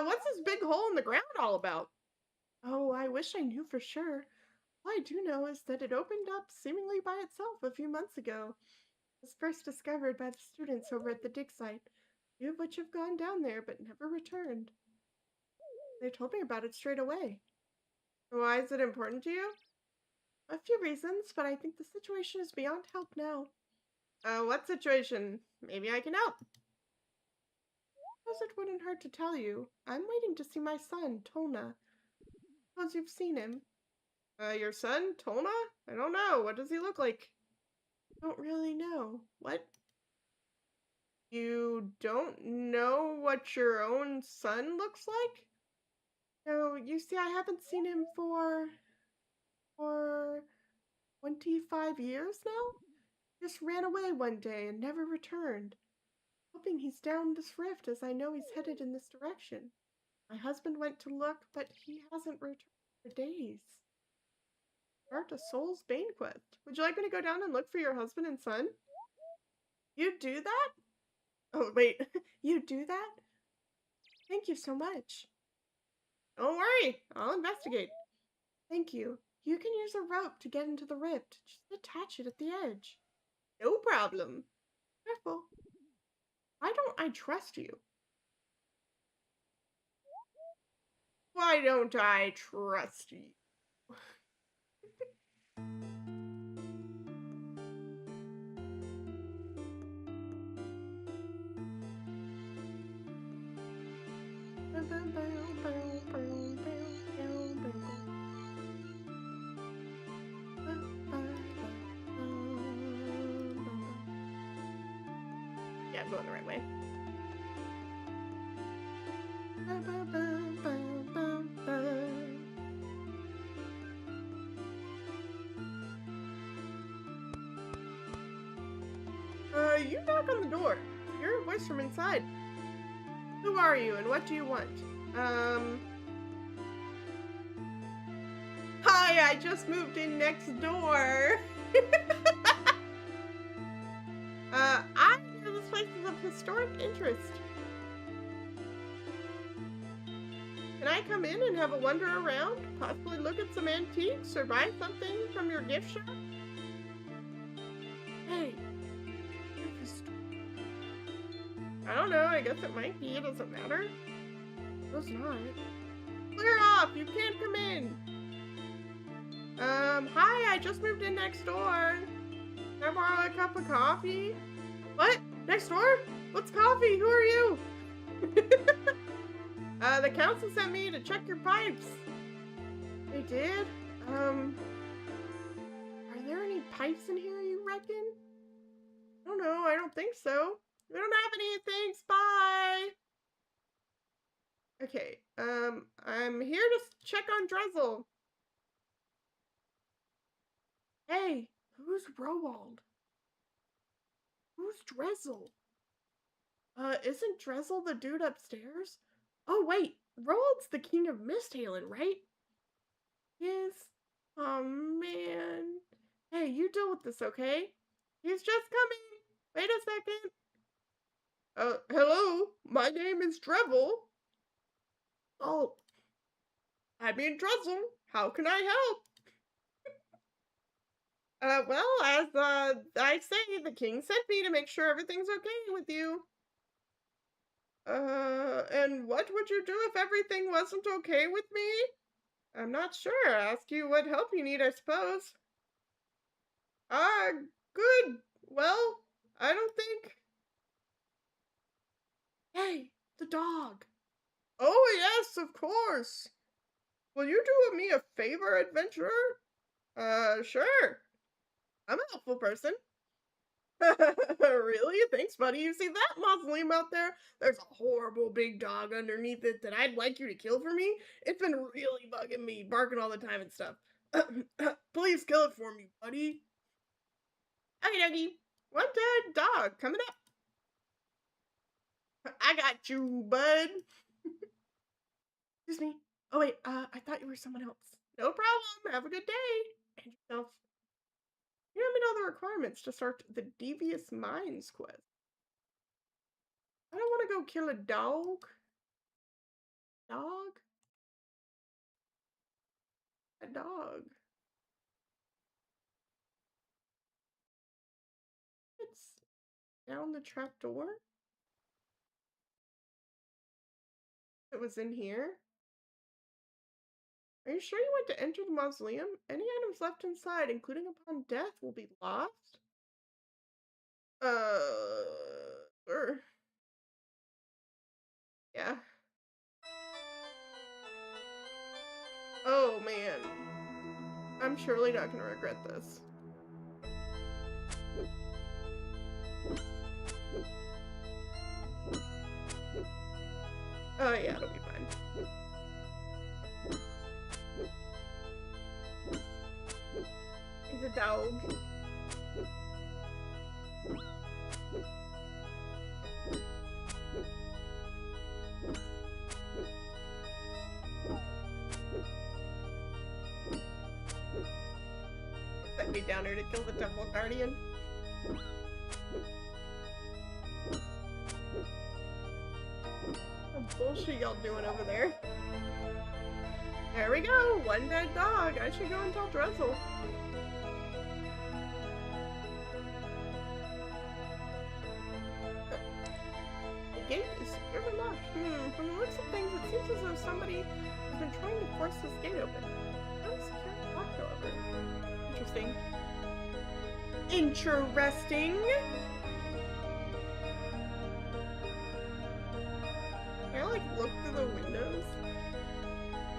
What's this big hole in the ground all about? Oh, I wish I knew for sure. All I do know is that it opened up seemingly by itself a few months ago. It was first discovered by the students over at the dig site, few of which have gone down there but never returned. They told me about it straight away. Why is it important to you? A few reasons, but I think the situation is beyond help now. What situation? Maybe I can help. Suppose it wouldn't hurt to tell you. I'm waiting to see my son, Tolna. Suppose you've seen him. Your son, Tolna? I don't know. What does he look like? Don't really know. What? You don't know what your own son looks like? No, you see, I haven't seen him for 25 years now? Just ran away one day and never returned. Hoping he's down this rift, as I know he's headed in this direction. My husband went to look, but he hasn't returned for days. Start a Soul's Bane quest. Would you like me to go down and look for your husband and son? You do that? Oh, wait. You do that? Thank you so much. Don't worry. I'll investigate. Thank you. You can use a rope to get into the rift. Just attach it at the edge. No problem. Careful. Why don't I trust you? Why don't I trust you? Yeah, I'm going the right way. You knock on the door. Hear a voice from inside. Who are you and what do you want? Hi, I just moved in next door. I hear this place is of historic interest. Can I come in and have a wander around? Possibly look at some antiques or buy something from your gift shop? Hey. I don't know, I guess it might be, it doesn't matter. It's not. Clear off, you can't come in. Hi, I just moved in next door. Can I borrow a cup of coffee? What? Next door? What's coffee? Who are you? The council sent me to check your pipes. They did? Are there any pipes in here, you reckon? I don't know, I don't think so. We don't have any, thanks, bye! Okay, I'm here to check on Drizzle. Hey, who's Roald? Who's Drizzle? Isn't Drizzle the dude upstairs? Oh, wait, Roald's the king of Misthalen, right? Yes. Oh, man. Hey, you deal with this, okay? He's just coming. Wait a second. Hello, my name is Drevel. Oh, I mean Drizzle, how can I help? Well, as, I say, the king sent me to make sure everything's okay with you. And what would you do if everything wasn't okay with me? I'm not sure. Ask you what help you need, I suppose. Good. Well, I don't think... Hey, the dog. Oh, yes, of course. Will you do me a favor, adventurer? Sure. I'm a helpful person. Really? Thanks, buddy. You see that mausoleum out there? There's a horrible big dog underneath it that I'd like you to kill for me. It's been really bugging me, barking all the time and stuff. Please kill it for me, buddy. Okay, doggy. One dead dog coming up. I got you, bud. Excuse me. Oh, wait, I thought you were someone else. No problem. Have a good day. And yourself. Here are all the requirements to start the Devious Minds quest. I don't want to go kill a dog. Dog? A dog. It's down the trap door. It was in here. Are you sure you want to enter the mausoleum? Any items left inside, including upon death, will be lost. Sure. Yeah. Oh, man. I'm surely not gonna regret this. Oh, yeah, it'll be fine. He's a dog. Sent me down here to kill the temple guardian. What bullshit y'all doing over there? There we go! One dead dog! I should go and tell Drizzle. The gate is securely locked. From the looks of things, it seems as though somebody has been trying to force this gate open. How is securely locked, however? Interesting. Interesting! Can I, like, look through the windows?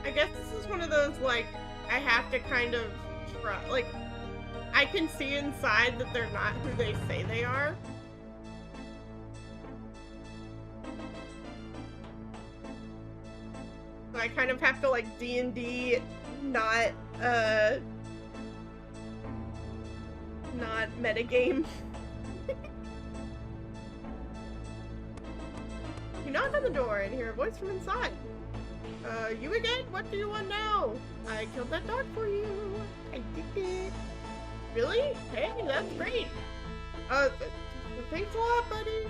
I guess this is one of those, like, I have to kind of try, like, I can see inside that they're not who they say they are. I kind of have to like D&D not not metagame. You knock on the door and hear a voice from inside. You again? What do you want now? I killed that dog for you. I did it. Really? Hey, that's great. Thanks a lot, buddy.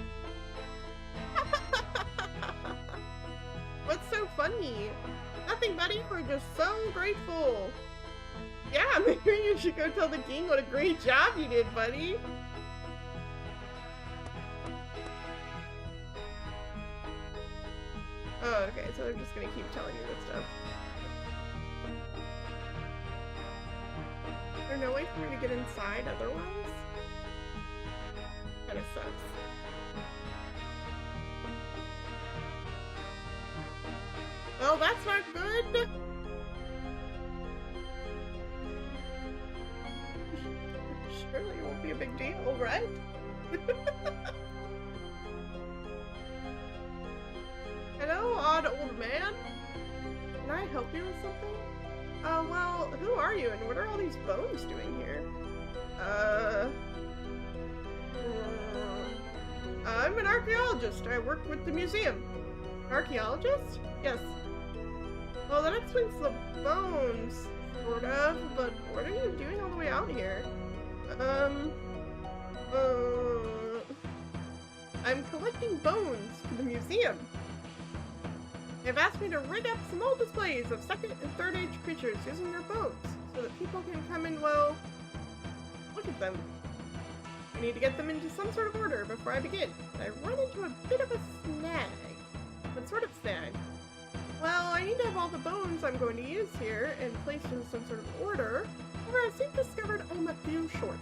What's so funny? Nothing, buddy. We're just so grateful. Yeah, maybe you should go tell the king what a great job you did, buddy. Oh, okay, so they're just gonna keep telling you this stuff. Is there no way for me to get inside otherwise? Kinda sucks. Well, that's not good! Surely it won't be a big deal, right? Hello, odd old man. Can I help you with something? Well, who are you and what are all these bones doing here? I'm an archaeologist. I work with the museum. Archaeologist? Yes. Well, that explains the bones, sort of, but what are you doing all the way out here? I'm collecting bones for the museum. They've asked me to rig up some old displays of second and third age creatures using their bones, so that people can come and, well, look at them. I need to get them into some sort of order before I begin. I run into a bit of a snag. What sort of snag? Well, I need to have all the bones I'm going to use here and placed in some sort of order. However, I soon discovered I'm a few short.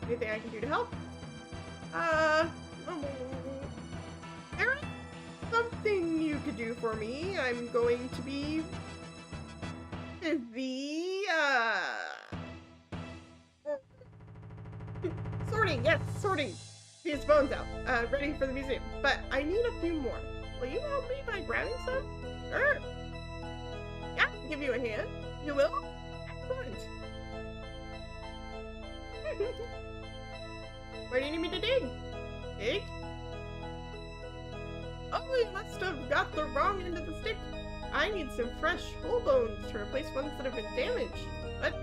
Anything I can do to help? There is something you could do for me. I'm going to be busy, sorting, yes, sorting these bones out, ready for the museum. But I need a few more. Will you help me by grabbing some? Sure. Yeah, I can give you a hand. You will? Excellent. Where do you need me to dig? Dig? Oh, you must have got the wrong end of the stick. I need some fresh whole bones to replace ones that have been damaged. What?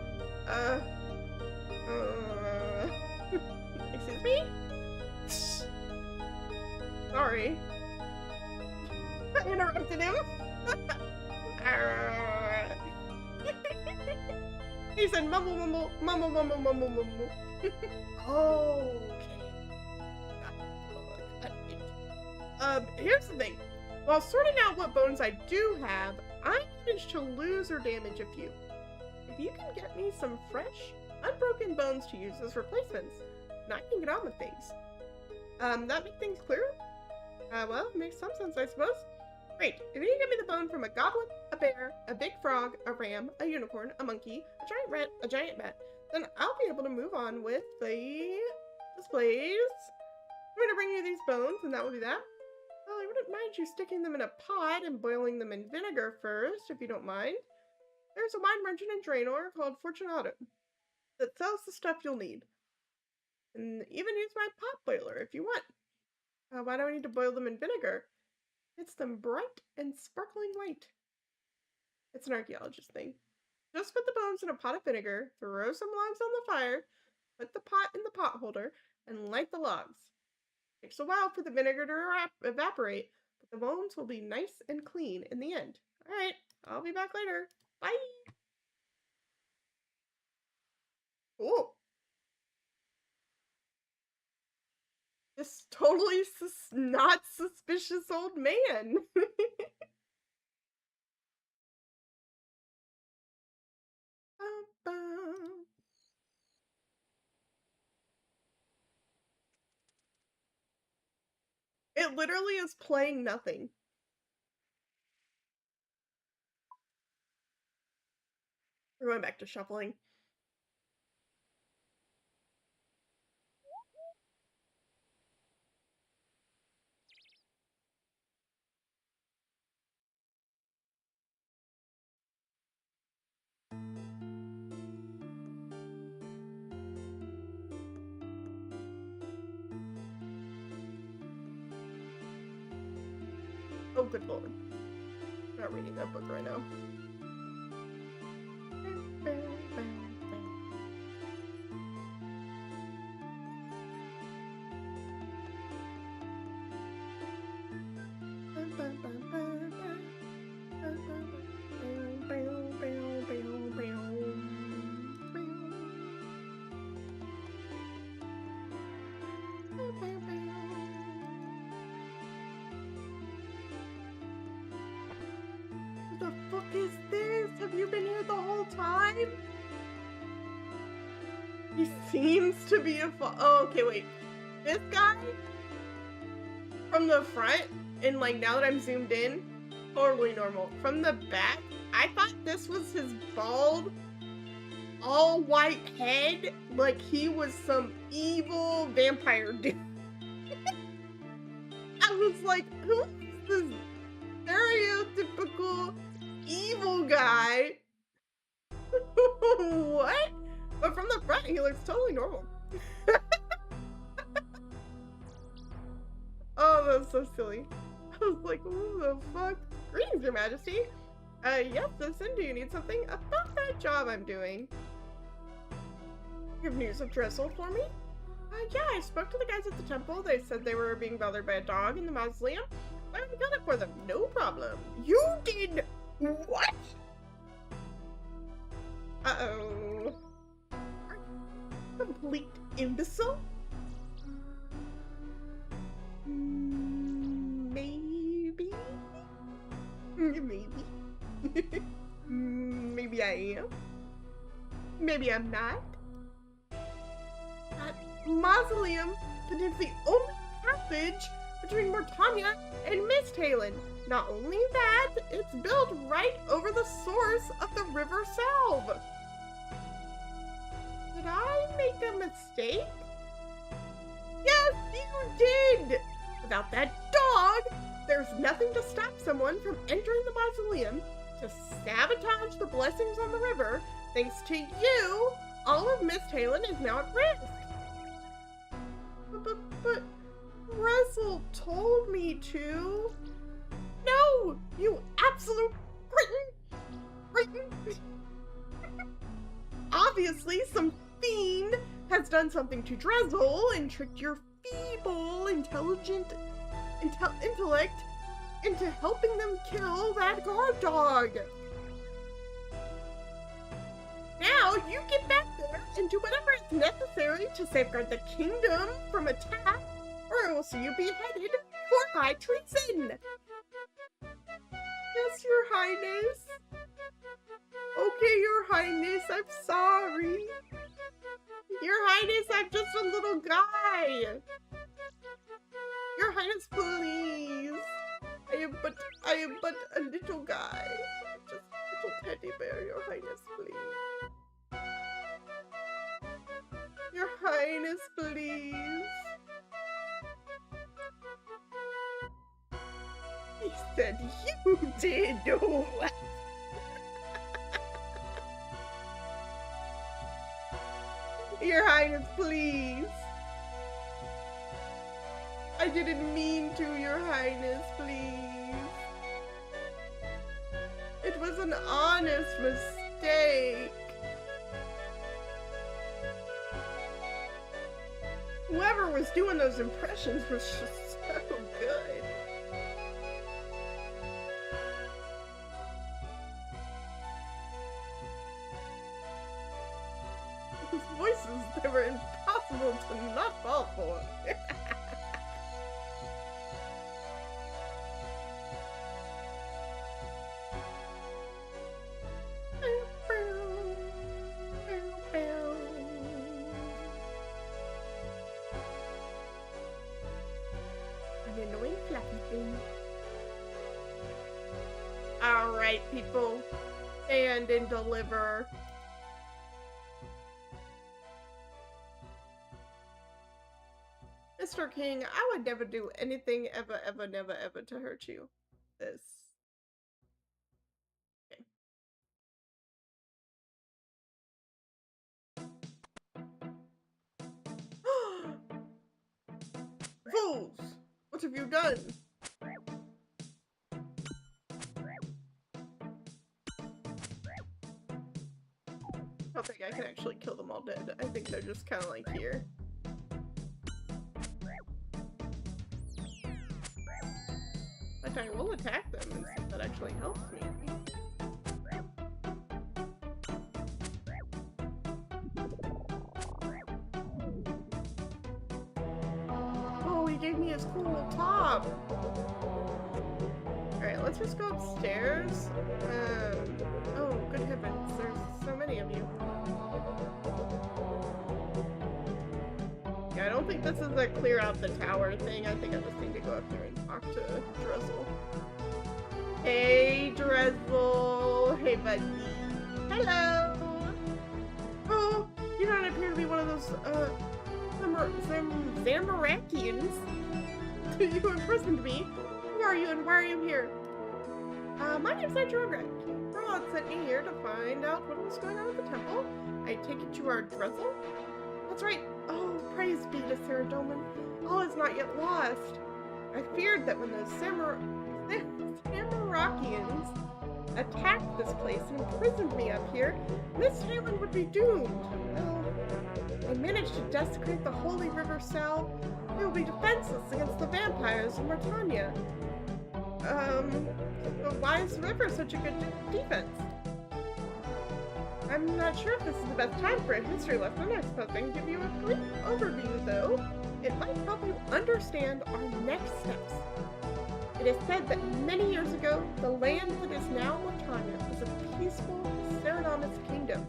Excuse me? Sorry. I interrupted him. He said mumble mumble mumble mumble mumble mumble. Oh, okay. Here's the thing. While sorting out what bones I do have, I managed to lose or damage a few. If you can get me some fresh, unbroken bones to use as replacements, then I can get on with things. That make things clearer? Well, it makes some sense, I suppose. Great. If you can get me the bone from a goblin, a bear, a big frog, a ram, a unicorn, a monkey, a giant rat, a giant bat, then I'll be able to move on with the displays. I'm going to bring you these bones, and that will be that. Well, I wouldn't mind you sticking them in a pot and boiling them in vinegar first, if you don't mind. There's a wine merchant in Draenor called Fortunato that sells the stuff you'll need. And even use my pot boiler if you want. Why do I need to boil them in vinegar? It's them bright and sparkling white. It's an archaeologist thing. Just put the bones in a pot of vinegar, throw some logs on the fire, put the pot in the pot holder, and light the logs. It takes a while for the vinegar to evaporate, but the bones will be nice and clean in the end. Alright, I'll be back later. Bye! Cool. This totally not suspicious old man. It literally is playing nothing. We're going back to shuffling. Oh, good lord. I'm not reading that book right now. What the fuck is this? Have you been here the whole time? He seems to be a oh, okay, wait. This guy from the front, and like now that I'm zoomed in, totally normal. From the back, I thought this was his bald, all white head, like he was some evil vampire dude. I was like, who is this stereotypical evil guy? What? But from the front, he looks totally normal. Oh, that's so silly. I was like, what the fuck? Greetings, Your Majesty. Yes, listen, do you need something about that job I'm doing? You have news of Drizzle for me? Yeah, I spoke to the guys at the temple. They said they were being bothered by a dog in the mausoleum. I got it for them. No problem. You did what? Uh-oh. Complete imbecile? Maybe? Maybe. Maybe I am. Maybe I'm not. That mausoleum contains the only passage between Mortania and Misthalen. Not only that, it's built right over the source of the River Salve. Did I make a mistake? Yes, you did! Without that dog, there's nothing to stop someone from entering the mausoleum to sabotage the blessings on the river. Thanks to you, all of Misthalen is now at risk. But Russell told me to. No, you absolute Britain! Obviously, some fiend has done something to Drizzle and tricked your feeble, intellect into helping them kill that guard dog. Now you get back there and do whatever is necessary to safeguard the kingdom from attack, or else you'll be beheaded for high treason. Yes, Your Highness. Okay, Your Highness, I'm sorry. Your Highness, I'm just a little guy. Your Highness, please. I am but a little guy. Just a little teddy bear, Your Highness, please. Your Highness, please. He said you did what? Your Highness, please. I didn't mean to, Your Highness, please. It was an honest mistake. Whoever was doing those impressions was just so good. Those voices, they were impossible to not fall for. Alright, people. Stand and deliver. Mr. King, I would never do anything ever, ever, never, ever to hurt you. This. Okay. Fools! What have you done? don't think I can actually kill them all dead. I think they're just kind of like here. But I will attack them and see if that actually helps me. Oh, he gave me his cool little top. Alright, let's just go upstairs. Oh, good heavens, there's so many of you. Yeah, I don't think this is a clear out the tower thing. I think I just need to go up there and talk to Drizzle. Hey, Drizzle! Hey, buddy! Hello! Oh, you don't appear to be one of those, Zamarakians. You imprisoned me. Who are you and why are you here? My name's Nitrograd. Rod sent me here to find out what was going on at the temple. I take it you are Drizzle? That's right. Oh, praise be to Saradomin. All is not yet lost. I feared that when the Samarakians attacked this place and imprisoned me up here, Miss Halen would be doomed. Well, I managed to desecrate the holy river Sal. We will be defenseless against the vampires of Martania. But why is the river such a good defense? I'm not sure if this is the best time for a history lesson. I suppose I can give you a brief overview, though. It might help you understand our next steps. It is said that many years ago, the land that is now Martania was a peaceful Saradomin's kingdom.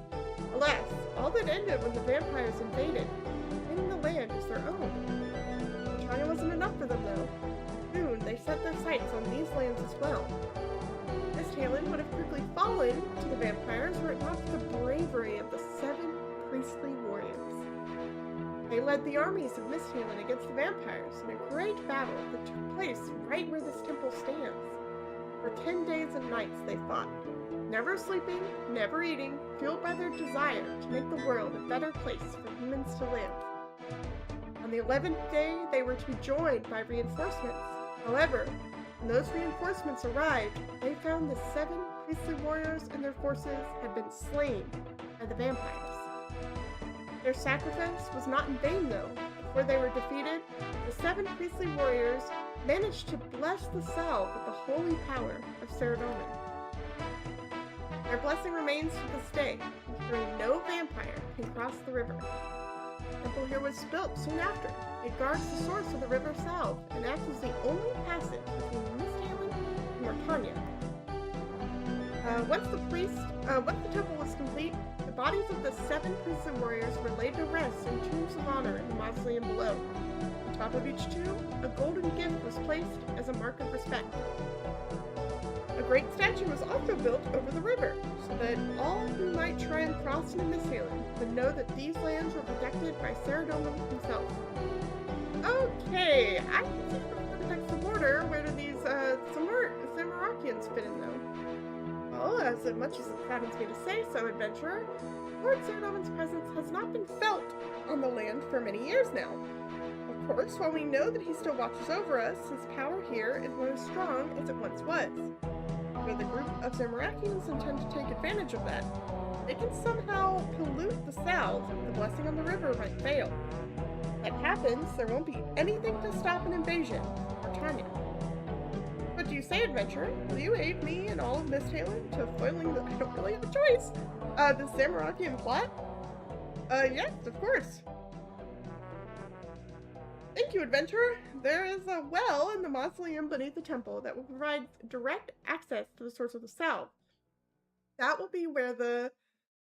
Alas, all that ended when the vampires invaded, claiming the land as their own. Martania wasn't enough for them, though. Soon, they set their sights on these lands as well. Miss Halen would have quickly fallen to the vampires were it not for the bravery of the 7 priestly warriors. They led the armies of Miss Halen against the vampires in a great battle that took place right where this temple stands. For 10 days and nights they fought, never sleeping, never eating, fueled by their desire to make the world a better place for humans to live. On the 11th day, they were to be joined by reinforcements. However, when those reinforcements arrived, they found the 7 priestly warriors and their forces had been slain by the vampires. Their sacrifice was not in vain, though. Before they were defeated, the 7 priestly warriors managed to bless the cell with the holy power of Saradomin. Their blessing remains to this day, ensuring no vampire can cross the river. The temple here was built soon after. It guards the source of the river south and acts as the only passage between Miss Halen and Martania. Once the temple was complete, the bodies of the 7 priestly warriors were laid to rest in tombs of honor in the mausoleum below. On top of each tomb, a golden gift was placed as a mark of respect. A great statue was also built over the river, so that all who might try and cross into Miss Halen would know that these lands were protected by Saradomin himself. Okay, I can see who protects the border. Where do these Samarakians fit in, though? Well, as much as it saddens me to say so, adventurer, Lord Saradomin's presence has not been felt on the land for many years now. Of course, while we know that he still watches over us, his power here is not as strong as it once was. But the group of Zamarakians intend to take advantage of that. They can somehow pollute the south if the blessing on the river might fail. If that happens, there won't be anything to stop an invasion of Martania. What do you say, adventurer? Will you aid me and all of Miss Halen to foiling the— I don't really have a choice! The Zamarakian plot? Yes, of course. Thank you, adventurer. There is a well in the mausoleum beneath the temple that will provide direct access to the source of the south. That will be where the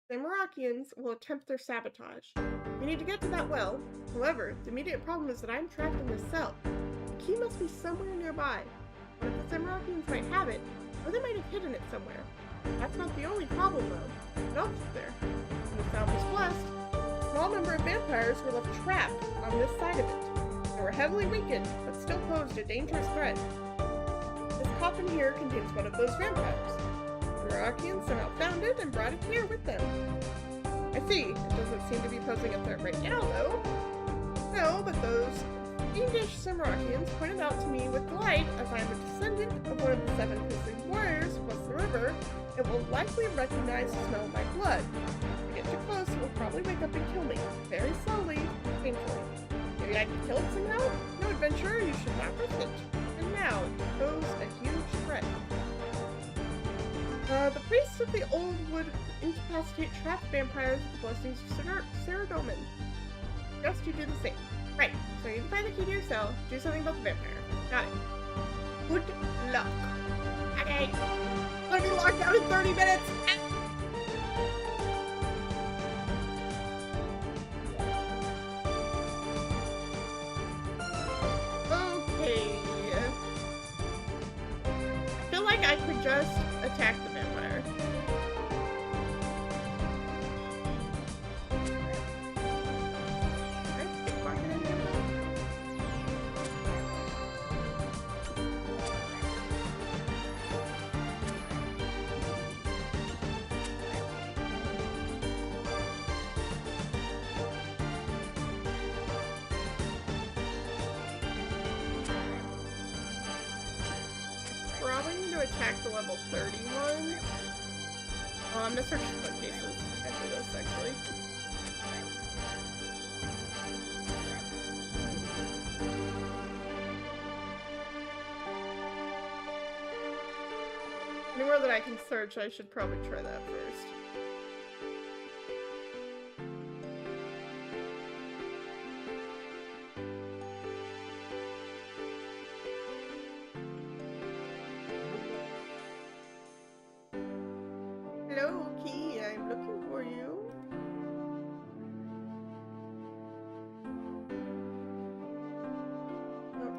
Zamarakians will attempt their sabotage. We need to get to that well. However, the immediate problem is that I'm trapped in this cell. The key must be somewhere nearby. One of the Zamarakians might have it, or they might have hidden it somewhere. That's not the only problem, though. What else is there? When the south was blessed, a small number of vampires were left trapped on this side of it. They were heavily weakened, but still posed a dangerous threat. This coffin here contains one of those vampires. The Zamarakians somehow found it and brought it here with them. I see. It doesn't seem to be posing a threat right now, though. No, but those fiendish Zamarakians pointed out to me with delight, as I am a descendant of one of the 7 priestly warriors across the river, it will likely recognize the smell of my blood. To get too probably wake up and kill me. Very slowly, painfully. Maybe I can kill it somehow? No, adventurer, you should not risk it. And now, pose a huge threat. The priests of the old would incapacitate trapped vampires with the blessings of Saradomin. Just you do the same. Right, so you find the key to your cell, do something about the vampire. Got it. Good luck. Okay. I'm gonna be locked out in 30 minutes! Okay. I feel like I could just attack the vampire. Probably need to attack the level 31. I'm gonna search the bookcases after this, actually. Anywhere that I can search, I should probably try that first. Hello, Key. I'm looking for you. Oh,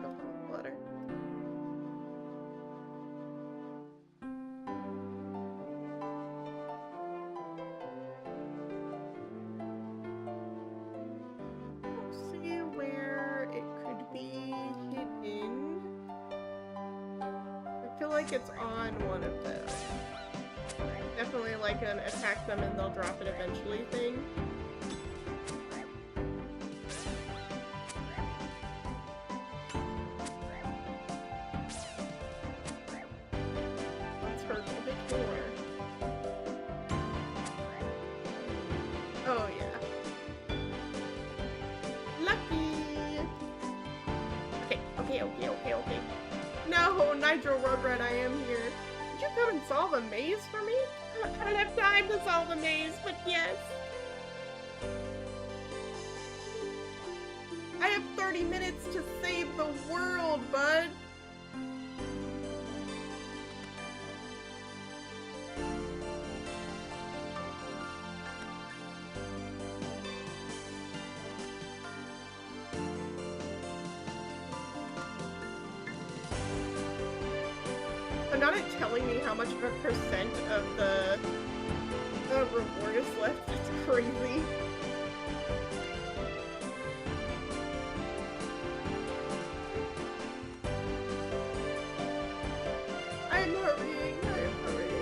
the letter. Let's see where it could be hidden. I feel like it's on one of them. Definitely like an attack them and they'll drop it eventually thing. Let's hurt a bit more. Oh yeah. Lucky! Okay. No, Nitro Roadrun, I am here. Did you come and solve a maze for me? I don't have time to solve a maze, but yes. I have 30 minutes to save the world, bud. So now it's telling me how much of a percent of the reward is left. It's crazy. I'm hurrying. Please.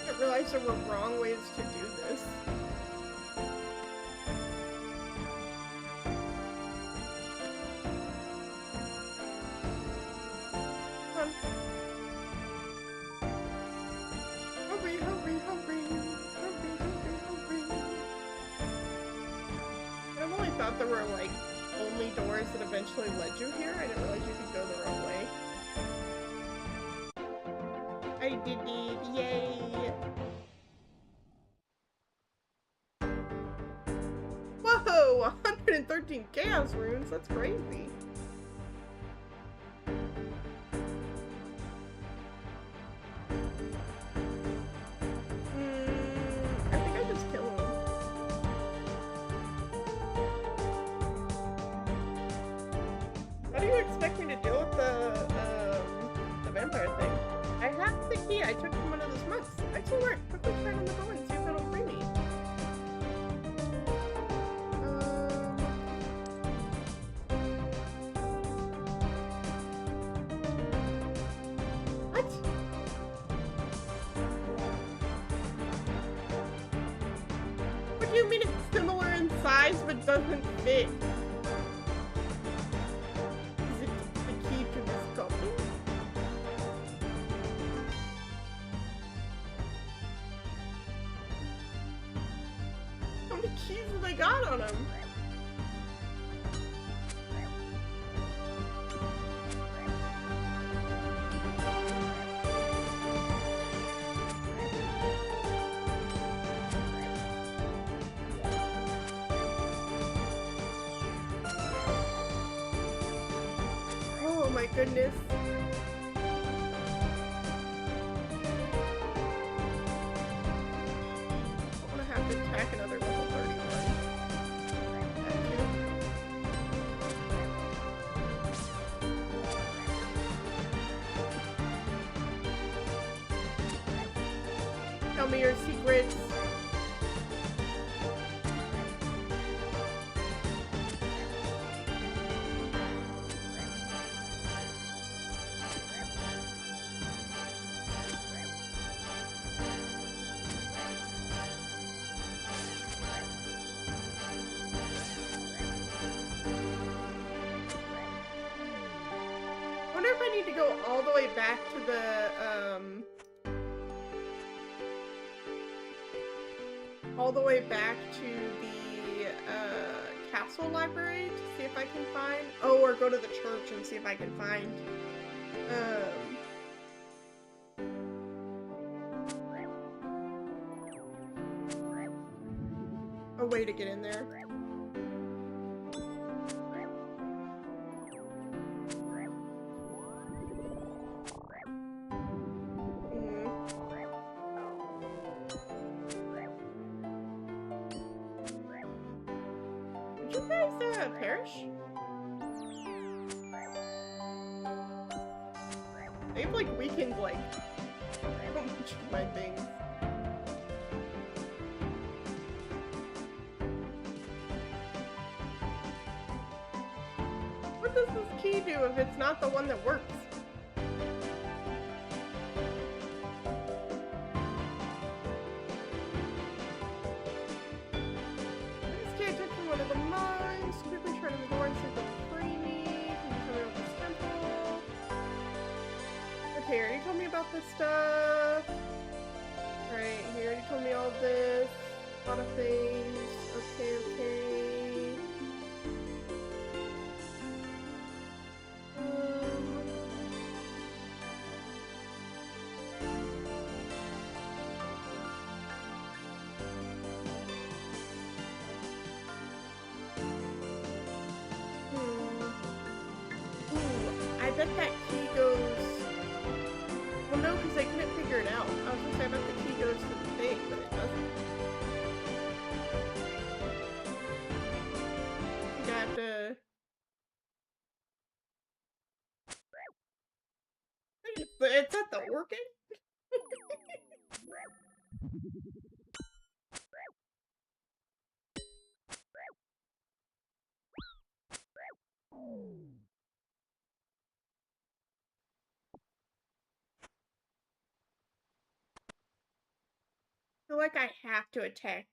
I realized there were wrong ways to do this. Come on. Hurry. I only thought there were like only doors that eventually led you here. I didn't realize you could go the wrong way. I did it, yay! Whoa! 113 chaos runes, that's crazy. I think I just killed him. How do you expect me to deal with the vampire thing? I have the key I took from one of those monks. Actually, work. Quickly turn on the door and see if it'll free me. you mean it's similar in size but doesn't fit? Is it the key to this copy? How many keys have they got on them? Oh my goodness. I'm gonna have to attack another level 31. Tell me your secrets. I wonder if I need to go all the way back to the, all the way back to the, castle library to see if I can find, oh, or go to the church and see if I can find, a way to get in there. Did you guys, perish? They've, like, weakened, like, so much of my things. What does this key do if it's not the one that works? This key I took from one of the mines. Quickly try to the door and see if it'll free me. Can you tell me about this temple? Okay, you already told me about this stuff. Alright, he already told me all this. A lot of things. Okay, okay. I bet that key goes... Well, no, because I couldn't figure it out. I was gonna say, I bet the key goes to the thing, but it doesn't. I think I have to... It's at the orchid? I feel like I have to attack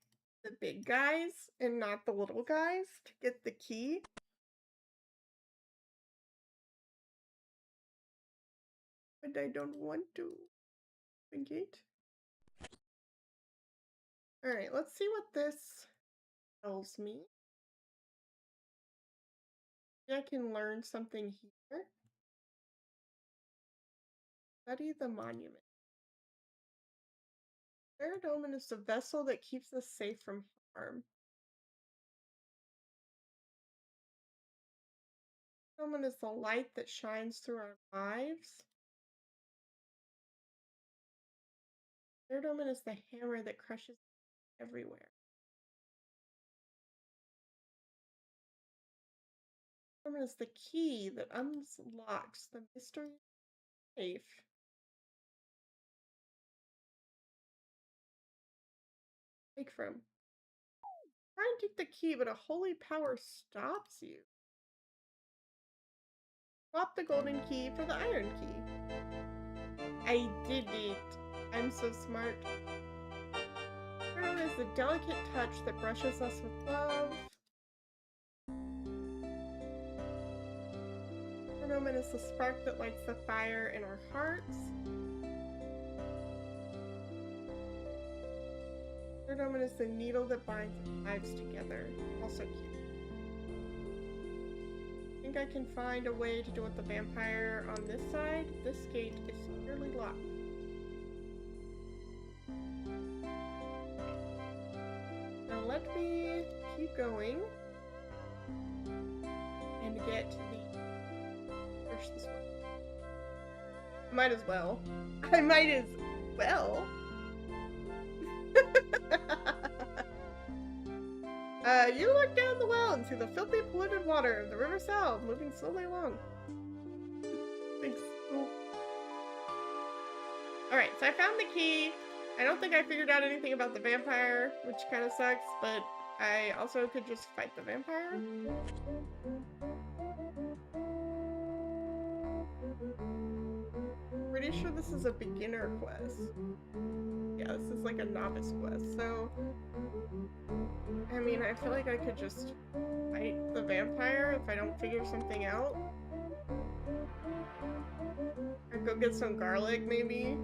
the big guys and not the little guys to get the key. But I don't want to. Forget. Alright, let's see what this tells me. Maybe I can learn something here. Study the monument. Paradomin is the vessel that keeps us safe from harm. Paradomin is the light that shines through our lives. Paradomin is the hammer that crushes everywhere. Paradomin is the key that unlocks the mystery safe. Take from. Try and take the key, but a holy power stops you. Swap the golden key for the iron key. I did it. I'm so smart. Shadow is the delicate touch that brushes us with love. Ornament is the spark that lights the fire in our hearts. Ornament is the needle that binds lives together. Also cute. I think I can find a way to deal with the vampire on this side. This gate is securely locked. Now let me keep going and get the this one. Might as well. I might as well. You look down the well and see the filthy, polluted water of the River South moving slowly along. Thanks. Cool. Alright, so I found the key. I don't think I figured out anything about the vampire, which kind of sucks, but I also could just fight the vampire. Pretty sure this is a beginner quest. Yeah, this is like a novice quest, so I mean, I feel like I could just fight the vampire if I don't figure something out. I'd go get some garlic, maybe.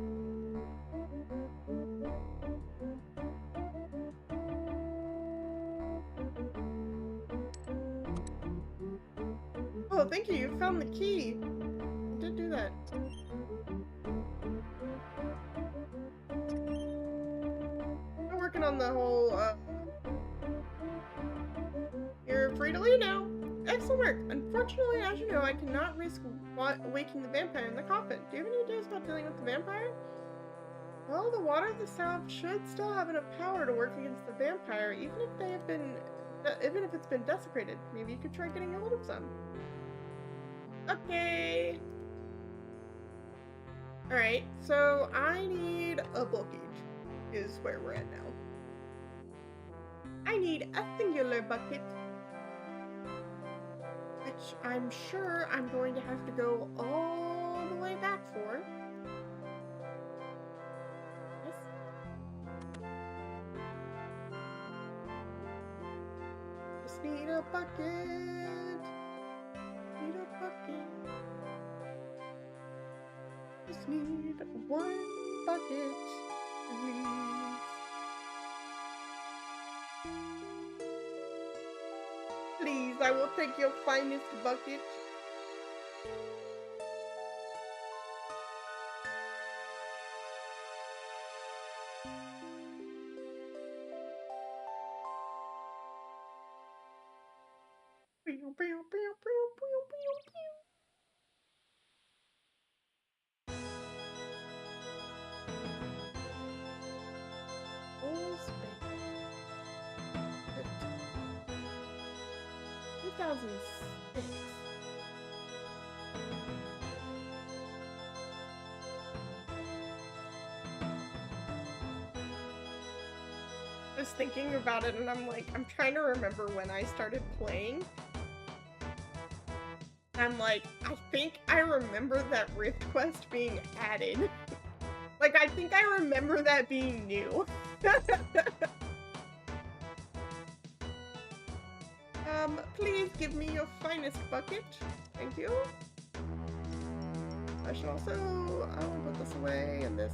Oh, thank you, you found the key. I did do that. I'm working on the whole, You're free to leave now. Excellent work. Unfortunately, as you know, I cannot risk waking the vampire in the coffin. Do you have any ideas about dealing with the vampire? Well, the water of the south should still have enough power to work against the vampire, even if it's been desecrated. Maybe you could try getting a hold of some. Okay. Alright, so I need a bucket, is where we're at now. I need a singular bucket, which I'm sure I'm going to have to go all the way back for. Yes. Just need a bucket. Need a bucket. Just need one bucket, please. Please, I will take your finest bucket. Pew, pew, pew, pew, pew, pew, pew. Full space. 2006. I was thinking about it and I'm like, I'm trying to remember when I started playing. I'm like, I think I remember that Rift Quest being added. Like, I think I remember that being new. Please give me your finest bucket. Thank you. I should also, I'll put this away, and this,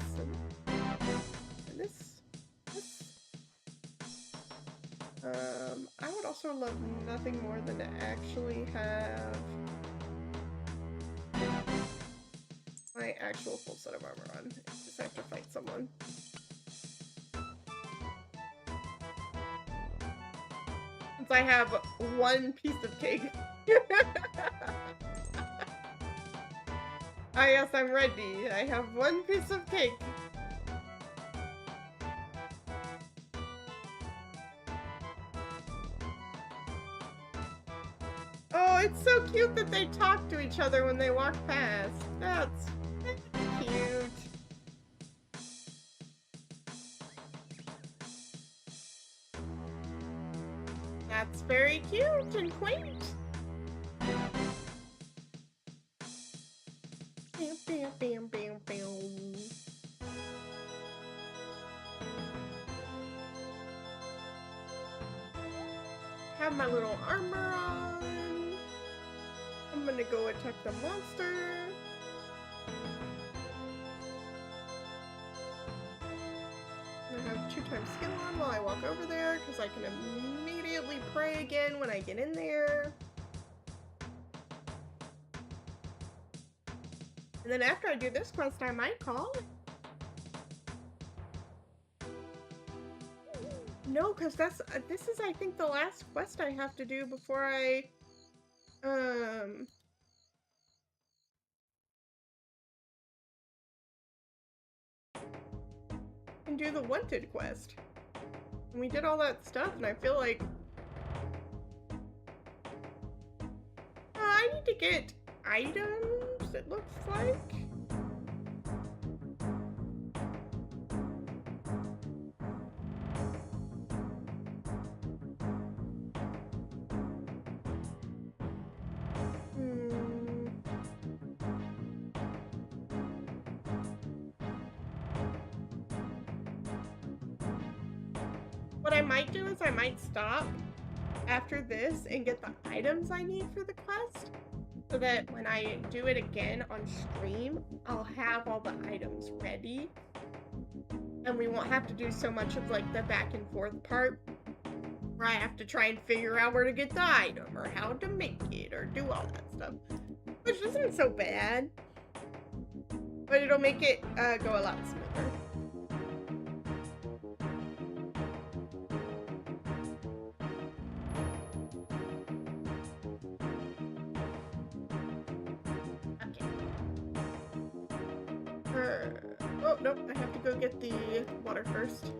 and this. I would also love nothing more than to actually have my actual full set of armor on. I just have to fight someone. Since I have one piece of cake. Ah yes, I'm ready. I have one piece of cake. Oh, it's so cute that they talk to each other when they walk past. That's cute. That's very cute and quaint. Bam, bam, bam, bam, bam. have my little armor on. I'm gonna go attack the monster. I have 2 times skill on while I walk over there because I can immediately pray again when I get in there. And then after I do this quest, I might call it. No, because this is I think the last quest I have to do before I can do the wanted quest. And we did all that stuff, and I feel like I need to get items, it looks like. What I might do is I might stop after this and get the items I need for the quest, so that when I do it again on stream, I'll have all the items ready. And we won't have to do so much of like the back and forth part where I have to try and figure out where to get the item or how to make it or do all that stuff. Which isn't so bad. But it'll make it go a lot smoother. Oh, nope, I have to go get the water first.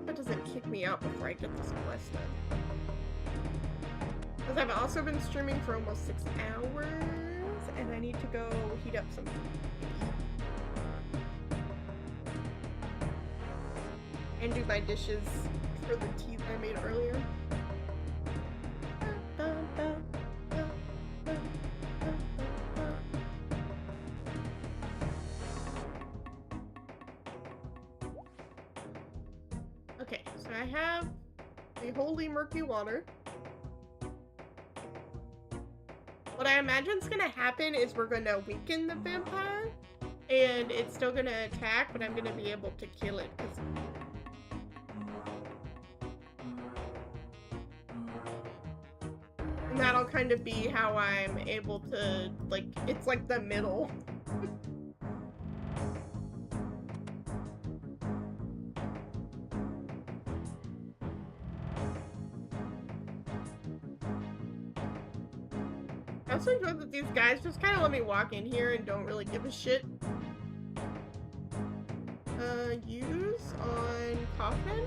That doesn't kick me out before I get this quest done. Because I've also been streaming for almost 6 hours, and I need to go heat up some food. And do my dishes for the tea that I made earlier. Okay, so I have the holy murky water. What I imagine is gonna happen is we're gonna weaken the vampire, and it's still gonna attack, but I'm gonna be able to kill it. And that'll kind of be how I'm able to, like, it's like the middle. I also enjoy that these guys just kind of let me walk in here and don't really give a shit. Use on Coffin?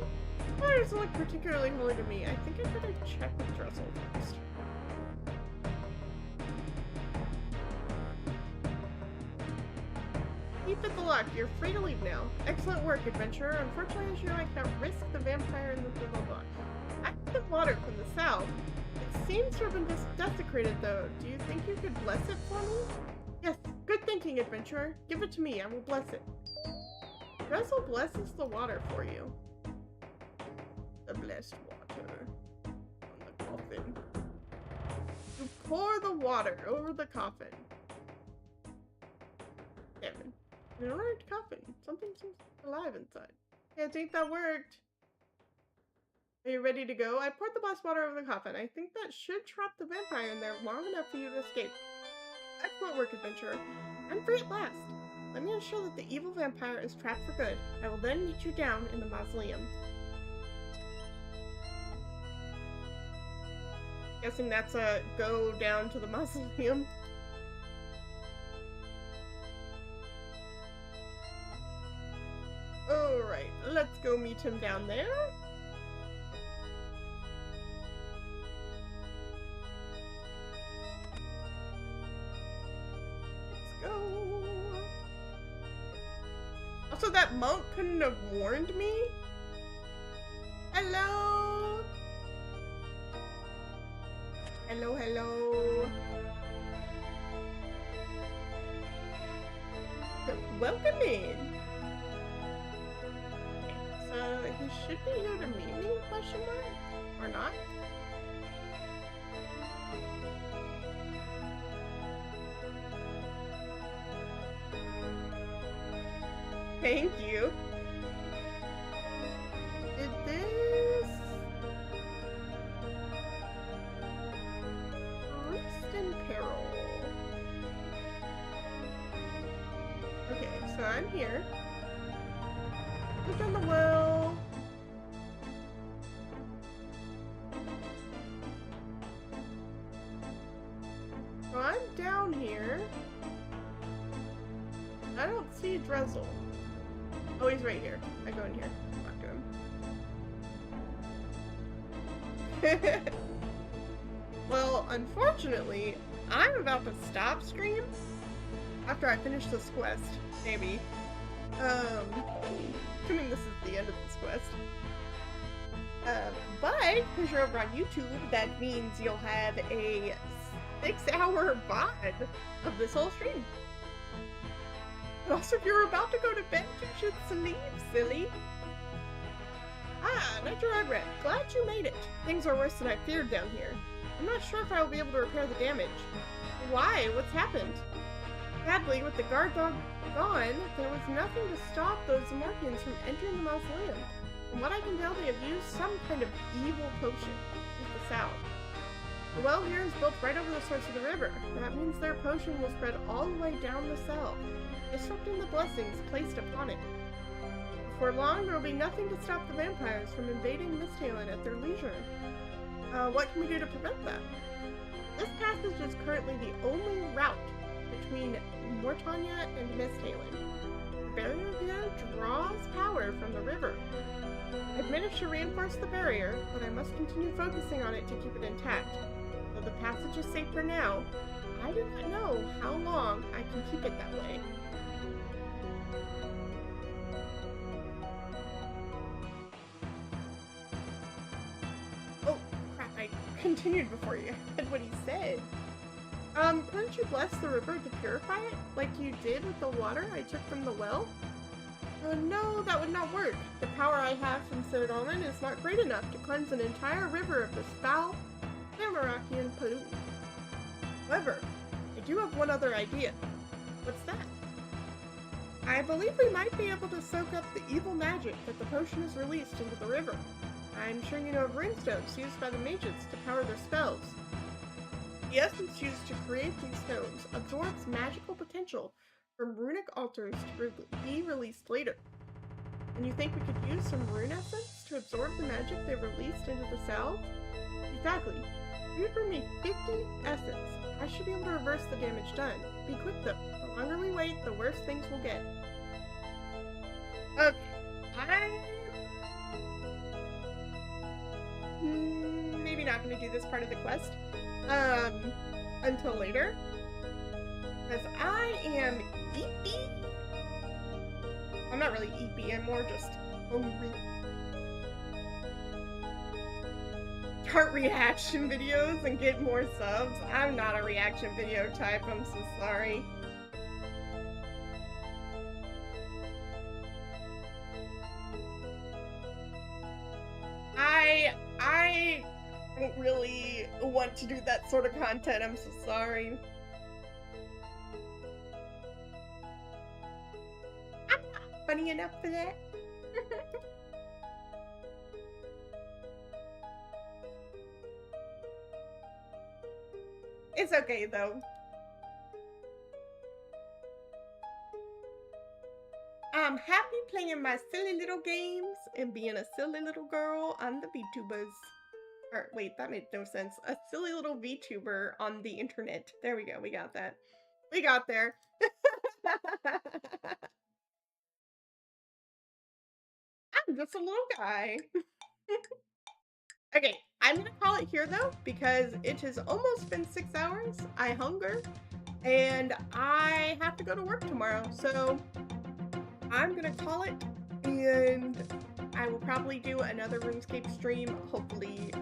Oh, it doesn't look particularly holy to me. I think I better check with Dressel first. Keep at the lock. You're free to leave now. Excellent work, adventurer. Unfortunately, as you know, I cannot risk the vampire in the little book. Active water from the south. It seems to have been desecrated, though. Do you think you could bless it for me? Yes, good thinking, adventurer. Give it to me. I will bless it. Dressel blesses the water for you. The blessed water on the coffin. You pour the water over the coffin. Damn it. An alert coffin. Something seems alive inside. Hey, I think that worked. Are you ready to go? I poured the blessed water over the coffin. I think that should trap the vampire in there long enough for you to escape. Excellent work, adventurer. I'm free at last. Let me ensure that the evil vampire is trapped for good. I will then meet you down in the mausoleum. Guessing that's a go down to the mausoleum. Alright, let's go meet him down there. Let's go. Also, that monk couldn't have warned me. Hello? Hello, hello. Welcome in. Okay, so He should be here to meet me, question mark? Or not? Thank you. Did this... Rest in peril. Okay, so I'm here. Click on the well. So I'm down here. I don't see Drizzle. Oh, he's right here. I go in here. Talk to him. Well, unfortunately, I'm about to stop stream after I finish this quest. Maybe. Assuming this is the end of this quest. But, because you're over on YouTube, that means you'll have a 6-hour VOD of this whole stream. And also, if you're about to go to bed, you should sleep, silly. Ah, Nitro Regret. Glad you made it. Things are worse than I feared down here. I'm not sure if I will be able to repair the damage. Why? What's happened? Sadly, with the guard dog gone, there was nothing to stop those Amorchians from entering the mausoleum. From what I can tell, they have used some kind of evil potion with the south. The well here is built right over the source of the river. That means their potion will spread all the way down the cell, disrupting the blessings placed upon it. Before long, there will be nothing to stop the vampires from invading Misthalin at their leisure. What can we do to prevent that? This passage is currently the only route between Mortania and Misthalin. The barrier here draws power from the river. I've managed to reinforce the barrier, but I must continue focusing on it to keep it intact. Though the passage is safe for now, I do not know how long I can keep it that way. Oh, crap, I continued before you heard what he said. Couldn't you bless the river to purify it, like you did with the water I took from the well? No, that would not work. The power I have from Citadalman is not great enough to cleanse an entire river of this foul, Samarakian pollutant. However, I do have one other idea. What's that? I believe we might be able to soak up the evil magic that the potion has released into the river. I'm sure you know of runestones used by the mages to power their spells. The essence used to create these stones absorbs magical potential from runic altars to be released later. And you think we could use some rune essence to absorb the magic they released into the salve? Exactly. You bring me 50 essence. I should be able to reverse the damage done. Be quick though. The longer we wait, the worse things will get. Okay. I'm maybe not going to do this part of the quest until later. Because I am eepy. I'm not really eepy, I'm more just hungry. Start reaction videos and get more subs. I'm not a reaction video type, I'm so sorry. I don't really want to do that sort of content, I'm so sorry. I'm not funny enough for that. It's okay though. I'm happy playing my silly little games and being a silly little girl on the VTubers. Or wait, that made no sense. A silly little VTuber on the internet. There we go, we got that. We got there. I'm just a little guy. Okay, I'm gonna call it here though, because it has almost been 6 hours. I hunger, and I have to go to work tomorrow, so I'm gonna call it, and I will probably do another RuneScape stream, hopefully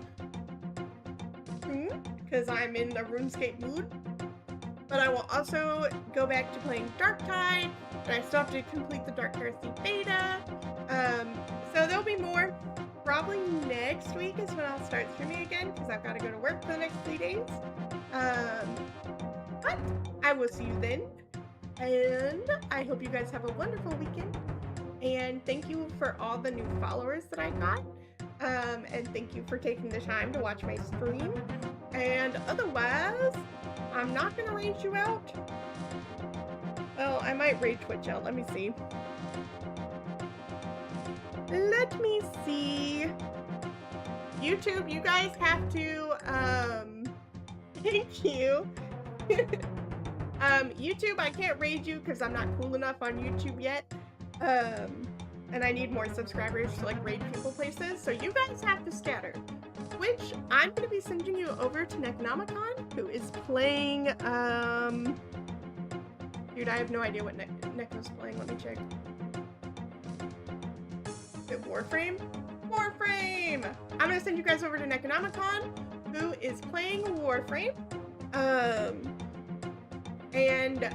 soon, because I'm in the RuneScape mood. But I will also go back to playing Darktide, and I still have to complete the Dark Heresy beta. So there'll be more. Probably next week is when I'll start streaming again because I've got to go to work for the next 3 days. But I will see you then. And I hope you guys have a wonderful weekend. And thank you for all the new followers that I got. And thank you for taking the time to watch my stream. And otherwise, I'm not going to rage you out. Well, I might rage Twitch out. Let me see. Let me see. YouTube, you guys have to, thank you. YouTube, I can't raid you because I'm not cool enough on YouTube yet. And I need more subscribers to like raid people places. So you guys have to scatter. Which I'm gonna be sending you over to Necronomicon, who is playing, dude, I have no idea what Necro's playing. Let me check. Is it Warframe? Warframe! I'm gonna send you guys over to Necronomicon, who is playing Warframe. And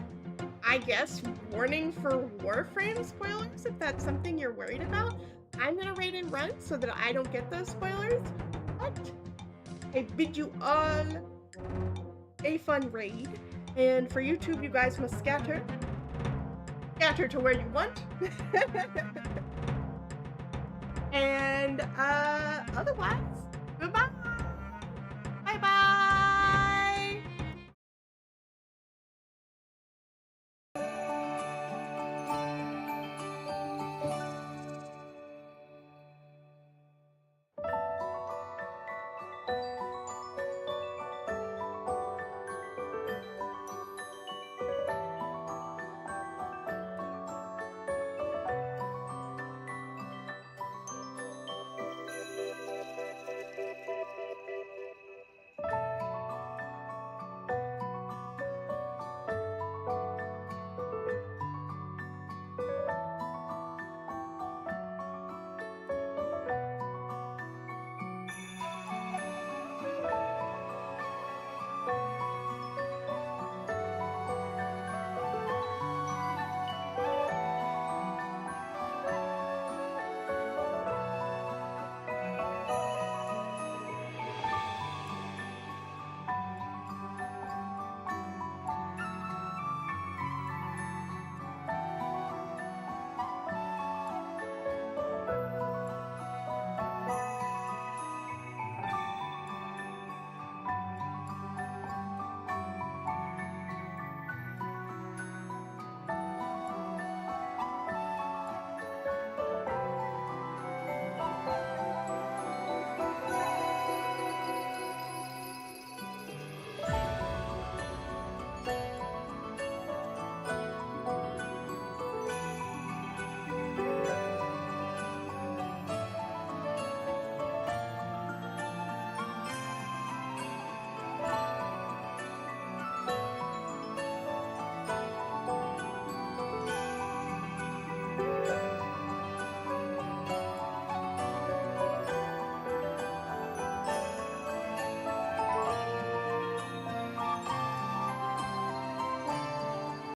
I guess warning for Warframe spoilers, if that's something you're worried about. I'm gonna raid and run so that I don't get those spoilers. But I bid you all a fun raid. And for YouTube, you guys must scatter. Scatter to where you want. And otherwise, goodbye. Bye-bye.